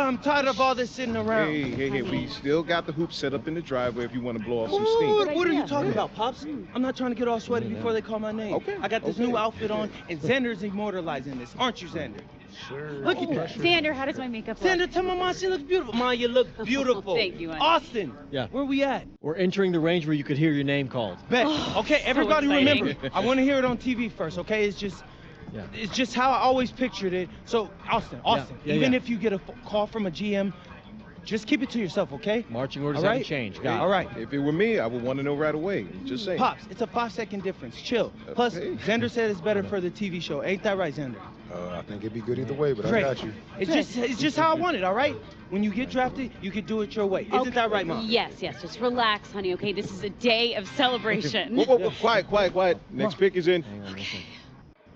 I'm tired of all this sitting around. Hey, we still got the hoops set up in the driveway if you want to blow off some Ooh, steam. what are you talking about, Pops? I'm not trying to get all sweaty before they call my name. Okay. I got this new outfit on, and Xander's immortalizing this. Aren't you, Xander? Sure. Look at that. Xander, how does my makeup look? Xander, tell my mom she looks beautiful. Ma, you look beautiful. Thank you, honey. Austin, Yeah. where we at? We're entering the range where you could hear your name called. Bet. Okay, everybody exciting. remember, I want to hear it on TV first, okay? It's just how I always pictured it. So, Austin, even if you get a call from a GM, just keep it to yourself, okay? Marching orders All right? haven't changed. Got it. All right. If it were me, I would want to know right away. Just saying. Pops, it's a 5-second difference. Chill. Plus, Xander said it's better for the TV show. Ain't that right, Xander? I think it'd be good either way, but Great. I got you. It's just how I want it, all right? When you get drafted, you can do it your way. Isn't that right, Mom? Yes. Just relax, honey, okay? This is a day of celebration. Whoa, quiet. Next pick is in.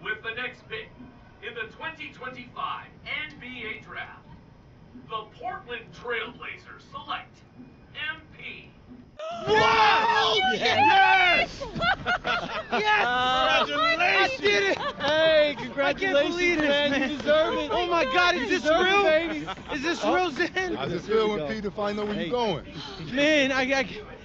With the next pick in the 2025 NBA Draft, the Portland Trailblazers select MP. Wow! Yes! Yes! I did it! Hey, congratulations, I can't believe this, man. You deserve it. Oh my God, is this real? Is this real, Zen? How's it feel when Peter finds out where you're going? Man,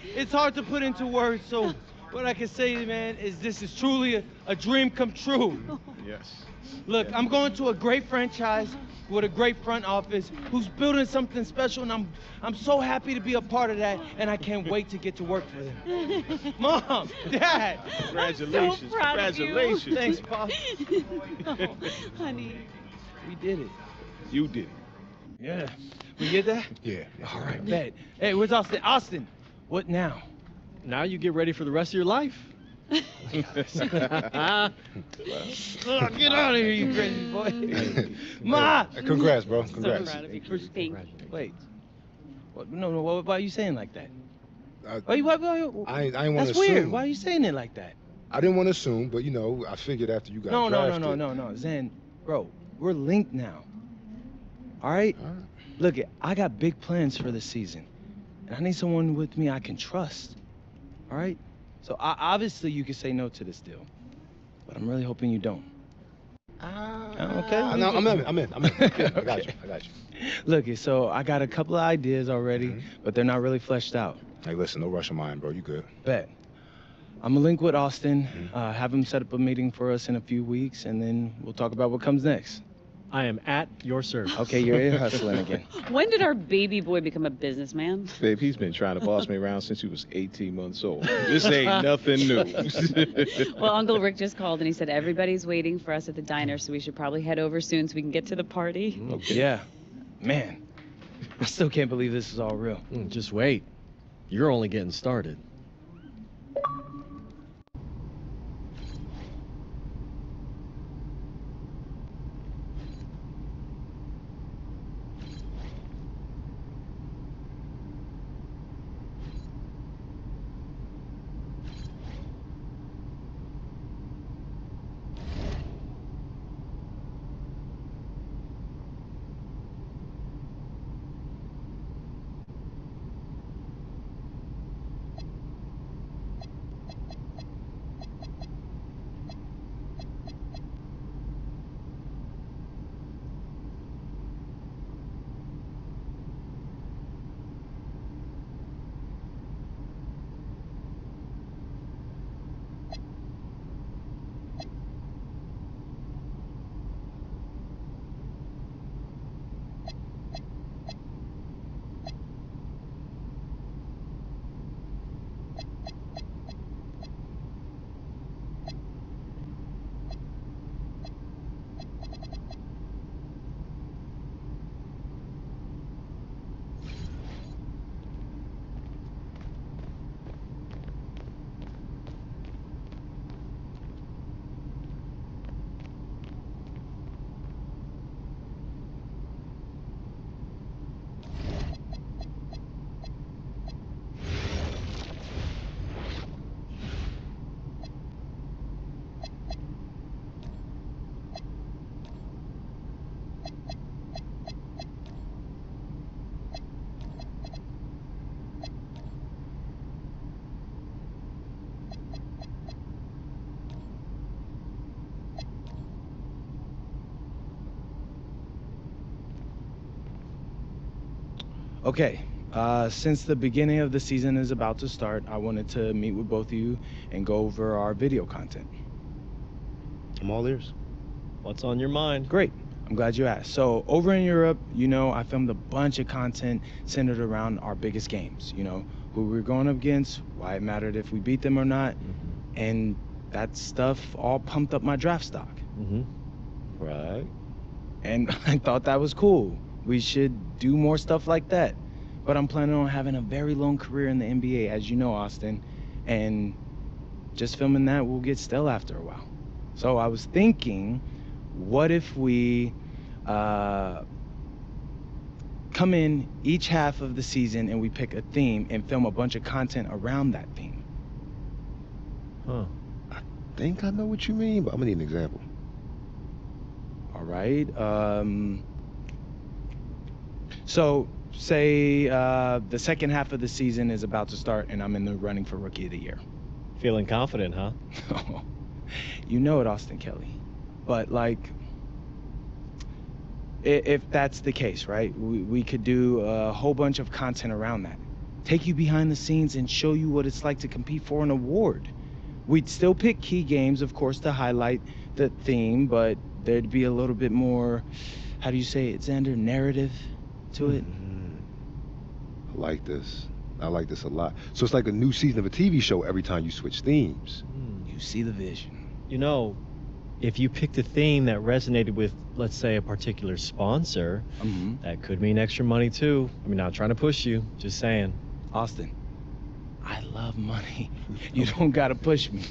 it's hard to put into words, so what I can say, man, is this is truly a dream come true. Yes. Look, I'm going to a great franchise with a great front office who's building something special, and I'm so happy to be a part of that, and I can't wait to get to work for them. Mom, Dad. Congratulations. I'm so proud of you. Congratulations. Thanks, Pop. Oh, honey. We did it. You did it. Yeah. We did that? Yeah. All right, bet. Hey, where's Austin? Austin, what now? Now you get ready for the rest of your life. Get out of here, you crazy boy. Ma! Congrats, bro. So Congrats. proud of you. Thank you. Wait. What, no, why are you saying like that? I Why, I ain't want to that's assume. weird. Why are you saying it like that? I didn't want to assume, but I figured after you got drafted. No, Zen, bro, we're linked now. All right? Look, I got big plans for this season, and I need someone with me I can trust. All right? So obviously you can say no to this deal, but I'm really hoping you don't. Okay? No, I'm in. Yeah, I got you. Look, so I got a couple of ideas already, but they're not really fleshed out. Hey, listen, no rush of mine, bro. You good? Bet. I'm gonna link with Austin, have him set up a meeting for us in a few weeks, and then we'll talk about what comes next. I am at your service. Okay, you're ear hustling again. When did our baby boy become a businessman? Babe, he's been trying to boss me around since he was 18 months old. This ain't nothing new. Well, Uncle Rick just called and he said everybody's waiting for us at the diner, so we should probably head over soon so we can get to the party. Okay. Yeah. Man, I still can't believe this is all real. Just wait. You're only getting started. Okay, since the beginning of the season is about to start, I wanted to meet with both of you and go over our video content. I'm all ears. What's on your mind? Great. I'm glad you asked. So over in Europe, you know, I filmed a bunch of content centered around our biggest games, you know, who we're going up against, why it mattered if we beat them or not, and that stuff all pumped up my draft stock. Right. And I thought that was cool. We should do more stuff like that. But I'm planning on having a very long career in the NBA, as you know, Austin, and just filming that will get stale after a while. So I was thinking, what if we come in each half of the season and we pick a theme and film a bunch of content around that theme? I think I know what you mean, but I'm gonna need an example. All right. So say the second half of the season is about to start and I'm in the running for Rookie of the Year. Feeling confident, huh? You know it, Austin Kelly. But like, if that's the case, right? We could do a whole bunch of content around that. Take you behind the scenes and show you what it's like to compete for an award. We'd still pick key games, of course, to highlight the theme, but there'd be a little bit more, how do you say it, Xander, narrative to it? I like this. I like this a lot. So it's like a new season of a TV show every time you switch themes. You see the vision. You know, if you picked a theme that resonated with, let's say, a particular sponsor, that could mean extra money too. I mean, not trying to push you, just saying. Austin, I love money. You don't gotta push me.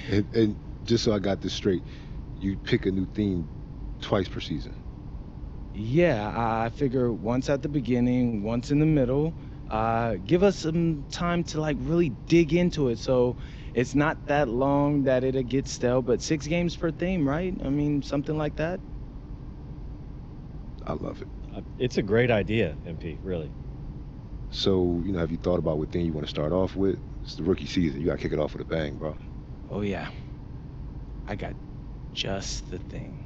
And just so I got this straight, you pick a new theme twice per season. Yeah, I figure once at the beginning, once in the middle. Give us some time to like really dig into it, so it's not that long that it'll get stale, but 6 games per theme, right? I mean, something like that. I love it. It's a great idea, MP, really. So, you know, have you thought about what theme you want to start off with? It's the rookie season. You got to kick it off with a bang, bro. Oh, yeah. I got just the thing.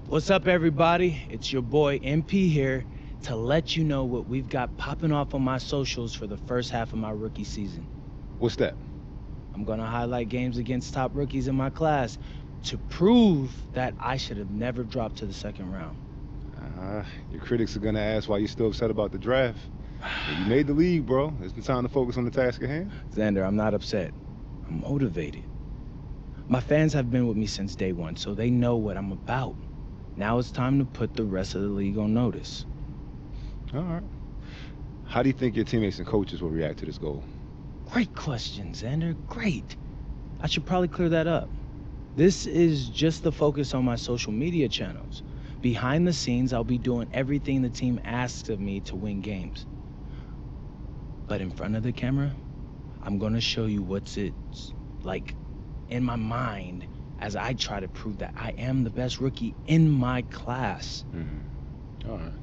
What's up, everybody? It's your boy MP here to let you know what we've got popping off on my socials for the first half of my rookie season. What's that? I'm gonna highlight games against top rookies in my class to prove that I should have never dropped to the second round. Your critics are gonna ask why you're still upset about the draft. You made the league, bro. It's time to focus on the task at hand. Xander, I'm not upset. I'm motivated. My fans have been with me since day one, so they know what I'm about. Now it's time to put the rest of the league on notice. All right. How do you think your teammates and coaches will react to this goal? Great question, Xander. Great. I should probably clear that up. This is just the focus on my social media channels. Behind the scenes, I'll be doing everything the team asks of me to win games. But in front of the camera, I'm gonna show you what's like in my mind as I try to prove that I am the best rookie in my class. All right.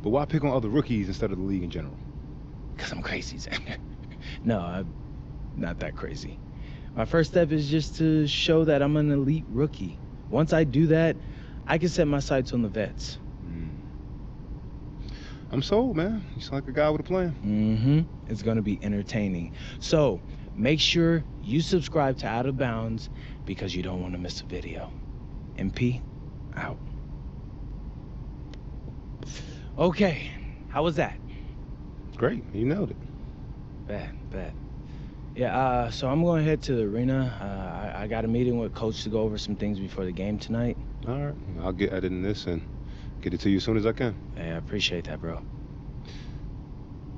But why pick on other rookies instead of the league in general? Because I'm crazy, Xander. No, I'm not that crazy. My first step is just to show that I'm an elite rookie. Once I do that, I can set my sights on the vets. I'm sold, man. You sound like a guy with a plan. Mm-hmm. It's gonna be entertaining. So make sure you subscribe to Out of Bounds because you don't want to miss a video. MP, out. Okay, how was that? Great, you nailed it. Bet. Yeah, so I'm going to head to the arena. I got a meeting with Coach to go over some things before the game tonight. All right, I'll get editing this and get it to you as soon as I can. Hey, I appreciate that, bro.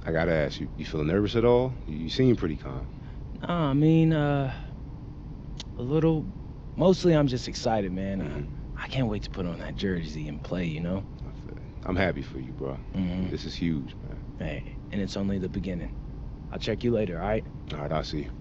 I gotta ask, you feeling nervous at all? You seem pretty calm. I mean, a little. Mostly I'm just excited, man. I can't wait to put on that jersey and play, you know? I'm happy for you, bro. This is huge, man. Hey, and it's only the beginning. I'll check you later, all right? All right, I'll see you.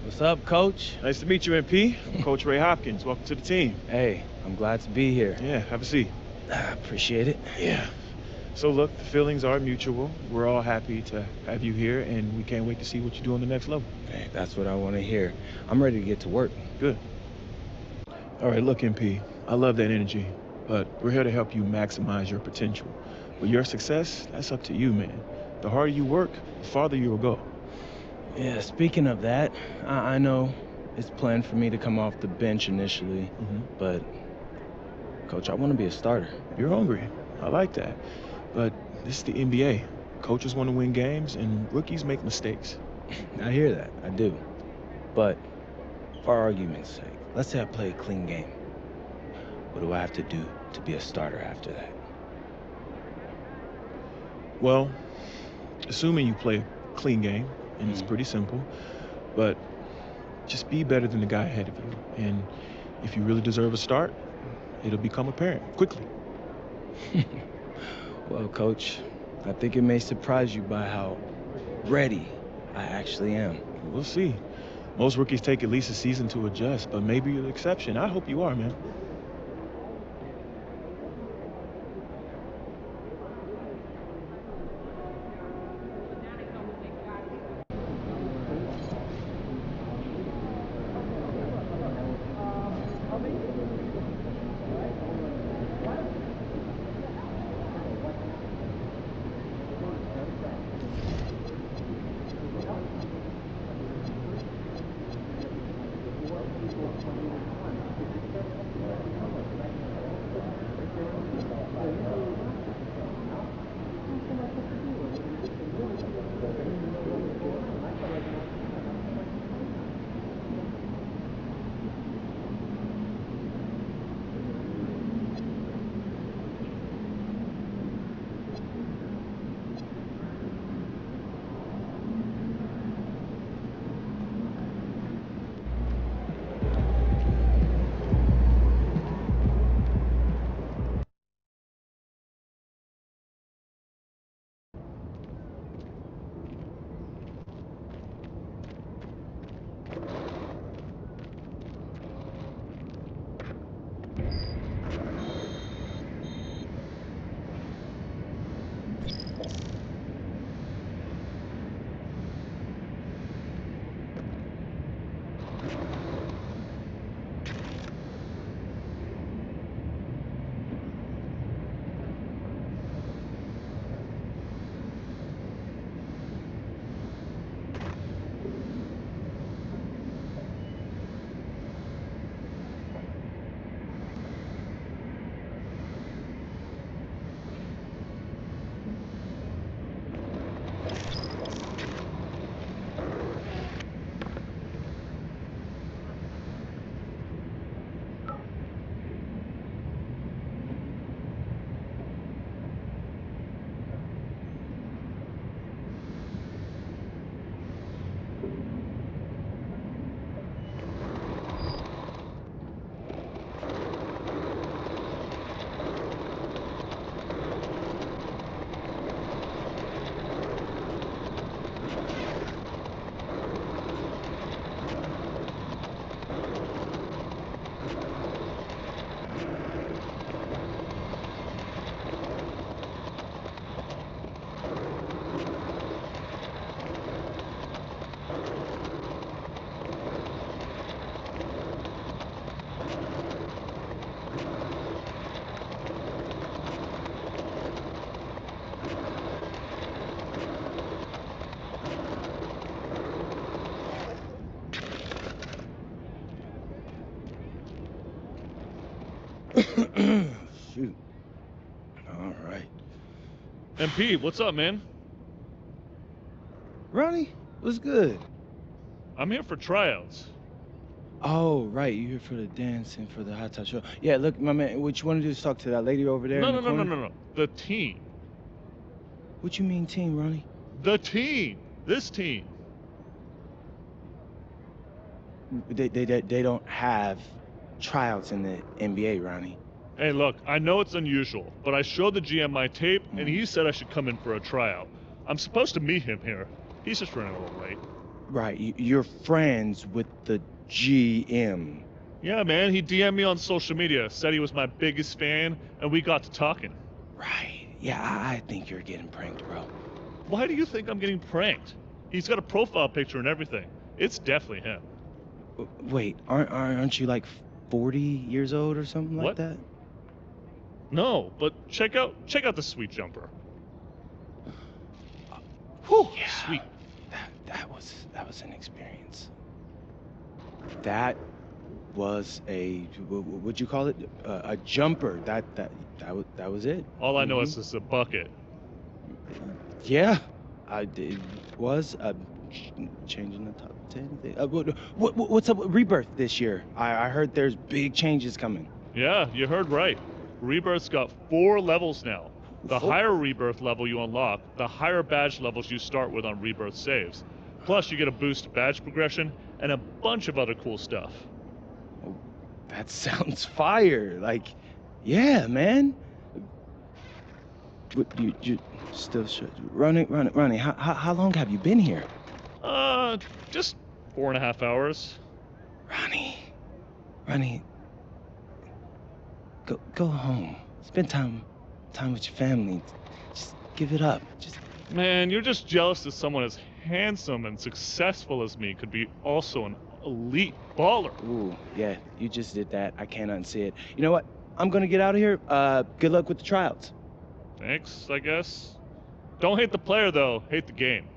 What's up, Coach? Nice to meet you, MP. I'm Coach Ray Hopkins. Welcome to the team. Hey, I'm glad to be here. Yeah, have a seat. Appreciate it. Yeah. So look, the feelings are mutual. We're all happy to have you here, and we can't wait to see what you do on the next level. Hey, that's what I want to hear. I'm ready to get to work. Good. All right, look, MP, I love that energy, but we're here to help you maximize your potential. But your success, that's up to you, man. The harder you work, the farther you'll go. Yeah, speaking of that, I know it's planned for me to come off the bench initially, but Coach, I want to be a starter. You're hungry. I like that. But this is the NBA. Coaches want to win games, and rookies make mistakes. I hear that. I do. But for argument's sake, let's say I play a clean game. What do I have to do to be a starter after that? Well, assuming you play a clean game, and it's pretty simple, but just be better than the guy ahead of you. And if you really deserve a start, it'll become apparent quickly. Well, Coach, I think it may surprise you by how ready I actually am. We'll see. Most rookies take at least a season to adjust, but maybe you're the exception. I hope you are, man. Shoot. All right. MP, what's up, man? Ronnie, what's good? I'm here for tryouts. Oh, right. You're here for the dance and for the hot top show. Yeah, look, my man, what you want to do is talk to that lady over there. No. The team. What you mean team, Ronnie? The team. This team. They don't have tryouts in the NBA, Ronnie. Hey, look, I know it's unusual, but I showed the GM my tape, and he said I should come in for a tryout. I'm supposed to meet him here. He's just running a little late. Right, you're friends with the GM. Yeah, man, he DM'd me on social media, said he was my biggest fan, and we got to talking. Right, yeah, I think you're getting pranked, bro. Why do you think I'm getting pranked? He's got a profile picture and everything. It's definitely him. Wait, aren't you like 40 years old or something like that? No, but check out the sweet jumper. Whew, yeah, sweet. That was an experience. That was a what'd you call it? A jumper. That was it. All I know is it's a bucket. Yeah, it was changing the top 10 thing. What's up with Rebirth this year? I heard there's big changes coming. Yeah, you heard right. Rebirth's got 4 levels now. The higher Rebirth level you unlock, the higher badge levels you start with on Rebirth saves. Plus, you get a boost to badge progression and a bunch of other cool stuff. Oh, that sounds fire. Like, yeah, man. You still should. Ronnie, how long have you been here? Just 4.5 hours. Ronnie, go home. Spend time with your family. Just give it up. Man, you're just jealous that someone as handsome and successful as me could be also an elite baller. Ooh, yeah, you just did that. I can't unsee it. You know what? I'm gonna get out of here. Good luck with the tryouts. Thanks, I guess. Don't hate the player, though. Hate the game.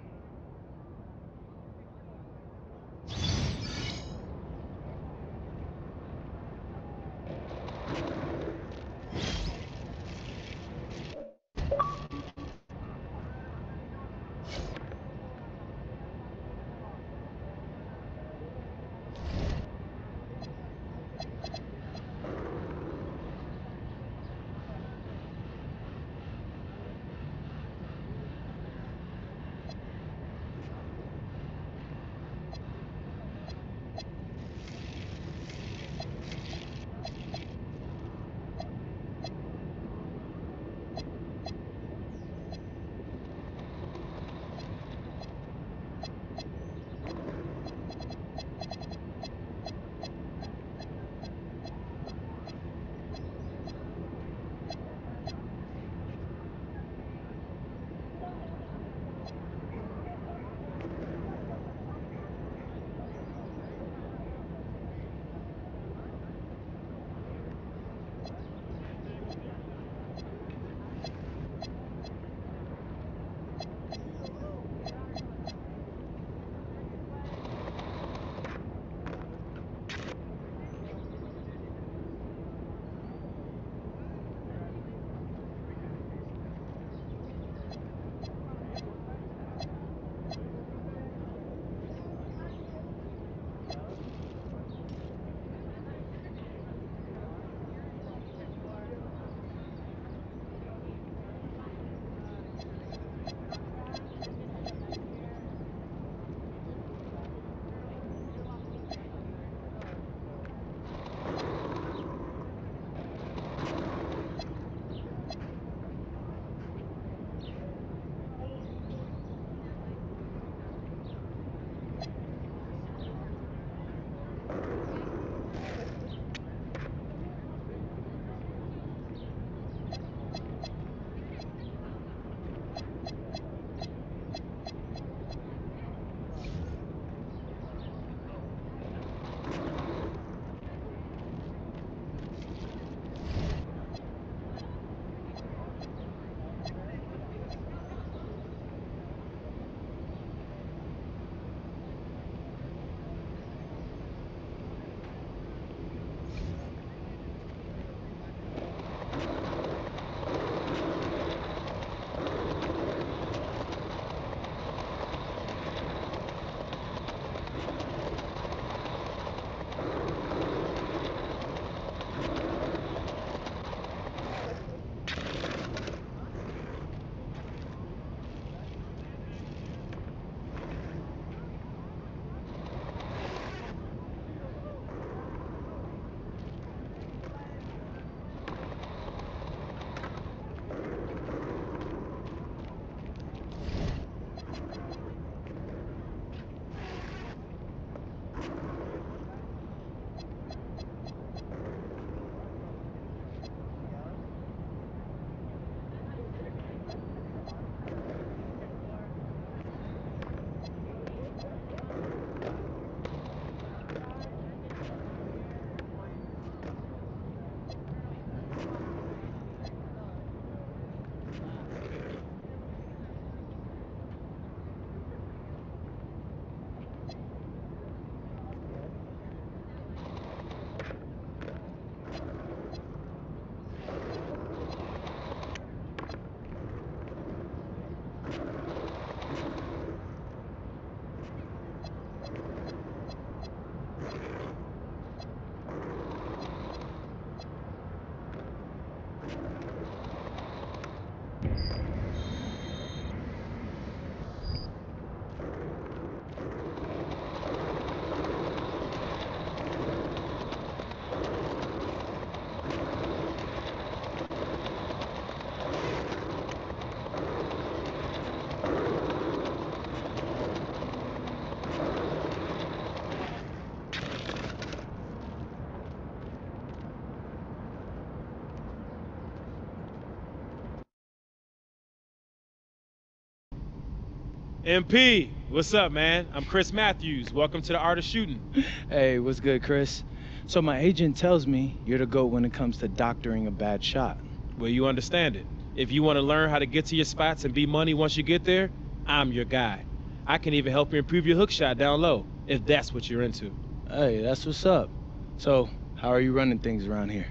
MP, what's up, man? I'm Chris Matthews. Welcome to the Art of Shooting. Hey, what's good, Chris? So my agent tells me you're the GOAT when it comes to doctoring a bad shot. Well, you understand it. If you want to learn how to get to your spots and be money once you get there, I'm your guy. I can even help you improve your hook shot down low, if that's what you're into. Hey, that's what's up. So, how are you running things around here?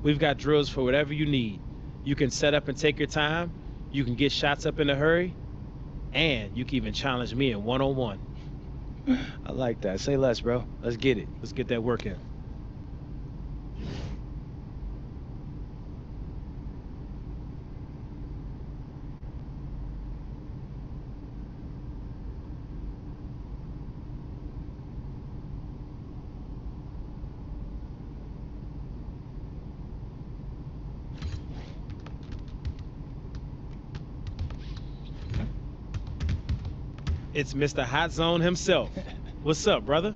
We've got drills for whatever you need. You can set up and take your time, you can get shots up in a hurry, and you can even challenge me in one-on-one. I like that. Say less, bro. Let's get it. Let's get that work in. It's Mr. Hot Zone himself. What's up, brother?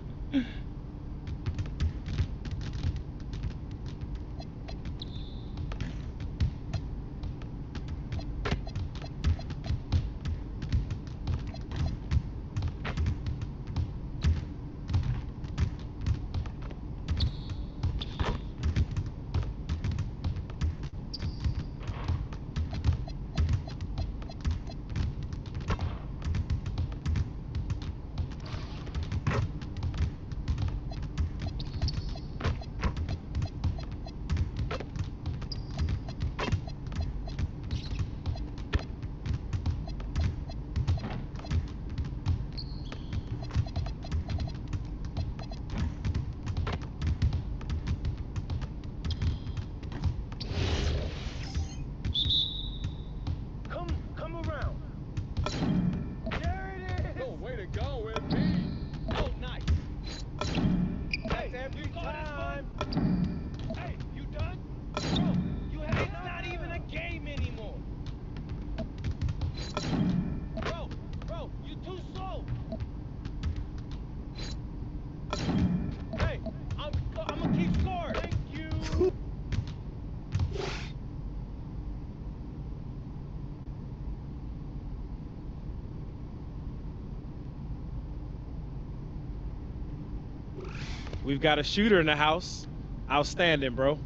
We've got a shooter in the house. Outstanding, bro.